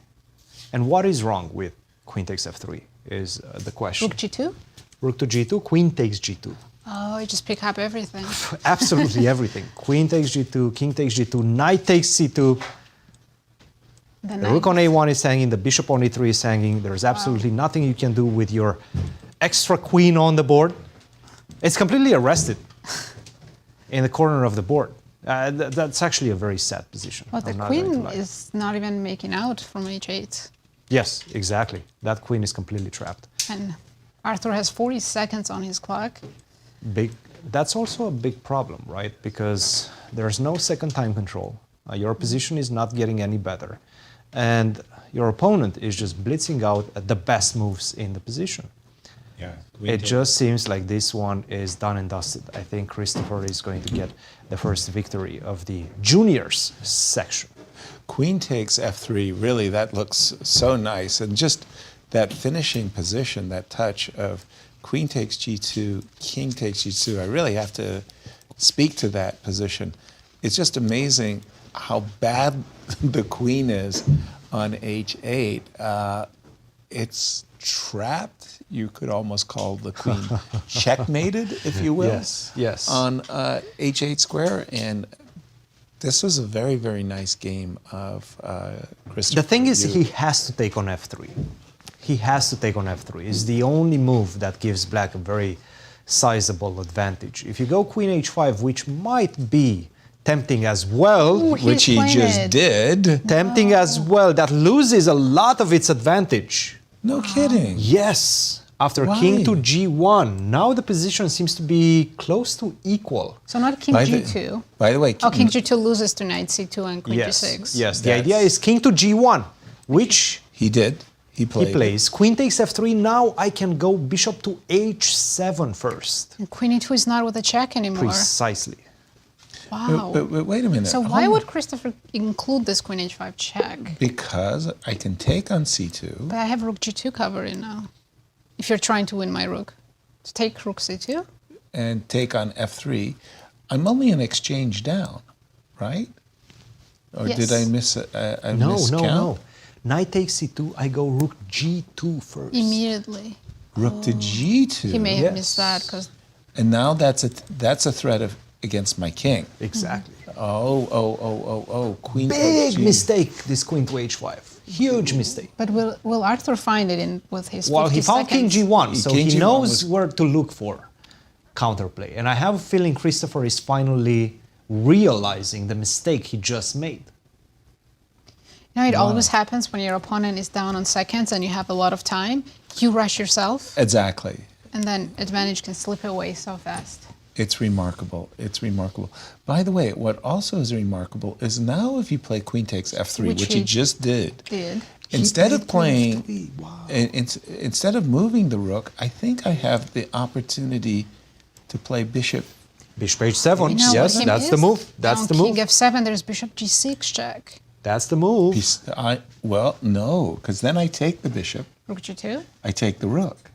And what is wrong with queen takes f3 is the question. Rook g2? Rook to g2, queen takes g2. Oh, you just pick up everything. Absolutely everything. Queen takes g2, king takes g2, knight takes c2. The rook on a1 is hanging, the bishop on e3 is hanging. There's absolutely nothing you can do with your extra queen on the board. It's completely arrested in the corner of the board. That's actually a very sad position. But the queen is not even making out from h8. Yes, exactly. That queen is completely trapped. And Arthur has 40 seconds on his clock. Big that's also a big problem, right? Because there's no second time control. Your position is not getting any better. And your opponent is just blitzing out at the best moves in the position. Yeah, it just seems like this one is done and dusted. I think Christopher is going to get the first victory of the juniors section. Queen takes f3, really, that looks so nice. And just that finishing position, that touch of queen takes g2, king takes g2, I really have to speak to that position. It's just amazing how bad the queen is on h8. It's trapped. You could almost call the queen checkmated, if you will. Yes, yes. On h8 square. And this was a very, very nice game of Christopher. The thing is, he has to take on f3. He has to take on f3. It's the only move that gives black a very sizable advantage. If you go queen h5, which might be tempting as well, which he just did. Tempting as well, that loses a lot of its advantage. No kidding. Yes. After king to g1, now the position seems to be close to equal. So not king g2. By the way, king g2 loses to knight c2 and queen g6. Yes, the idea is king to g1, which he did. He plays. Queen takes f3. Now I can go bishop to h7 first. And queen e2 is not with a check anymore. Precisely. Wow. But wait a minute. So why would Christopher include this queen h5 check? Because I can take on c2. But I have rook g2 covering now. If you're trying to win my rook. To take rook c2? And take on f3. I'm only an exchange down, right? Or did I miss a No. Knight takes c2, I go rook g2 first. Immediately. Rook to g2. He may have missed that because. And now that's a threat against my king. Exactly. Oh. Queen. Big mistake. This queen to h5. Huge mistake. But will Arthur find it with his? Well, 50 he found seconds? king g1, so King he G1 knows where to look for counterplay. And I have a feeling Christopher is finally realizing the mistake he just made. You know, it always happens when your opponent is down on seconds and you have a lot of time. You rush yourself. Exactly. And then advantage can slip away so fast. It's remarkable. It's remarkable. By the way, what also is remarkable is now if you play queen takes f3, which he just did. Instead of playing, instead of moving the rook, I think I have the opportunity to play bishop. Bishop h7. Yes, that's the move. That's the move. King f7. There's bishop g6 check. That's the move. Well, no, because then I take the bishop. Rook g2? I take the rook.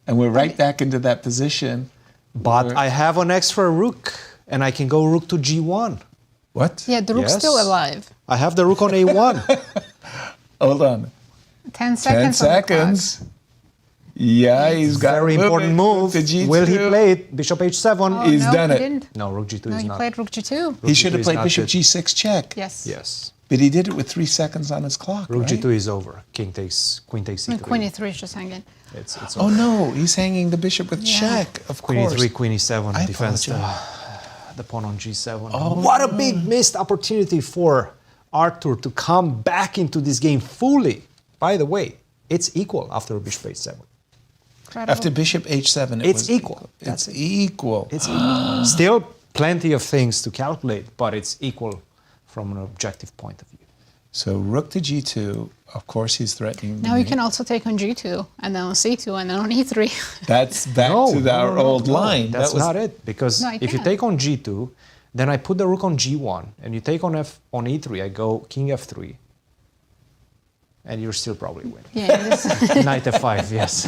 And we're right back into that position. But I have an extra rook, and I can go rook to g1. What? Yeah, the rook's still alive. I have the rook on a1. Hold on. 10 seconds. 10 seconds. Yeah, he's got very important move. Will he play it? Bishop h7. Oh, He's no, done he it. Didn't. No, rook g2 No, is he not. played rook g2. He should have played bishop g6 check. Yes. Yes. But he did it with 3 seconds on his clock. Rook right? g2 is over. Queen takes c3. Queen e3 is just hanging. It's Oh over. no, he's hanging the bishop with check, of Queen course. e3, queen e7 I defends apologize. the pawn on g7. Oh, what a big missed opportunity for Arthur to come back into this game fully. By the way, it's equal after bishop h7. Incredible. After bishop h7, It's equal. It's equal. It's equal. Still plenty of things to calculate, but it's equal from an objective point of view. So rook to g2, of course he's threatening. Now you can also take on g2, and then on c2, and then on e3. That's back to our old line. That's not it, because No, I if you can't. take on g2, then I put the rook on g1, and you take on on e3, I go king f3, and you're still probably winning. Yeah, it is. Knight f5, yes.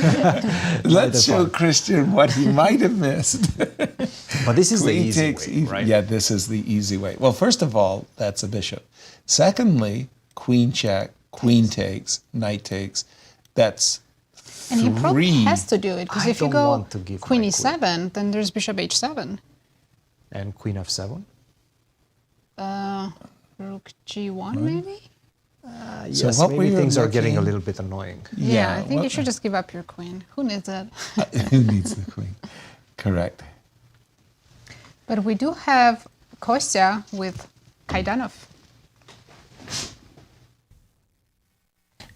Let's show Christian what he might have missed. But this is the Queen easy takes way, right? Yeah, this is the easy way. Well, first of all, that's a bishop. Secondly, queen check, queen takes, knight takes. That's And he probably three. has to do it, because I if you don't go want to give queen my e7, then there's bishop h7. And queen f7? Rook g1, maybe? So Yes, what were maybe you things are getting a looking- little bit annoying. Yeah, I think you what- should just give up your queen. Who needs it? Who needs the queen? Correct. But we do have Kostya with Kaidanov.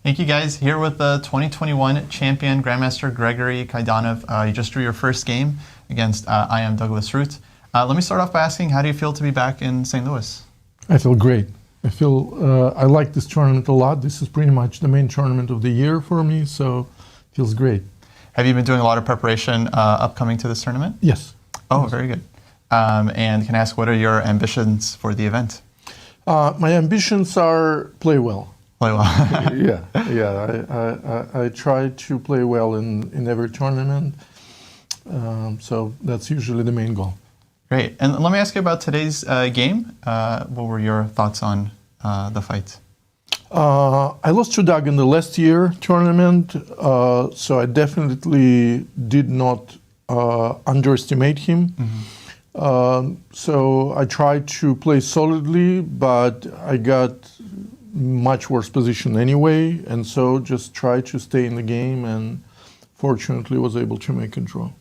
Thank you, guys. Here with the 2021 champion, Grandmaster Gregory Kaidanov. You just drew your first game against I am Douglas-Root. Let me start off by asking, how do you feel to be back in St. Louis? I feel great. I like this tournament a lot. This is pretty much the main tournament of the year for me, so it feels great. Have you been doing a lot of preparation upcoming to this tournament? Yes. Oh, very good. And can I ask, what are your ambitions for the event? My ambitions are play well. Play well. I try to play well in every tournament, so that's usually the main goal. Great. And let me ask you about today's game. What were your thoughts on the fight? I lost to Doug in the last year tournament, so I definitely did not underestimate him. So I tried to play solidly, but I got much worse position anyway, and so just tried to stay in the game, and fortunately was able to make control.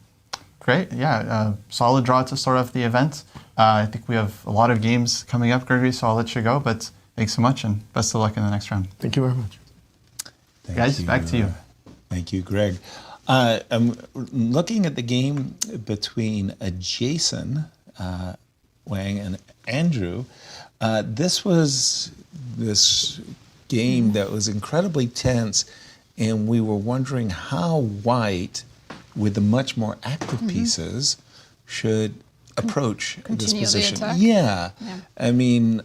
Great, yeah, solid draw to start off the event. I think we have a lot of games coming up, Gregory, so I'll let you go, but thanks so much and best of luck in the next round. Thank you very much. Guys, back to you. Thank you, Greg. I'm looking at the game between Jason, Wang, and Andrew. This was this game that was incredibly tense, and we were wondering how white, with the much more active pieces, should approach this position. Yeah. I mean,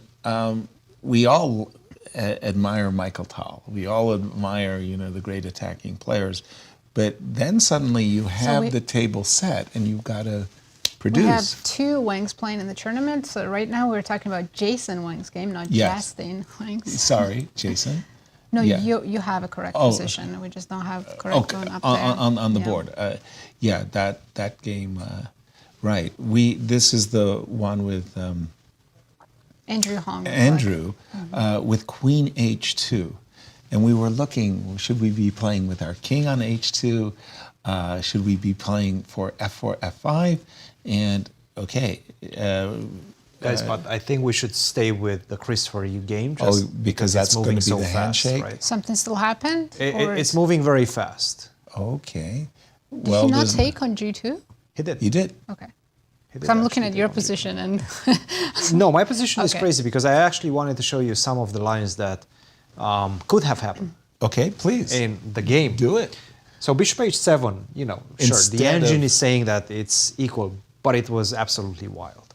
we all admire Michael Tal. We all admire, the great attacking players. But then suddenly you have the table set and you've got to produce. We have two Wangs playing in the tournament. So right now we're talking about Jason Wang's game, not Justin Wang's. Sorry, Jason. No, you have a correct position. We just don't have correct one up there. On the board. That game, right. This is the one with Andrew Hong. Andrew with Queen H2. And we were looking, should we be playing with our king on H2? Should we be playing for F4, F5? And guys, but I think we should stay with the Christopher Yu game. Because that's going to be the handshake? Right? Something still happened? It's moving very fast. Okay. Did he not take on G2? He did. You did? Okay. So I'm looking at your position and... No, my position is crazy because I actually wanted to show you some of the lines that could have happened. Okay, please. In the game. Do it. So Bishop H7, sure, the engine is saying that it's equal, but it was absolutely wild.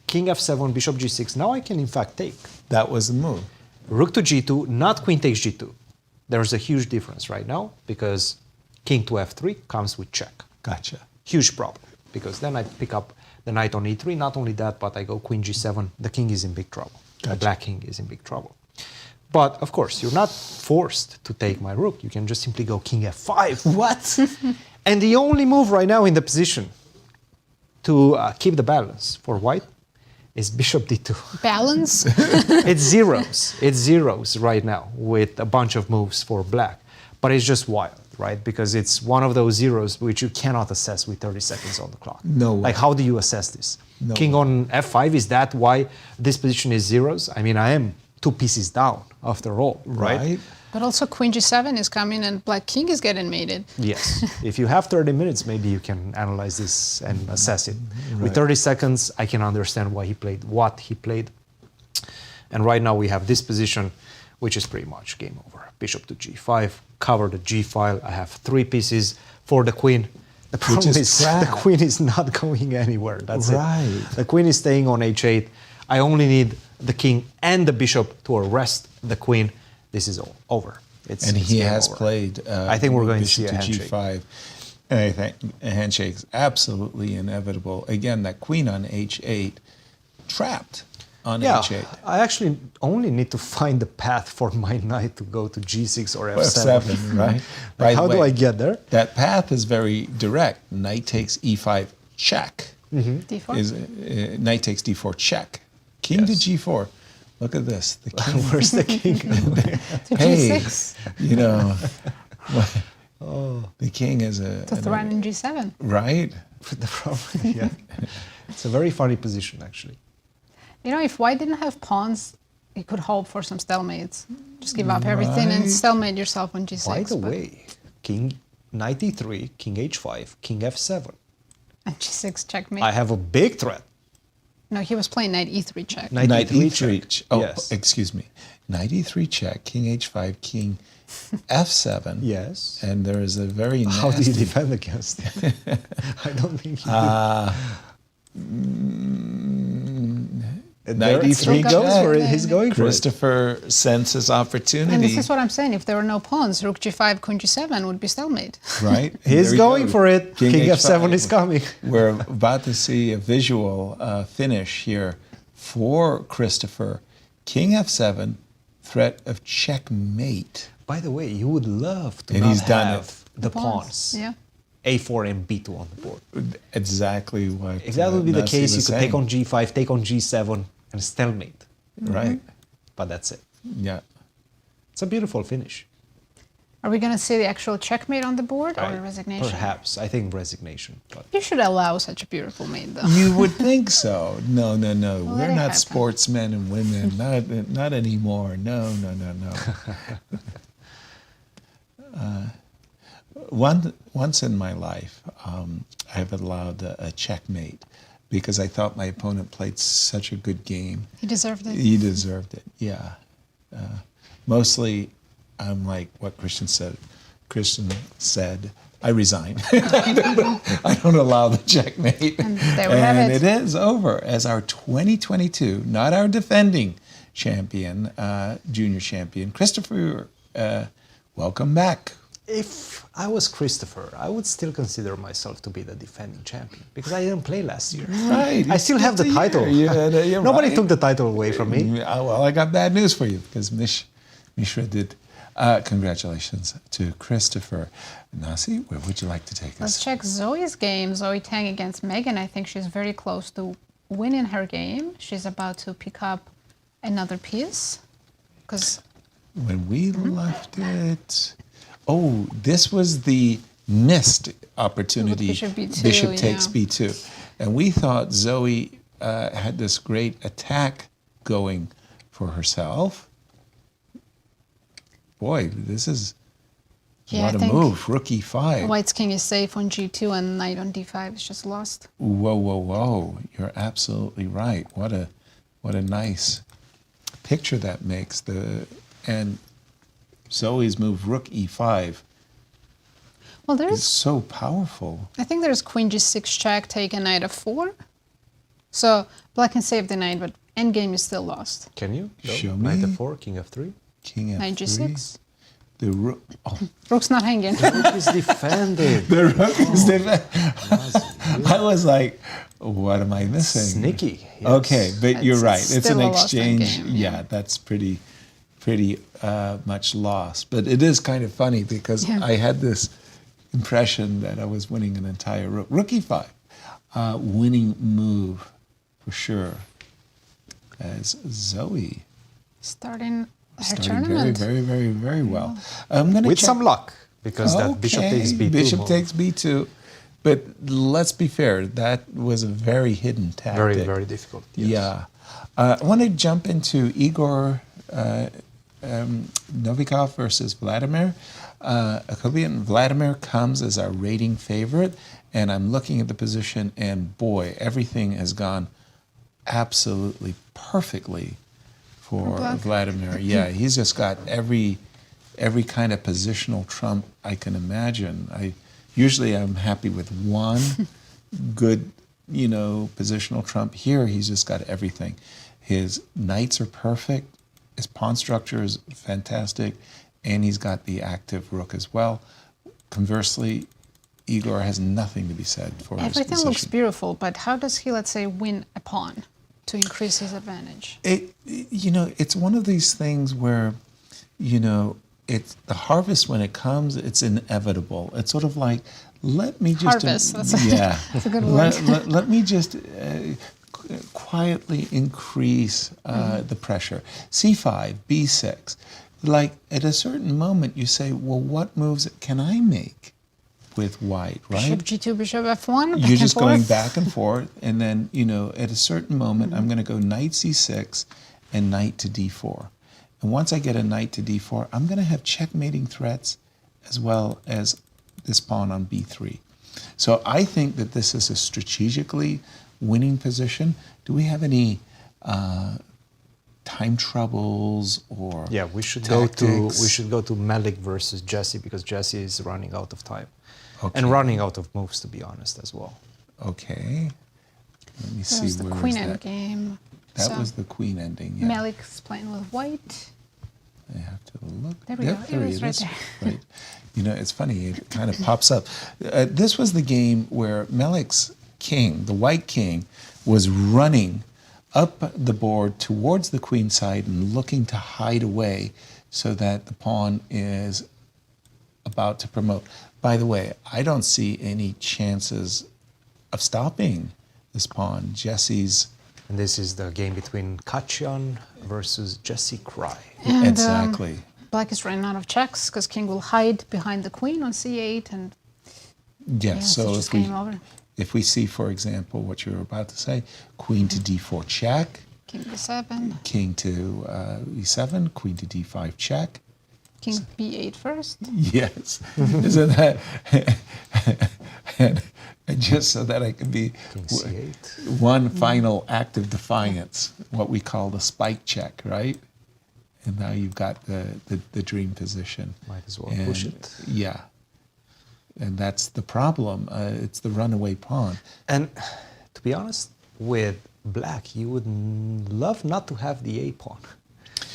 King F7, Bishop G6, now I can in fact take. That was the move. Rook to G2, not Queen takes G2. There's a huge difference right now because King to F3 comes with check. Gotcha. Huge problem because then I pick up the knight on E3. Not only that, but I go Queen G7. The king is in big trouble. Gotcha. The black king is in big trouble. But of course, you're not forced to take my rook. You can just simply go King F5. What? And the only move right now in the position to keep the balance for white is Bishop D2. Balance? It's zeros. It's zeros right now with a bunch of moves for black. But it's just wild, right? Because it's one of those zeros which you cannot assess with 30 seconds on the clock. No way. Like, how do you assess this? No King way. on F5, is that why this position is zeros? I mean, I am 2 pieces down after all, right? But also Queen G7 is coming and Black King is getting mated. Yes. If you have 30 minutes, maybe you can analyze this and assess it. Right. With 30 seconds, I can understand why he played what he played. And right now we have this position, which is pretty much game over. Bishop to G5, cover the G file. I have 3 pieces for the queen. The problem is the queen is not going anywhere. That's it. The queen is staying on H8. I only need the king and the bishop to arrest the queen. This is all over. It's he has played. I think we're going to see a handshake. handshake. G5. And I think a handshake is absolutely inevitable. Again, that queen on H8, trapped on H8. I actually only need to find the path for my knight to go to G6 or F7. Right? Like, how do I get there? That path is very direct. Knight takes E5 check. D4? Knight takes D4 check. King to G4. Look at this. The king. Where's the king? To G6. You know, the king is To threaten in G7. Right? The problem, it's a very funny position, actually. You know, if white didn't have pawns you could hope for some stalemates. Just give up everything and stalemate yourself on g6. By the way, King Knight e3, King h5, King f7. And g6 checkmate. I have a big threat. No, he was playing knight e3 check. Knight e3 check. Oh, Yes. excuse me. Knight e3 check, King h5, King f7. Yes. And there is a very nasty... How do you defend against it? I don't think you Knight e3 goes for it. He's going for it. Christopher senses opportunity. And this is what I'm saying. If there were no pawns, rook g5, queen g7 would be stalemate. Right? He's There we going go. for it. King f7 H5. is coming. We're about to see a visual finish here for Christopher. King f7, threat of checkmate. By the way, you would love to And not he's done have the pawns. Yeah. A4 and B2 on the board. Exactly what. If that would be the Nasi case, you was could take saying. on g5, take on g7, and stalemate. Right. But that's it. Yeah. It's a beautiful finish. Are we going to see the actual checkmate on the board or resignation? Perhaps. I think resignation. But You should allow such a beautiful mate, though. You would think so. No. let We're it not happen. sportsmen and women. Not anymore. No. Once in my life, I've allowed a checkmate because I thought my opponent played such a good game. He deserved it. He deserved it, yeah. Mostly, I'm like what Christian said, I resign. I don't allow the checkmate. And there we have it. It is over as our 2022, not our defending champion, junior champion, Christopher. Welcome back. if I was Christopher, I would still consider myself to be the defending champion because I didn't play last year. Right. I still have the title. You're Nobody right. took the title away from me. Well, I got bad news for you because Mishra did. Congratulations to Christopher. Nasi, where would you like to take Let's us? check Zoe's game. Zoe Tang against Megan. I think she's very close to winning her game. She's about to pick up another piece. Because When we left it, oh, this was the missed opportunity. Bishop B2, Bishop takes yeah. B2. And we thought Zoe had this great attack going for herself. Boy, this is Yeah, what I a think move. Rook e5. White's king is safe on G2 and knight on D5 is just lost. Whoa. You're absolutely right. What a nice picture that makes. And Zoe's move rook e5 Well, is there's, so powerful. I think there's queen G6 check, take a knight f4. So black can save the knight, but endgame is still lost. Can you? Show Knight me. f4, king f3. King f3. Knight G6. The rook. Oh, Rook's not hanging. Rook is defended. the rook is different. I was like, what am I missing? Sneaky. Yes. Okay, but you're It's right. It's still an a lost exchange. endgame, Yeah, that's pretty much lost. But it is kind of funny because Yeah. I had this impression that I was winning an entire rook. Rook e5, winning move for sure. As Zoe Starting her starting tournament. very well. I'm gonna With check- some luck, because that bishop takes B2. Bishop move. takes B2. But let's be fair, that was a very hidden tactic. Very difficult. Yes. Yeah. I want to jump into Igor Novikov versus Vladimir. Akopian. Vladimir comes as our rating favorite, and I'm looking at the position, and boy, everything has gone absolutely perfectly for Vladimir. Yeah, he's just got every kind of positional trump I can imagine. Usually I'm happy with one good, positional trump. Here he's just got everything. His knights are perfect. His pawn structure is fantastic, and he's got the active rook as well. Conversely, Igor has nothing to be said for his Everything position. looks beautiful, but how does he, let's say, win a pawn to increase his advantage? It's one of these things where, it's the harvest when it comes, it's inevitable. It's sort of like, let me just Harvest, that's a good word. Let me just quietly increase the pressure. C5, B6. Like at a certain moment, you say, well, what moves can I make with white, right? Bishop G2, Bishop F1, back You're and just forth. going back and forth, and then, at a certain moment, I'm going to go knight C6, and knight to d4. And once I get a knight to d4, I'm going to have checkmating threats as well as this pawn on b3. So I think that this is a strategically winning position. Do we have any time troubles or Yeah, we should tactics? go to Melik versus Jesse, because Jesse is running out of time. Okay. And running out of moves, to be honest, as well. Okay. Let me That see was the where queen is end that? game. That So was the queen ending. Yeah. Melik's playing with white. I have to look. There we go. There It is right there. Right. You know, it's funny. It kind of pops up. This was the game where Melik's king, the white king, was running up the board towards the queen side and looking to hide away so that the pawn is about to promote. By the way, I don't see any chances of stopping this pawn. Jesse's... And this is the game between Khachiyan versus Jesse Kraai. And, exactly. Black is running out of checks because king will hide behind the queen on c8 and Yes, it's so just if we, game over. if we see, for example, what you were about to say, queen to d4 check, King b7, king to e7, queen to d5 check. king b8 first. Yes, isn't that? and just so that I can be King c8. one final act of defiance, what we call the spike check, right? And now you've got the dream position. Might as well And, push it. Yeah. And that's the problem. It's the runaway pawn. And to be honest, with black, you would love not to have the a pawn,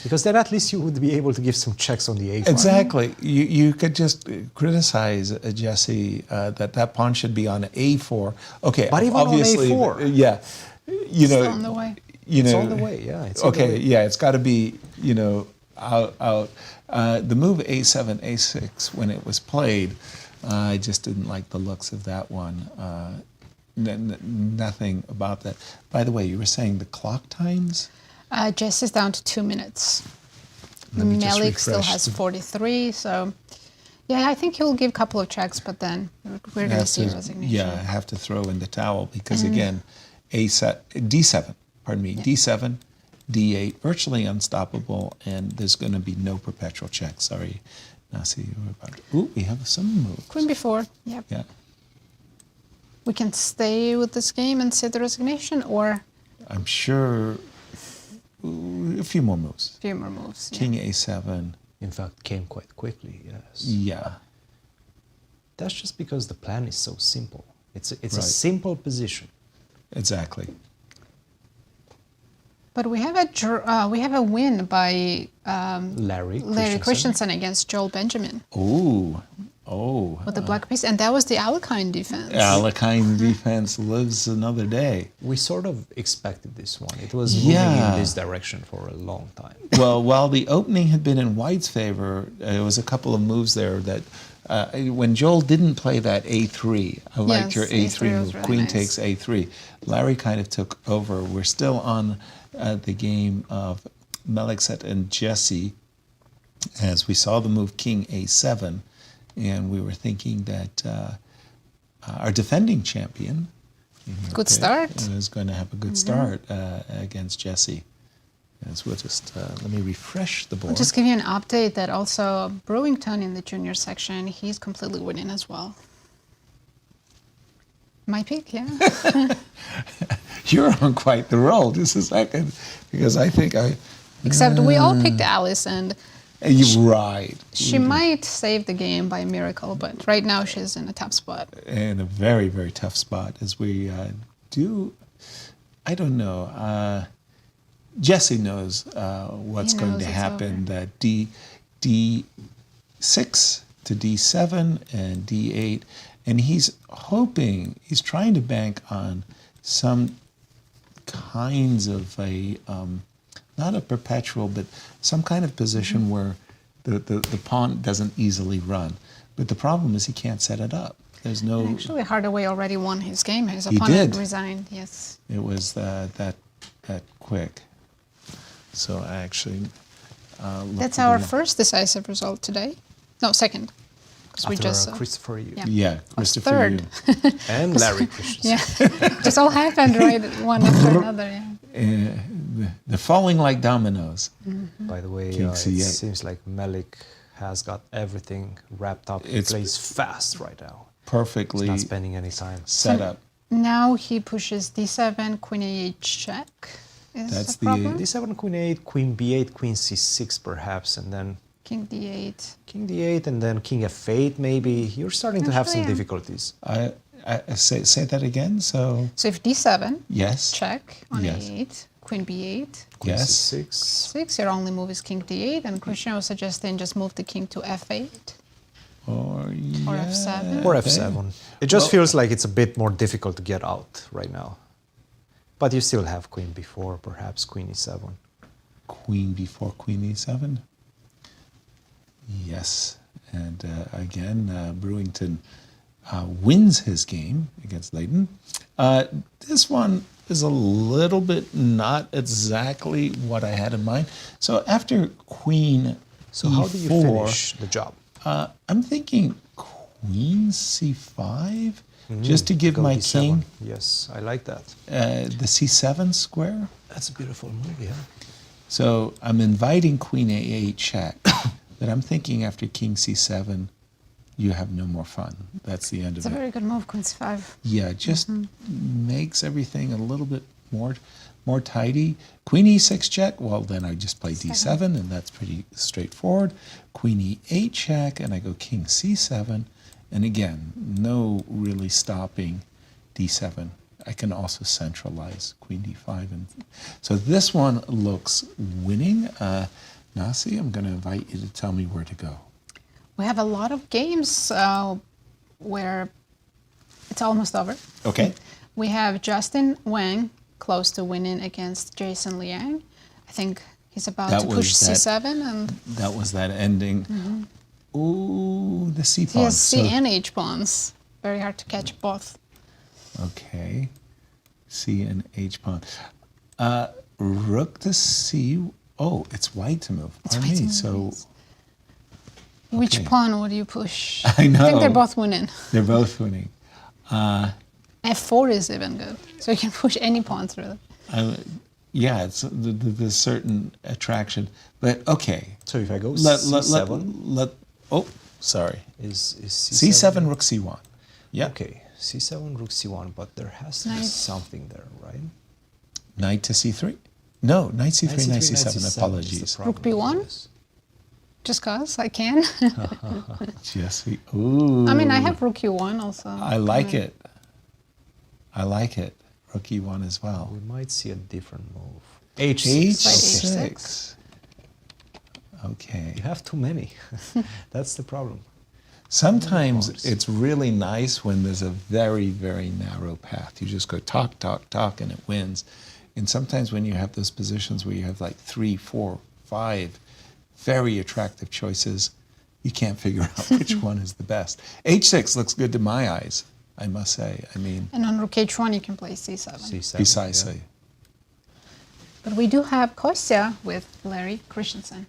because then at least you would be able to give some checks on the a pawn. Exactly. You could just criticize Jesse that pawn should be on a4. Okay, But even obviously, on a4. yeah, you know, Still on the way. You know, It's on the way. Yeah. It's on the okay, way. yeah, it's got to be, you know, out. The move a7, a6 when it was played, I just didn't like the looks of that one. Nothing about that. By the way, you were saying the clock times? Jess is down to 2 minutes. Let me just Melik still refresh has the- 43, so yeah, I think he'll give a couple of checks, but then we're going to see resignation. Yeah, I have to throw in the towel because again, d7, pardon me, d7, d8, virtually unstoppable, and there's going to be no perpetual check. Sorry, Nasi. Ooh, we have some moves. Queen b4, yep. Yeah, We can stay with this game and see the resignation, or I'm sure a few more moves. a few more moves. yeah. King a7. In fact, came quite quickly. Yes. Yeah, That's just because the plan is so simple. It's a Right. simple position. exactly. But we have a win by Larry Christiansen against Joel Benjamin Oh, with the black piece, and that was the Alekhine defense. Alekhine defense lives another day. We sort of expected this one. It was moving Yeah. in this direction for a long time. Well, while the opening had been in White's favor, there was a couple of moves there that, when Joel didn't play that a3, I liked Yes, your A3 a3 was move, really queen nice. takes a3. Larry kind of took over. We're still on the game of Melikset and Jesse, as we saw the move king a7, and we were thinking that our defending champion Good start. is going to have a good start against Jesse. As we'll just let me refresh the board. I'll just give you an update that also Brewington in the junior section, he's completely winning as well. My pick, yeah. You're on quite the roll. Just a second, because I think Except we all picked Alice, and You're right. she might save the game by miracle, but right now she's in a tough spot. In a very, very tough spot as we do. I don't know. Jesse knows what's He going knows to it's happen. over. That D6 to D7 and D8, and he's hoping, he's trying to bank on some kinds of a not a perpetual, but some kind of position where the pawn doesn't easily run. But the problem is he can't set it up. There's no. Actually, Hardaway already won his game. His He opponent did. resigned, yes. It was that quick. So I actually. That's our first decisive result today. No, second. Because we After just saw. Christopher Yu. Yeah, Christopher third. Yu. And Larry Christiansen. Yeah, just all happened right one after another. Yeah. they're falling like dominoes. By the way, King it C8. seems like Melik has got everything wrapped up. He plays fast right now. Perfectly He's not spending any time. set up. Now he pushes d7, queen a8 check. That's the problem? d7, queen 8, queen b8, queen c6 perhaps, and then King d8. king d8, and then king f8 maybe. You're starting to have some Actually, difficulties. I say that again. So if d7, yes, check on Yes. a8, queen b8, Queen yes, c6. 6, your only move is king d8, and Christian was suggesting just move the king to f8 or f7. Or f7. It just feels like it's a bit more difficult to get out right now. But you still have queen b4, perhaps queen e7. Queen before queen e7. Yes, and again, Brewington wins his game against Ladan. This one is a little bit not exactly what I had in mind. So after queen So e4, how do you finish the job? I'm thinking queen c5, just to give Go my d7. king Yes, I like that. the c7 square. That's a beautiful move, yeah. So I'm inviting queen a8 check, but I'm thinking after king c7, you have no more fun. That's the end It's of a it. very good move, queen c5. Yeah, just makes everything a little bit more tidy. Queen e6 check, well then I just play d7, and that's pretty straightforward. Queen e8 check, and I go king c7, and again, no really stopping d7. I can also centralize queen d5. And so this one looks winning. Nasi, I'm going to invite you to tell me where to go. We have a lot of games where it's almost over. Okay. We have Justin Wang close to winning against Jason Liang. I think he's about That to was push that- c7, and That was that ending. Ooh, the c he pawn. has c and h pawns. Very hard to catch both. Okay, c and h pawn. Rook to c. Oh, it's white to move. It's Pardon white to me. move, So yes. Which okay. pawn would you push? I know. I think they're both winning. They're both winning. f4 is even good, so you can push any pawns really. Yeah, it's the certain attraction. But okay. So if I go c7. Oh, sorry. Is c7, rook c1. Yeah. Okay, c7, rook c1, but there has to be Knight. something there, right? Knight to c3. No, knight c3, knight c7. is the Apologies. problem. Rook b1? Yes. Just cause I can. Jesse. Ooh. I mean, I have rook u1 also. I like it. I like it. Rook e1 as well. We might see a different move. h6. h6. Okay. You have too many. That's the problem. Sometimes it's really nice when there's a very, very narrow path. You just go talk, talk, talk, and it wins. And sometimes when you have those positions where you have like 3, 4, 5 very attractive choices, you can't figure out which one is the best. h6 looks good to my eyes, I must say. I mean, And on rook h1 you can play c7. c7. precisely. Yeah. But we do have Kostya with Larry Christiansen.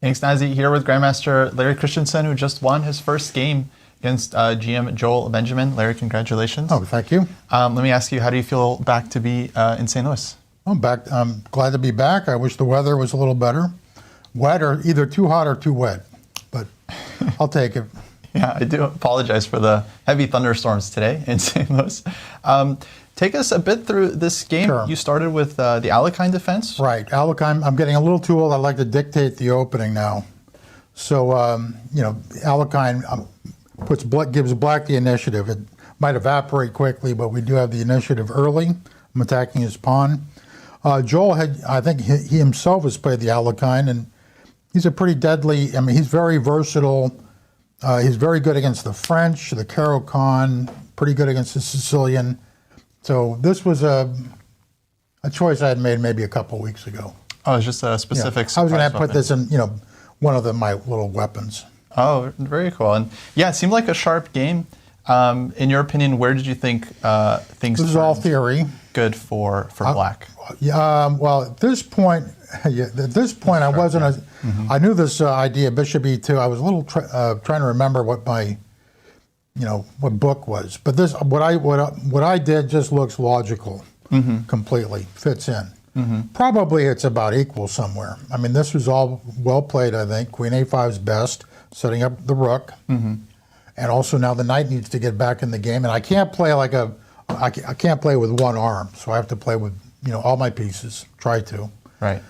Thanks, Nazi. Here with Grandmaster Larry Christiansen, who just won his first game against GM Joel Benjamin. Larry, congratulations. Oh, thank you. Let me ask you, how do you feel back to be in St. Louis? I'm back. I'm glad to be back. I wish the weather was a little better. Wet or either too hot or too wet, but I'll take it. Yeah, I do apologize for the heavy thunderstorms today in St. Louis. Take us a bit through this game. Sure. You started with the Alekhine defense. Right, Alekhine. I'm getting a little too old. I like to dictate the opening now. So Alekhine gives Black the initiative. It might evaporate quickly, but we do have the initiative early. I'm attacking his pawn. Joel I think he himself has played the Alekhine, and he's a pretty deadly. I mean, he's very versatile. He's very good against the French, the Caro-Kann, pretty good against the Sicilian. So this was a choice I had made maybe a couple weeks ago. Oh, it's just a specific. I was going to put weapon. this in, one of my little weapons. Oh, very cool. And yeah, it seemed like a sharp game. In your opinion, where did you think things? This is all theory. Good for Black. Well, at this point, I wasn't. I knew this idea Bishop E2. I was a little trying to remember what my, what book was. But this, what I did just looks logical. completely, fits in. Probably it's about equal somewhere. I mean, this was all well played, I think. Queen A5 is best, setting up the rook. And also now the knight needs to get back in the game. And I can't play like I can't play with one arm, so I have to play with, all my pieces, try to. Right.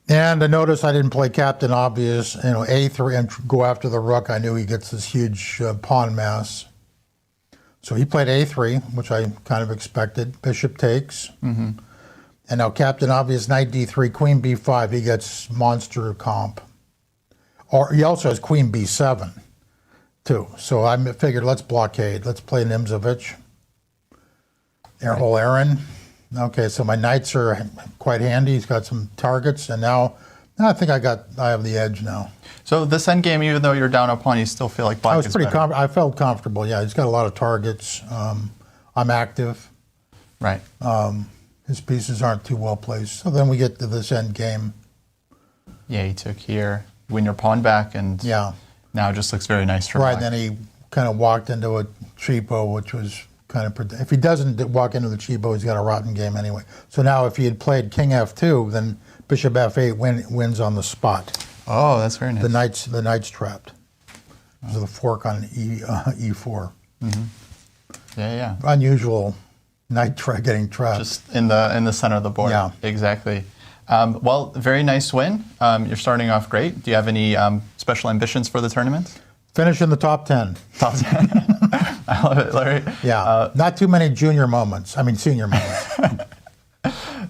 And I noticed I didn't play Captain Obvious, A3 and go after the rook. I knew he gets this huge pawn mass. So he played A3, which I kind of expected. Bishop takes. And now Captain Obvious, Knight D3, Queen B5, he gets monster comp. Or he also has Queen B7, too. So I figured, let's blockade. Let's play Nimzovich. Airhole Aaron. Okay, so my knights are quite handy. He's got some targets, and now I think I have the edge now. So this endgame, even though you're down a pawn, you still feel like black is better. I felt comfortable, yeah. He's got a lot of targets. I'm active. Right. His pieces aren't too well placed. So then we get to this end game. Yeah, he took here, win your pawn back, and now it just looks very nice for black. Right, then he kind of walked into a cheapo, which was kind of, if he doesn't walk into the cheapo, he's got a rotten game anyway. So now if he had played King F2, then Bishop F8 wins on the spot. Oh, that's very nice. The knight's trapped. There's a fork on E4. Yeah. Unusual. Knight getting trapped. Just in the center of the board. Yeah. Exactly. Well, very nice win. You're starting off great. Do you have any special ambitions for the tournament? Finish in the top 10. Top 10. I love it, Larry. Yeah. Not too many senior moments.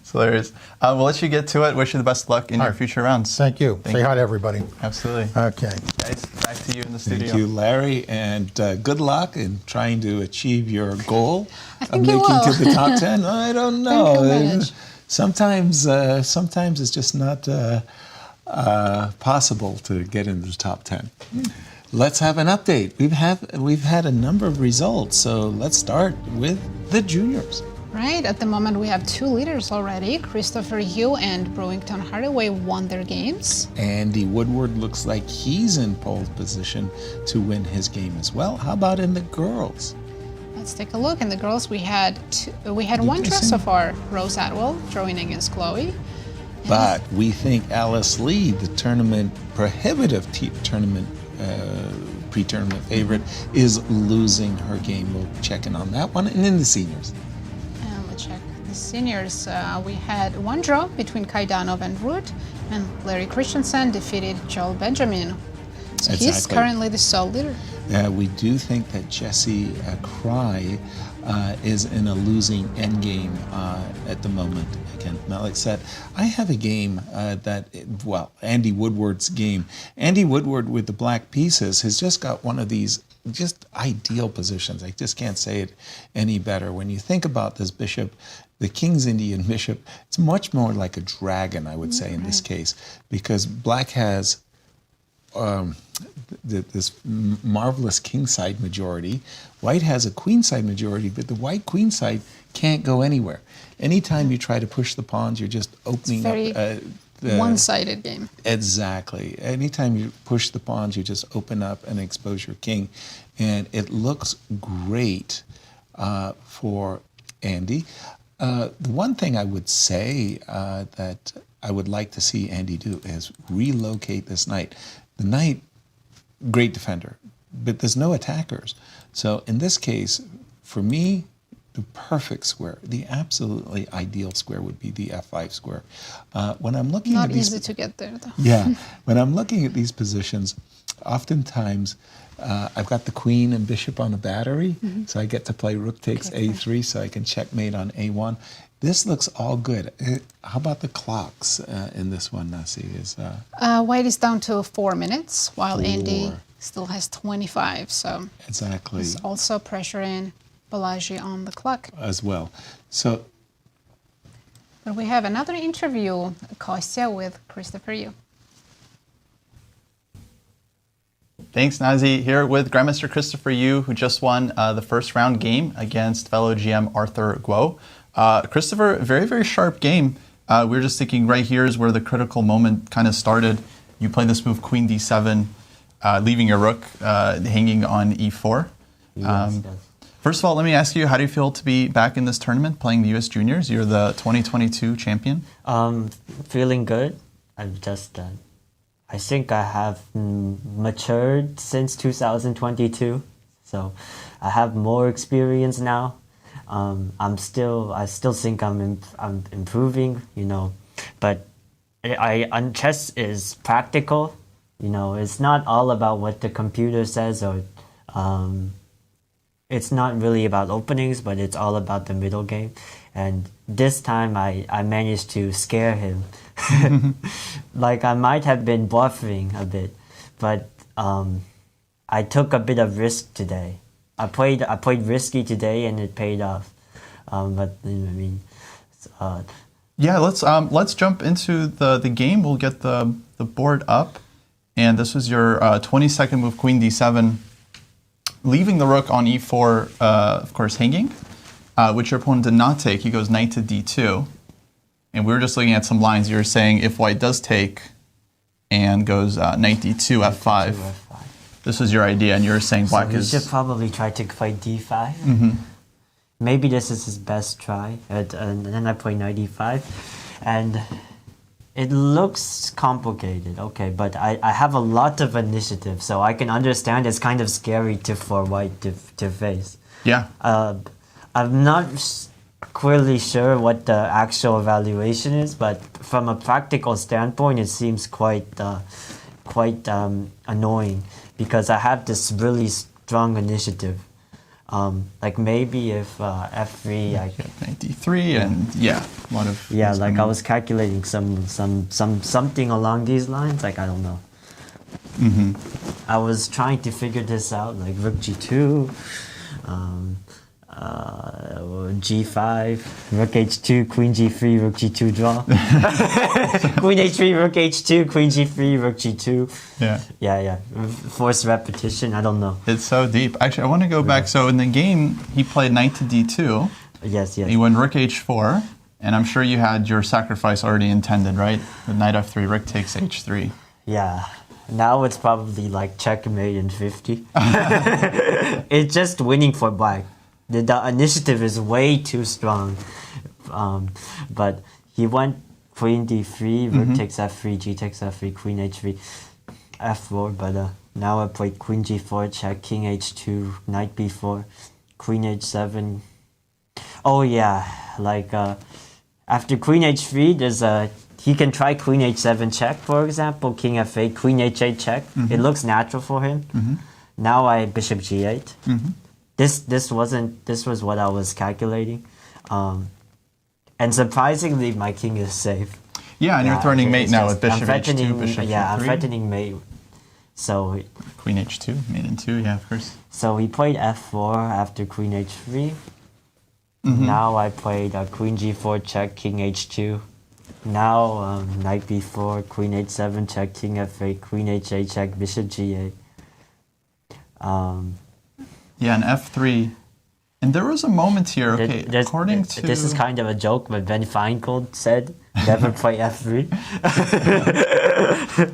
So there's. We'll let you get to it. Wish you the best of luck in your future rounds. Thank you. Say hi to everybody. Absolutely. Okay. Guys, back to you in the studio. Thank you, Larry, and good luck in trying to achieve your goal of think you making will. to the top 10. I don't know. Sometimes it's just not possible to get into the top 10. Let's have an update. We've had a number of results, so let's start with the juniors. Right, at the moment we have 2 leaders already. Christopher Yu and Brewington Hardaway won their games. Andy Woodward looks like he's in pole position to win his game as well. How about in the girls? Let's take a look. In the girls, we had one draw so far. Rose Atwell drawing against Chloe. But we think Alice Lee, the prohibitive tournament pre-tournament favorite, is losing her game. We'll check in on that one. And in the seniors. The seniors, we had one draw between Kaidanov-Root, and Larry Christiansen defeated Joel Benjamin. So he's currently the sole leader. We do think that Jasmine-Kraai is in a losing endgame at the moment. Again, Malik said, I have a game Andy Woodward's game. Andy Woodward with the black pieces has just got one of these just ideal positions. I just can't say it any better. When you think about this bishop, the King's Indian bishop, it's much more like a dragon, I would say, in this case, because black has this marvelous kingside majority. White has a queenside majority, but the white queenside can't go anywhere. Anytime you try to push the pawns, you're just opening up one-sided game. Exactly. Anytime you push the pawns, you just open up and expose your king. And it looks great for Andy. The one thing I would say that I would like to see Andy do is relocate this knight. The knight, great defender, but there's no attackers. So in this case, for me, the perfect square, the absolutely ideal square would be the F5 square. When I'm looking Not at these, easy to get there, though. Yeah, when I'm looking at these positions, oftentimes I've got the queen and bishop on a battery, so I get to play rook takes A3, so I can checkmate on A1. This looks all good. How about the clocks in this one, Nasi? White is down to 4 minutes, while Andy still has 25. So exactly. He's also pressuring Balaji on the clock as well. So, but we have another interview, Kostya with Christopher Yu. Thanks, Nazi. Here with Grandmaster Christopher Yu, who just won the first round game against fellow GM Arthur Guo. Christopher, very, very sharp game. We were just thinking right here is where the critical moment kind of started. You play this move, Queen D7, leaving your rook hanging on E4. First of all, let me ask you, how do you feel to be back in this tournament playing the U.S. Juniors? You're the 2022 champion. Feeling good. I'm just, I think I have matured since 2022. So I have more experience now. I still think I'm improving, you know, but chess is practical, you know. It's not all about what the computer says, or it's not really about openings, but it's all about the middle game. And this time I managed to scare him. Like I might have been bluffing a bit, but I took a bit of risk today. I played risky today, and it paid off. But I mean, yeah, let's jump into the game. We'll get the board up, and this was your 22nd move, Queen D7, leaving the rook on E4, of course, hanging, which your opponent did not take. He goes knight to D2, and we were just looking at some lines. You were saying if white does take, and goes knight D2, F5. This was your idea, and you were saying black is... He should probably try to play D5. Maybe this is his best try, and then I play knight E5, and it looks complicated, okay, but I have a lot of initiative, so I can understand it's kind of scary for white to face. Yeah. I'm not clearly sure what the actual evaluation is, but from a practical standpoint, it seems quite annoying, because I have this really strong initiative. Like maybe if F3, I knight D3, and yeah, a lot of like I was calculating something along these lines. Like I don't know. I was trying to figure this out, like rook G2, G5, rook H2, Queen G3, rook G2 draw. Queen H3, rook H2, Queen G3, rook G2. Yeah. Forced repetition, I don't know. It's so deep. Actually, I want to go back. So in the game, he played knight to D2. Yes. He went rook H4, and I'm sure you had your sacrifice already intended, right? With knight F3, rook takes H3. Yeah. Now it's probably like checkmate in 50. It's just winning for black. The initiative is way too strong. But he went queen D3, rook takes F3, G takes F3, queen H3, F4. But now I played queen G4, check, king H2, knight B4, queen H7. Oh yeah, like after queen H3, there's he can try queen H7 check, for example, king F8, queen H8 check. It looks natural for him. Now I bishop G8. This was what I was calculating, and surprisingly, my king is safe. Yeah, and you're threatening mate now with bishop H2, bishop Yeah, G3. I'm threatening mate. So queen H2, mate in 2, yeah, of course. So he played F4 after queen H3. Now I played queen G4 check, king H2. Now knight B4, queen H7 check, king F8, queen H8 check, bishop G8. Yeah, and F3. And there was a moment here, okay, according to... This is kind of a joke, but Ben Feingold said, never play F3.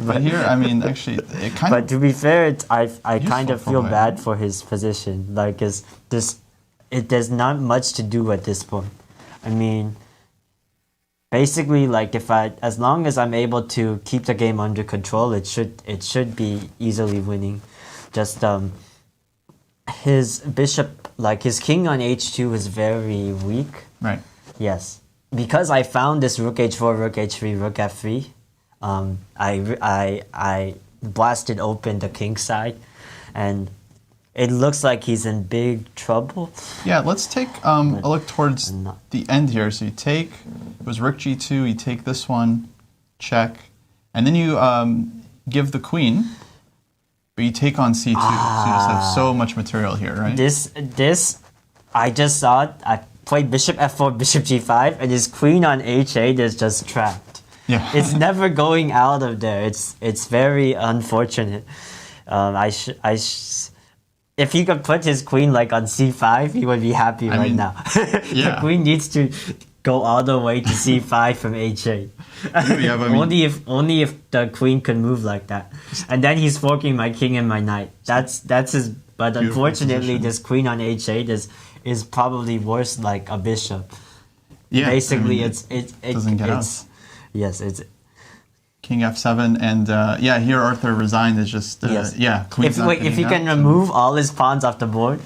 But here, I mean, actually, it kind of... But to be fair, I kind of feel bad for his position. Like, there's not much to do at this point. I mean, basically, like, as long as I'm able to keep the game under control, it should be easily winning. Just, his bishop, like his king on h2 is very weak. Right. Yes. Because I found this rook h4, rook h3, rook f3, I blasted open the king side, and it looks like he's in big trouble. Yeah, let's take a look towards the end here. So you take, it was rook g2, you take this one, check, and then you give the queen. But you take on c2, so you just have so much material here, right? This, I just saw it. I played bishop f4, bishop g5, and his queen on h8 is just trapped. Yeah. It's never going out of there. It's very unfortunate. If he could put his queen like on c5, he would be happy right now. Yeah. The queen needs to go all the way to c5 from h8. Yeah, but I mean, only if the queen can move like that, and then he's forking my king and my knight. That's his But Beautiful unfortunately, position. this queen on h8 is probably worse like a bishop. Yeah, Basically, I mean, it doesn't get it's yes, it's King f7, and yeah, here Arthur resigned is just yes. yeah. Queen's not If getting he out, can so- remove all his pawns off the board,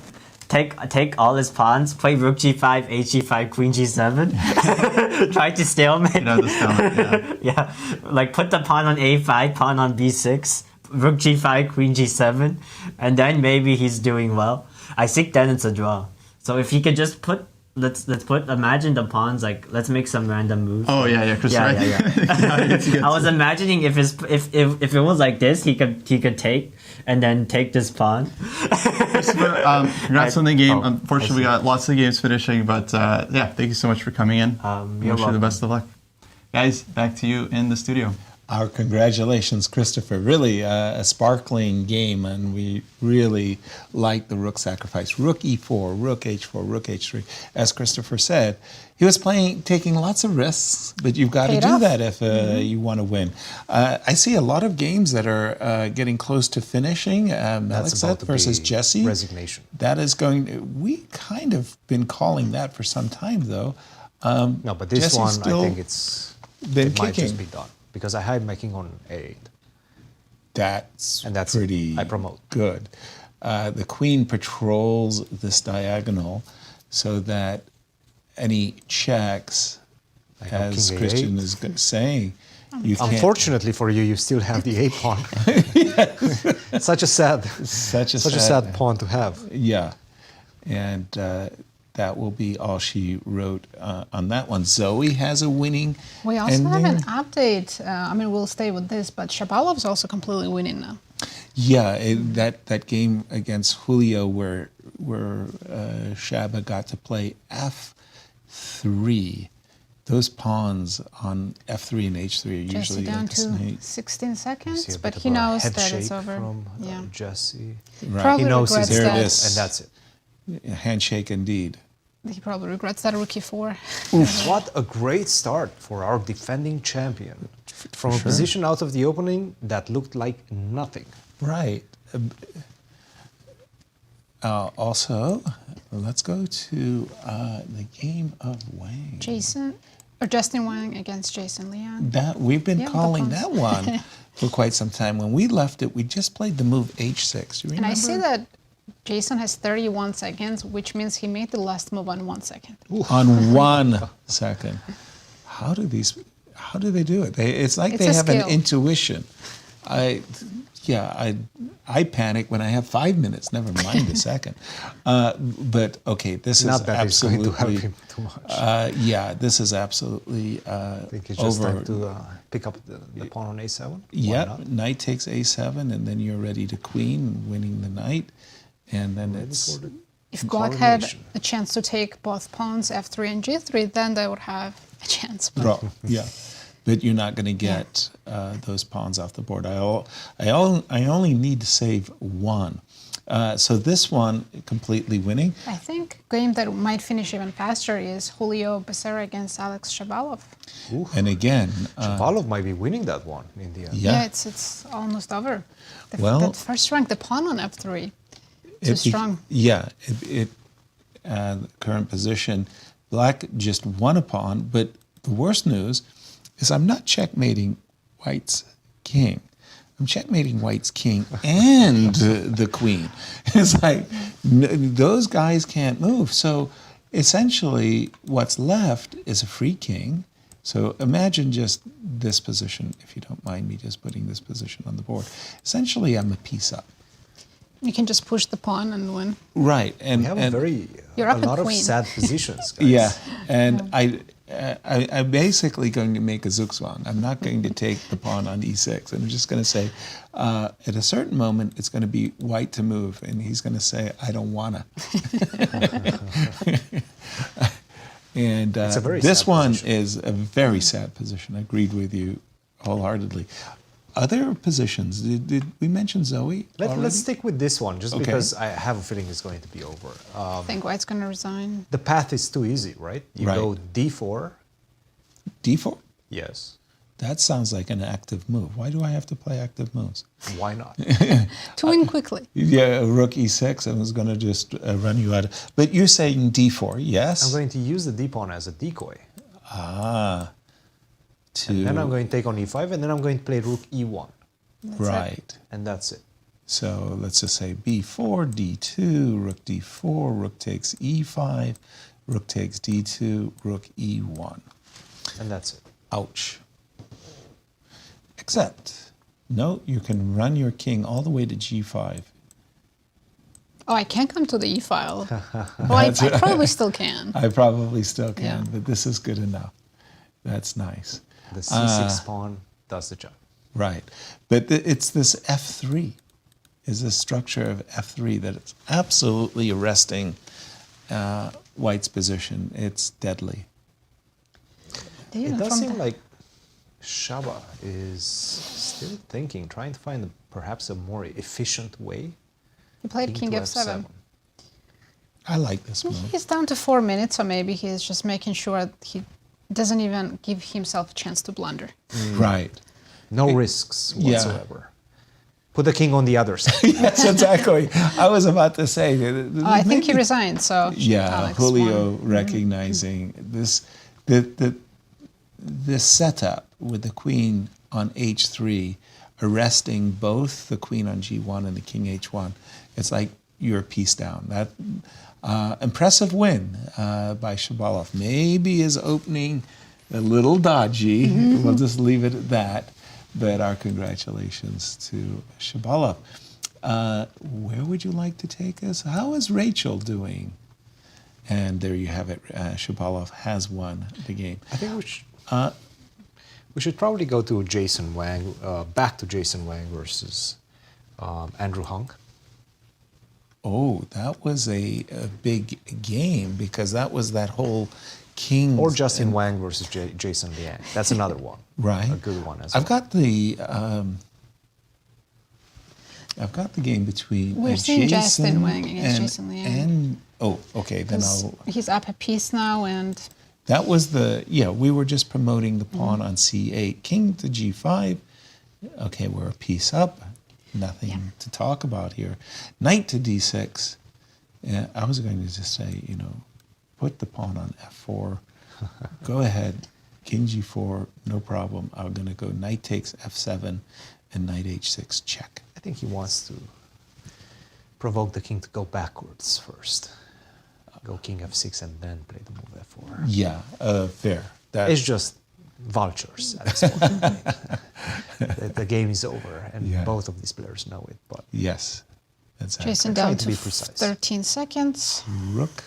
take all his pawns, play rook g5, h5, queen g7, try to stalemate. You know, the stalemate, yeah. Yeah, like put the pawn on a5, pawn on b6, rook g5, queen g7, and then maybe he's doing well. I think then it's a draw. So if he could just put, let's put, imagine the pawns, like let's make some random moves. Oh yeah, Chris, Yeah, right? yeah. I was imagining if it was like this, he could take and then take this pawn. Christopher, congrats on the game. Oh, Unfortunately, we got lots of games finishing, but yeah, thank you so much for coming in. You're Wish you the welcome. best of luck. Guys, back to you in the studio. Our congratulations, Christopher. Really a sparkling game, and we really like the rook sacrifice. Rook e4, rook h4, rook h3. As Christopher said, he was taking lots of risks, but you've got to Paid do off. that if you want to win. I see a lot of games that are getting close to finishing. That's about Melixet to versus be Jesse. resignation. That is we kind of been calling that for some time, though. No, but this Jesse's one, I still think been it might just kicking. be done because I had my king on a8. That's it. pretty I promote. good. The queen patrols this diagonal so that any checks, I have as king Christian A8. is saying, you can't. Unfortunately for you, you still have the a pawn. Such a sad pawn to have. Yeah, and that will be all she wrote on that one. Zoe has a winning. We also have ending. an update. I mean, we'll stay with this, but Shabalov's also completely winning now. Yeah, that game against Julio where Shaba got to play f3. Those pawns on f3 and h3 are Jesse usually down like a to snake. 16 seconds, See a but bit he of a knows head that it's shake over. from Yeah. Jesse. Right. Probably He knows regrets he's There that. it is. and that's it. Handshake indeed. He probably regrets that rook e4. What a great start for our defending champion. From a sure. position out of the opening that looked like nothing. Right. Also, let's go to the game of Wang. Justin Wang against Jason Liang. That we've been Yeah, the calling pawns. that one for quite some time. When we left it, we just played the move h6. Do you And remember? I see that Jason has 31 seconds, which means he made the last move on 1 second. On 1 second. How do they do it? It's like It's they a have skill. an intuition. I panic when I have 5 minutes, never mind a second. But okay, this Not is that it's going absolutely to help him too much. yeah, this is absolutely I think it's just over. time to pick up the pawn on a7. Why Yeah, not? knight takes a7, and then you're ready to queen, winning the knight, and then it's If Black had coronation. a chance to take both pawns, f3 and g3, then they would have a chance. But draw. Yeah, but you're not going to get those pawns off the board. I only need to save 1. So this one completely winning. I think a game that might finish even faster is Julio-Becerra against Alex Shabalov. And again, Shabalov might be winning that one in the end. Yeah. It's almost over. Well- that first rank, the pawn on f3, too strong. The current position, Black just won a pawn, but the worst news is I'm not checkmating White's king. I'm checkmating White's king and the queen. It's like those guys can't move. So essentially, what's left is a free king. So imagine just this position, if you don't mind me just putting this position on the board. Essentially, I'm a piece up. You can just push the pawn and win. Right, We have You're a up a lot of queen. sad positions, guys. Yeah, and I'm basically going to make a zugzwang. I'm not going to take the pawn on e6. I'm just going to say, at a certain moment, it's going to be White to move, and he's going to say, I don't wanna. And It's a very this sad one position. is a very sad position. I agreed with you wholeheartedly. Other positions, did we mention Zoe? Let's stick with this one, just Okay. because I have a feeling it's going to be over. I think White's going to resign. The path is too easy, right? You Right. go d4. D4? Yes. That sounds like an active move. Why do I have to play active moves? Why not? To win quickly. Yeah, rook e6, I was going to just run you out. But you're saying d4, yes? I'm going to use the d-pawn as a decoy. Ah. And then I'm going to take on e5, and then I'm going to play rook e1. Right. And that's it. So let's just say b4, d2, rook d4, rook takes e5, rook takes d2, rook e1. And that's it. Ouch. Except, no, you can run your king all the way to g5. Oh, I can't come to the e file. Well, I probably still can. I probably still can, Yeah. but this is good enough. That's nice. The c6 pawn does the job. Right. But it's this f3, is this structure of f3 that is absolutely arresting White's position. It's deadly. It does seem like Shaba is still thinking, trying to find perhaps a more efficient way. He played king to f7. I like this move. He's down to 4 minutes, so maybe he's just making sure he doesn't even give himself a chance to blunder. Right. No risks whatsoever. Put the king on the other side. Yes, exactly. I was about to say. I think he resigned, so Yeah, Alex Julio won. recognizing this, this setup with the queen on h3, arresting both the queen on g1 and the king h1. It's like you're a piece down. That impressive win by Shabalov. Maybe his opening a little dodgy. We'll just leave it at that. But our congratulations to Shabalov. Where would you like to take us? How is Rachael doing? And there you have it. Shabalov has won the game. I think we should probably go to Jason Wang, back to Jason Wang versus Andrew Hung. Oh, that was a big game because that was that whole king. Or Justin Wang versus Jason Liang. That's another one. Right. A good one as well. I've got the game between We're seeing Jason Justin Wang against Jason Liang. And oh, okay, then He's up a piece now, and that was we were just promoting the pawn on c8, king to g5. Okay, we're a piece up. Nothing to talk about here. Knight to d6. Yeah, I was going to just say, put the pawn on f4. Go ahead, king g4, no problem. I'm going to go knight takes f7 and knight h6 check. I think he wants to provoke the king to go backwards first. Go king f6 and then play the move f4. Yeah, fair. It's just vultures at this point. The game is over, and both of these players know it. But yes, that's Jason down to 13 seconds. Rook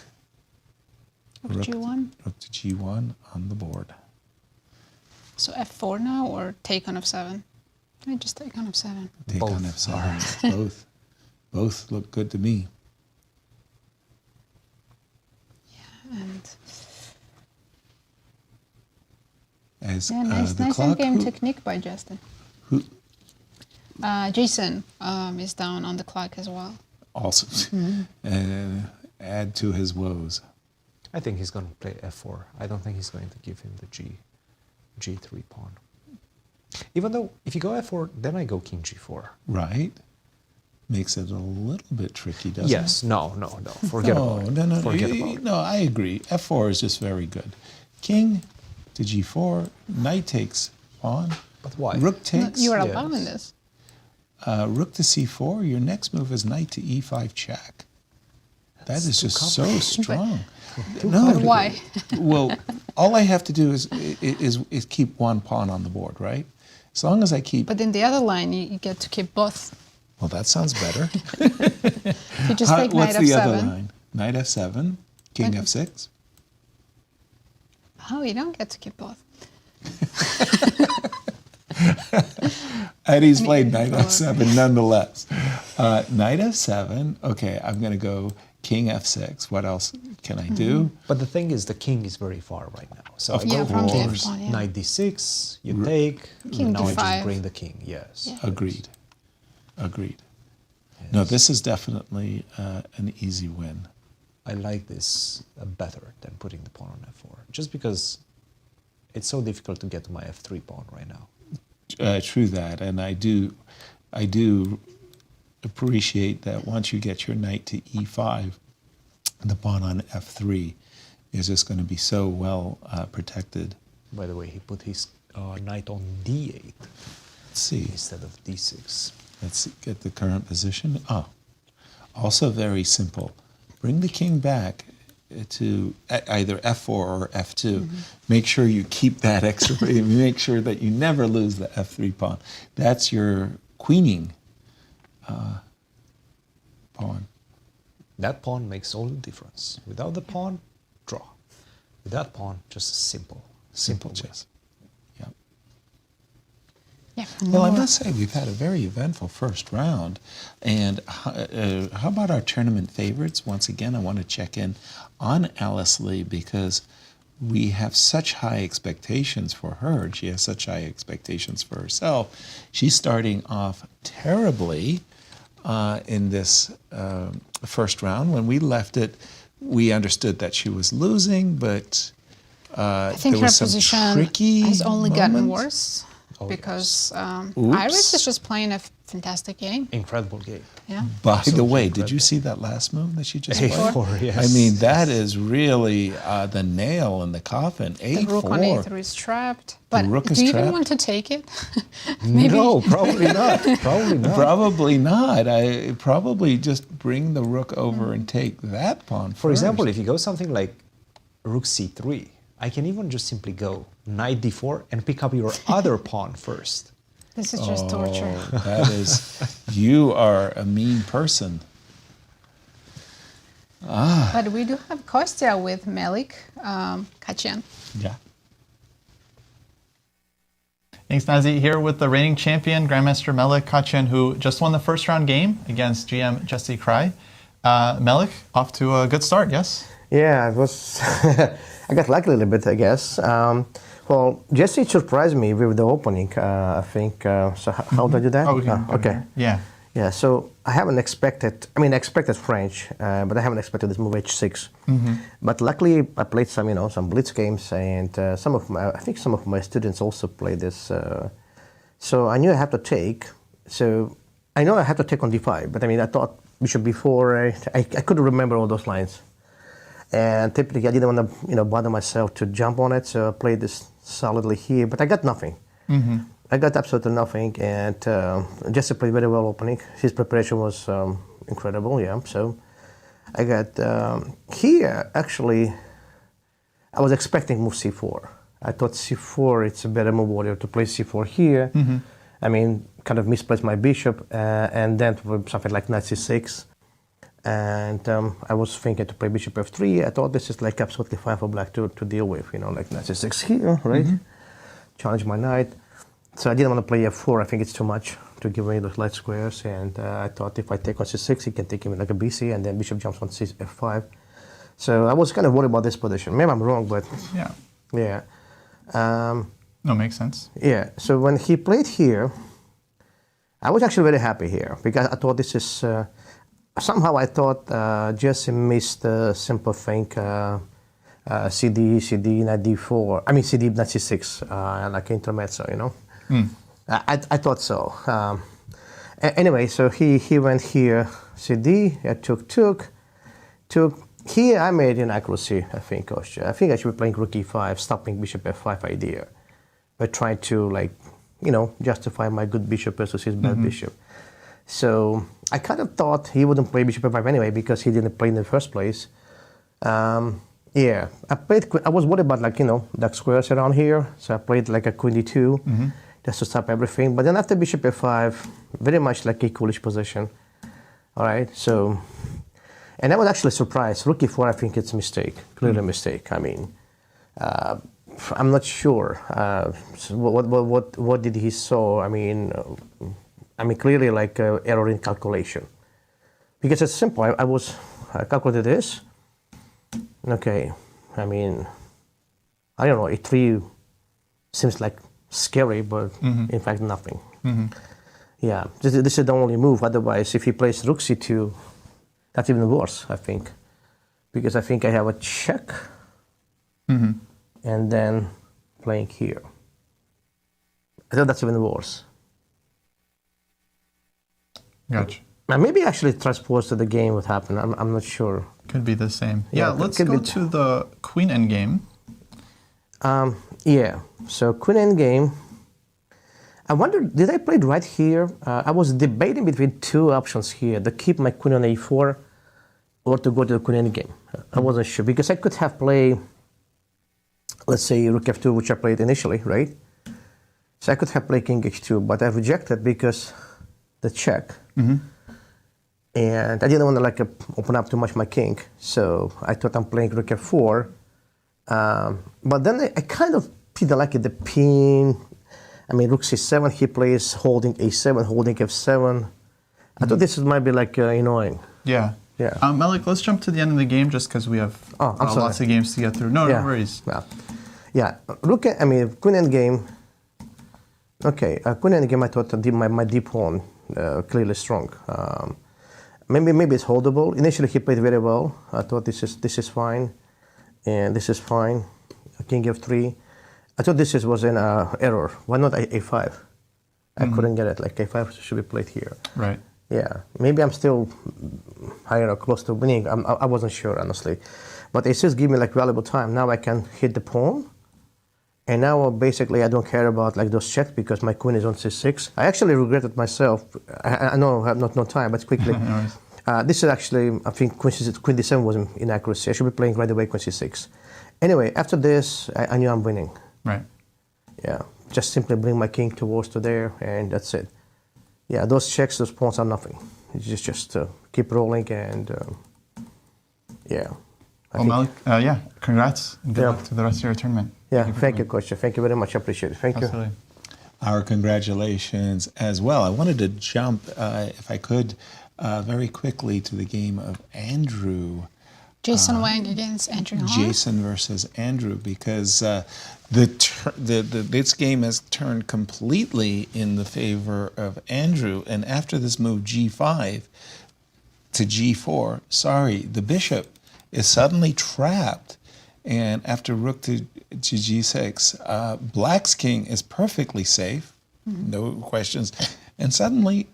G1. Rook to g1 on the board. So f4 now, or take on f7? I just take on f7. Take on f7. Both look good to me. And as nice game technique by Justin. Jason is down on the clock as well. Awesome. Add to his woes. I think he's going to play f4. I don't think he's going to give him the g3 pawn. Even though if you go f4, then I go king g4. Right. Makes it a little bit tricky, doesn't it? Yes. No. Forget about it. Forget about it. No, I agree. f4 is just very good. King to g4, knight takes pawn. But why? Rook takes. You are allowing this. Rook to c4, your next move is knight to e5 check. That is just so strong. But why? Well, all I have to do is keep one pawn on the board, right? As long as I keep... But in the other line, you get to keep both. Well, that sounds better. You just take knight f7. What's the other line? Knight f7, king f6. Oh, you don't get to keep both. Eddie's played knight f7 nonetheless. Knight f7, okay, I'm going to go king f6. What else can I do? But the thing is, the king is very far right now. So Of I go course. king, F1, yeah. knight d6, you take, King and now I d5. just bring the king. Yes. Yeah. Agreed. No, this is definitely an easy win. I like this better than putting the pawn on f4, just because it's so difficult to get to my f3 pawn right now. True that, and I do appreciate that once you get your knight to e5, the pawn on f3 is just going to be so well protected. By the way, he put his knight on d8. Let's see. Instead of d6. Let's get the current position. Oh, also very simple. Bring the king back to either f4 or f2. Make sure you keep that extra. Make sure that you never lose the f3 pawn. That's your queening pawn. That pawn makes all the difference. Without the pawn, draw. With that pawn, just simple chess. Yeah. Well, I must say we've had a very eventful first round. And how about our tournament favorites? Once again, I want to check in on Alice Li because we have such high expectations for her. She has such high expectations for herself. She's starting off terribly in this first round. When we left it, we understood that she was losing, but I think there her was some position tricky has only gotten moments. worse. Because Oops. Iris is just playing a fantastic game. Incredible game. Yeah. By the way, did you see that last move that she just played? A4, yes. I mean, that is really the nail in the coffin. The rook on 8-4. a3 is trapped. But rook is do you even trapped? want to take it? No, probably not. Probably not. Probably not. I probably just bring the rook over and take that pawn For example, if you go something like rook c3, I can even just simply go knight d4 and pick up your other pawn first. This is just torture. That is, you are a mean person. But we do have Kostya with Melik Khachiyan. Yeah. Thanks, Nazi. Here with the reigning champion, Grandmaster Melik Khachiyan, who just won the first round game against GM Jesse Kraai. Melik, off to a good start, yes? Yeah, it was. I got lucky a little bit, I guess. Well, Jesse surprised me with the opening, I think. So how did I do that? Oh, we can okay. Yeah. Yeah, so I haven't expected, I expected French, but I haven't expected this move h6. But luckily, I played some, some blitz games, and I think some of my students also play this. So I knew I had to take. So I know I had to take on d5, but I thought bishop b4. I couldn't remember all those lines. And typically, I didn't want to, bother myself to jump on it, so I played this solidly here. But I got nothing. I got absolutely nothing, and Jesse played very well opening. His preparation was incredible, yeah. So I got here. Actually, I was expecting move c4. I thought c4 it's a better move warrior to play c4 here. Kind of misplaced my bishop, and then something like knight c6. And I was thinking to play bishop f3. I thought this is like absolutely fine for black to deal with, like knight c6 here, right? Challenge my knight. So I didn't want to play f4. I think it's too much to give away those light squares. And I thought if I take on c6, he can take him like a bc, and then bishop jumps on f5. So I was kind of worried about this position. Maybe I'm wrong, but yeah. No, makes sense. Yeah. So when he played here, I was actually very happy here because I thought this is. Somehow I thought Jesse missed a simple thing, CD, knight d4. CD, knight c6, like intermezzo, I thought so. Anyway, so he went here, CD, I took. Here I made an accuracy, I think, Kostya. I think I should be playing rook e5, stopping bishop f5 idea. But trying to, justify my good bishop versus his bad bishop. So I kind of thought he wouldn't play bishop f5 anyway because he didn't play in the first place. I was worried about dark squares around here, so I played like a queen d2 just to stop everything. But then after bishop f5, very much like a coolish position. All right, so, and I was actually surprised. Rook e4, I think it's a mistake, clearly a mistake. I'm not sure. So what did he saw? Clearly like error in calculation. Because it's simple. I calculated this. Okay. I don't know. E3 seems like scary, but in fact nothing. Yeah. This is the only move. Otherwise, if he plays rook c2, that's even worse, I think. Because I think I have a check. And then playing here. I thought that's even worse. Gotcha. Now, maybe actually transpose to the game what happened. I'm not sure. Could be the same. Yeah, let's could go be to the queen endgame. Yeah, so queen endgame. I wonder, did I play it right here? I was debating between two options here, to keep my queen on a4 or to go to the queen endgame. I wasn't sure, because I could have played, let's say, rook f2, which I played initially, right? So I could have played king h2, but I rejected because the check. And I didn't want to like open up too much my king, so I thought I'm playing rook f4. But then I kind of didn't like the pin. I mean, rook c7, he plays holding a7, holding f7. I thought this might be like annoying. Yeah. Yeah. Malik, let's jump to the end of the game just because we have lots of games to get through. No, no worries. Yeah. Queen endgame. Okay, queen endgame, I thought my d pawn clearly strong. Maybe it's holdable. Initially, he played very well. I thought this is fine, and this is fine. King f3. I thought this was an error. Why not a5? I couldn't get it. Like a5 should be played here. Right. Yeah. Maybe I'm still higher or close to winning. I wasn't sure, honestly. But a6 give me like valuable time. Now I can hit the pawn. And now basically I don't care about like those checks because my queen is on c6. I actually regretted myself. I know I have no time, but quickly. This is actually, I think queen d7 was an inaccuracy. I should be playing right away queen c6. Anyway, after this, I knew I'm winning. Right. Yeah, just simply bring my king towards to there, and that's it. Yeah, those checks, those pawns are nothing. It's just keep rolling, and yeah. Malik, congrats, and good luck to the rest of your tournament. Yeah, thank you, Coach. Thank you very much. I appreciate it. Thank you. Our congratulations as well. I wanted to jump, if I could, very quickly to the game of Andrew. Jason Wang against Andrew Hong. Jason versus Andrew, because this game has turned completely in the favor of Andrew. And after this move g5 to g4, the bishop is suddenly trapped. And after rook to g6, Black's king is perfectly safe, no questions. And suddenly,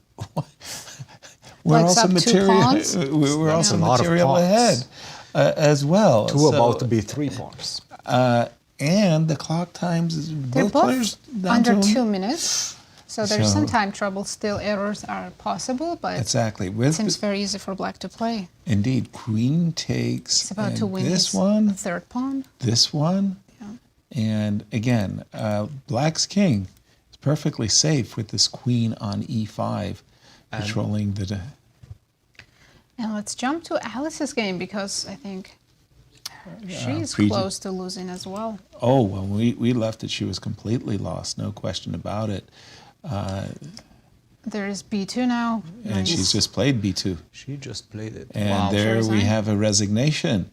we're also material ahead. As well. Two about to be 3 pawns. And the clock times is They're both players down under to 2 minutes. So there's some time trouble. Still, errors are possible, but it seems very easy for Black to play. Indeed. Queen takes. He's about to win this one. Third pawn. This one. Yeah. And again, Black's king is perfectly safe with this queen on e5, controlling the. And let's jump to Alice's game because I think she's close to losing as well. Oh, well, we left it. She was completely lost, no question about it. There is b2 now. And she's just played b2. She just played it. And there we have a resignation.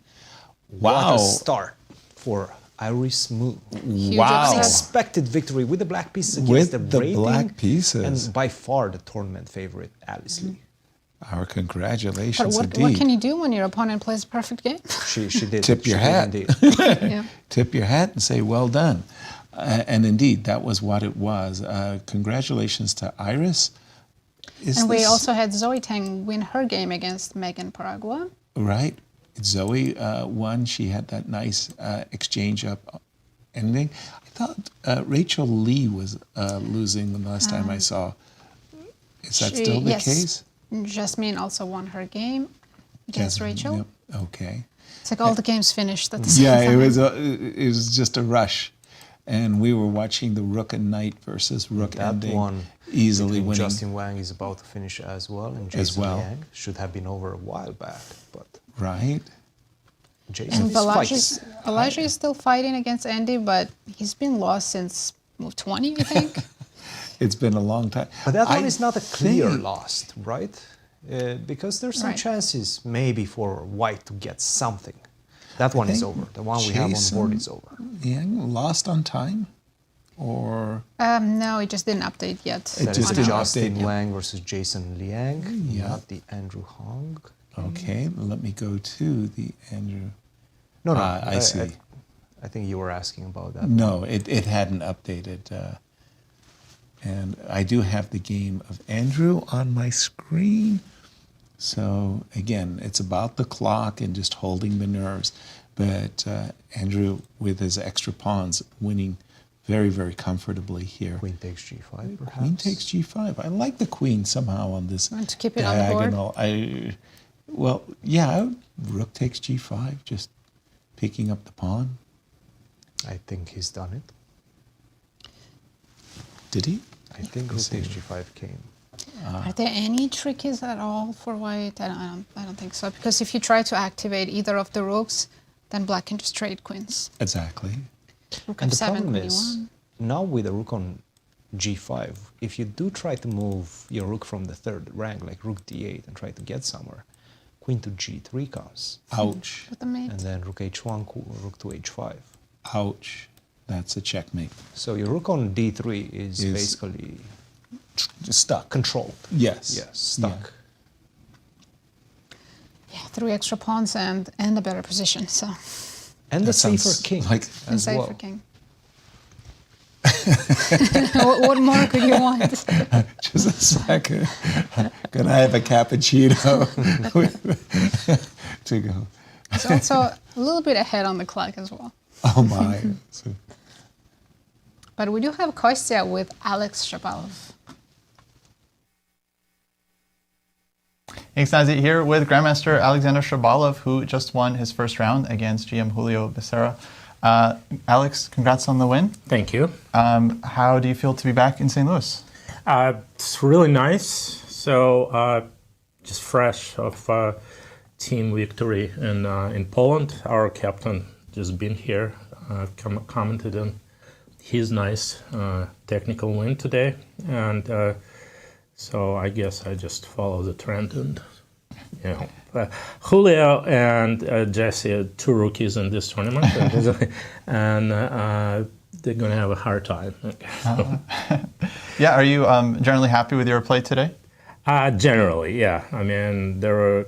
Wow. What a start for Iris Mu. Wow. Unexpected victory with the black pieces against with the black pieces. And by far the tournament favorite, Alice Li. Our congratulations, but what can you do when your opponent plays a perfect game? She did. Tip your hat. Yeah. Tip your hat and say, well done. And indeed, that was what it was. Congratulations to Iris. And we also had Zoe Tang win her game against Megan-Paragua. Right. Zoe won. She had that nice exchange up ending. I thought Rachael Li was losing the last time I saw. Is that still the case? Jasmine also won her game against Rachael. Yep. Okay. It's like all the games finished at the same time. It was just a rush. And we were watching the rook and knight versus rook ending, one easily winning. Justin Wang is about to finish as well, and Jason Liang should have been over a while back, but right. Jason and Balaji is still fighting against Andy, but he's been lost since move 20, I think. It's been a long time. But that one is not a clear loss, right? Because there's some chances maybe for white to get something. That one is over. The one we have on board is over. Liang lost on time? Or? No, it just didn't update yet. It just didn't Justin Wang versus Jason Liang, not the Andrew Hong. Okay, let me go to the Andrew. No, I see. I think you were asking about that. No, it hadn't updated. And I do have the game of Andrew on my screen. So again, it's about the clock and just holding the nerves. But Andrew, with his extra pawns, winning very, very comfortably here. Queen takes g5, perhaps? Queen takes g5. I like the queen somehow on this Want to keep it diagonal. on the board? Well, yeah, rook takes g5, just picking up the pawn. I think he's done it. Did he? I think rook takes g5 came. Are there any trickies at all for white? I don't think so. Because if you try to activate either of the rooks, then black can just trade queens. Exactly. Rook And the f7, problem queen is, e1. now with a rook on g5, if you do try to move your rook from the third rank, like rook d8, and try to get somewhere, queen to g3 comes. Ouch. With the mate. And then rook h1, rook to h5. Ouch. That's a checkmate. So your rook on d3 is basically stuck. Controlled. Yes. Yes, stuck. Yeah, 3 extra pawns and a better position. So. And the safer king as safer well. King. What more could you want? Just a second. Can I have a cappuccino to go? It's also a little bit ahead on the clock as well. Oh my. But we do have Kostya with Alex Shabalov. Thanks, Nazi. Here with Grandmaster Alexander Shabalov, who just won his first round against GM Julio Becerra. Alex, congrats on the win. Thank you. How do you feel to be back in St. Louis? It's really nice. So just fresh of team victory in Poland. Our captain just been here, commented on his nice technical win today. And so I guess I just follow the trend and, you know, Julio and Jesse are 2 rookies in this tournament, and they're going to have a hard time. Yeah, are you generally happy with your play today? Generally, yeah. I mean, there were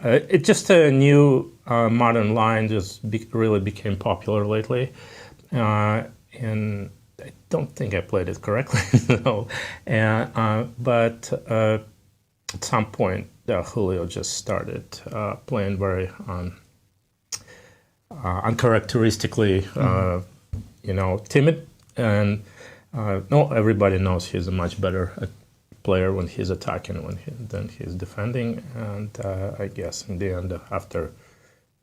it's just a new modern line just really became popular lately, and I don't think I played it correctly. No. But at some point, Julio just started playing very uncharacteristically, you know, timid. And everybody knows he's a much better player when he's attacking than he's defending. And I guess in the end, after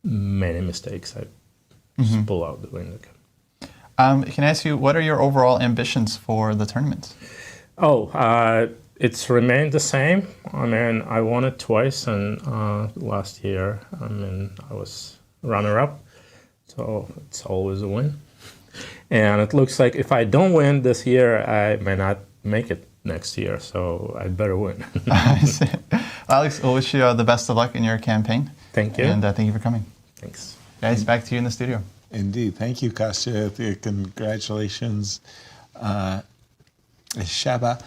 many mistakes, I just pull out the win again. Can I ask you, what are your overall ambitions for the tournament? It's remained the same. I mean, I won it twice, and last year, I mean, I was runner-up, so it's always a win. And it looks like if I don't win this year, I may not make it next year, so I better win. Alex, we'll wish you the best of luck in your campaign. Thank you. And thank you for coming. Thanks. Guys, back to you in the studio. Indeed. Thank you, Kostya. Congratulations, Shaba.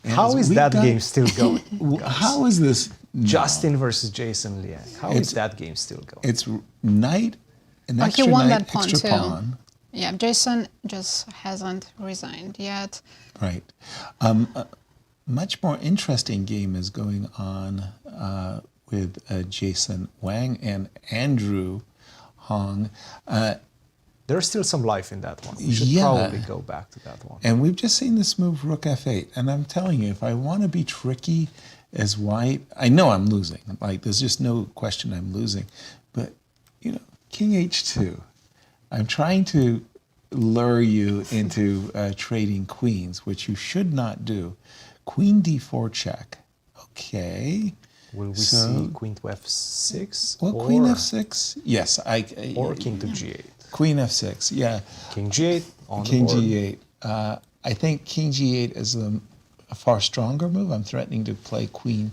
And how is that game still going? How is this? Justin versus Jason Liang. How is that game still going? It's knight, an He extra won knight, that pawn extra too. pawn. Yeah, Jason just hasn't resigned yet. Right. A much more interesting game is going on with Jason Wang and Andrew Hong. There's still some life in that one. We should probably go back to that one. And we've just seen this move, rook f8. And I'm telling you, if I want to be tricky as white, I know I'm losing. Like, there's just no question I'm losing. But, you know, king h2. I'm trying to lure you into trading queens, which you should not do. Queen d4 check. Okay. Will we see queen to f6? Well, queen f6. Yes. Or king to g8. Queen f6, yeah. King g8 on King the board. g8. I think king g8 is a far stronger move. I'm threatening to play queen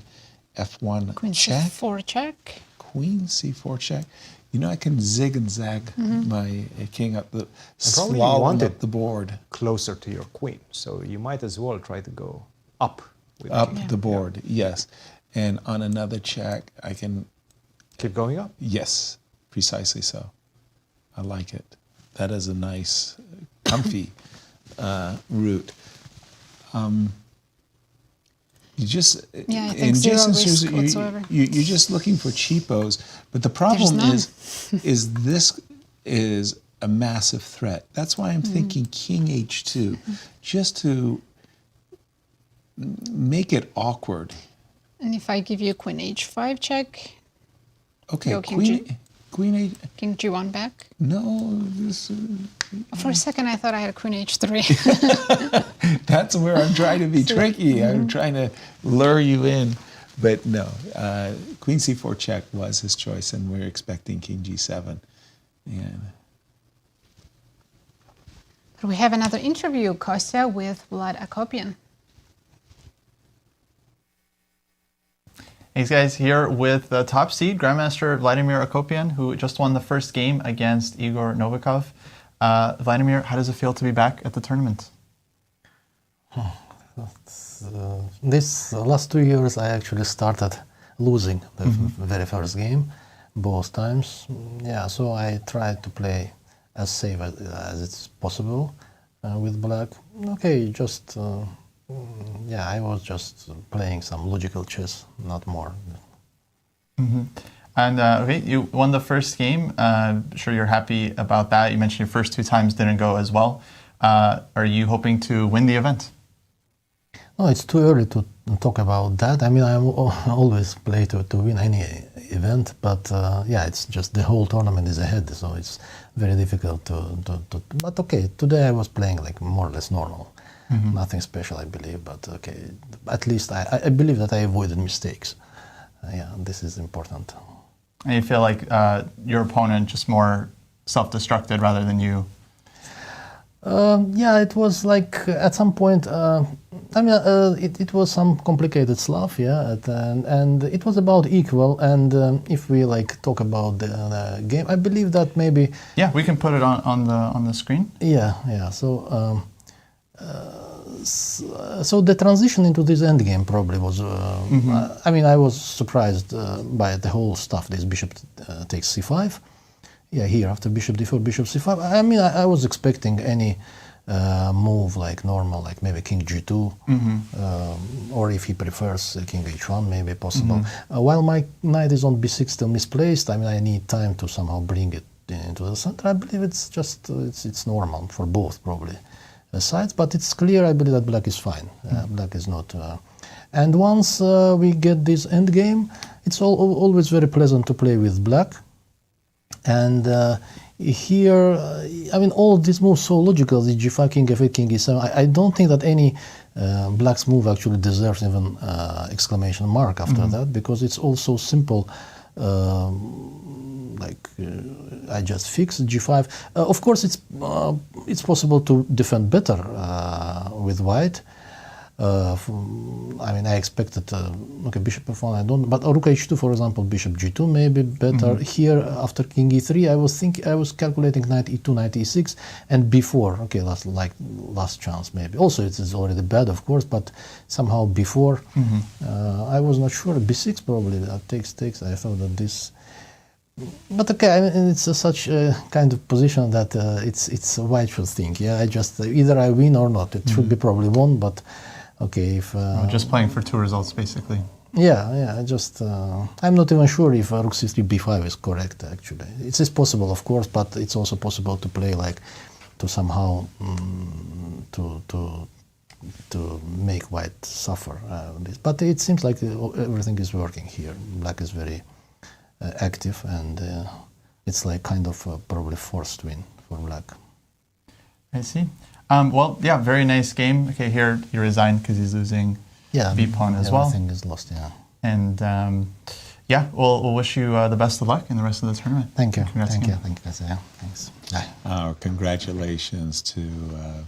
f1 Queen check. c4 check. Queen c4 check. You know, I can zig and zag my king up the probably you slalom want up it the board. Closer to your queen. So you might as well try to go up. With The board, yes. And on another check, I can... Keep going up? Yes, precisely so. I like it. That is a nice, comfy root. You just Yeah, I think zero risk whatsoever. You're just looking for cheapos, but the problem is this is a massive threat. That's why I'm thinking King H2, just to make it awkward. And if I give you Queen H5 check, Okay, go King Queen H. King G1 back. No, this. For a second, I thought I had Queen H3. That's where I'm trying to be tricky. I'm trying to lure you in, but no. Queen C4 check was his choice, and we're expecting King G7. And We have another interview, Kostya, with Woodward-Akopian. Hey guys, here with the top seed, Grandmaster Vladimir Akopian, who just won the first game against Igor Novikov. Vladimir, how does it feel to be back at the tournament? This last 2 years, I actually started losing the very first game, both times. Yeah, so I tried to play as safe as it's possible with black. Okay, just yeah, I was just playing some logical chess, not more. And okay, you won the first game. Sure, you're happy about that. You mentioned your first 2 times didn't go as well. Are you hoping to win the event? No, it's too early to talk about that. I mean, I always play to win any event, but yeah, it's just the whole tournament is ahead, so it's very difficult to but okay, today I was playing like more or less normal. Nothing special, I believe, but okay, at least I believe that I avoided mistakes. Yeah, this is important. And you feel like your opponent just more self-destructed rather than you? Yeah, it was like at some point, I mean, it was some complicated stuff, yeah, and it was about equal. And if we like talk about the game, I believe that maybe. Yeah, we can put it on the screen. Yeah, yeah. So. So the transition into this endgame probably was. I mean, I was surprised by the whole stuff. This bishop takes c5. Yeah, here after bishop d4, bishop c5. I mean, I was expecting any move like normal, like maybe king g2, or if he prefers king h1, maybe possible. While my knight is on b6, still misplaced. I mean, I need time to somehow bring it into the center. I believe it's just it's normal for both probably sides, but it's clear. I believe that black is fine. Black is not. And once we get this endgame, it's always very pleasant to play with black. And here, I mean, all these moves so logical, the g5, king f8, king e7, I don't think that any black's move actually deserves even exclamation mark after that, because it's also simple. Like I just fixed g5. Of course, it's possible to defend better with white. I mean, I expected okay, bishop f1. I don't, but rook h2, for example, bishop g2 maybe better. Here after king e3, I was calculating knight e2, knight e6, and before. Okay, last chance maybe. Also, it is already bad, of course, but somehow before, I was not sure. b6 probably that takes. I thought that this. But okay, I mean, it's such a kind of position that it's a white should think. Yeah, I just either I win or not. It should be probably won, but okay, if we're just playing for 2 results basically. Yeah. I just I'm not even sure if rook c3 b5 is correct. Actually, it is possible, of course, but it's also possible to play like to somehow to make white suffer. But it seems like everything is working here. Black is very active, and it's like kind of probably forced win for black. I see. Well, yeah, very nice game. Okay, here he resigned because he's losing b-pawn as well. Everything is lost, yeah. And yeah, we'll wish you the best of luck in the rest of the tournament. Thank you. Congrats Thank again. you. Thanks. Congratulations to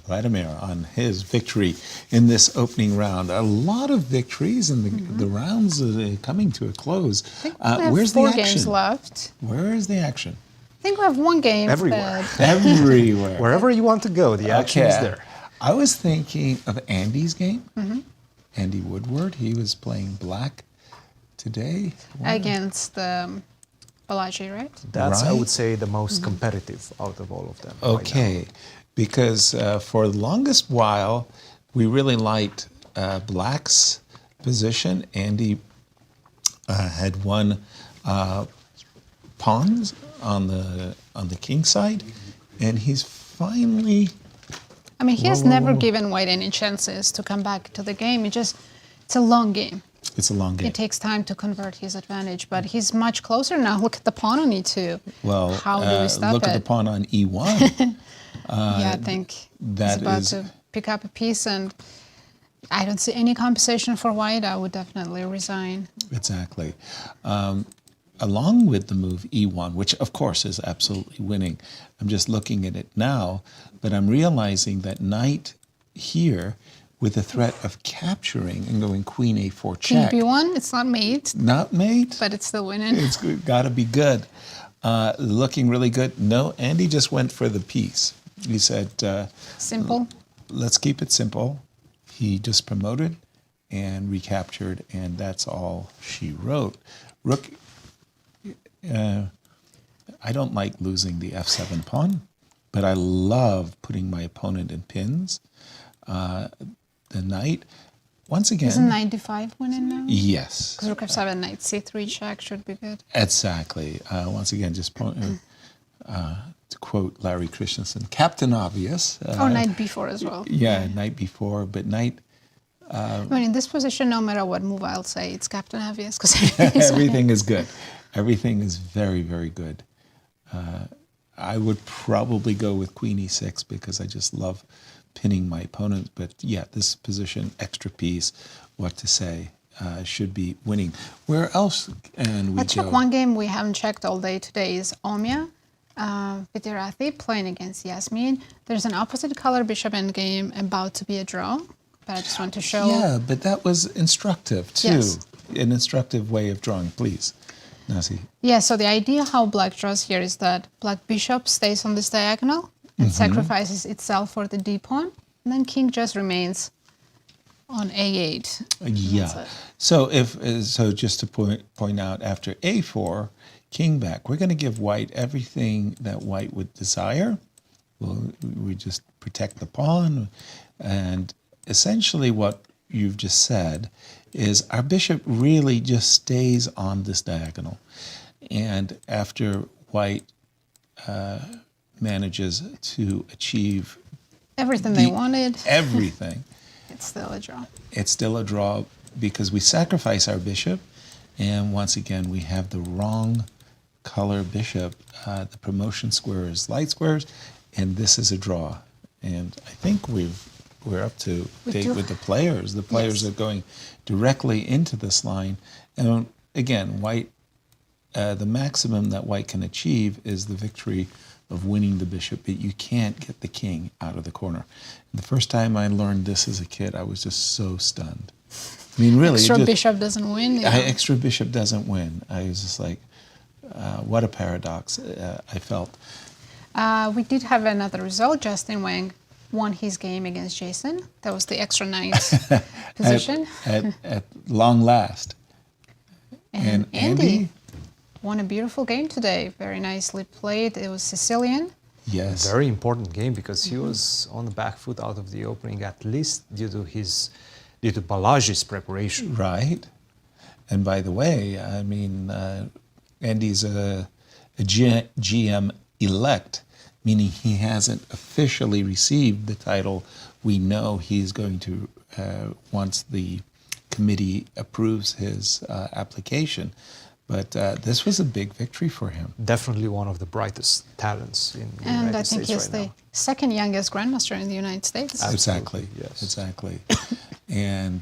Vladimir on his victory in this opening round. A lot of victories, and the rounds are coming to a close. I think we have where's 4 the action? games left. Where is the action? I think we have 1 game. Everywhere. Everywhere. Wherever you want to go, the action is there. I was thinking of Andy's game. Andy Woodward. He was playing black today. Against Balaji, right? That's, I Right. would say, the most competitive out of all of them. Okay, because for the longest while, we really liked Black's position. Andy had won pawns on the king side, and he's finally. I mean, he has never given White any chances to come back to the game. It's a long game. It's a long game. It takes time to convert his advantage, but he's much closer now. Look at the pawn on E2. Well, How do we stop look it? at the pawn on E1. Yeah, I think that he's about is- to pick up a piece, and I don't see any compensation for White. I would definitely resign. Exactly. Along with the move E1, which of course is absolutely winning. I'm just looking at it now, but I'm realizing that knight here with the threat of capturing and going queen A4 King check. B1, it's not mate, Not mate. but it's still winning. It's got to be good. Looking really good. No, Andy just went for the piece. He said, Simple. let's keep it simple. He just promoted and recaptured, and that's all she wrote. Rook, I don't like losing the F7 pawn, but I love putting my opponent in pins. The knight, once again. Isn't knight D5 winning now? Yes. Because rook F7, knight C3 check should be good. Exactly. Once again, just to quote Larry Christiansen, Captain Obvious. Knight B4 as well. Yeah, knight B4, but knight. I mean, in this position, no matter what move I'll say, it's Captain Obvious because Everything is good. Everything is very, very good. I would probably go with Queen E6 because I just love pinning my opponent. But yeah, this position, extra piece, what to say, should be winning. Where else can we Let's go? check one game we haven't checked all day today is Omia. Vidyarathi playing against Jasmine. There's an opposite color bishop endgame about to be a draw, but I just want to show. Yeah, but that was instructive too. Yes. An instructive way of drawing, please. Nazi. Yeah, so the idea how black draws here is that black bishop stays on this diagonal and sacrifices itself for the d pawn, and then king just remains on a8. Yeah. So just to point out, after a4, king back, we're going to give white everything that white would desire. We just protect the pawn, and essentially what you've just said is our bishop really just stays on this diagonal. And after white manages to achieve Everything they wanted. everything, It's still a draw. it's still a draw because we sacrifice our bishop, and once again we have the wrong color bishop. The promotion square is light squares, and this is a draw. And I think we're up to date with the players. The players are going directly into this line. And again, white, the maximum that white can achieve is the victory of winning the bishop, but you can't get the king out of the corner. The first time I learned this as a kid, I was just so stunned. I mean, really. Extra bishop doesn't win. Yeah. Extra bishop doesn't win. I was just like, what a paradox I felt. We did have another result. Justin Wang won his game against Jason. That was the extra knight position. At long last. And Andy won a beautiful game today. Very nicely played. It was Sicilian. Yes. Very important game because he was on the back foot out of the opening, at least due to Balaji's preparation. Right. And by the way, I mean, Andy's a GM elect, meaning he hasn't officially received the title. We know he's going to, once the committee approves his application. But this was a big victory for him. Definitely one of the brightest talents in the And United I think States he's right the second youngest grandmaster in the United States. Exactly. Yes. Exactly. And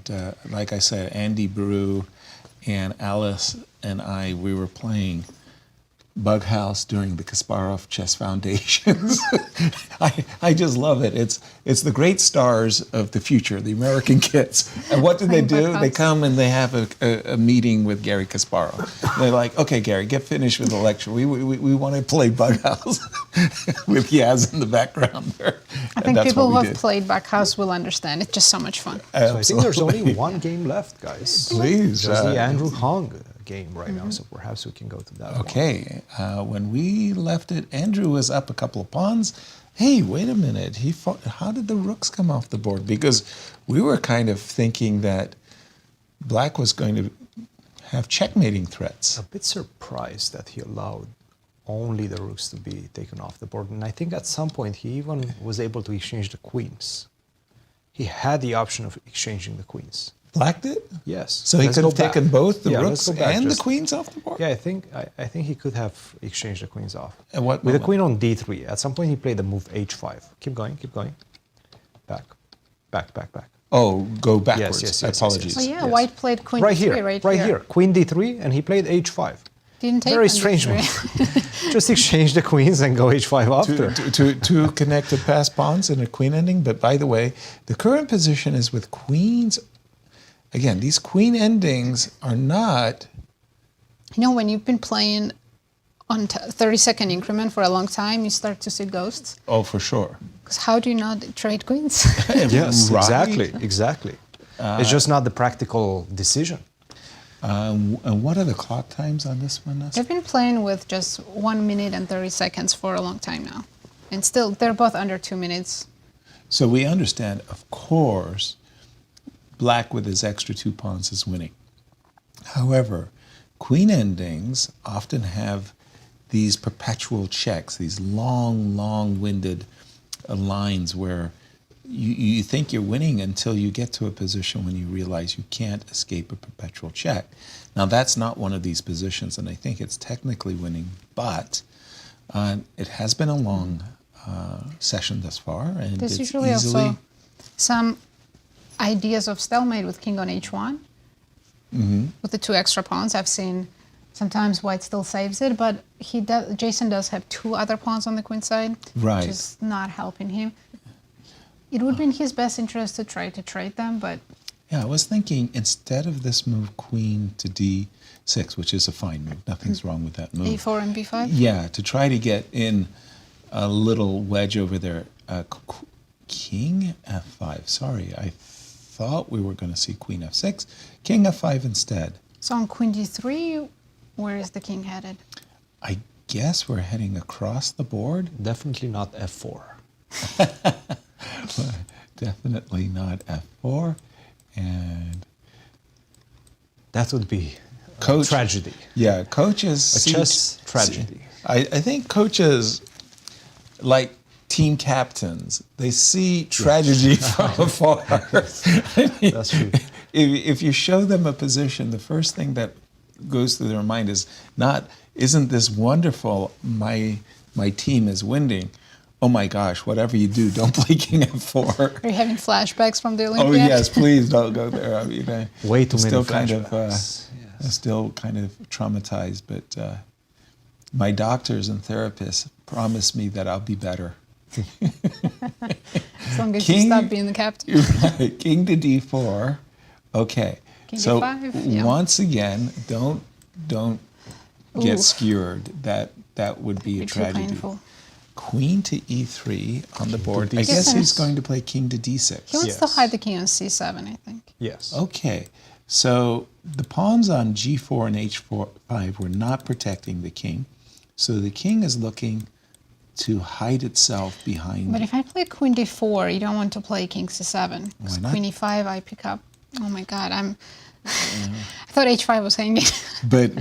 like I said, Andy Brew and Alice and we were playing Bug House during the Kasparov Chess Foundations. I just love it. It's the great stars of the future, the American kids. And what do? They come and they have a meeting with Garry Kasparov. They're like, okay, Gary, get finished with the lecture. We want to play Bug House with Yaz in the background there. I think people who have played Backhouse will understand. It's just so much fun. So I think there's only one game left, guys. Please. Just the Andrew Hong game right now, so perhaps we can go to that one. Okay, when we left it, Andrew was up a couple of pawns. Hey, wait a minute, how did the rooks come off the board? Because we were kind of thinking that Black was going to have checkmating threats. A bit surprised that he allowed only the rooks to be taken off the board, and I think at some point he even was able to exchange the queens. He had the option of exchanging the queens. Black did? Yes. So he could have taken both the rooks and the queens off the board? Yeah, I think he could have exchanged the queens off. At what With the moment? queen on d3. At some point he played the move h5. Keep going, keep going. Back, back, back, back. Oh, go backwards. Yes, yes, yes. Apologies. Oh yeah, White played Queen Right D3 here, right here. Queen d3, and he played h5. Didn't take Very on strange D3. move. Just exchange the queens and go h5 after. Two connected pass pawns in a queen ending. But by the way, the current position is with queens. Again, these queen endings are not. You know, when you've been playing on 30-second increment for a long time, you start to see ghosts. Oh, for sure. Because how do you not trade queens? Yes, Right. exactly. It's just not the practical decision. And what are the clock times on this one? They've been playing with just 1 minute and 30 seconds for a long time now. And still, they're both under 2 minutes. So we understand, of course, Black with his extra 2 pawns is winning. However, queen endings often have these perpetual checks, these long-winded lines where you think you're winning until you get to a position when you realize you can't escape a perpetual check. Now, that's not one of these positions, and I think it's technically winning, but it has been a long session thus far, and There's it's usually easily... also some ideas of stalemate with king on h1. With the 2 extra pawns. I've seen sometimes White still saves it, but Jason does have 2 other pawns on the queen side, Right. which is not helping him. It would be in his best interest to try to trade them, but Yeah, I was thinking instead of this move queen to d6, which is a fine move, nothing's wrong with that move. a4 and b5. Yeah, to try to get in a little wedge over there. King f5, sorry, I thought we were going to see queen f6. King f5 instead. So on queen d3, where is the king headed? I guess we're heading across the board. Definitely not f4. Definitely not f4. And that would be Coach, tragedy. Yeah, coaches. A chess tragedy. I think coaches, like team captains, they see tragedy from afar. I mean, that's true. If you show them a position, the first thing that goes through their mind is not, isn't this wonderful? My team is winning. Oh my gosh, whatever you do, don't play king f4. Are you having flashbacks from the Olympiad? Oh yes, please don't go there. I mean, way too many still flashbacks. Still kind of traumatized, but my doctors and therapists promise me that I'll be better. As long as you stop being the captain. Right, king to d4. Okay. King so d5, yeah. once again, don't get Ooh. skewered. That would be a Too tragedy. painful. Queen to e3 on the board. I d6. guess he's going to play king to d6. He wants to hide the king on c7, I think. Yes. Okay, so the pawns on g4 and h5 were not protecting the king, so the king is looking to hide itself behind. But if I play queen d4, you don't want to play king c7. Why Because not? queen e5, I pick up. Oh my god, I thought h5 was hanging. But,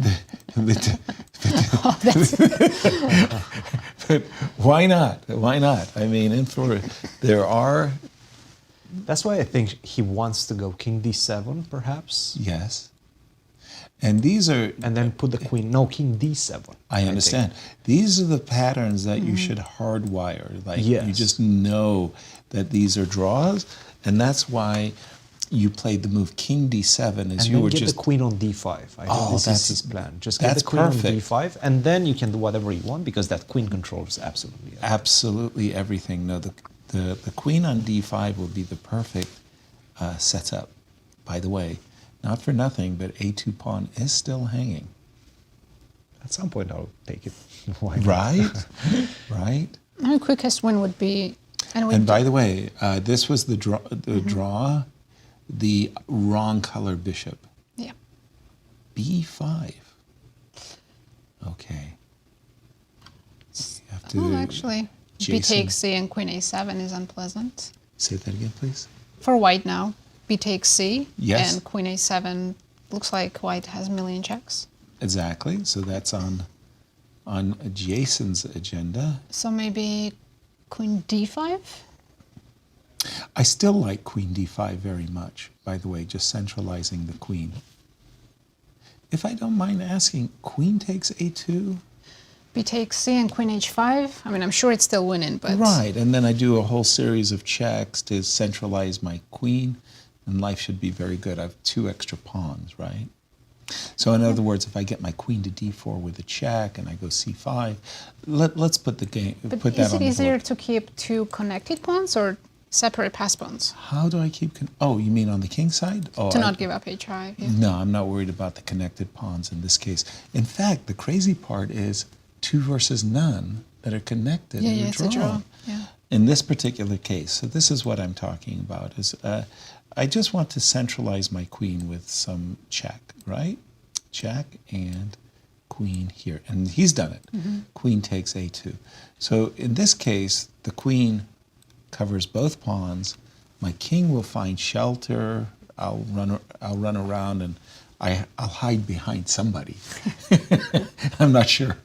but why not? Why not? I mean, there are. That's why I think he wants to go king d7, perhaps. Yes. And these are. And then put the queen. No, king d7. I understand. These are the patterns that you should hardwire. Like Yes. you just know that these are draws, and that's why you played the move king d7 And as you then were get just. the queen on d5. I think this is his plan. Just get that's the queen perfect. on d5, and then you can do whatever you want because that queen controls absolutely everything. Absolutely everything. No, the queen on d5 will be the perfect setup. By the way, not for nothing, but a2 pawn is still hanging. At some point, I'll take it. Why not? Right? Right? My quickest win would be... And by the way, this was the draw, the wrong color bishop. Yeah. b5. Okay. You have to actually, b takes c and queen a7 is unpleasant. Say that again, please. For white now, b takes c, Yes. and queen a7 looks like white has a million checks. Exactly. So that's on Jason's agenda. So maybe queen d5? I still like queen d5 very much, by the way, just centralizing the queen. If I don't mind asking, queen takes a2? b takes c and queen h5. I mean, I'm sure it's still winning, but... Right, and then I do a whole series of checks to centralize my queen, and life should be very good. I have 2 extra pawns, right? So in other words, if I get my queen to d4 with a check and I go c5, let's put the game, But put that is on it the easier board. to keep 2 connected pawns or separate pass pawns? How do I keep, oh, you mean on the king side? Oh, To not give up h5, yeah. No, I'm not worried about the connected pawns in this case. In fact, the crazy part is 2 versus none that are connected Yeah, in yeah, a it's draw. a draw. Yeah. In this particular case, so this is what I'm talking about, is I just want to centralize my queen with some check, right? Check and queen here. And he's done it. Queen takes a2. So in this case, the queen covers both pawns. My king will find shelter. I'll run around and I'll hide behind somebody. I'm not sure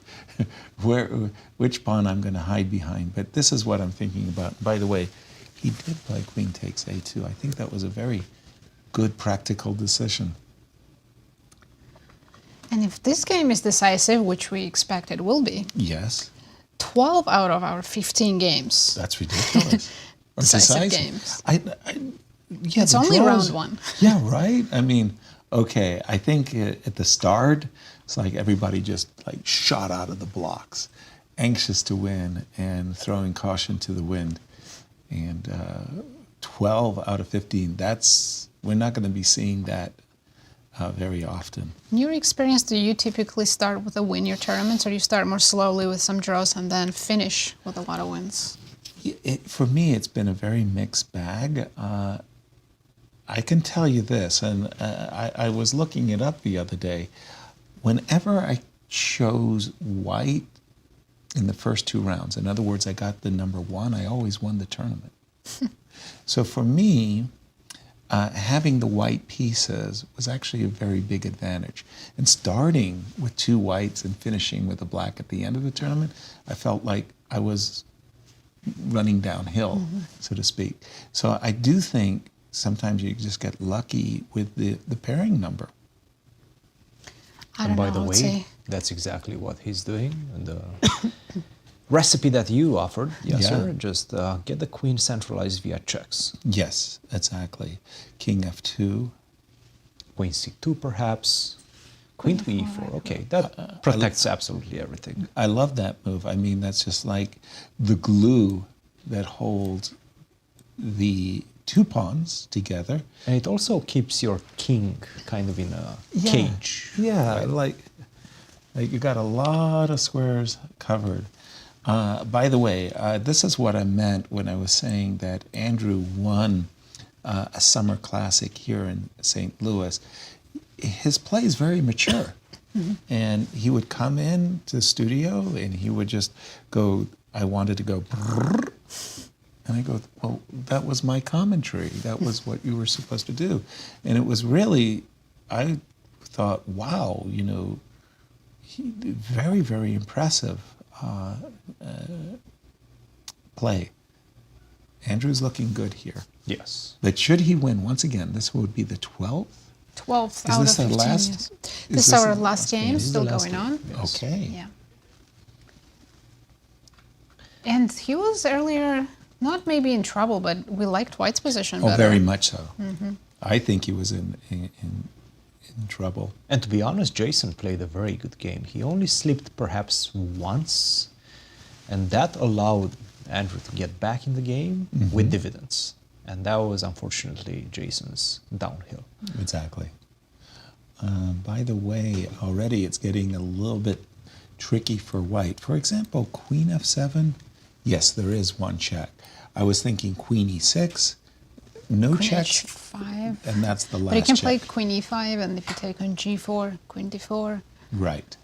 which pawn I'm going to hide behind, but this is what I'm thinking about. By the way, he did play queen takes a2. I think that was a very good practical decision. And if this game is decisive, which we expect it will be, Yes, 12 out of our 15 games. that's ridiculous. Or Decisive games. Yeah, It's the only draws- round 1. Yeah, right? I mean, okay, I think at the start, it's like everybody just like shot out of the blocks, anxious to win and throwing caution to the wind. And 12 out of 15, we're not going to be seeing that very often. In your experience, do you typically start with a win your tournaments, or you start more slowly with some draws and then finish with a lot of wins? For me, it's been a very mixed bag. I can tell you this, and I was looking it up the other day. Whenever I chose white in the first 2 rounds, in other words, I got the number 1, I always won the tournament. So for me, having the white pieces was actually a very big advantage. And starting with 2 whites and finishing with a black at the end of the tournament, I felt like I was running downhill, so to speak. So I do think sometimes you just get lucky with the pairing number. And by the way, that's exactly what he's doing. And the recipe that you offered, Yasser, Yeah. just get the queen centralized via checks. Yes, exactly. King f2. Queen c2 perhaps. Queen to e4. Okay, that protects absolutely everything. I love that move. I mean, that's just like the glue that holds the 2 pawns together. And it also keeps your king kind of in a cage. Yeah, right? like you got a lot of squares covered. By the way, this is what I meant when I was saying that Andrew won a summer classic here in St. Louis. His play is very mature. And he would come in to the studio and he would just go, I wanted to go, brrr. And I go, well, that was my commentary. That was what you were supposed to do. And it was really, I thought, wow, you know, very, very impressive play. Andrew's looking good here. Yes. But should he win, once again, this would be the 12th? 12th Is out this of 15, the last? yes. Is This is our last game, still going on. Okay. Yeah. And he was earlier, not maybe in trouble, but we liked White's position better. Oh, very much so. Mhm. I think he was in trouble. And to be honest, Jason played a very good game. He only slipped perhaps once, and that allowed Andrew to get back in the game with dividends. And that was unfortunately Jason's downhill. Exactly. By the way, already it's getting a little bit tricky for White. For example, Queen f7, yes, there is one check. I was thinking Queen e6, no Queen checks, h5. and that's the last But you can check. play queen e5, and if you take on g4, queen d4. Right.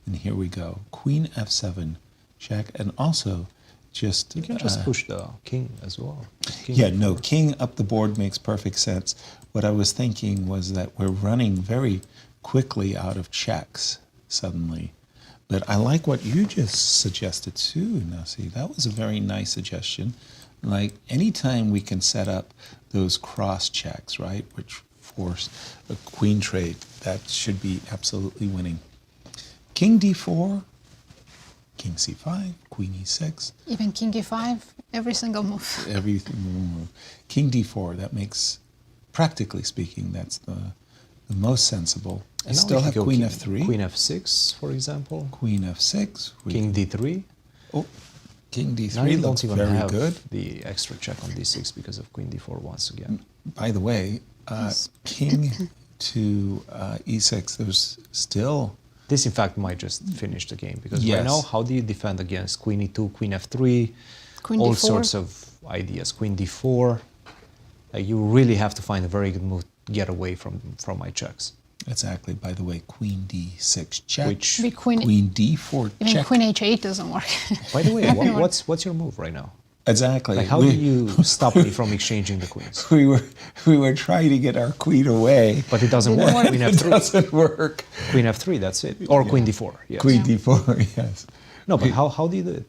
And here we go. Queen f7, check, and also just... You can just push the king as well. King yeah, f4. no, king up the board makes perfect sense. What I was thinking was that we're running very quickly out of checks suddenly. But I like what you just suggested too, Nasi. That was a very nice suggestion. Like anytime we can set up those cross checks, right, which force a queen trade, that should be absolutely winning. King d4, king c5, queen e6. Even king e5, every single move. Everything. King d4, that makes, practically speaking, that's the most sensible. I And now still we have can go queen king- f3. Queen f6, for example. Queen f6. King d3. Oh, king d3 Now you looks don't even very have good. the extra check on d6 because of queen d4 once again. By the way, king to e6, there's still... This, in fact, might just finish the game because Yes. right now, how do you defend against queen e2, queen f3, Queen all d4. sorts of ideas, queen d4. You really have to find a very good move to get away from my checks. Exactly. By the way, queen d6 check. Which Maybe queen d4 Even check. queen h8 doesn't work. By the way, Nothing works. what's your move right now? Exactly. Like, how do you stop me from exchanging the queens? We were trying to get our queen away, But it doesn't work. Queen It f3. doesn't work. Queen f3, that's it. Or queen d4. Yes. Queen d4, yes. No, but how do you do it?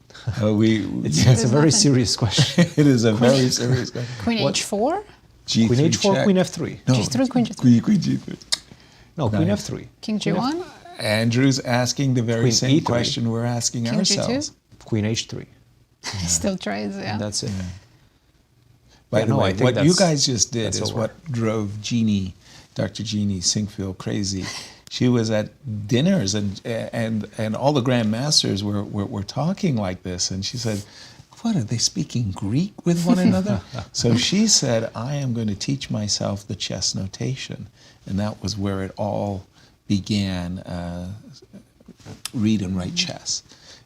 It's a very nothing. serious question. It is a very serious question. Queen What? h4, G3 Queen h4, check. queen f3. No, g3, queen g3. Queen g3. No, queen Nice. f3. King g1, Andrew's asking the very Queen same E3. question we're asking King ourselves. g2. Queen h3. Still tries, yeah. And that's it. By Yeah, the no, I way, think what you that's- guys just did that's is over. what drove Jeannie, Dr. Jeannie Sinkfield crazy. She was at dinners and all the grandmasters were talking like this, and she said, "What are they speaking Greek with one another?" So she said, "I am going to teach myself the chess notation," and that was where it all began. Read and write chess.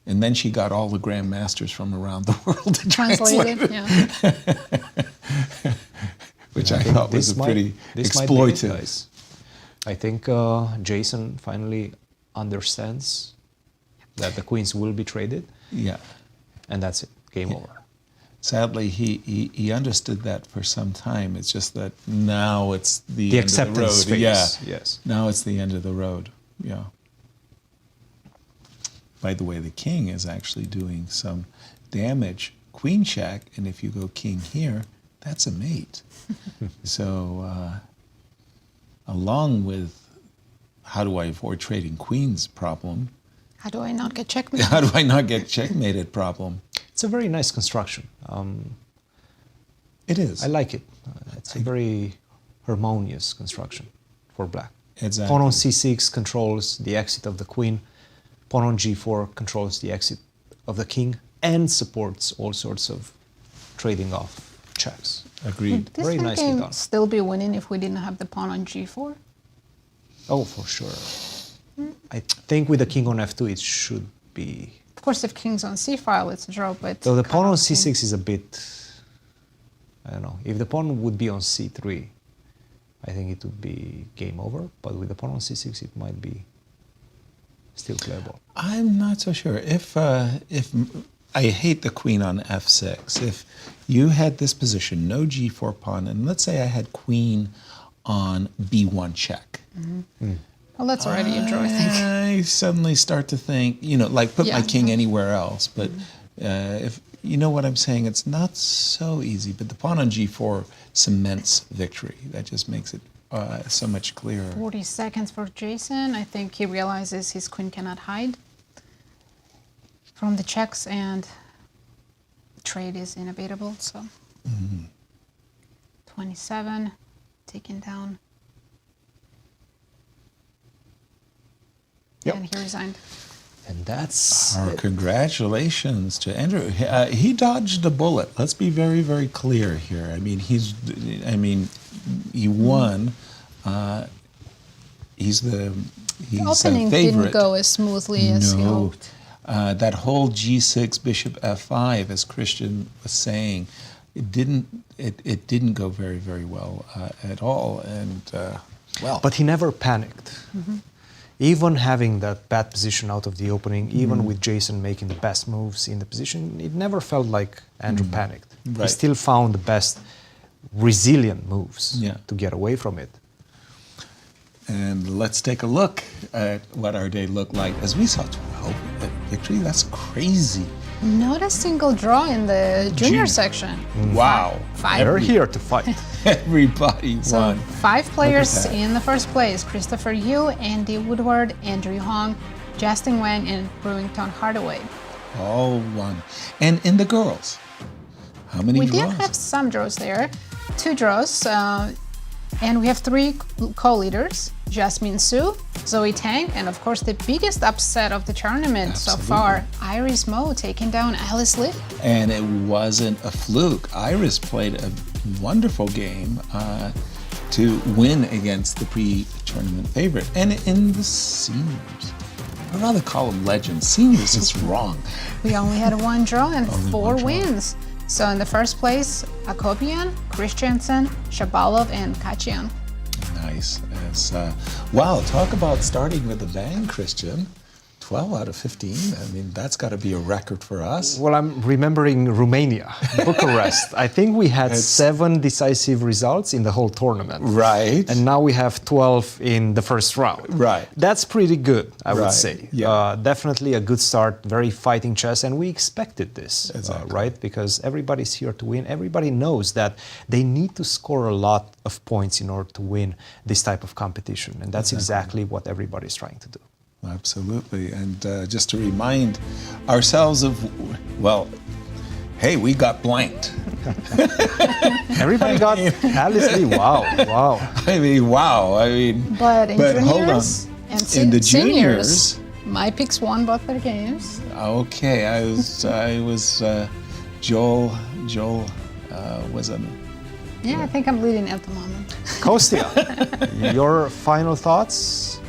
And then she got all the grandmasters from around the world to translate Translated, it. yeah. Which Yeah, I think thought was this a pretty this might be it, exploitive. guys. I think Jason finally understands that the queens will be traded, Yeah. and that's it. Game over. Sadly, he understood that for some time. It's just that now it's the, The end of the road. acceptance phase, Yeah. yes. Now it's the end of the road. Yeah. By the way, the king is actually doing some damage. Queen check, and if you go king here, that's a mate. So, along with how do I avoid trading queens problem, How do I not get checkmated? how do I not get checkmated problem? It's a very nice construction. It is. I like it. It's a very harmonious construction for black. Exactly. Pawn on c6 controls the exit of the queen. Pawn on g4 controls the exit of the king and supports all sorts of trading off checks. Agreed. Would this Very nicely game done. still be winning if we didn't have the pawn on g4? Oh, for sure. I think with the king on f2 it should be. Of course, if king's on c-file, it's a draw, but... Though the pawn on c6 is a bit. I don't know. If the pawn would be on c3, I think it would be game over. But with the pawn on c6, it might be still playable. I'm not so sure. If I hate the queen on f6, if you had this position, no g4 pawn, and let's say I had queen on b1 check. Well, that's already a draw, I think. I suddenly start to think, like put my Yeah. king anywhere else. But if you know what I'm saying, it's not so easy. But the pawn on g4 cements victory. That just makes it so much clearer. 40 seconds for Jason. I think he realizes his queen cannot hide from the checks, and trade is inevitable, so... 27, taken down. Yep. And he resigned. And that's Our it. congratulations to Andrew. He dodged a bullet. Let's be very, very clear here. I mean, he won. He's The a opening favorite. didn't go as smoothly as he No. hoped. That whole g6 bishop f5, as Christian was saying, it didn't go very, very well at all. And well, but he never panicked. Even having that bad position out of the opening, even with Jason making the best moves in the position, it never felt like Andrew panicked. Right. He still found the best resilient moves to get away from it. And let's take a look at what our day looked like as we saw 12 at victory. That's crazy. Not a single draw in the junior section. Wow. Five. They're here to fight. Everybody won. 5 players in the first place: Christopher Yu, Andy Woodward, Andrew Hong, Justin Wang, and Brewington Hardaway. All won. And in the girls, how many draws? We did have some draws there. 2 draws. And we have 3 co-leaders: Jasmine Su, Zoe Tang, and of course the biggest upset of the tournament so far, Lee-Mou taking down Alice Li. And it wasn't a fluke. Iris played a wonderful game to win against the pre-tournament favorite. And in the seniors, I'd rather call them legends. Seniors is wrong. We only had 1 draw and 4 wins. So in the first place, Akopian, Christiansen, Shabalov, and Khachiyan. Nice. Wow, talk about starting with a bang, Christian. 12 out of 15. I mean, that's got to be a record for us. Well, I'm remembering Romania, Bucharest. I think we had 7 decisive results in the whole tournament. Right. And now we have 12 in the first round. Right. That's pretty good, I would say. Yeah. Definitely a good start, very fighting chess, and we expected this, right? Because everybody's here to win. Everybody knows that they need to score a lot of points in order to win this type of competition. And that's exactly what everybody's trying to do. Absolutely. And just to remind ourselves of, well, hey, we got blanked. Everybody got Alice Li. Wow, wow. I mean, wow. I mean, but in juniors hold on. and in the seniors, juniors, my picks won both their games. Okay, I was Joel was a. Yeah, I think I'm leading at the moment. Kostya, your final thoughts?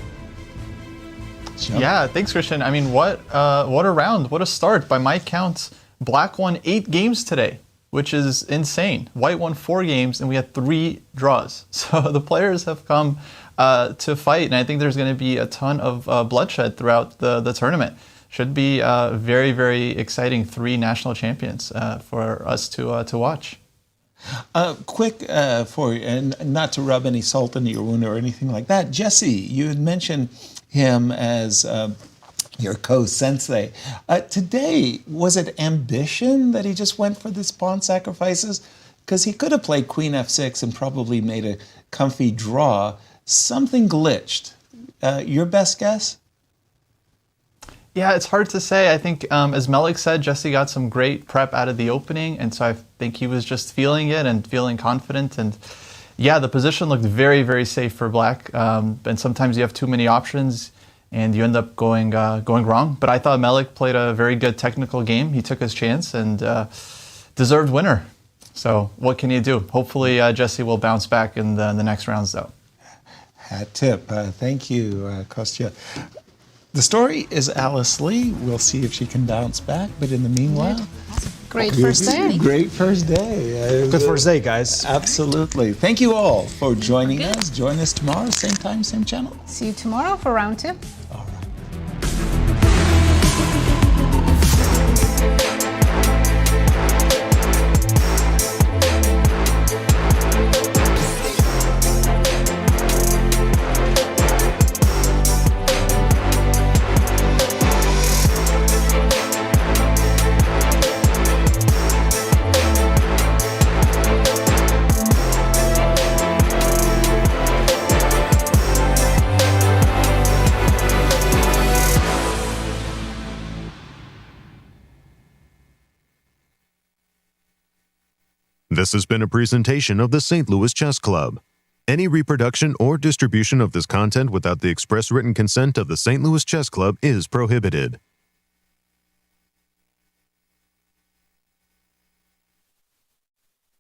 Yeah, thanks, Christian. I mean, what a round, what a start. By my count, Black won 8 games today, which is insane. White won 4 games, and we had 3 draws. So the players have come to fight, and I think there's going to be a ton of bloodshed throughout the tournament. Should be very, very exciting 3 national champions for us to watch. Quick for you, and not to rub any salt in your wound or anything like that, Jesse, you had mentioned him as your co-sensei. Today, was it ambition that he just went for this pawn sacrifices? Because he could have played Queen F6 and probably made a comfy draw. Something glitched. Your best guess? Yeah, it's hard to say. I think, as Melik said, Jesse got some great prep out of the opening, and so I think he was just feeling it and feeling confident. And yeah, the position looked very, very safe for Black. And sometimes you have too many options, and you end up going wrong. But I thought Melik played a very good technical game. He took his chance and deserved winner. So what can you do? Hopefully, Jesse will bounce back in the next rounds, though. Hat tip. Thank you, Kostya. The story is Alice Li. We'll see if she can bounce back. But in the meanwhile, great first day. Great first day. Good first day, guys. Absolutely. Thank you all for joining us. Join us tomorrow, same time, same channel. See you tomorrow for round 2. This has been a presentation of the St. Louis Chess Club. Any reproduction or distribution of this content without the express written consent of the St. Louis Chess Club is prohibited.